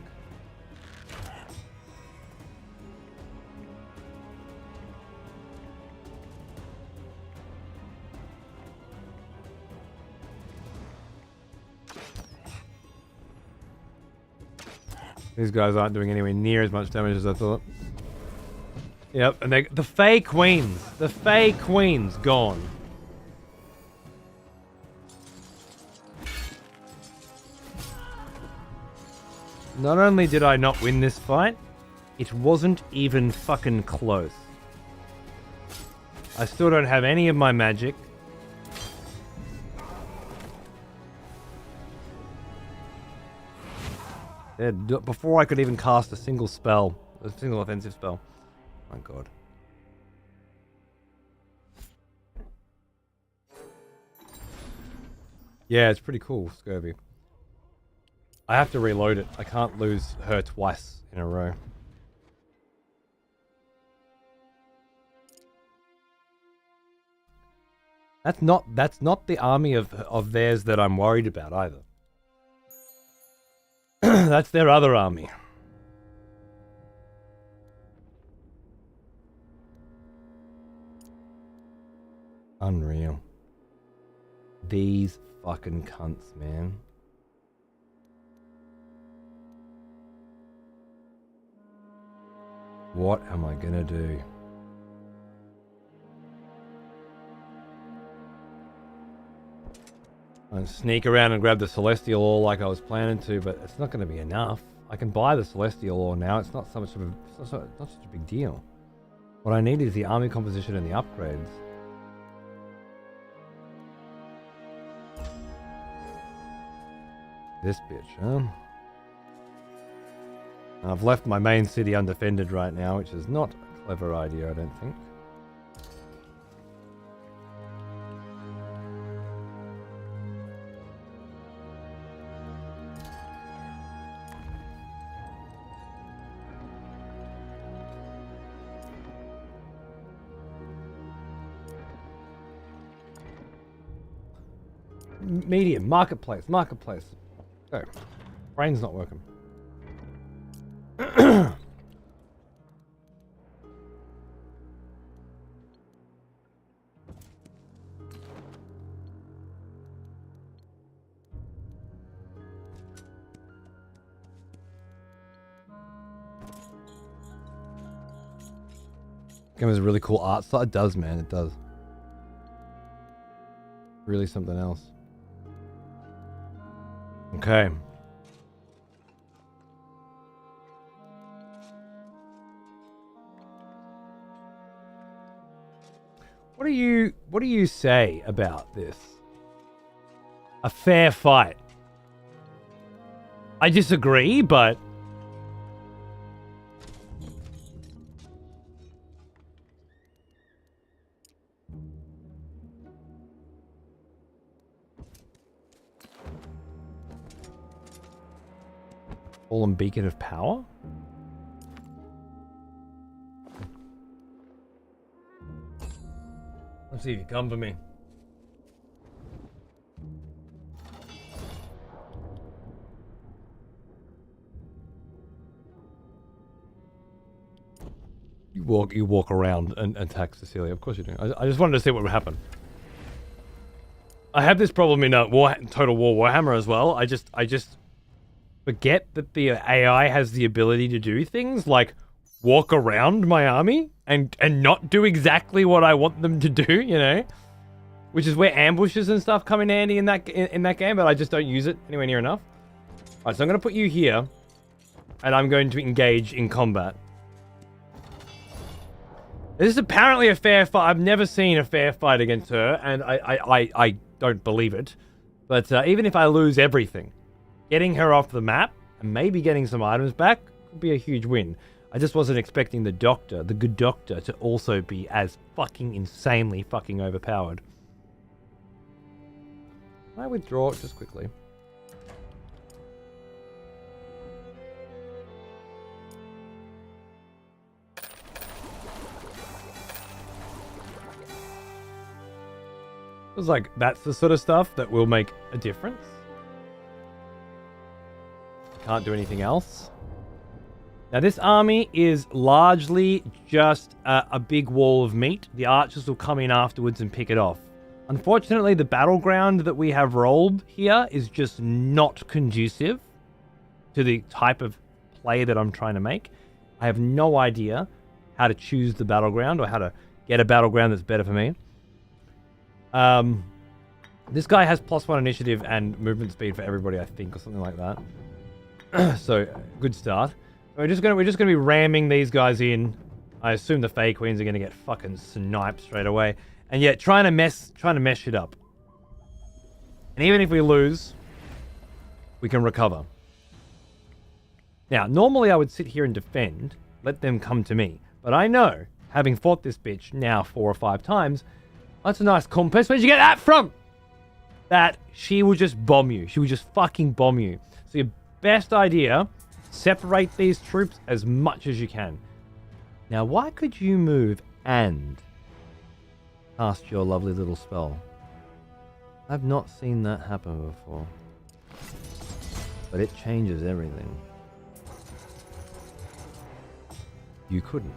These guys aren't doing anywhere near as much damage as I thought. Yep, and the Fae Queens. The Fae Queens gone. Not only did I not win this fight, it wasn't even fucking close. I still don't have any of my magic. Before I could even cast a single spell, a single offensive spell. My god. Yeah, it's pretty cool, Scurvy. I have to reload it. I can't lose her twice in a row. That's not the army of theirs that I'm worried about either. That's their other army. Unreal. These fucking cunts, man. What am I gonna do? I sneak around and grab the Celestial Ore like I was planning to, but it's not going to be enough. I can buy the Celestial Ore now. It's not so much of a, it's not such a big deal. What I need is the army composition and the upgrades. This bitch, huh? I've left my main city undefended right now, which is not a clever idea, I don't think. medium, marketplace. Oh, brain's not working. Game has a really cool art style. It does, man. It does. Really something else. Okay. What do you say about this? A fair fight. I disagree, but Fallen Beacon of Power? Let's see if you come for me. You walk around and attack Cecilia. Of course you do. I just wanted to see what would happen. I have this problem in Total War Warhammer as well. I just forget that the AI has the ability to do things like walk around my army and not do exactly what I want them to do, you know? Which is where ambushes and stuff come in handy in that game, but I just don't use it anywhere near enough. Alright, so I'm going to put you here, and I'm going to engage in combat. This is apparently a fair fight. I've never seen a fair fight against her, and I don't believe it. But even if I lose everything, getting her off the map, and maybe getting some items back, could be a huge win. I just wasn't expecting the doctor, the good doctor, to also be as fucking insanely fucking overpowered. Can I withdraw it just quickly? Feels like that's the sort of stuff that will make a difference. Can't do anything else. Now this army is largely just a big wall of meat. The archers will come in afterwards and pick it off. Unfortunately, the battleground that we have rolled here is just not conducive to the type of play that I'm trying to make. I have no idea how to choose the battleground or how to get a battleground that's better for me. This guy has +1 initiative and movement speed for everybody, I think, or something like that. So, good start. We're just gonna be ramming these guys in. I assume the Fey Queens are gonna get fucking sniped straight away. And yet, trying to mess it up. And even if we lose, we can recover. Now, normally I would sit here and defend, let them come to me. But I know, having fought this bitch now 4 or 5 times, that's a nice Conquest. Where'd you get that from? That she will just bomb you. She will just fucking bomb you. So your best idea, separate these troops as much as you can. Now, why could you move and cast your lovely little spell? I've not seen that happen before. But it changes everything. You couldn't.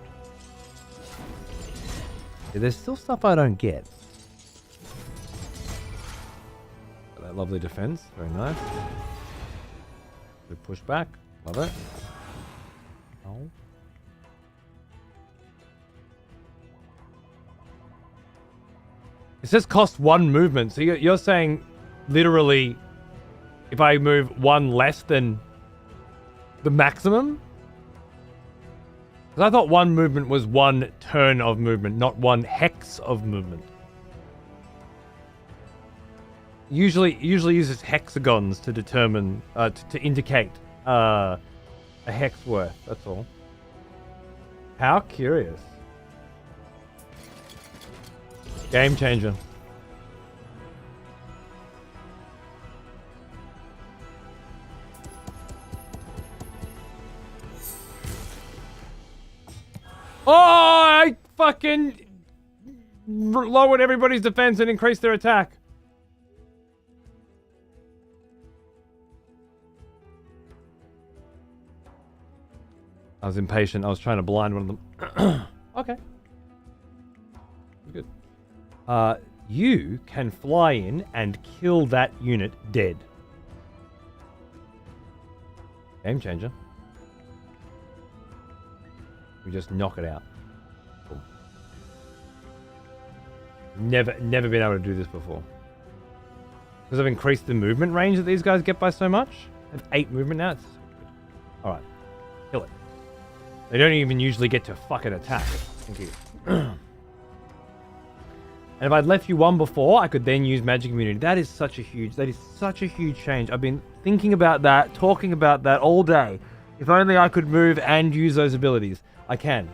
There's still stuff I don't get. That lovely defense, very nice. Good push back, love it. Oh. It says cost 1 movement, so you're saying literally if I move 1 less than the maximum? Because I thought 1 movement was 1 turn of movement, not 1 hex of movement. Usually uses hexagons to determine, to indicate a hex worth, that's all. How curious. Game changer. Oh, I fucking lowered everybody's defense and increased their attack. I was impatient. I was trying to blind one of them. Okay. Good. You can fly in and kill that unit dead. Game changer. We just knock it out. Boom. Never been able to do this before. Because I've increased the movement range that these guys get by so much. I have 8 movement now. It's so good. Alright. Kill it. They don't even usually get to fucking attack. Thank you. And if I'd left you one before, I could then use magic immunity. That is such a huge change. I've been thinking about that, talking about that all day. If only I could move and use those abilities. I can.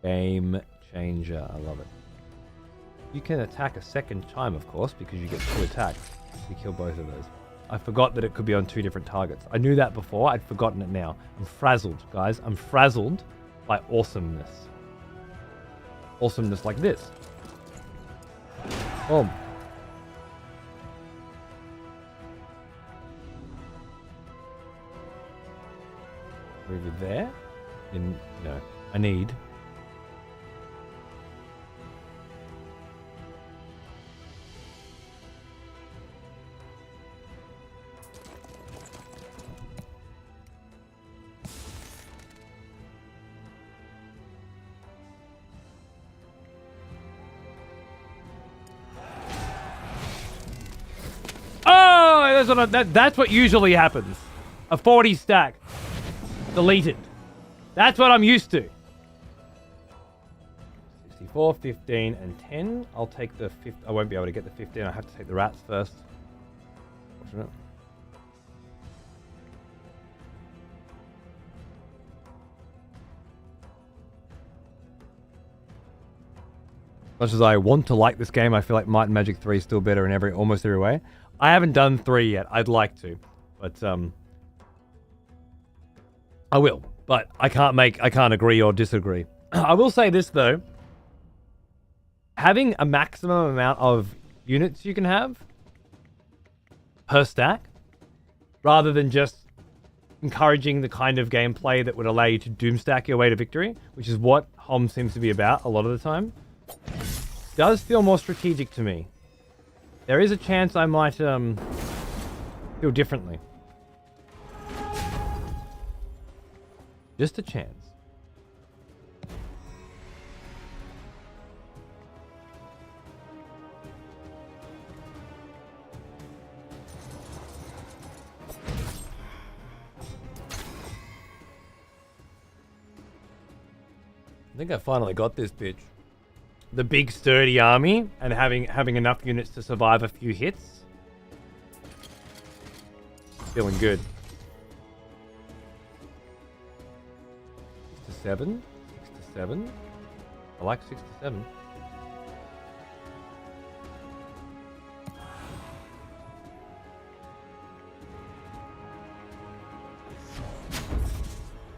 Game changer. I love it. You can attack a second time, of course, because you get 2 attacks. You kill both of those. I forgot that it could be on 2 different targets. I knew that before. I'd forgotten it now. I'm frazzled, guys. I'm frazzled by awesomeness. Awesomeness like this. Boom. Over there. No. I need. Oh, that's what usually happens. A 40 stack. Deleted. That's what I'm used to. 64, 15, and 10. I'll take the 15. I won't be able to get the 15. I have to take the rats first. Fortunate. Much as I want to like this game, I feel like Might and Magic 3 is still better in almost every way. I haven't done 3 yet. I'd like to, but I will. But I can't agree or disagree. I will say this though. Having a maximum amount of units you can have per stack, rather than just encouraging the kind of gameplay that would allow you to doomstack your way to victory, which is what HOM seems to be about a lot of the time, does feel more strategic to me. There is a chance I might feel differently. Just a chance. I think I finally got this bitch. The big sturdy army and having enough units to survive a few hits. Feeling good. 6 to 7. 6 to 7. I like 6 to 7.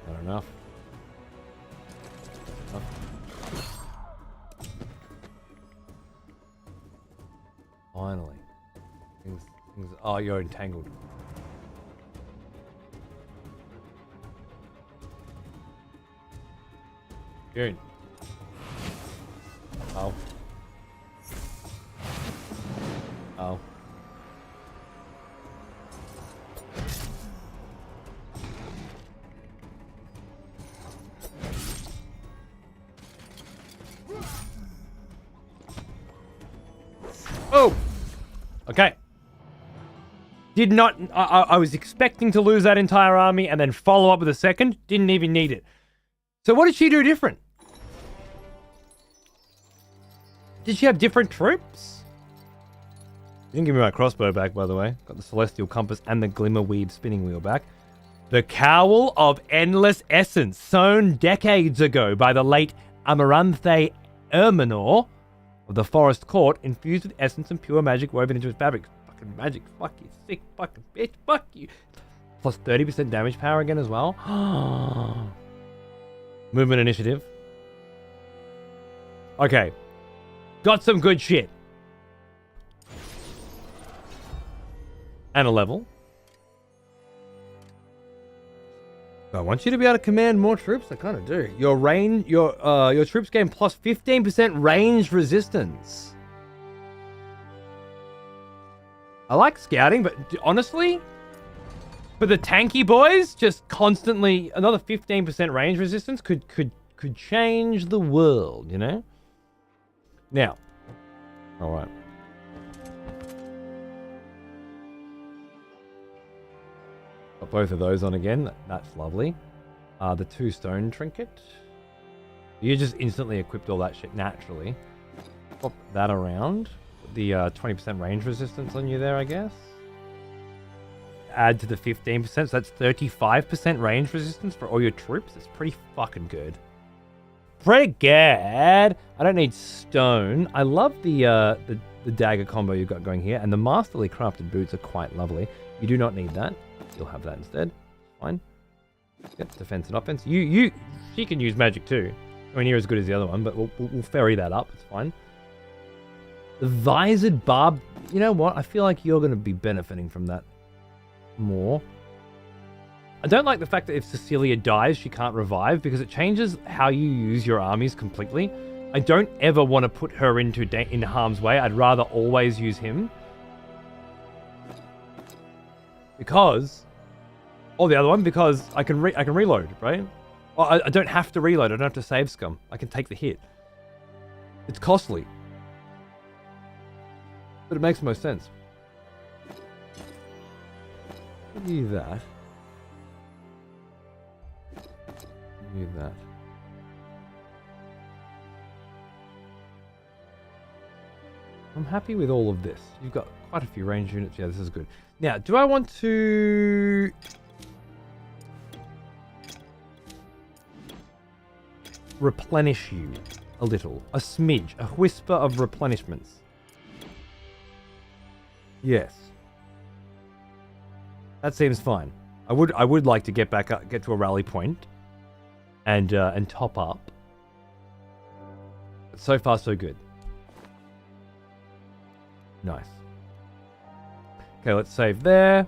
Not enough. Finally. Things. Oh, you're entangled. June. Oh. Oh. Oh! Okay. Did not... I was expecting to lose that entire army and then follow up with a second. Didn't even need it. So what did she do different? Did she have different troops? You didn't give me my crossbow back, by the way. Got the Celestial Compass and the Glimmer Weave spinning wheel back. The Cowl of Endless Essence, sewn decades ago by the late Amaranthe Erminor of the Forest Court, infused with essence and pure magic woven into its fabric. Fucking magic. Fuck you, sick fucking bitch. Fuck you. Plus 30% damage power again as well. Movement initiative. Okay. Got some good shit. And a level. I want you to be able to command more troops. I kind of do. Your troops gain plus 15% range resistance. I like scouting, but honestly, for the tanky boys, just constantly another 15% range resistance could change the world, you know? Now, all right. Got both of those on again. That's lovely. The 2 stone trinket. You just instantly equipped all that shit naturally. Pop that around. The 20% range resistance on you there, I guess. Add to the 15%, so that's 35% range resistance for all your troops. It's pretty fucking good. Pretty good. I don't need stone. I love the dagger combo you've got going here, and the masterly crafted boots are quite lovely. You do not need that. You'll have that instead. Fine. Yep, defense and offense. She can use magic too. I mean, you're as good as the other one, but we'll ferry that up. It's fine. The visored barb. You know what? I feel like you're going to be benefiting from that more. I don't like the fact that if Cecilia dies, she can't revive, because it changes how you use your armies completely. I don't ever want to put her in harm's way. I'd rather always use him. Because, or the other one, because I can reload, right? Well, I don't have to reload. I don't have to save scum. I can take the hit. It's costly, but it makes most sense. Do that. Do that. I'm happy with all of this. You've got quite a few range units. Yeah, this is good. Now, do I want to... replenish you a little? A smidge. A whisper of replenishments. Yes. That seems fine. I would like to get back up, get to a rally point and top up. But so far, so good. Nice. Okay, let's save there.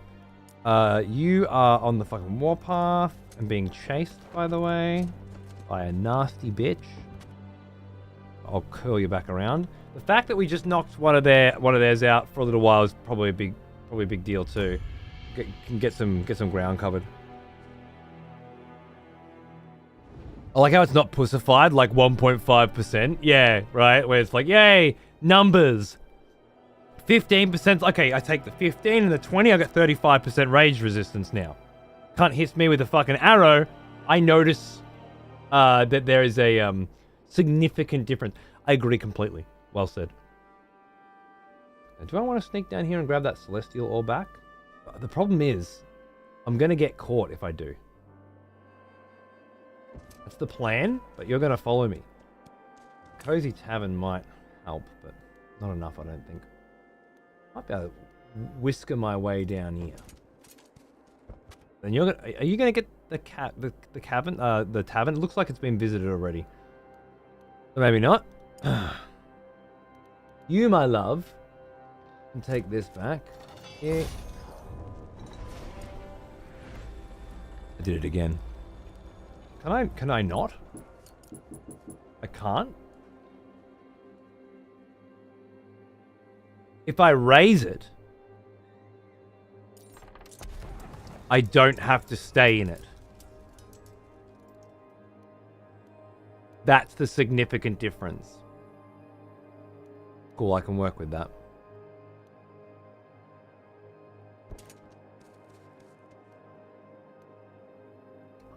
You are on the fucking warpath and being chased, by the way, by a nasty bitch. I'll curl you back around. The fact that we just knocked one of theirs out for a little while is probably a big deal too. Can get some ground covered. I like how it's not pussified, like 1.5%. Yeah, right. Where it's like, yay, numbers. 15%. Okay, I take the 15 and the 20. I got 35% range resistance now. Can't hit me with a fucking arrow. I notice that there is a significant difference. I agree completely. Well said. Now, do I want to sneak down here and grab that celestial ore back? The problem is, I'm going to get caught if I do. That's the plan, but you're going to follow me. Cozy Tavern might help, but not enough, I don't think. Might be able to whisker my way down here. Then are you going to get the tavern? It looks like it's been visited already. Or maybe not. You, my love, can take this back. Yeah. I did it again. Can I not? I can't? If I raise it, I don't have to stay in it. That's the significant difference. Cool, I can work with that.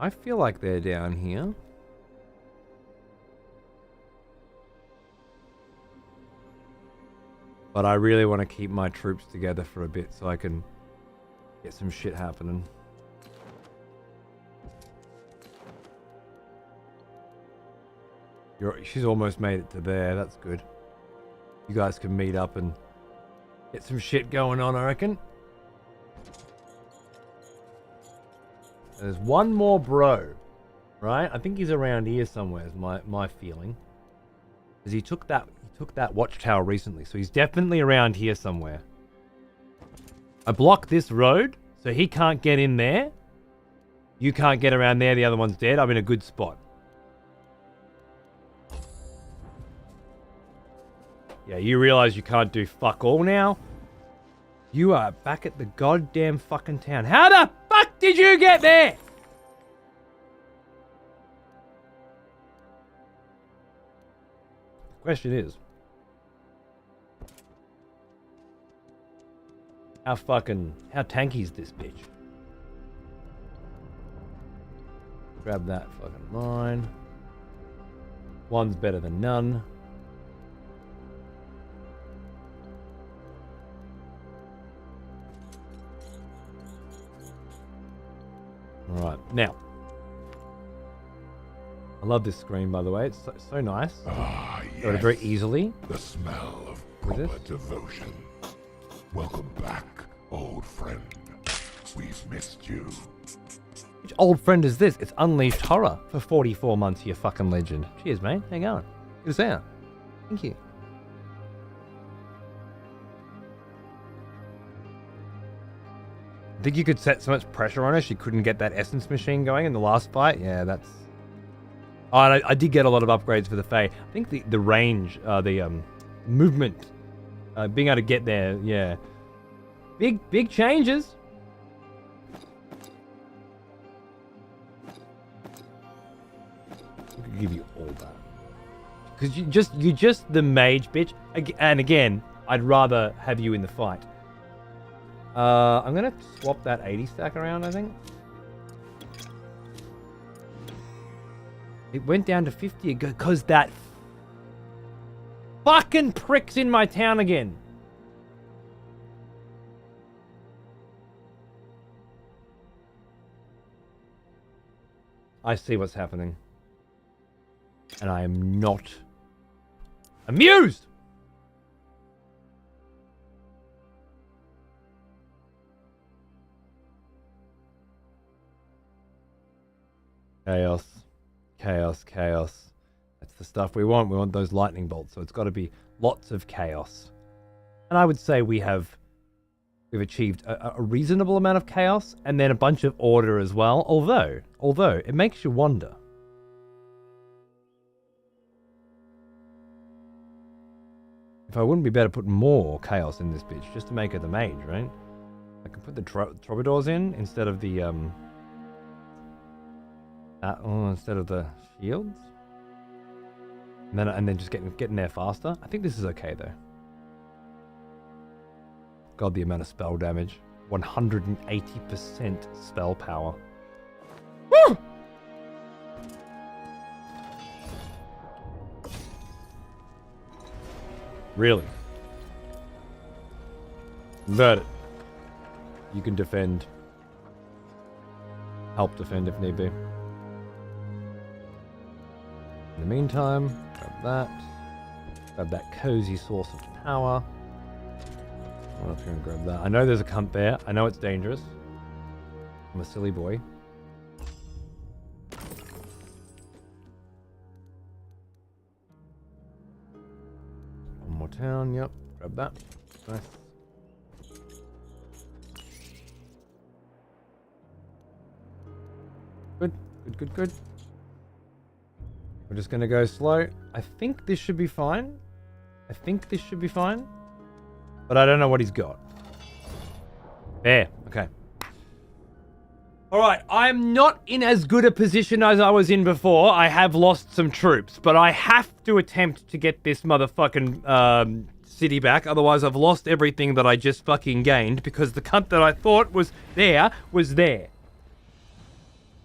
I feel like they're down here. But I really want to keep my troops together for a bit so I can get some shit happening. She's almost made it to there. That's good. You guys can meet up and get some shit going on, I reckon. There's one more bro, right? I think he's around here somewhere, is my feeling. Because he took that watchtower recently, so he's definitely around here somewhere. I block this road, so he can't get in there. You can't get around there. The other one's dead. I'm in a good spot. Yeah, you realize you can't do fuck all now? You are back at the goddamn fucking town. How the fuck did you get there? The question is, how tanky is this bitch? Grab that fucking mine. One's better than none. Alright, now. I love this screen, by the way. It's so nice. Ah, Got it yes. very easily. The smell of With proper this? devotion. Welcome back, old friend. We've missed you. Which old friend is this? It's Unleashed Horror for 44 months, you fucking legend. Cheers, mate. How you going? Good to see ya. Thank you. I think you could set so much pressure on her she couldn't get that essence machine going in the last fight. Yeah, that's... Oh, and I did get a lot of upgrades for the Fae. I think the range, the movement, being able to get there, yeah. Big changes. I could give you all that. Because you're just the mage, bitch. And again, I'd rather have you in the fight. I'm gonna swap that 80 stack around, I think. It went down to 50 because that fucking prick's in my town again. I see what's happening. And I am not amused! Chaos. Chaos, chaos. That's the stuff we want. We want those lightning bolts. So it's got to be lots of chaos. And I would say we've achieved a reasonable amount of chaos and then a bunch of order as well. Although it makes you wonder. If I wouldn't be better putting more chaos in this bitch just to make her the mage, right? I can put the troubadours in instead of the instead of the shields, and then just getting there faster. I think this is okay though. God, the amount of spell damage, 180% spell power. Woo! Really? But you can defend. Help defend if need be. In the meantime, grab that. Grab that cozy source of power. I don't know if you're gonna grab that. I know there's a cunt there. I know it's dangerous. I'm a silly boy. One more town, yep. Grab that. Nice. Good. We're just gonna go slow. I think this should be fine. But I don't know what he's got. There, okay. Alright, I'm not in as good a position as I was in before. I have lost some troops, but I have to attempt to get this motherfucking city back. Otherwise, I've lost everything that I just fucking gained because the cunt that I thought was there was there.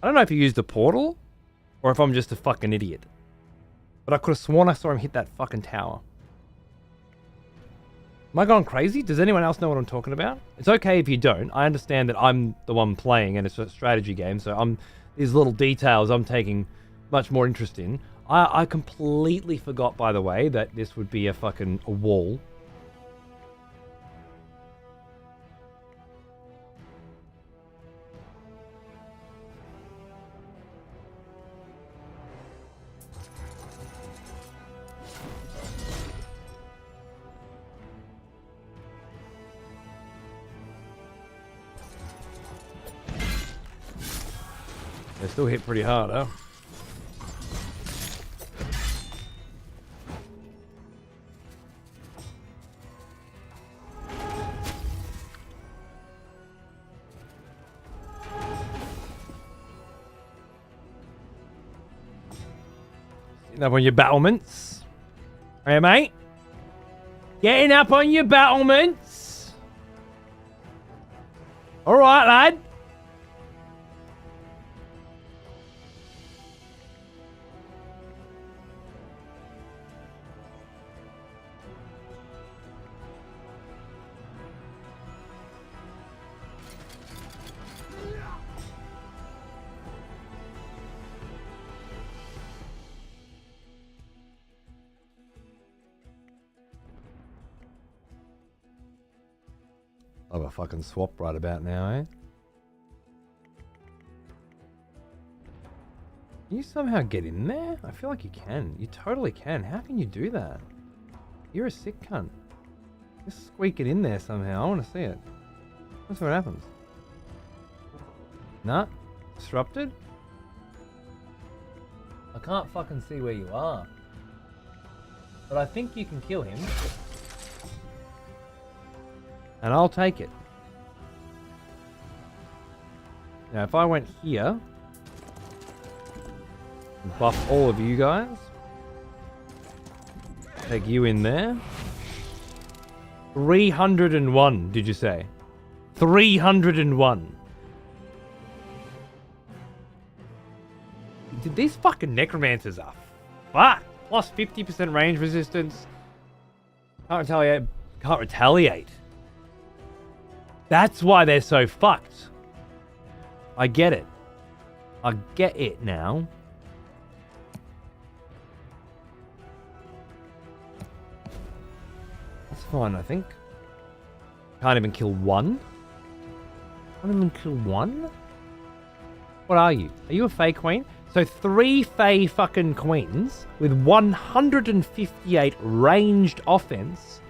I don't know if he used a portal or if I'm just a fucking idiot. But I could have sworn I saw him hit that fucking tower. Am I going crazy? Does anyone else know what I'm talking about? It's okay if you don't. I understand that I'm the one playing and it's a strategy game, so these little details I'm taking much more interest in. I completely forgot, by the way, that this would be a wall. They still hit pretty hard, huh? Getting up on your battlements. Hey, mate. Getting up on your battlements. All right, lad. I'll have a fucking swap right about now, eh? Can you somehow get in there? I feel like you can. You totally can. How can you do that? You're a sick cunt. Just squeak it in there somehow. I want to see it. Let's see what happens. Nah. Disrupted? I can't fucking see where you are. But I think you can kill him. And I'll take it. Now, if I went here and buff all of you guys, take you in there. 301, did you say? 301. Dude, these fucking necromancers are fuck. Plus 50% range resistance. Can't retaliate. Can't retaliate. That's why they're so fucked. I get it. I get it now. That's fine, I think. Can't even kill one. Can't even kill one? What are you? Are you a Fey Queen? So 3 Fey fucking Queens with 158 ranged offense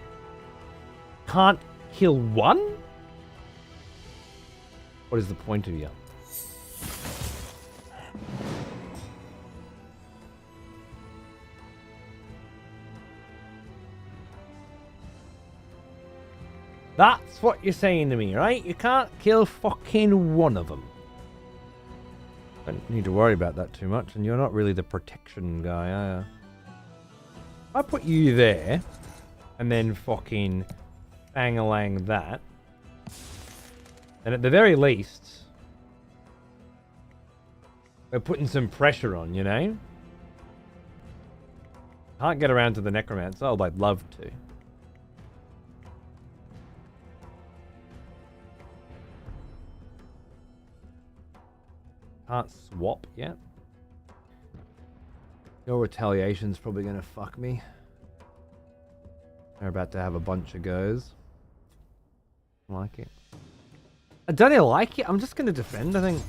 can't kill one? What is the point of you? That's what you're saying to me, right? You can't kill fucking one of them. Don't need to worry about that too much, and you're not really the protection guy, are you? I put you there, and then fucking bang-a-lang that. And at the very least, we're putting some pressure on, you know? Can't get around to the necromancer. Oh, I'd love to. Can't swap yet. Your retaliation's probably going to fuck me. They're about to have a bunch of goes. I like it. I don't really like it. I'm just going to defend, I think.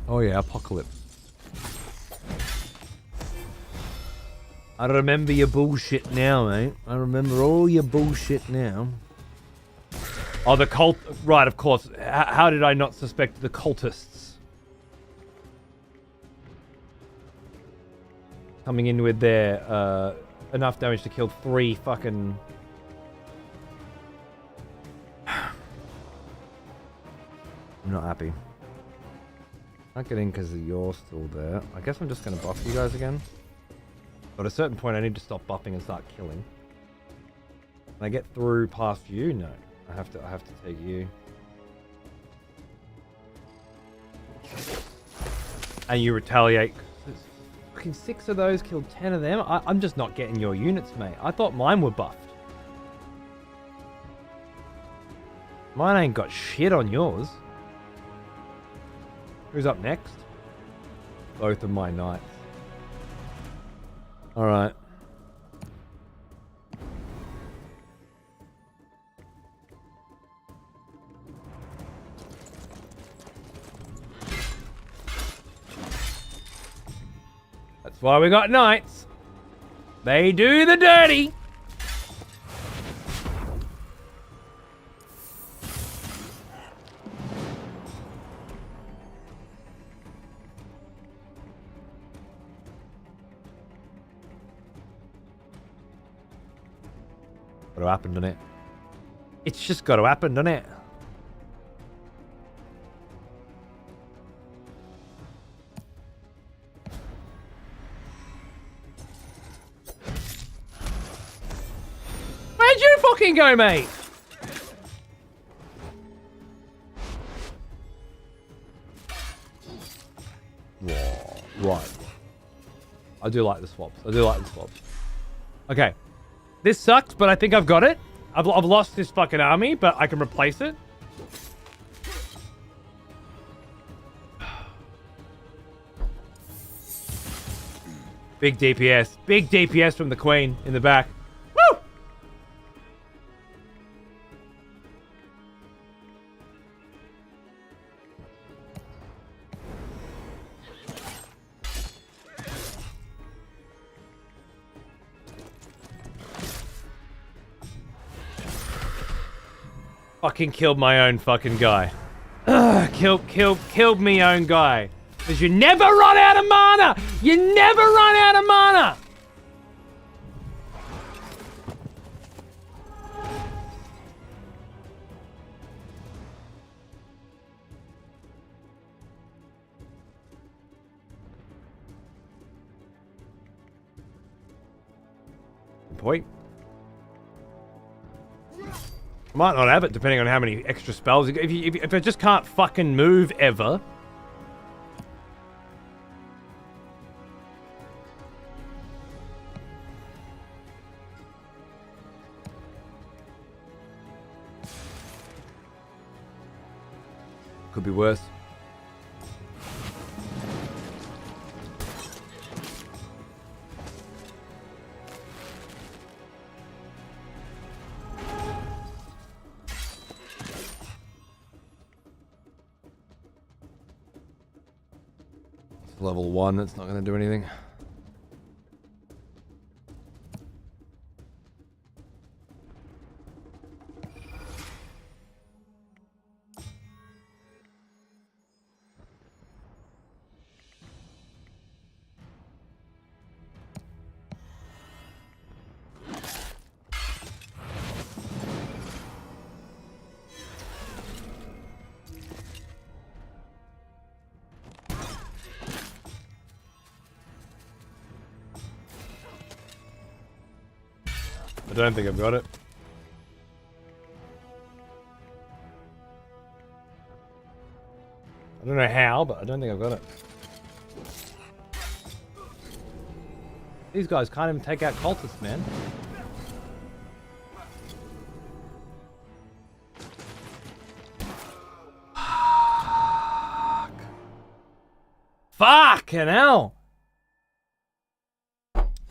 Oh yeah, Apocalypse. I remember your bullshit now, mate. I remember all your bullshit now. Oh, the cult... Right, of course. How did I not suspect the cultists? Coming in with their, enough damage to kill 3 fucking... I'm not happy. Can't get in because you're still there. I guess I'm just going to buff you guys again. But at a certain point, I need to stop buffing and start killing. Can I get through past you? No. I have to take you. And you retaliate. Fucking 6 of those killed 10 of them. I'm just not getting your units, mate. I thought mine were buffed. Mine ain't got shit on yours. Who's up next? Both of my knights. Alright. That's why we got knights. They do the dirty. Got to happen, doesn't it? It's just got to happen, doesn't it? Where'd you fucking go, mate? Whoa, right. I do like the swaps. Okay. This sucks, but I think I've got it. I've lost this fucking army, but I can replace it. Big DPS. Big DPS from the Queen in the back. Woo! Fucking killed my own fucking guy. Ugh, killed me own guy. Because you never run out of mana! You never run out of mana! Good point. I might not have it depending on how many extra spells. If I just can't fucking move ever. Could be worse. It's level 1, that's not going to do anything. I don't think I've got it. I don't know how, but I don't think I've got it. These guys can't even take out cultists, man. Fucking hell!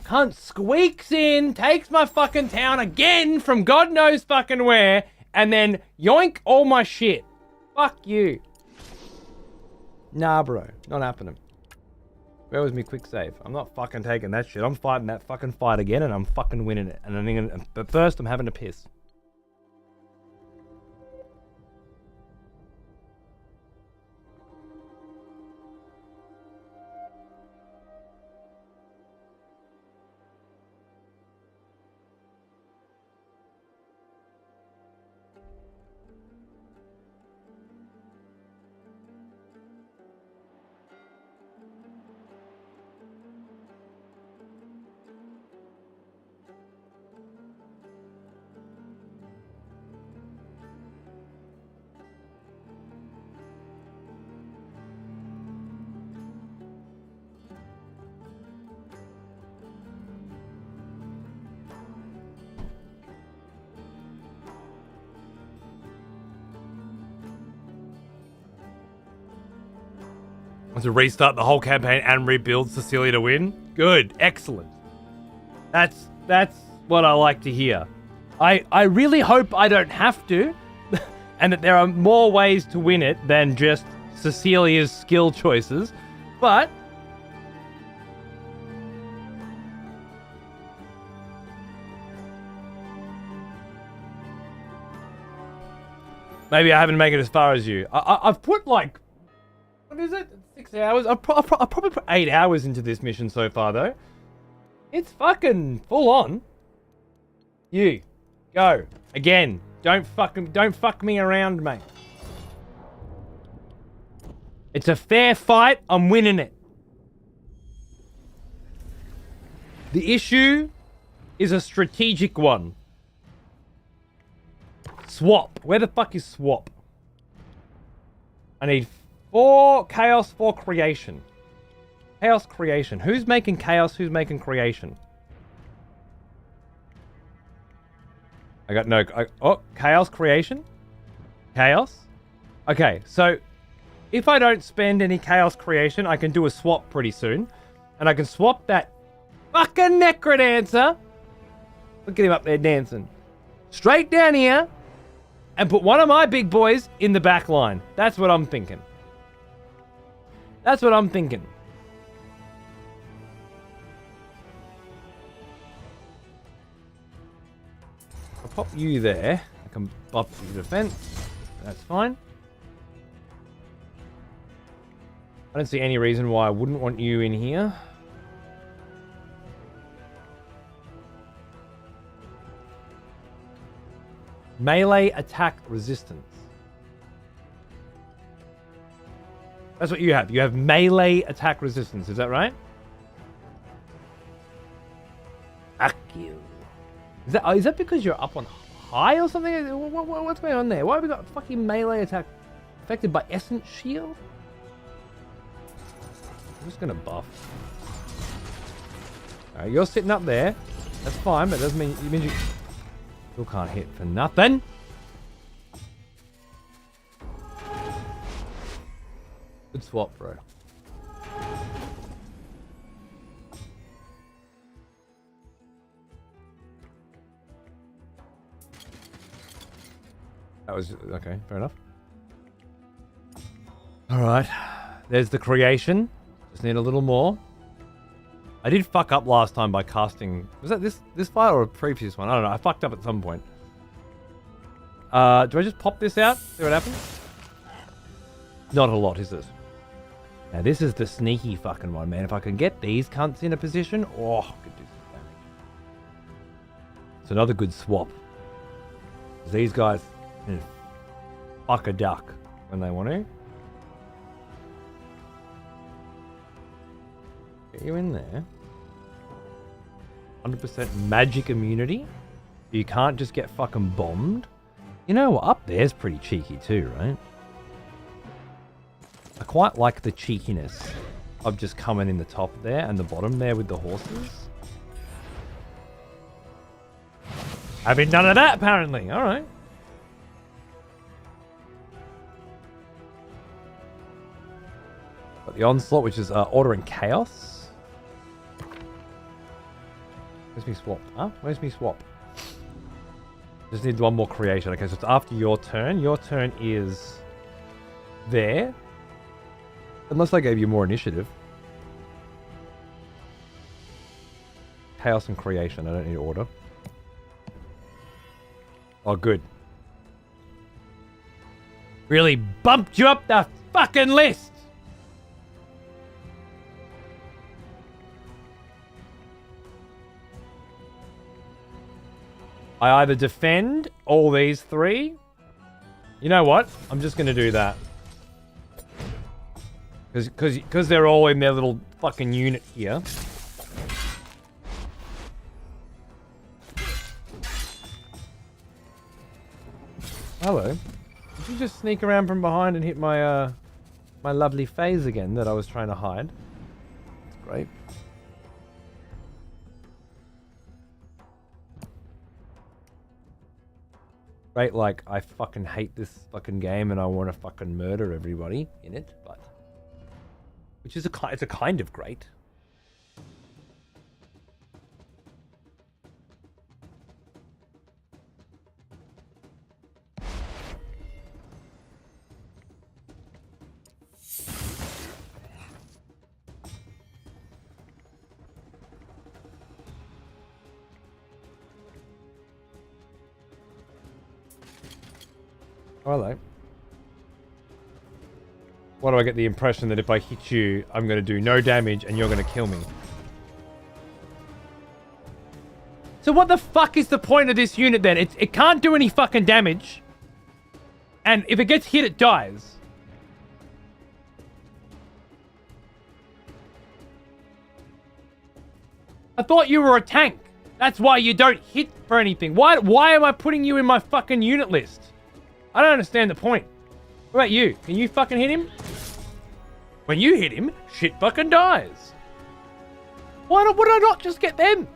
Cunt squeaks in, takes my fucking town again from God knows fucking where, and then yoink all my shit. Fuck you. Nah, bro. Not happening. Where was me quick save? I'm not fucking taking that shit. I'm fighting that fucking fight again, and I'm fucking winning it. But first, I'm having to piss. To restart the whole campaign and rebuild Cecilia to win? Good. Excellent. That's what I like to hear. I really hope I don't have to and that there are more ways to win it than just Cecilia's skill choices. But maybe I haven't made it as far as you. I've put like, what is it? 6 hours? I've probably put 8 hours into this mission so far, though. It's fucking full on. You. Go. Again. Don't fuck me around, mate. It's a fair fight. I'm winning it. The issue is a strategic one. Swap. Where the fuck is swap? I need 4 chaos, 4 creation. Chaos creation. Who's making chaos? Who's making creation? I got no... oh, chaos creation? Chaos? Okay, so if I don't spend any chaos creation, I can do a swap pretty soon. And I can swap that fucking necrodancer. Look at him up there dancing. Straight down here. And put one of my big boys in the back line. That's what I'm thinking. That's what I'm thinking. I'll pop you there. I can buff your defense. That's fine. I don't see any reason why I wouldn't want you in here. Melee attack resistance. That's what you have. You have melee attack resistance. Is that right? Fuck you. Is that because you're up on high or something? What's going on there? Why have we got fucking melee attack affected by essence shield? I'm just gonna buff. Alright, you're sitting up there. That's fine, but it doesn't mean you still can't hit for nothing. Good swap, bro. That was okay, fair enough. Alright. There's the creation. Just need a little more. I did fuck up last time by casting... Was that this fight or a previous one? I don't know. I fucked up at some point. Do I just pop this out? See what happens? Not a lot, is it? Now this is the sneaky fucking one, man. If I can get these cunts in a position... Oh, I could do some damage. It's another good swap. These guys can fuck a duck when they want to. Get you in there. 100% magic immunity. You can't just get fucking bombed. You know what? Up there's pretty cheeky too, right? I quite like the cheekiness of just coming in the top there and the bottom there with the horses. Having none of that, apparently. All right. Got the onslaught, which is order and chaos. Where's me swap? Huh? Where's me swap? Just need one more creation. Okay, so it's after your turn. Your turn is there. Unless I gave you more initiative. Chaos and creation. I don't need order. Oh, good. Really bumped you up the fucking list. I either defend all these 3. You know what? I'm just going to do that. Because they're all in their little fucking unit here. Hello. Did you just sneak around from behind and hit my my lovely phase again that I was trying to hide? That's great. Right, like, I fucking hate this fucking game and I want to fucking murder everybody in it, but... Which is it's a kind of great. Hello. Why do I get the impression that if I hit you, I'm going to do no damage and you're going to kill me? So what the fuck is the point of this unit then? It can't do any fucking damage. And if it gets hit, it dies. I thought you were a tank. That's why you don't hit for anything. Why am I putting you in my fucking unit list? I don't understand the point. What about you? Can you fucking hit him? When you hit him, shit fucking dies. Would I not just get them?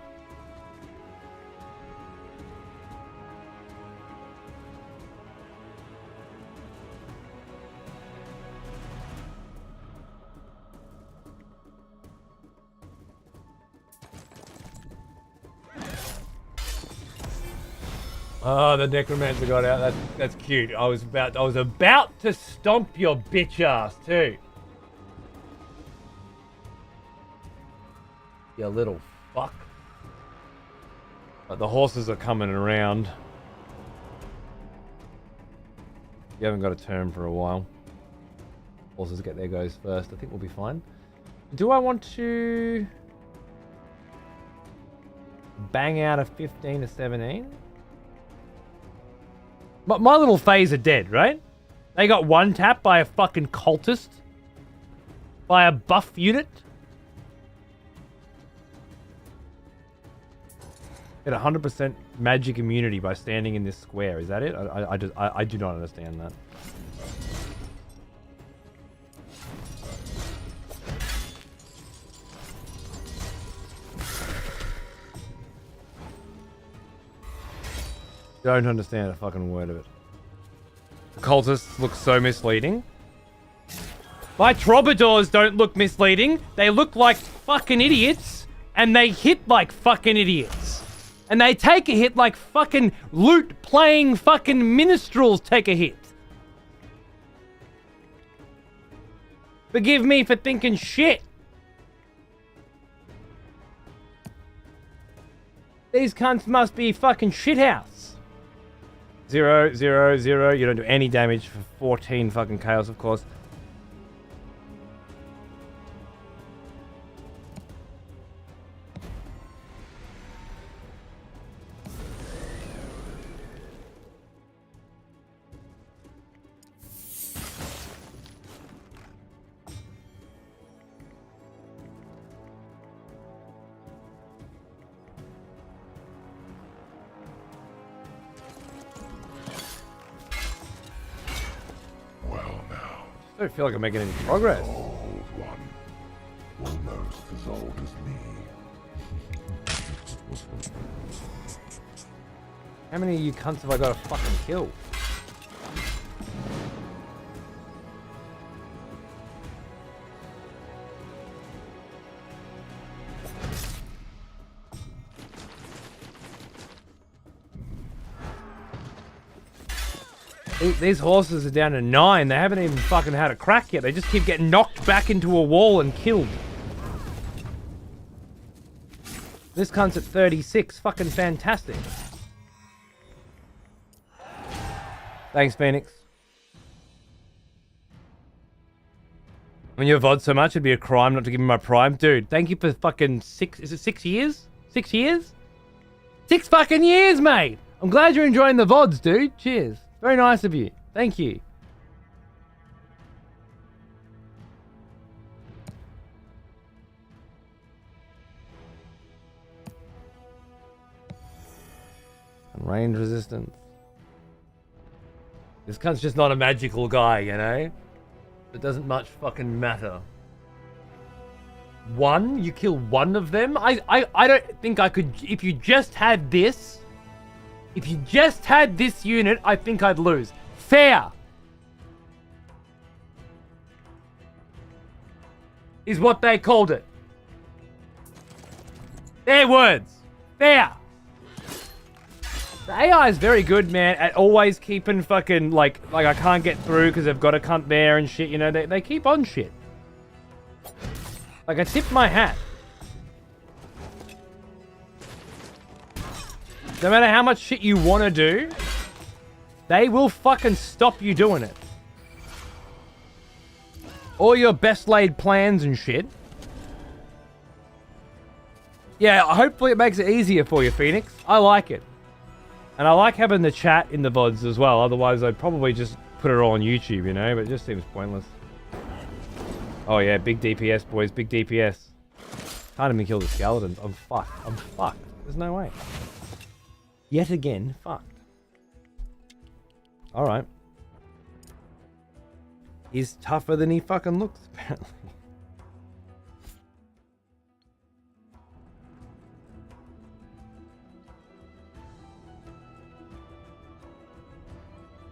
Oh, the necromancer got out. That's cute. I was about to stomp your bitch ass too. You little fuck. But the horses are coming around. You haven't got a turn for a while. Horses get their goes first. I think we'll be fine. Do I want to bang out a 15 to 17? But my little phase are dead, right? They got one tap by a fucking cultist. By a buff unit. Get 100% magic immunity by standing in this square. Is that it? I do not understand that. Don't understand a fucking word of it. The cultists look so misleading. My troubadours don't look misleading. They look like fucking idiots. And they hit like fucking idiots. And they take a hit like fucking lute playing fucking minstrels take a hit. Forgive me for thinking shit. These cunts must be fucking shithouse. 0, 0, 0. You don't do any damage for 14 fucking chaos, of course. I don't feel like I'm making any progress. Old one, almost as old as me. How many of you cunts have I got to fucking kill? These horses are down to 9. They haven't even fucking had a crack yet. They just keep getting knocked back into a wall and killed. This cunt's at 36. Fucking fantastic. Thanks, Phoenix. When you VOD so much, it'd be a crime not to give me my prime. Dude, thank you for fucking 6... Is it 6 years? 6 years? 6 fucking years, mate! I'm glad you're enjoying the VODs, dude. Cheers. Very nice of you. Thank you. And range resistance. This cunt's just not a magical guy, you know? It doesn't much fucking matter. One? You kill one of them? I don't think I could... If you just had this... If you just had this unit, I think I'd lose. Fair. Is what they called it. Their words. Fair. The AI is very good, man, at always keeping fucking, like I can't get through because they've got a cunt there and shit, you know, they keep on shit. Like, I tip my hat. No matter how much shit you want to do, they will fucking stop you doing it. All your best laid plans and shit. Yeah, hopefully it makes it easier for you, Phoenix. I like it. And I like having the chat in the VODs as well. Otherwise, I'd probably just put it all on YouTube, you know? But it just seems pointless. Oh yeah, big DPS, boys. Big DPS. Can't even kill the skeletons. I'm fucked. I'm fucked. There's no way. Yet again, fucked. Alright. He's tougher than he fucking looks, apparently.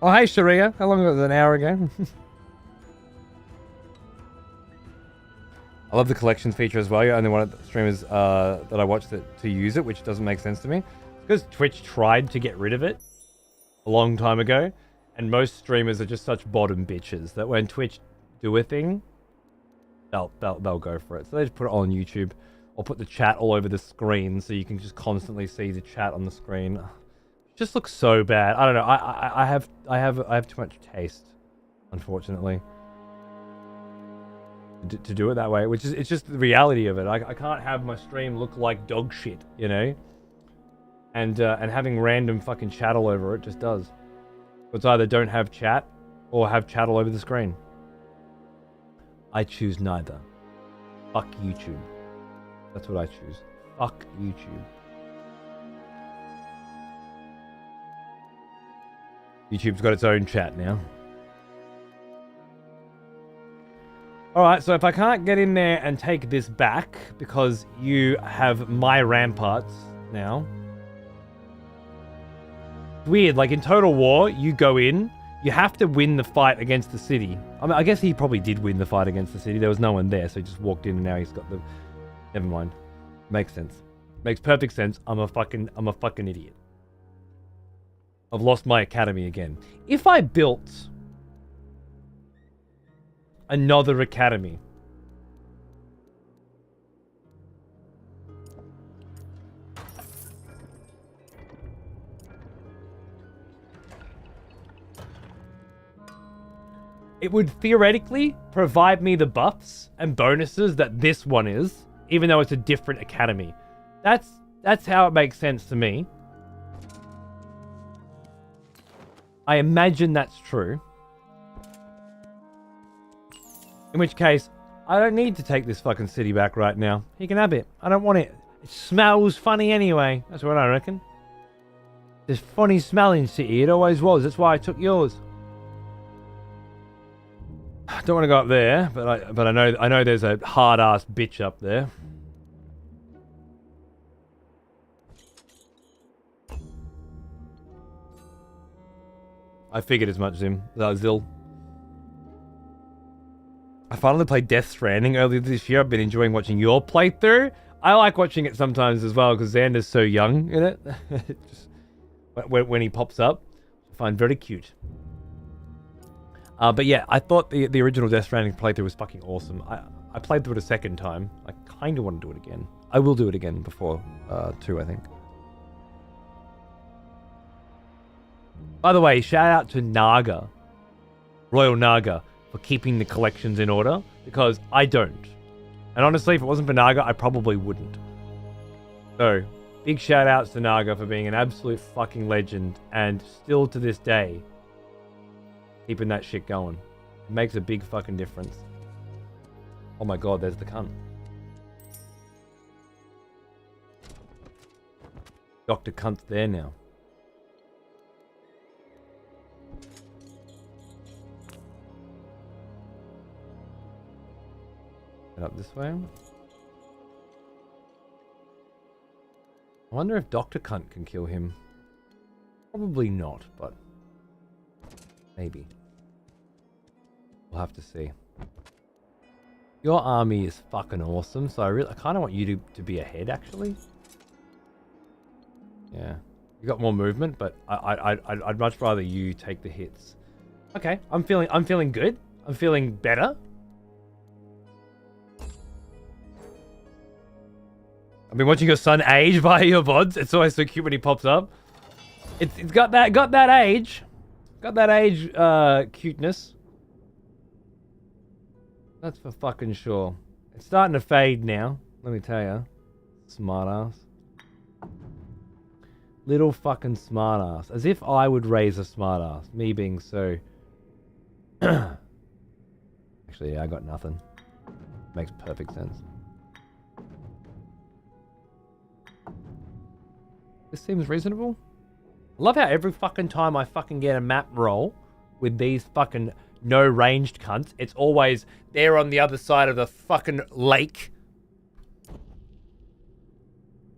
Oh, hey, Sharia. How long was it? An hour ago? I love the collections feature as well. You're only one of the streamers that I watched to use it, which doesn't make sense to me. Because Twitch tried to get rid of it a long time ago, and most streamers are just such bottom bitches that when Twitch do a thing, they'll go for it. So they just put it on YouTube, or put the chat all over the screen, so you can just constantly see the chat on the screen. It just looks so bad. I don't know. I have too much taste, unfortunately, to do it that way. It's just the reality of it. I can't have my stream look like dog shit, you know. And having random fucking chat all over it just does. It's either don't have chat or have chat all over the screen. I choose neither. Fuck YouTube. That's what I choose. Fuck YouTube. YouTube's got its own chat now. Alright, so if I can't get in there and take this back because you have my ramparts now. Weird, like in Total War, you go in, you have to win the fight against the city. I mean, I guess he probably did win the fight against the city. There was no one there, so he just walked in and now he's got the... Never mind. Makes sense. Makes perfect sense. I'm a fucking idiot. I've lost my academy again. If I built another academy, it would theoretically provide me the buffs and bonuses that this one is, even though it's a different academy. That's how it makes sense to me. I imagine that's true. In which case, I don't need to take this fucking city back right now. He can have it. I don't want it. It smells funny anyway. That's what I reckon. This funny smelling city. It always was. That's why I took yours. I don't want to go up there, but I know there's a hard ass bitch up there. I figured as much, Zim. Zil. I finally played Death Stranding earlier this year. I've been enjoying watching your playthrough. I like watching it sometimes as well because Xander's so young in it. Just, when he pops up, I find very cute. But yeah, I thought the original Death Stranding playthrough was fucking awesome. I played through it a second time. I kind of want to do it again. I will do it again before 2, I think. By the way, shout out to Naga, Royal Naga, for keeping the collections in order, because I don't. And honestly, if it wasn't for Naga, I probably wouldn't. So, big shout outs to Naga for being an absolute fucking legend, and still to this day, keeping that shit going. It makes a big fucking difference. Oh my god, there's the cunt. Dr. Cunt's there now. Up this way. I wonder if Dr. Cunt can kill him. Probably not, but maybe. We'll have to see. Your army is fucking awesome, so I kind of want you to be ahead, actually. Yeah, you got more movement, but I'd much rather you take the hits. Okay, I'm feeling good. I'm feeling better. I've been watching your son age via your VODs. It's always so cute when he pops up. It's got that age. Got that age cuteness. That's for fucking sure. It's starting to fade now, let me tell you. Smartass. Little fucking smartass. As if I would raise a smartass. Me being so... Actually, yeah, I got nothing. Makes perfect sense. This seems reasonable. I love how every fucking time I fucking get a map roll with these fucking no ranged cunts, it's always they're on the other side of the fucking lake.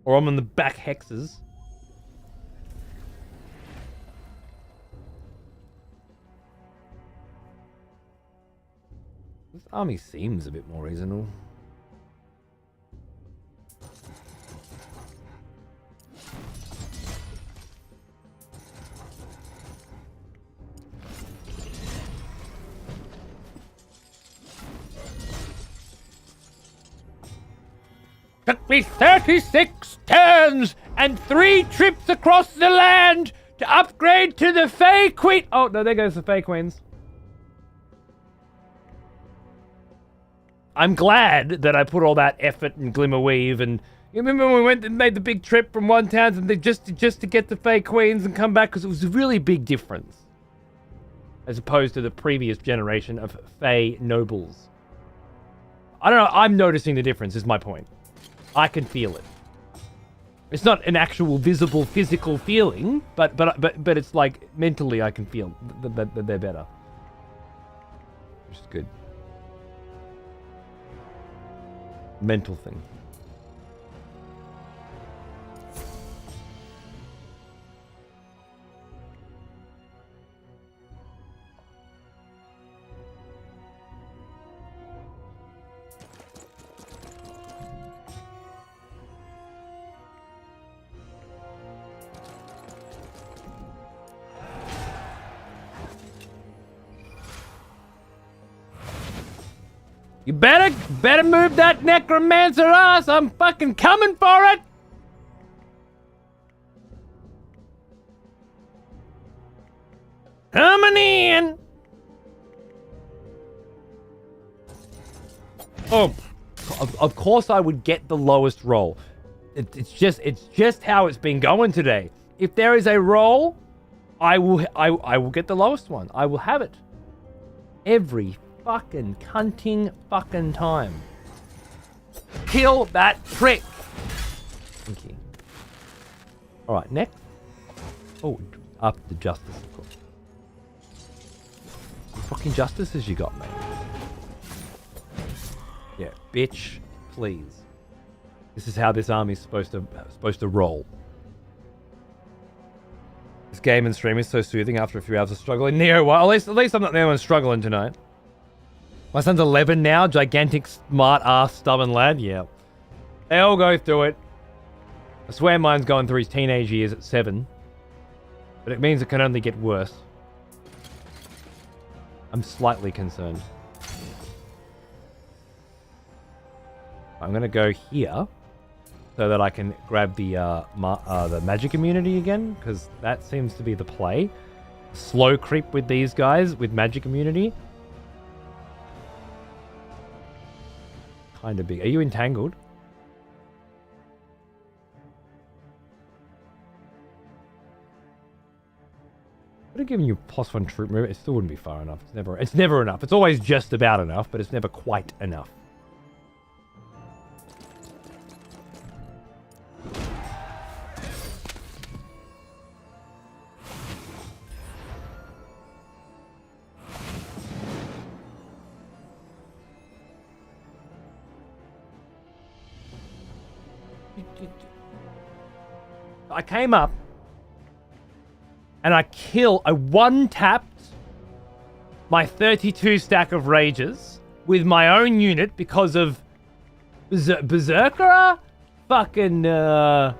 Or I'm on the back hexes. This army seems a bit more reasonable. Took me 36 turns and 3 trips across the land to upgrade to the Fey Queen. Oh, no, there goes the Fey Queens. I'm glad that I put all that effort and Glimmerweave, and you remember when we went and made the big trip from one town and just to get the Fey Queens and come back, because it was a really big difference as opposed to the previous generation of Fey nobles. I don't know, I'm noticing the difference is my point. I can feel it. It's not an actual visible physical feeling, but it's like mentally I can feel that they're better. Which is good. Mental thing. You better move that necromancer ass. I'm fucking coming for it. Coming in. Oh, of course I would get the lowest roll. It's just how it's been going today. If there is a roll, I will get the lowest one. I will have it. Every fucking cunting fucking time. Kill that prick. Thank you. Alright, next. Oh, up the justice, of course. What fucking justices you got, mate? Yeah, bitch, please. This is how this army's supposed to roll. This game and stream is so soothing after a few hours of struggling. Neo, well, at least I'm not the only one struggling tonight. My son's 11 now, gigantic, smart-ass, stubborn lad. Yeah. They all go through it. I swear mine's going through his teenage years at 7. But it means it can only get worse. I'm slightly concerned. I'm going to go here so that I can grab the magic immunity again, because that seems to be the play. Slow creep with these guys with magic immunity. Kind of big. Are you entangled? Would have given you +1 troop movement. It still wouldn't be far enough. It's never enough. It's always just about enough, but it's never quite enough. I came up and I one-tapped my 32 stack of rages with my own unit because of Berserker? Fucking, I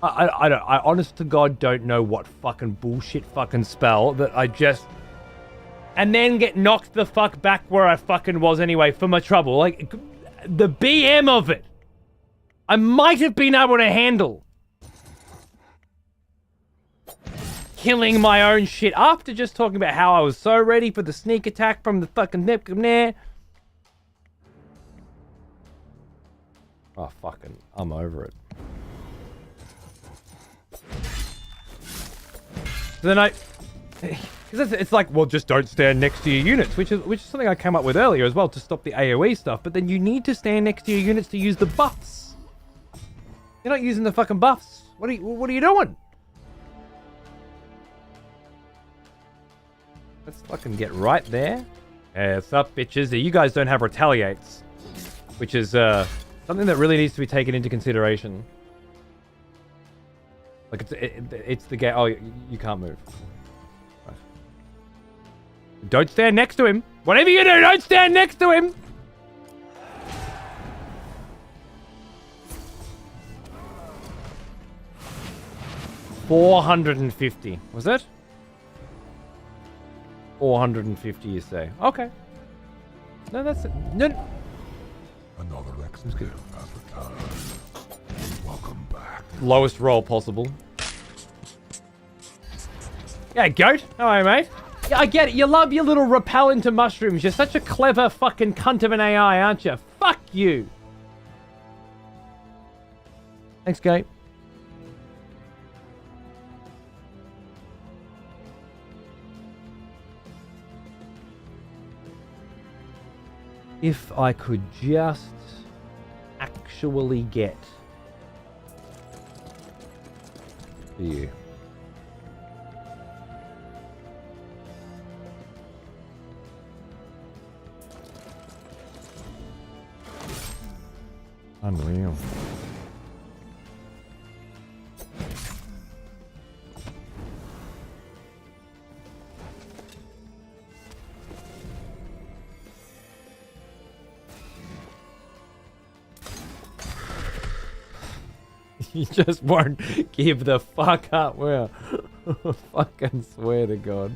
honest to God don't know what fucking bullshit fucking spell that I just... And then get knocked the fuck back where I fucking was anyway for my trouble. Like, the BM of it, I might have been able to handle. Killing my own shit after just talking about how I was so ready for the sneak attack from the fucking Neptune. Oh, fucking, I'm over it. So then because it's like, well, just don't stand next to your units, which is something I came up with earlier as well to stop the AoE stuff. But then you need to stand next to your units to use the buffs. You're not using the fucking buffs. What are you doing? Let's fucking get right there. Yeah, what's up, bitches? You guys don't have retaliates, which is something that really needs to be taken into consideration. Like it's the game. Oh, you can't move. Right. Don't stand next to him. Whatever you do, don't stand next to him. $450. Was it? 450, you say? Okay. No, that's it. No. Another expedition has returned. Welcome back. Lowest roll possible. Yeah, goat. How are you, mate? Yeah, I get it. You love your little rappel into mushrooms. You're such a clever fucking cunt of an AI, aren't you? Fuck you. Thanks, goat. If I could just actually get to you. Unreal. You just won't give the fuck up, will you? Fucking swear to God.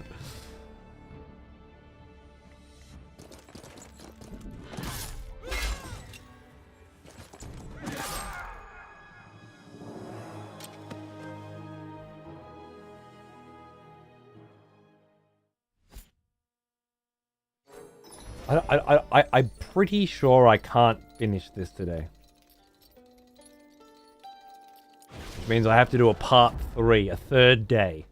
I'm pretty sure I can't finish this today. Which means I have to do a part 3, a third day.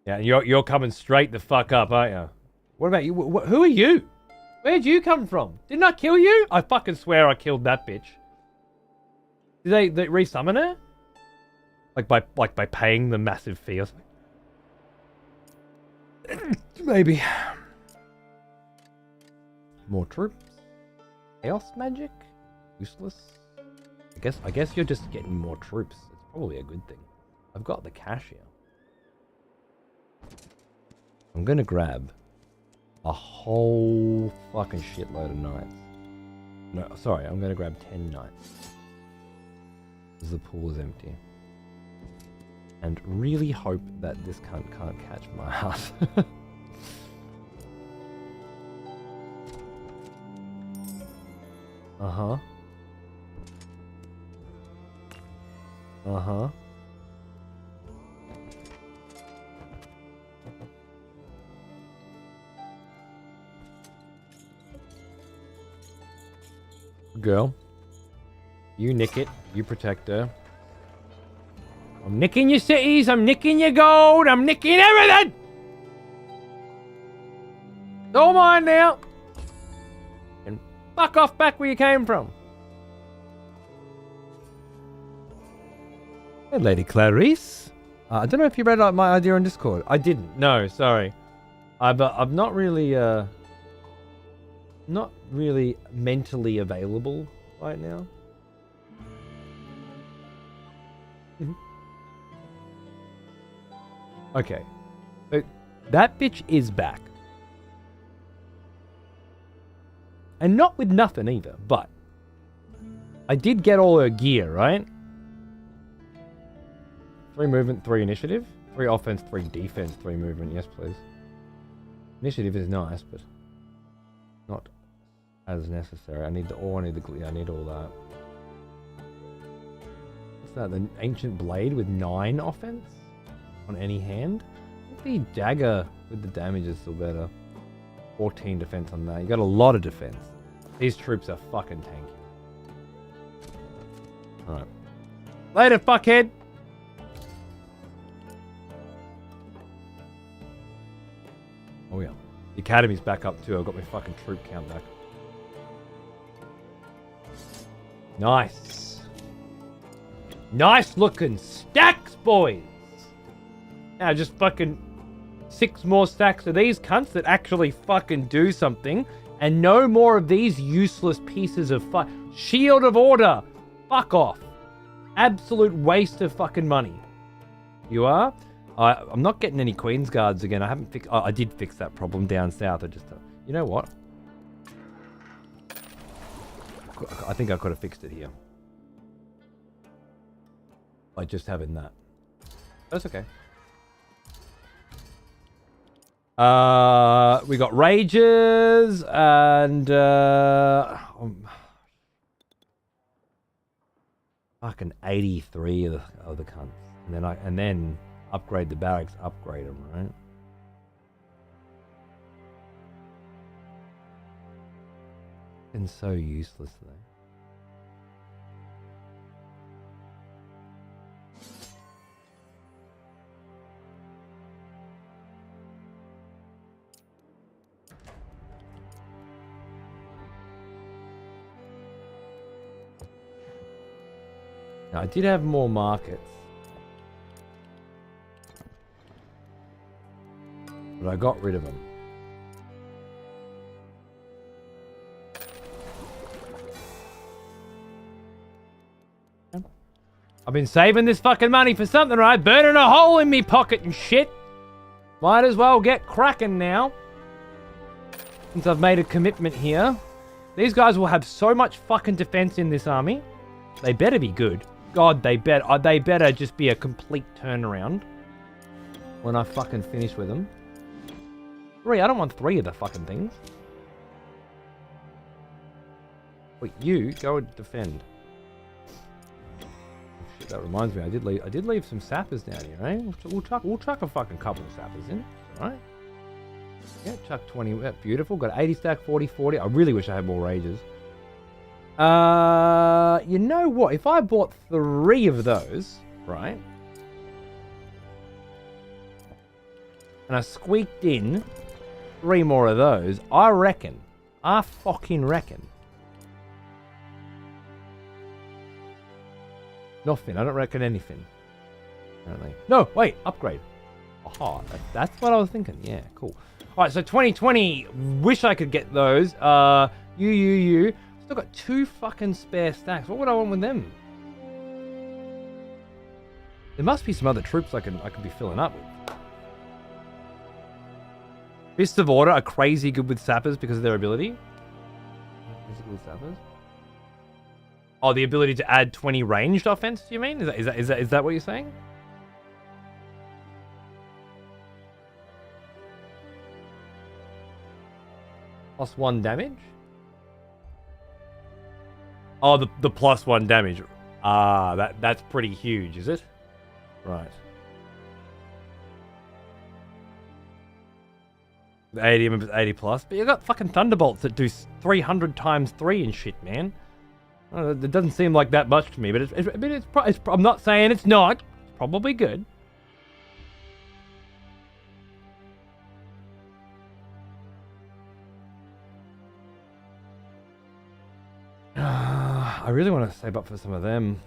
Yeah, you're coming straight the fuck up, aren't you? What about you? Who are you? Where'd you come from? Didn't I kill you? I fucking swear I killed that bitch. Did they resummon her? Like by paying the massive fee or something? Maybe. More troops? Chaos magic? Useless? I guess you're just getting more troops. It's probably a good thing. I've got the cash here. I'm gonna grab a whole fucking shitload of knights. No, sorry, I'm gonna grab 10 knights. Because the pool is empty. And really hope that this cunt can't catch my ass. Uh-huh. Uh-huh. Girl. You nick it. You protect her. I'm nicking your cities. I'm nicking your gold. I'm nicking everything! It's all mine now. And fuck off back where you came from. Hey, Lady Clarice. I don't know if you read my idea on Discord. I didn't. No, sorry. I'm not really mentally available right now. Okay. So that bitch is back. And not with nothing either, but I did get all her gear, right? 3 movement, 3 initiative. 3 offense, 3 defense, 3 movement. Yes, please. Initiative is nice, but not as necessary. I need the ore, I need the glue, I need all that. What's that? The ancient blade with 9 offense on any hand? I think the dagger with the damage is still better. 14 defense on that. You got a lot of defense. These troops are fucking tanky. Alright. Later, fuckhead! Oh yeah. The academy's back up too. I've got my fucking troop count back. Nice. Nice looking stacks, boys! Now just fucking 6 more stacks of these cunts that actually fucking do something. And no more of these useless pieces of Shield of Order! Fuck off. Absolute waste of fucking money. You are? I'm not getting any Queen's Guards again. I haven't fixed... I did fix that problem down south. I just... you know what? I think I could have fixed it here. By just having that. That's okay. We got Rages and... fucking 83 of the cunts. And then upgrade the barracks, upgrade them, right? And so useless though. Now, I did have more markets. But I got rid of them. I've been saving this fucking money for something, right? Burning a hole in me pocket and shit. Might as well get cracking now. Since I've made a commitment here. These guys will have so much fucking defense in this army. They better be good. God, they better just be a complete turnaround. When I fucking finish with them. 3, I don't want 3 of the fucking things. Wait, you go and defend. Shit, that reminds me, I did leave some sappers down here, eh? We'll chuck a fucking couple of sappers in, alright? Yeah, chuck 20, yeah, beautiful. Got 80 stack, 40, 40. I really wish I had more rages. You know what? If I bought 3 of those, right? And I squeaked in 3 more of those, I fucking reckon. Nothing. I don't reckon anything. Apparently. No, wait. Upgrade. Aha. That's what I was thinking. Yeah, cool. Alright, so 2020. Wish I could get those. You. Still got 2 fucking spare stacks. What would I want with them? There must be some other troops I can be filling up with. Fists of Order are crazy good with sappers because of their ability. Crazy good with sappers. Oh, the ability to add 20 ranged offense, do you mean? Is that what you're saying? +1 damage? Oh, the +1 damage. Ah, that's pretty huge, is it? Right. 80 members, 80 plus. But you got fucking Thunderbolts that do 300 times 3 and shit, man. It doesn't seem like that much to me, but it's I'm not saying it's not. It's probably good. I really want to save up for some of them.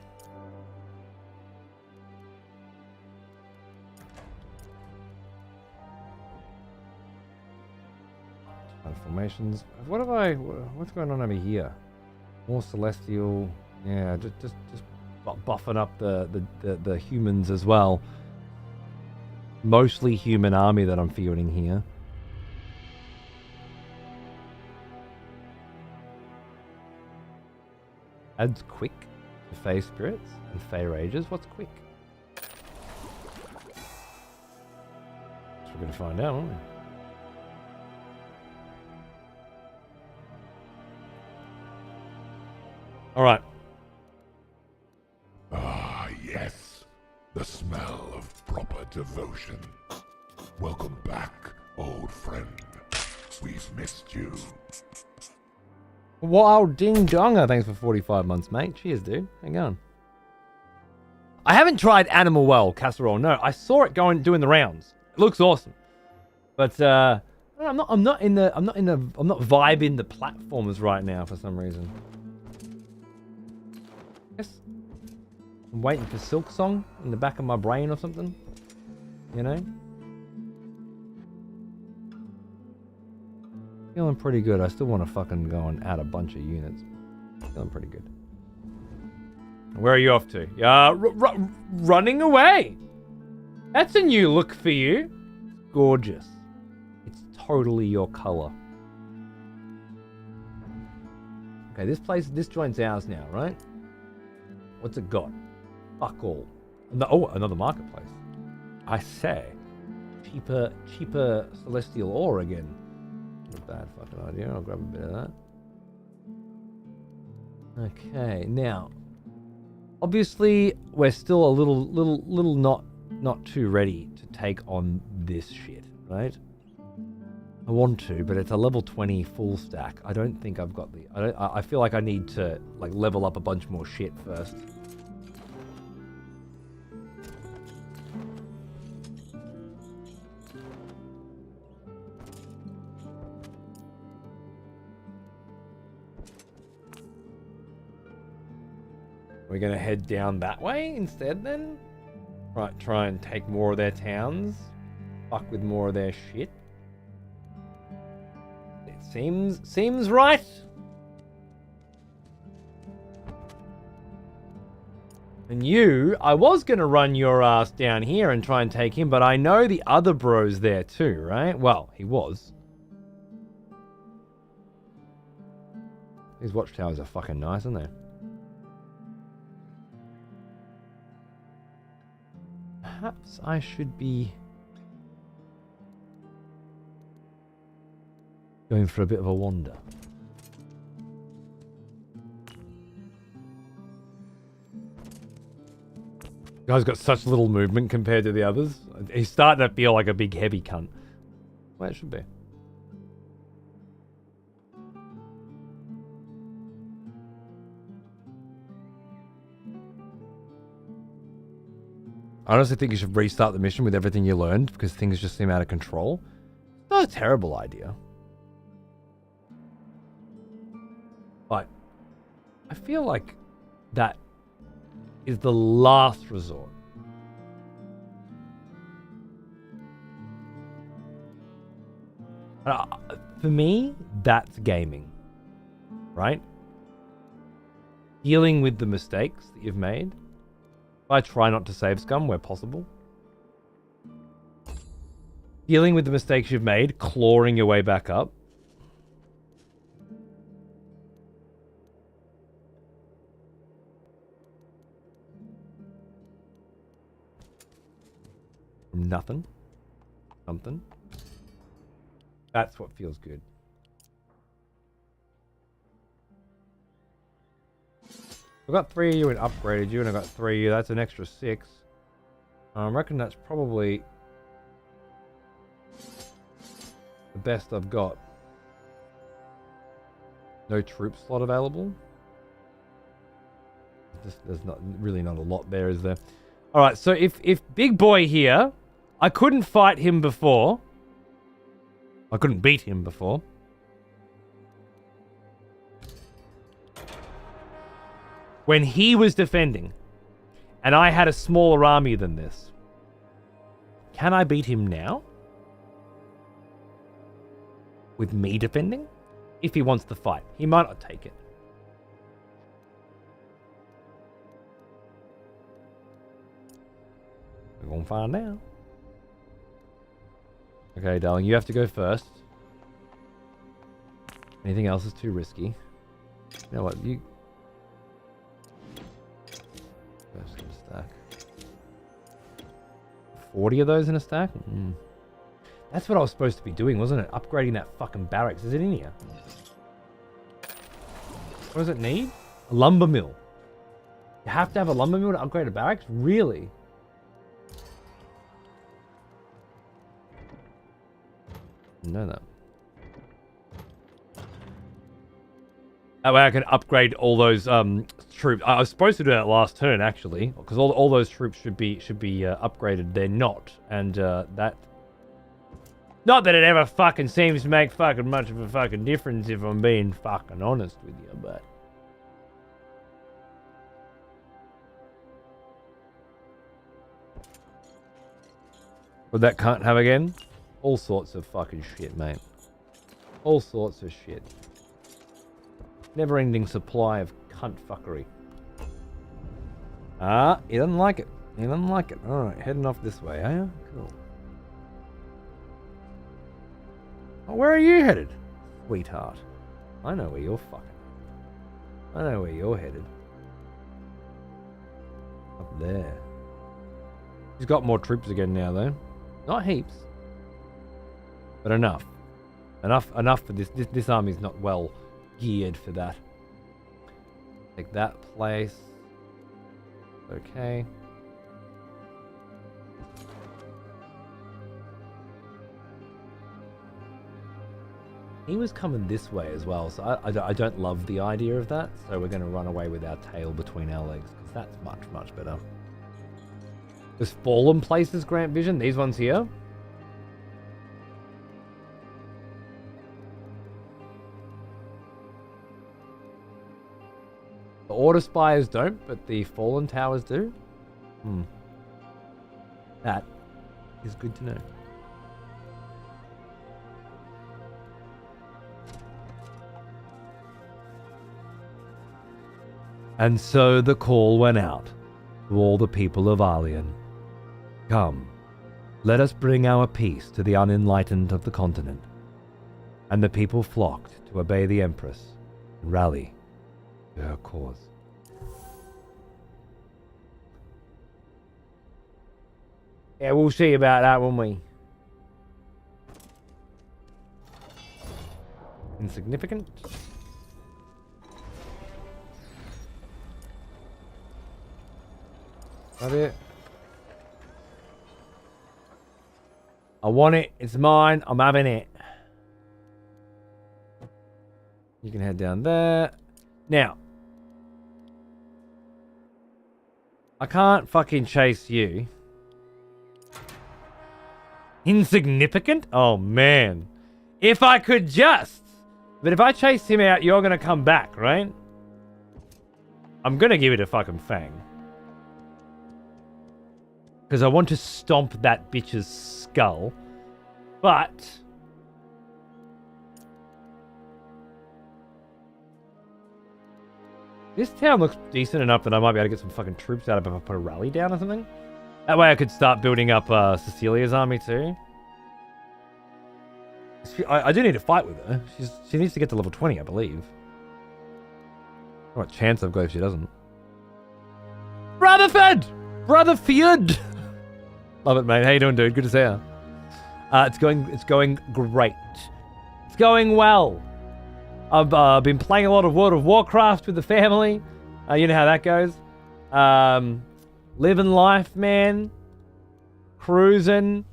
Formations. What's going on over here? More celestial. Yeah, just buffing up the humans as well. Mostly human army that I'm fielding here. Adds quick to Fey Spirits and Fey Rages. What's quick? So we're going to find out, aren't we? Alright. Ah, yes. The smell of proper devotion. Welcome back, old friend. We've missed you. Wow, ding donger. Thanks for 45 months, mate. Cheers, dude. Hang on. I haven't tried Animal Well casserole. No, I saw it doing the rounds. It looks awesome, but I'm not vibing the platformers right now for some reason. Guess I'm waiting for Silk Song in the back of my brain or something. You know? Feeling pretty good. I still want to fucking go and add a bunch of units. Feeling pretty good. Where are you off to? Running away. That's a new look for you. Gorgeous. It's totally your color. Okay, this joint's ours now, right? What's it got? Fuck all. Another marketplace. I say. Cheaper celestial ore again. Not a bad fucking idea. I'll grab a bit of that. Okay, now, obviously we're still a little not too ready to take on this shit, right? I want to, but it's a level 20 full stack. I don't think I've got I feel like I need to like level up a bunch more shit first. We're gonna head down that way instead then? Right, try and take more of their towns. Fuck with more of their shit. It seems right. And you, I was gonna run your ass down here and try and take him, but I know the other bro's there too, right? Well, he was. These watchtowers are fucking nice, aren't they? Perhaps I should be going for a bit of a wander. Guy's got such little movement compared to the others. He's starting to feel like a big heavy cunt. Well, it should be. I honestly think you should restart the mission with everything you learned because things just seem out of control. It's not a terrible idea. But I feel like that is the last resort. For me, that's gaming. Right? Dealing with the mistakes that you've made. I try not to save scum where possible. Dealing with the mistakes you've made, clawing your way back up. From nothing. Something. That's what feels good. I've got 3 of you and upgraded you, and I got 3 of you. That's an extra 6. I reckon that's probably the best I've got. No troop slot available. There's not a lot there, is there? All right. So if Big Boy here, I couldn't fight him before. I couldn't beat him before. When he was defending, and I had a smaller army than this, can I beat him now? With me defending? If he wants to fight. He might not take it. We're gonna find out. Okay, darling, you have to go first. Anything else is too risky. You know what, you... First in a stack. 40 of those in a stack? Mm. That's what I was supposed to be doing, wasn't it? Upgrading that fucking barracks. Is it in here? What does it need? A lumber mill. You have to have a lumber mill to upgrade a barracks? Really? I didn't know that. That way I can upgrade all those troops. I was supposed to do that last turn actually, because all those troops should be upgraded. They're not, and that. Not that it ever fucking seems to make fucking much of a fucking difference if I'm being fucking honest with you, but. What that can't have again? All sorts of fucking shit, mate. All sorts of shit. Never-ending supply of cunt fuckery. Ah, he doesn't like it. He doesn't like it. Alright, heading off this way, eh? Cool. Oh, where are you headed? Sweetheart. I know where you're fucking. I know where you're headed. Up there. He's got more troops again now, though. Not heaps. But enough. Enough for this. This army's not well geared for that. Take that place. Okay. He was coming this way as well, so I don't love the idea of that. So we're going to run away with our tail between our legs, because that's much, much better. There's fallen places grant vision. These ones here. The Order Spires don't, but the Fallen Towers do. That is good to know. And so the call went out to all the people of Arlian. Come, let us bring our peace to the unenlightened of the continent. And the people flocked to obey the Empress and rally to her cause. Yeah, we'll see about that, won't we? Insignificant? That it? I want it. It's mine. I'm having it. You can head down there. Now. I can't fucking chase you. Insignificant? Oh, man. If I could just. But if I chase him out, you're going to come back, right? I'm going to give it a fucking fang. Because I want to stomp that bitch's skull. But this town looks decent enough that I might be able to get some fucking troops out of it if I put a rally down or something. That way I could start building up Cecilia's army too. I do need to fight with her. She needs to get to level 20, I believe. What chance I've got if she doesn't. Rutherford! Rutherford! Love it, mate. How you doing, dude? Good to see you. It's going great. It's going well. I've been playing a lot of World of Warcraft with the family. You know how that goes. Living life, man. Cruising.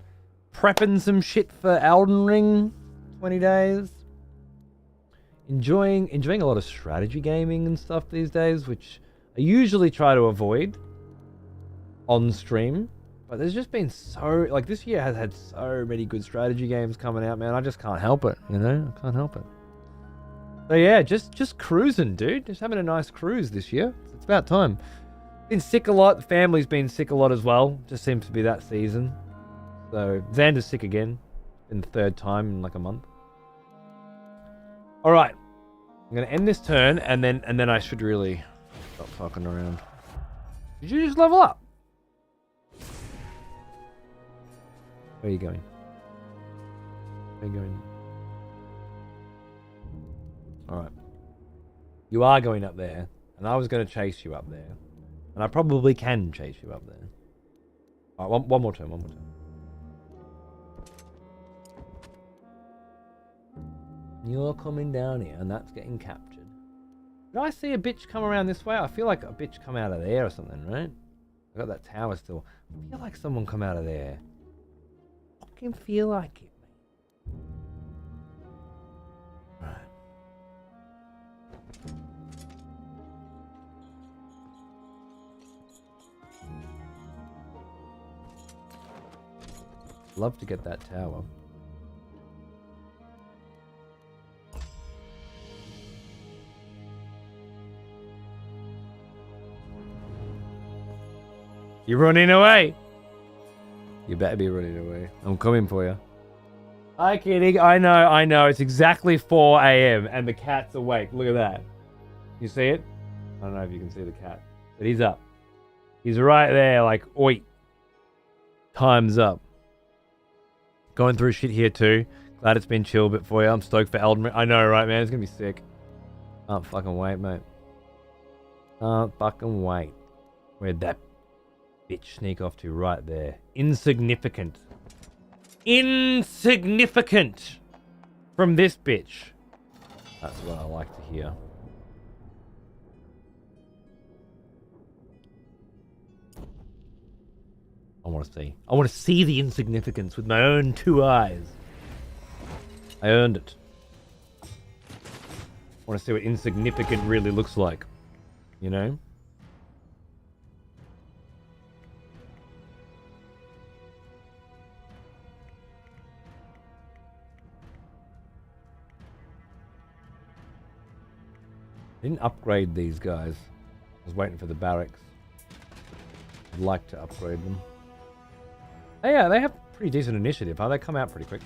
Prepping some shit for Elden Ring. 20 days. Enjoying a lot of strategy gaming and stuff these days, which I usually try to avoid on stream. But there's just been so... Like, this year has had so many good strategy games coming out, man. I just can't help it, you know? I can't help it. So, yeah, just cruising, dude. Just having a nice cruise this year. It's about time. Been sick a lot. The family's been sick a lot as well. Just seems to be that season. So, Xander's sick again. Been the third time in, like, a month. Alright. I'm going to end this turn, and then I should really stop fucking around. Did you just level up? Where are you going? Where are you going? Alright. You are going up there. And I was going to chase you up there. And I probably can chase you up there. Alright, one more turn, one more turn. You're coming down here, and that's getting captured. Did I see a bitch come around this way? I feel like a bitch come out of there or something, right? I got that tower still. I feel like someone come out of there. Fucking feel like it, mate. Right. Love to get that tower. You're running away. You better be running away. I'm coming for you. Hi, kitty. I know. It's exactly 4 a.m. and the cat's awake. Look at that. You see it? I don't know if you can see the cat, but he's up. He's right there, like, oi. Time's up. Going through shit here too. Glad it's been chill bit for you. I'm stoked for Elden Ring. I know, right, man? It's gonna be sick. Can't fucking wait, mate. Can't fucking wait. Where'd that bitch sneak off to? Right there. Insignificant. Insignificant from this bitch. That's what I like to hear. I want to see. I want to see the insignificance with my own 2 eyes. I earned it. I want to see what insignificant really looks like. You know? Didn't upgrade these guys. I was waiting for the barracks. I'd like to upgrade them. Oh, yeah, they have pretty decent initiative, huh? They come out pretty quick.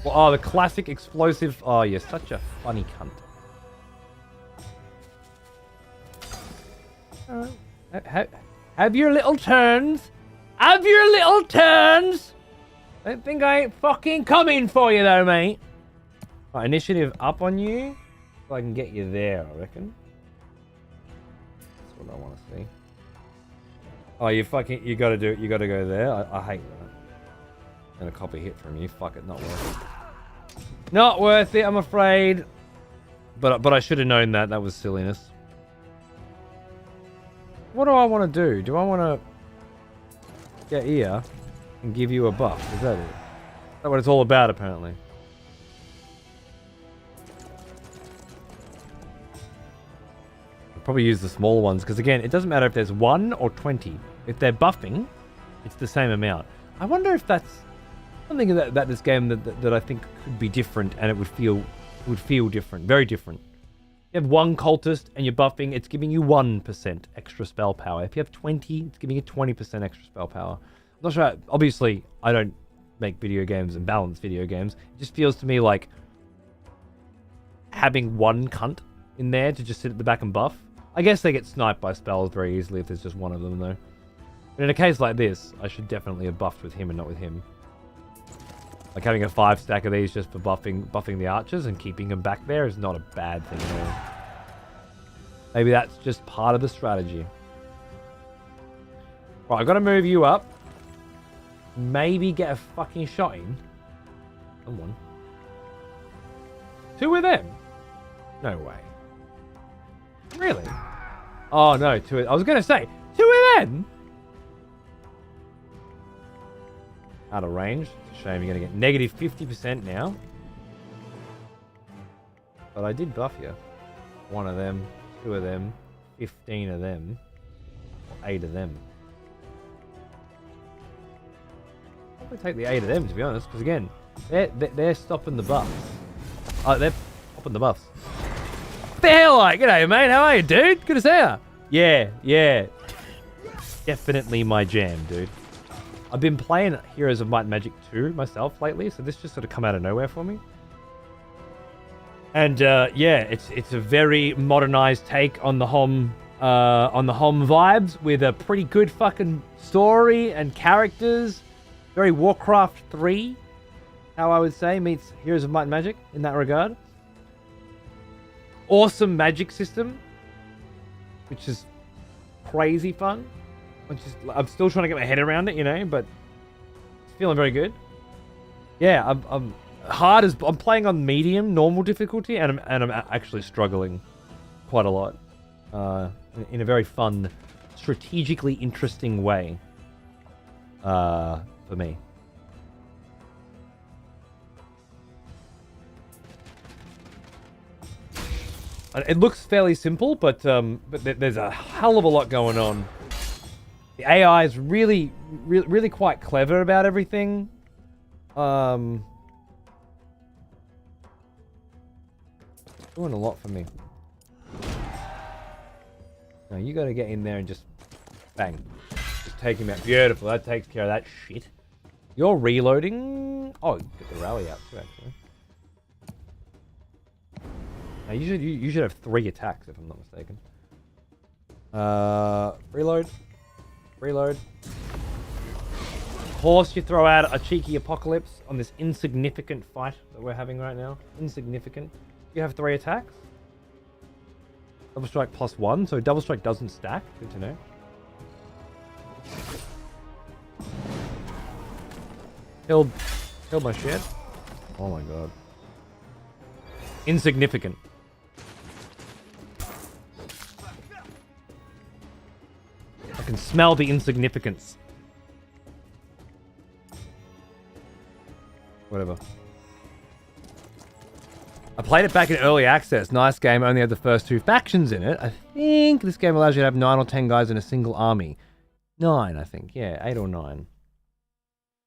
Well, oh, the classic explosive. Oh, you're such a funny cunt. Have your little turns. Have your little turns. Don't think I ain't fucking coming for you, though, mate. Right, initiative up on you, so I can get you there, I reckon. That's what I want to see. Oh, you gotta do it. You gotta go there. I hate that. I'm gonna copy hit from you. Fuck it, not worth it. Not worth it, I'm afraid. But I should have known that. That was silliness. What do I want to do? Do I want to get here and give you a buff? Is that it? Is that what it's all about, apparently? Probably use the small ones because again, it doesn't matter if there's 1 or 20. If they're buffing, it's the same amount. I wonder if that's something about this game that I think could be different and it would feel different, very different. You have 1 cultist and you're buffing, it's giving you 1% extra spell power. If you have 20, it's giving you 20% extra spell power. I'm not sure. Obviously, I don't make video games and balance video games. It just feels to me like having 1 cunt in there to just sit at the back and buff. I guess they get sniped by spells very easily if there's just 1 of them, though. But in a case like this, I should definitely have buffed with him and not with him. Like having a 5 stack of these just for buffing the archers and keeping them back there is not a bad thing at all. Maybe that's just part of the strategy. Right, I've got to move you up. Maybe get a fucking shot in. Someone. 2 of them? No way. Really? Oh no, 2. I was gonna say 2 of them. Out of range. It's a shame you're gonna get negative 50% now. But I did buff you. 1 of them, 2 of them, 15 of them, or 8 of them. I'll probably take the 8 of them to be honest, because again, they're stopping the buffs. Oh, they're popping the buffs. What the hell, like? G'day, mate. How are you, dude? Good to see ya. Yeah. Definitely my jam, dude. I've been playing Heroes of Might and Magic 2 myself lately, so this just sort of come out of nowhere for me. And yeah, it's a very modernized take on the home vibes with a pretty good fucking story and characters. Very Warcraft 3, how I would say, meets Heroes of Might and Magic in that regard. Awesome magic system, which is crazy fun. I'm still trying to get my head around it, you know, but it's feeling very good. Yeah, I'm playing on medium normal difficulty, and I'm actually struggling quite a lot in a very fun, strategically interesting way for me. It looks fairly simple, but there's a hell of a lot going on The AI is really quite clever about everything. Doing a lot for me. No, you gotta get in there and just bang. Just take him out. Beautiful. That takes care of that shit. You're reloading. Oh, get the rally out too, actually. Now, you should have 3 attacks if I'm not mistaken. Reload. Reload. Of course, you throw out a cheeky apocalypse on this insignificant fight that we're having right now. Insignificant. You have 3 attacks. Double strike +1, so double strike doesn't stack. Good to know. Killed my shit. Oh my god. Insignificant. I can smell the insignificance. Whatever. I played it back in early access. Nice game. Only had the first 2 factions in it. I think this game allows you to have 9 or 10 guys in a single army. 9, I think. Yeah, 8 or 9.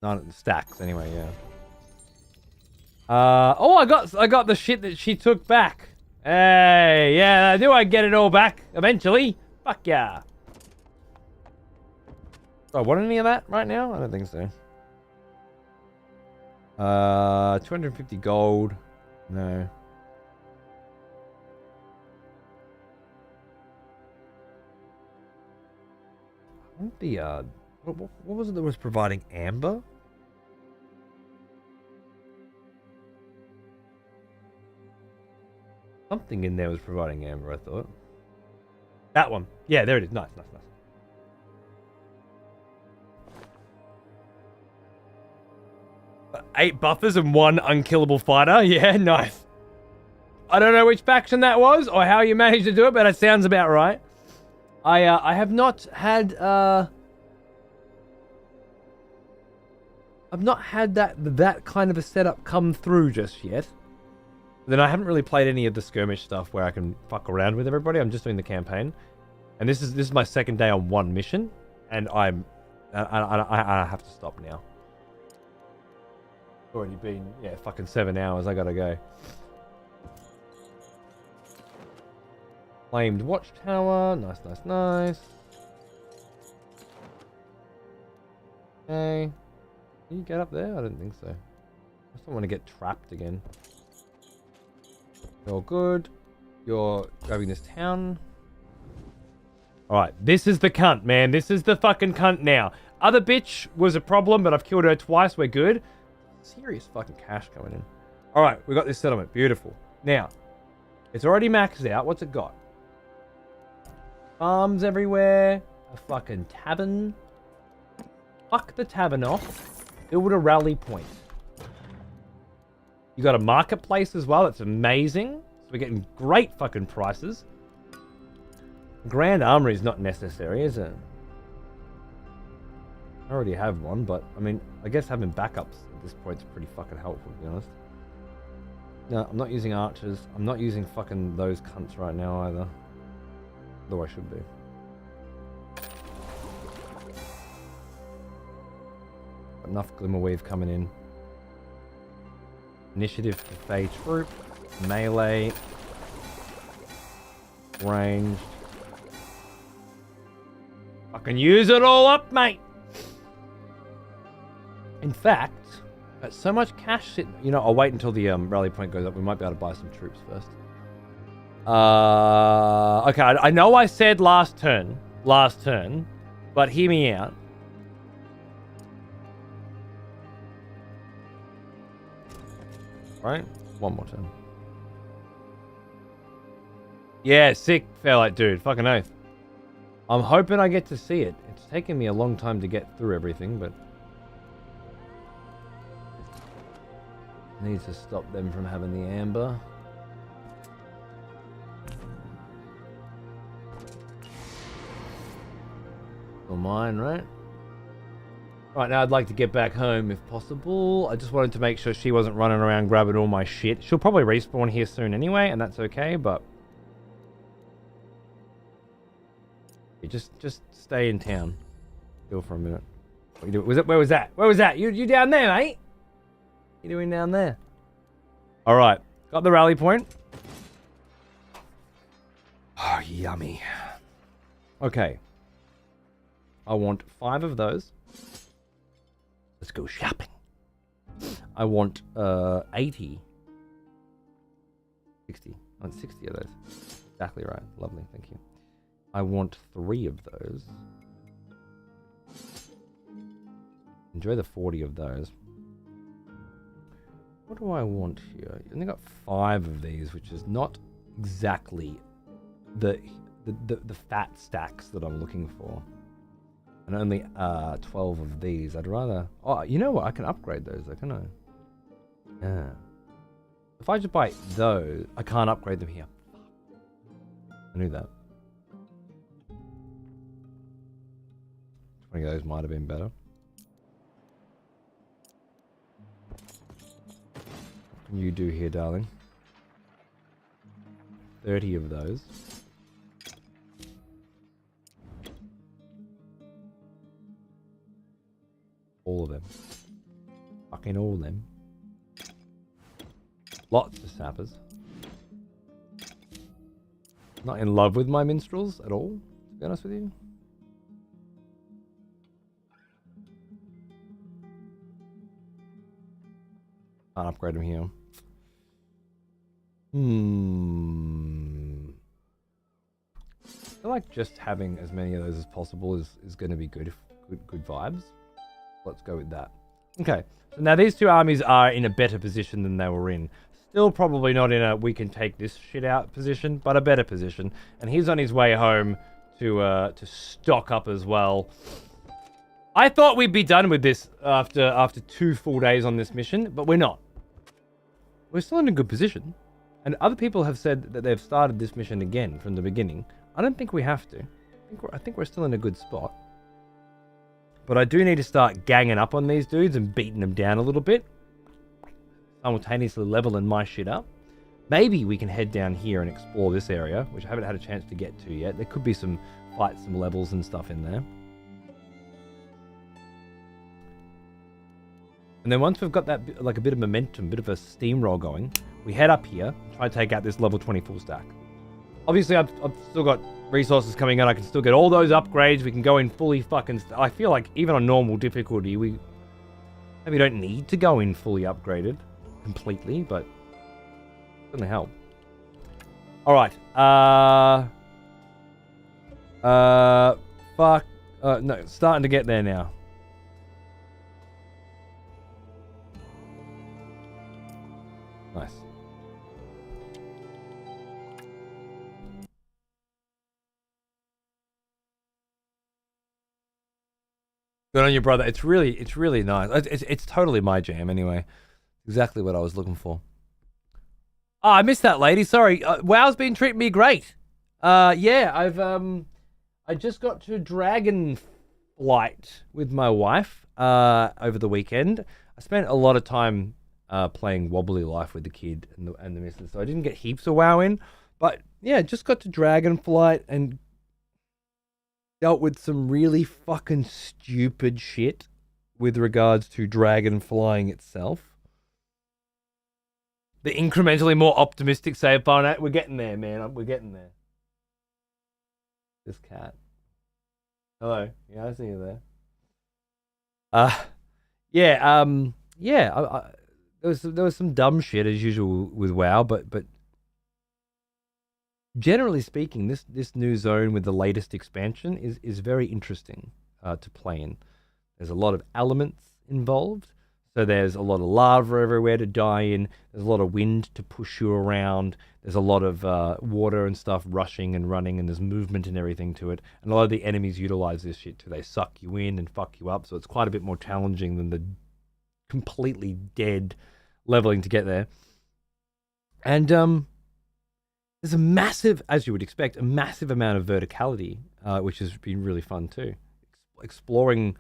9 stacks, anyway, yeah. Oh, I got the shit that she took back. Hey, yeah, do I get it all back eventually? Fuck yeah. Do I want any of that right now? I don't think so. 250 gold. No. What was it that was providing amber? Something in there was providing amber, I thought. That one. Yeah, there it is. Nice, nice, nice. Eight buffers and 1 unkillable fighter. Yeah, nice. I don't know which faction that was or how you managed to do it, but it sounds about right. I have not had I've not had that kind of a setup come through just yet. Then I haven't really played any of the skirmish stuff where I can fuck around with everybody. I'm just doing the campaign, and this is my second day on 1 mission, and I have to stop now. It's already been fucking 7 hours. I gotta go. Flamed watchtower. Nice, nice, nice. Okay. Can you get up there? I don't think so. I just don't want to get trapped again. You're good. You're grabbing this town. Alright, this is the cunt, man. This is the fucking cunt now. Other bitch was a problem, but I've killed her twice. We're good. Serious fucking cash coming in. Alright, we got this settlement. Beautiful. Now, it's already maxed out. What's it got? Farms everywhere. A fucking tavern. Fuck the tavern off. Build a rally point. You got a marketplace as well. That's amazing. So we're getting great fucking prices. Grand Armory is not necessary, is it? I already have one, but I mean, I guess having backups at this point is pretty fucking helpful, to be honest. No, I'm not using archers. I'm not using fucking those cunts right now either. Though I should be. Enough Glimmerweave coming in. Initiative to Fey troop. Melee. Ranged. I can use it all up, mate! In fact, got so much cash sitting... You know, I'll wait until the rally point goes up. We might be able to buy some troops first. Okay, I know I said last turn, but hear me out. Right? One more turn. Yeah, sick, Fairlight dude. Fucking oath. I'm hoping I get to see it. It's taken me a long time to get through everything, but... I need to stop them from having the amber. Or mine, right? Right, now I'd like to get back home if possible. I just wanted to make sure she wasn't running around grabbing all my shit. She'll probably respawn here soon anyway, and that's okay, but... Just stay in town. Still for a minute. What you doing? Where was that? Where was that? You down there, mate? What you doing down there? All right. Got the rally point. Oh, yummy. Okay. I want 5 of those. Let's go shopping. I want 80. 60. I want 60 of those. Exactly right. Lovely. Thank you. I want 3 of those. Enjoy the 40 of those. What do I want here? I only got 5 of these, which is not exactly the fat stacks that I'm looking for. And only 12 of these. I'd rather... Oh, you know what? I can upgrade those, though, can I? Yeah. If I just buy those, I can't upgrade them here. I knew that. 20 of those might have been better. What can you do here, darling? 30 of those. All of them. Fucking all of them. Lots of sappers. Not in love with my minstrels at all, to be honest with you. Can't upgrade them here. I feel like just having as many of those as possible is going to be good vibes. Let's go with that. Okay, so now these 2 armies are in a better position than they were in. Still probably not in a we can take this shit out position, but a better position. And he's on his way home to stock up as well. I thought we'd be done with this after 2 full days on this mission, but we're not. We're still in a good position. And other people have said that they've started this mission again from the beginning. I don't think we have to. I think we're still in a good spot. But I do need to start ganging up on these dudes and beating them down a little bit. Simultaneously leveling my shit up. Maybe we can head down here and explore this area, which I haven't had a chance to get to yet. There could be some fights, some levels and stuff in there. And then once we've got that, like a bit of momentum, bit of a steamroll going, we head up here, try to take out this level 20 full stack. Obviously, I've still got resources coming in. I can still get all those upgrades. We can go in fully fucking... I feel like even on normal difficulty, we maybe don't need to go in fully upgraded completely, but it's gonna help. All right. Fuck. No, starting to get there now. Nice. Good on you, brother. It's really nice. It's totally my jam anyway. Exactly what I was looking for. Oh, I missed that, lady. Sorry. WoW's been treating me great. Yeah, I just got to Dragon Flight with my wife over the weekend. I spent a lot of time playing Wobbly Life with the kid and the missus, so I didn't get heaps of WoW in. But yeah, just got to Dragon Flight and dealt with some really fucking stupid shit with regards to dragon flying itself. The incrementally more optimistic save file. We're getting there, man. We're getting there. This cat. Hello. Yeah, I see you there. Yeah. There was some dumb shit as usual with WoW, but generally speaking, this new zone with the latest expansion is very interesting to play in. There's a lot of elements involved. So there's a lot of lava everywhere to die in. There's a lot of wind to push you around. There's a lot of water and stuff rushing and running, and there's movement and everything to it. And a lot of the enemies utilize this shit too. They suck you in and fuck you up. So it's quite a bit more challenging than the completely dead leveling to get there. And there's a massive, as you would expect, a massive amount of verticality, which has been really fun too. Exploring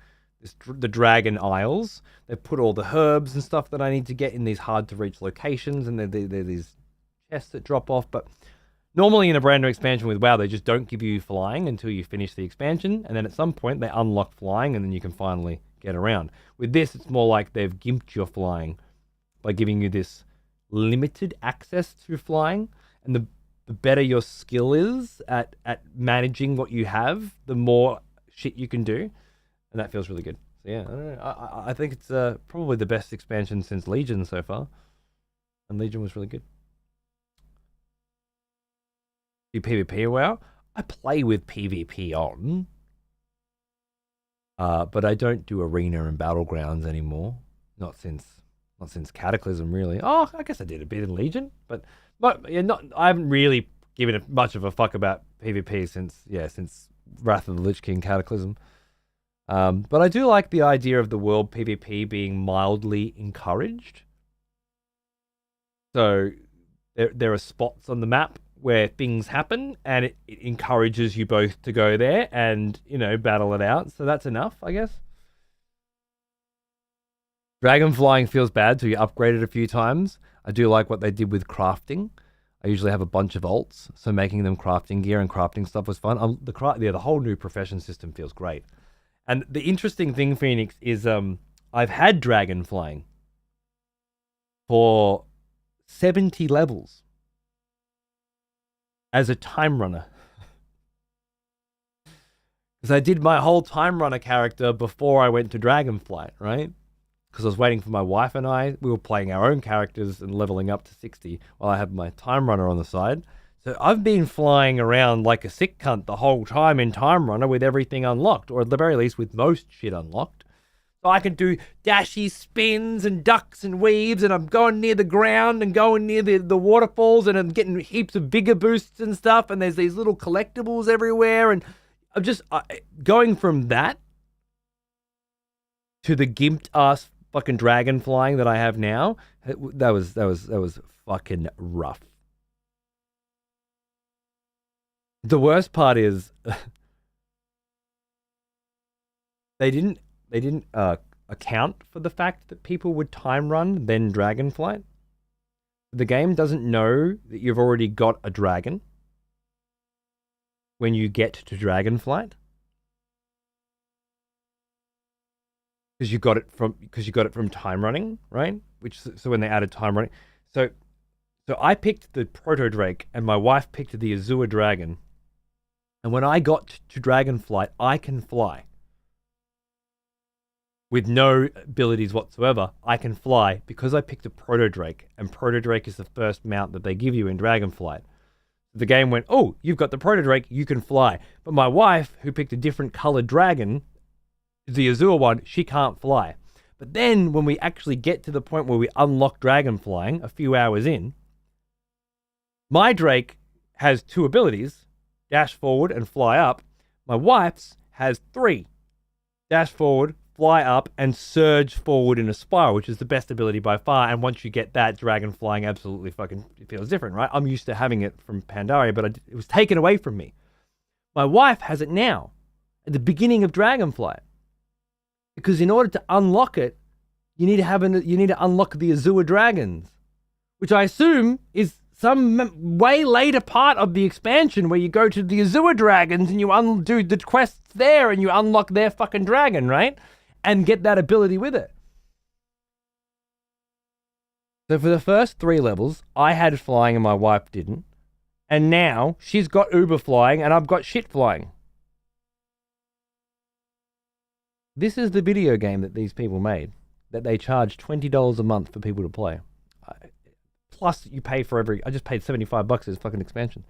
the Dragon Isles. They've put all the herbs and stuff that I need to get in these hard to reach locations, and they're these chests that drop off, but Normally in a brand new expansion with WoW, they just don't give you flying until you finish the expansion, and then at some point they unlock flying, and then you can finally get around. With this, it's more like they've gimped your flying by giving you this limited access to flying, and the better your skill is at managing what you have, the more shit you can do, and that feels really good. So yeah, I don't know. I think it's probably the best expansion since Legion so far, and Legion was really good. Do PvP WoW? I play with PvP on, but I don't do arena and battlegrounds anymore. Not since Cataclysm, really. Oh, I guess I did a bit in Legion, but yeah, I haven't really given much of a fuck about PvP since Wrath of the Lich King Cataclysm. But I do like the idea of the world PvP being mildly encouraged. So there are spots on the map where things happen, and it encourages you both to go there and, battle it out. So that's enough, I guess. Dragon flying feels bad till you upgrade it a few times. I do like what they did with crafting. I usually have a bunch of alts, so making them crafting gear and crafting stuff was fun. The whole new profession system feels great. And the interesting thing, Phoenix, is I've had dragon flying for 70 levels as a time runner. Because I did my whole time runner character before I went to Dragonflight, right? Because I was waiting for my wife and we were playing our own characters and leveling up to 60 while I had my time runner on the side. So I've been flying around like a sick cunt the whole time in Time Runner with everything unlocked, or at the very least with most shit unlocked. So I can do dashy spins and ducks and weaves, and I'm going near the ground and going near the waterfalls, and I'm getting heaps of vigor boosts and stuff, and there's these little collectibles everywhere, and I'm just going from that to the gimped ass fucking dragon flying that I have now. That was fucking rough. The worst part is they didn't account for the fact that people would time run then Dragonflight. The game doesn't know that you've already got a dragon when you get to Dragonflight, because you got it from time running, right? So when they added time running, so I picked the Proto Drake and my wife picked the Azure Dragon, and when I got to Dragonflight, I can fly. With no abilities whatsoever, I can fly because I picked a Proto Drake, and Proto Drake is the first mount that they give you in Dragonflight. The game went, oh, you've got the Proto Drake, you can fly. But my wife, who picked a different colored dragon, the Azure one, she can't fly. But then when we actually get to the point where we unlock dragon flying a few hours in, my Drake has 2 abilities, dash forward and fly up. My wife's has 3, dash forward, fly up, and surge forward in a spiral, which is the best ability by far. And once you get that, dragon flying absolutely fucking feels different, right? I'm used to having it from Pandaria, but it was taken away from me. My wife has it now, at the beginning of Dragonflight. Because in order to unlock it, you need to unlock the Azure Dragons, which I assume is some way later part of the expansion where you go to the Azure Dragons and you do the quests there and you unlock their fucking dragon, right? And get that ability with it. So for the first 3 levels, I had flying and my wife didn't. And now she's got Uber flying and I've got shit flying. This is the video game that these people made, that they charge $20 a month for people to play. Plus you pay for I just paid $75 as fucking expansion.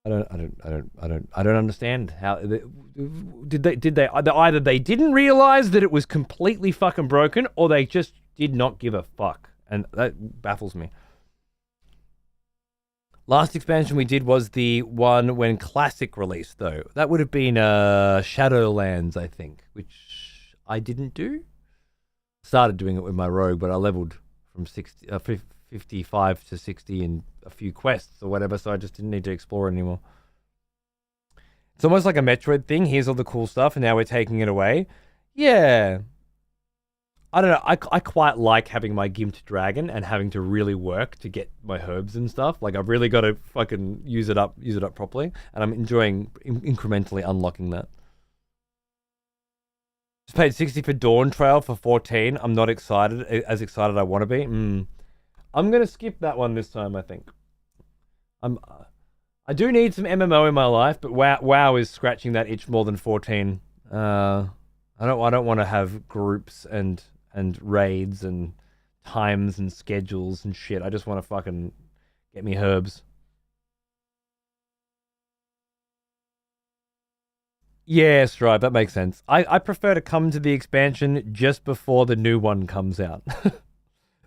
I don't understand how did they either they didn't realize that it was completely fucking broken, or they just did not give a fuck, and that baffles me. Last expansion we did was the one when Classic released, though. That would have been Shadowlands, I think, which I didn't do. Started doing it with my rogue, but I leveled from 55 to 60 in a few quests or whatever, so I just didn't need to explore it anymore. It's almost like a Metroid thing. Here's all the cool stuff, and now we're taking it away. Yeah. I don't know. I quite like having my gimped dragon and having to really work to get my herbs and stuff. Like I've really got to fucking use it up properly, and I'm enjoying incrementally unlocking that. Just paid 60 for Dawn Trail for 14. I'm not excited as excited I want to be. I'm gonna skip that one this time. I think. I do need some MMO in my life, but WoW is scratching that itch more than 14. I don't want to have groups and raids and times and schedules and shit. I just want to fucking get me herbs. Yeah, Stripe, that makes sense. I prefer to come to the expansion just before the new one comes out.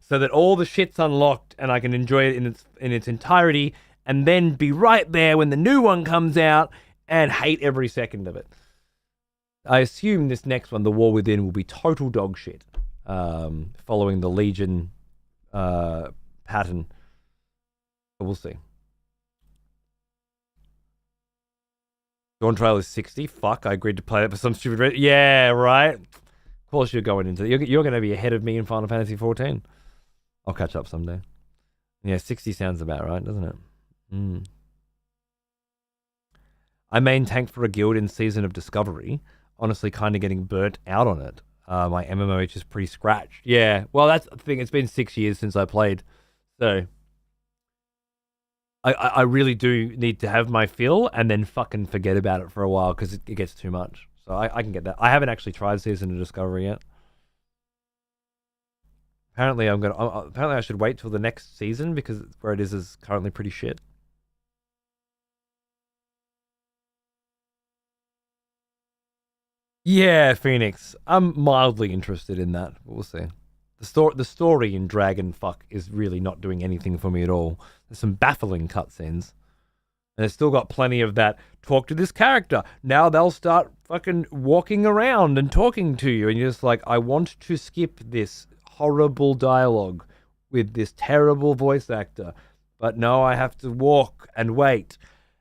So that all the shit's unlocked and I can enjoy it in its entirety, and then be right there when the new one comes out and hate every second of it. I assume this next one, The War Within, will be total dog shit, following the Legion pattern. But we'll see. Dawn Trail is 60. Fuck, I agreed to play that for some stupid reason. Yeah, right. Of course you're going into it. You're going to be ahead of me in Final Fantasy 14. I'll catch up someday. Yeah, 60 sounds about right, doesn't it? I main tanked for a guild in Season of Discovery. Honestly, kind of getting burnt out on it. My MMOH is pretty scratched. Yeah, well, that's the thing. It's been 6 years since I played. So, I really do need to have my fill and then fucking forget about it for a while because it gets too much. So I can get that. I haven't actually tried Season of Discovery yet. Apparently, apparently I should wait till the next season because where it is currently pretty shit. Yeah, Phoenix. I'm mildly interested in that. We'll see. The story in Dragon Fuck is really not doing anything for me at all. There's some baffling cutscenes. And it's still got plenty of that, talk to this character. Now they'll start fucking walking around and talking to you. And you're just like, I want to skip this horrible dialogue with this terrible voice actor. But no, I have to walk and wait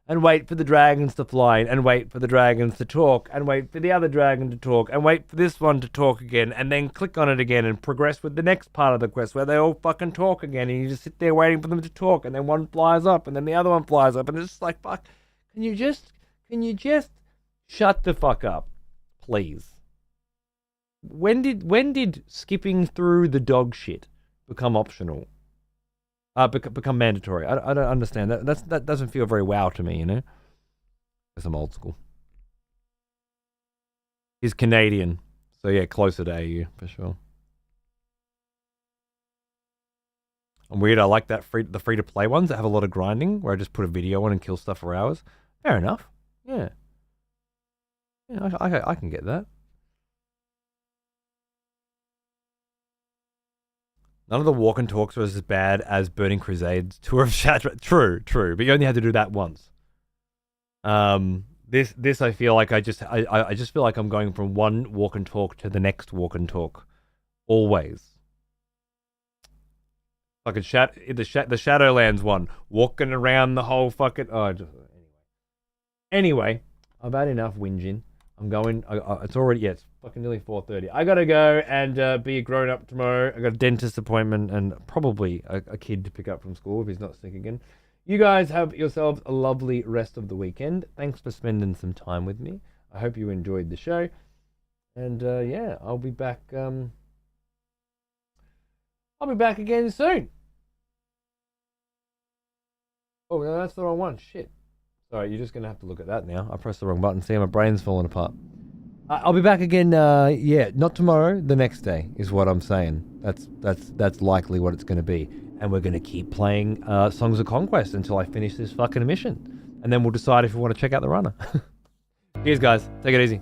for the dragons to fly, and wait for the dragons to talk, and wait for the other dragon to talk, and wait for this one to talk again, and then click on it again and progress with the next part of the quest where they all fucking talk again, and you just sit there waiting for them to talk, and then one flies up, and then the other one flies up, and it's just like, fuck, can you just shut the fuck up, please? When did skipping through the dog shit become optional? Become mandatory. I don't understand that. That doesn't feel very wow to me, you know. Because I'm old school. He's Canadian, so yeah, closer to AU for sure. I'm weird. I like that the free to play ones that have a lot of grinding, where I just put a video on and kill stuff for hours. Fair enough. Yeah. Yeah, I can get that. None of the walk and talks was as bad as Burning Crusade's Tour of Shadra. True, but you only had to do that once. This I feel like I just feel like I'm going from one walk and talk to the next walk and talk, always. Like the Shadowlands one, walking around the whole fucking. Anyway, I've had enough whinging. I'm going. It's already it's fucking nearly 4:30. I gotta go and be a grown up tomorrow. I got a dentist appointment and probably a kid to pick up from school if he's not sick again. You guys have yourselves a lovely rest of the weekend. Thanks for spending some time with me. I hope you enjoyed the show. And yeah, I'll be back. I'll be back again soon. Oh no, that's the wrong one. Shit. Sorry, you're just gonna have to look at that now. I pressed the wrong button. See, my brain's falling apart. I'll be back again. Yeah, not tomorrow. The next day is what I'm saying. That's likely what it's gonna be. And we're gonna keep playing Songs of Conquest until I finish this fucking mission, and then we'll decide if we want to check out the runner. Cheers, guys. Take it easy.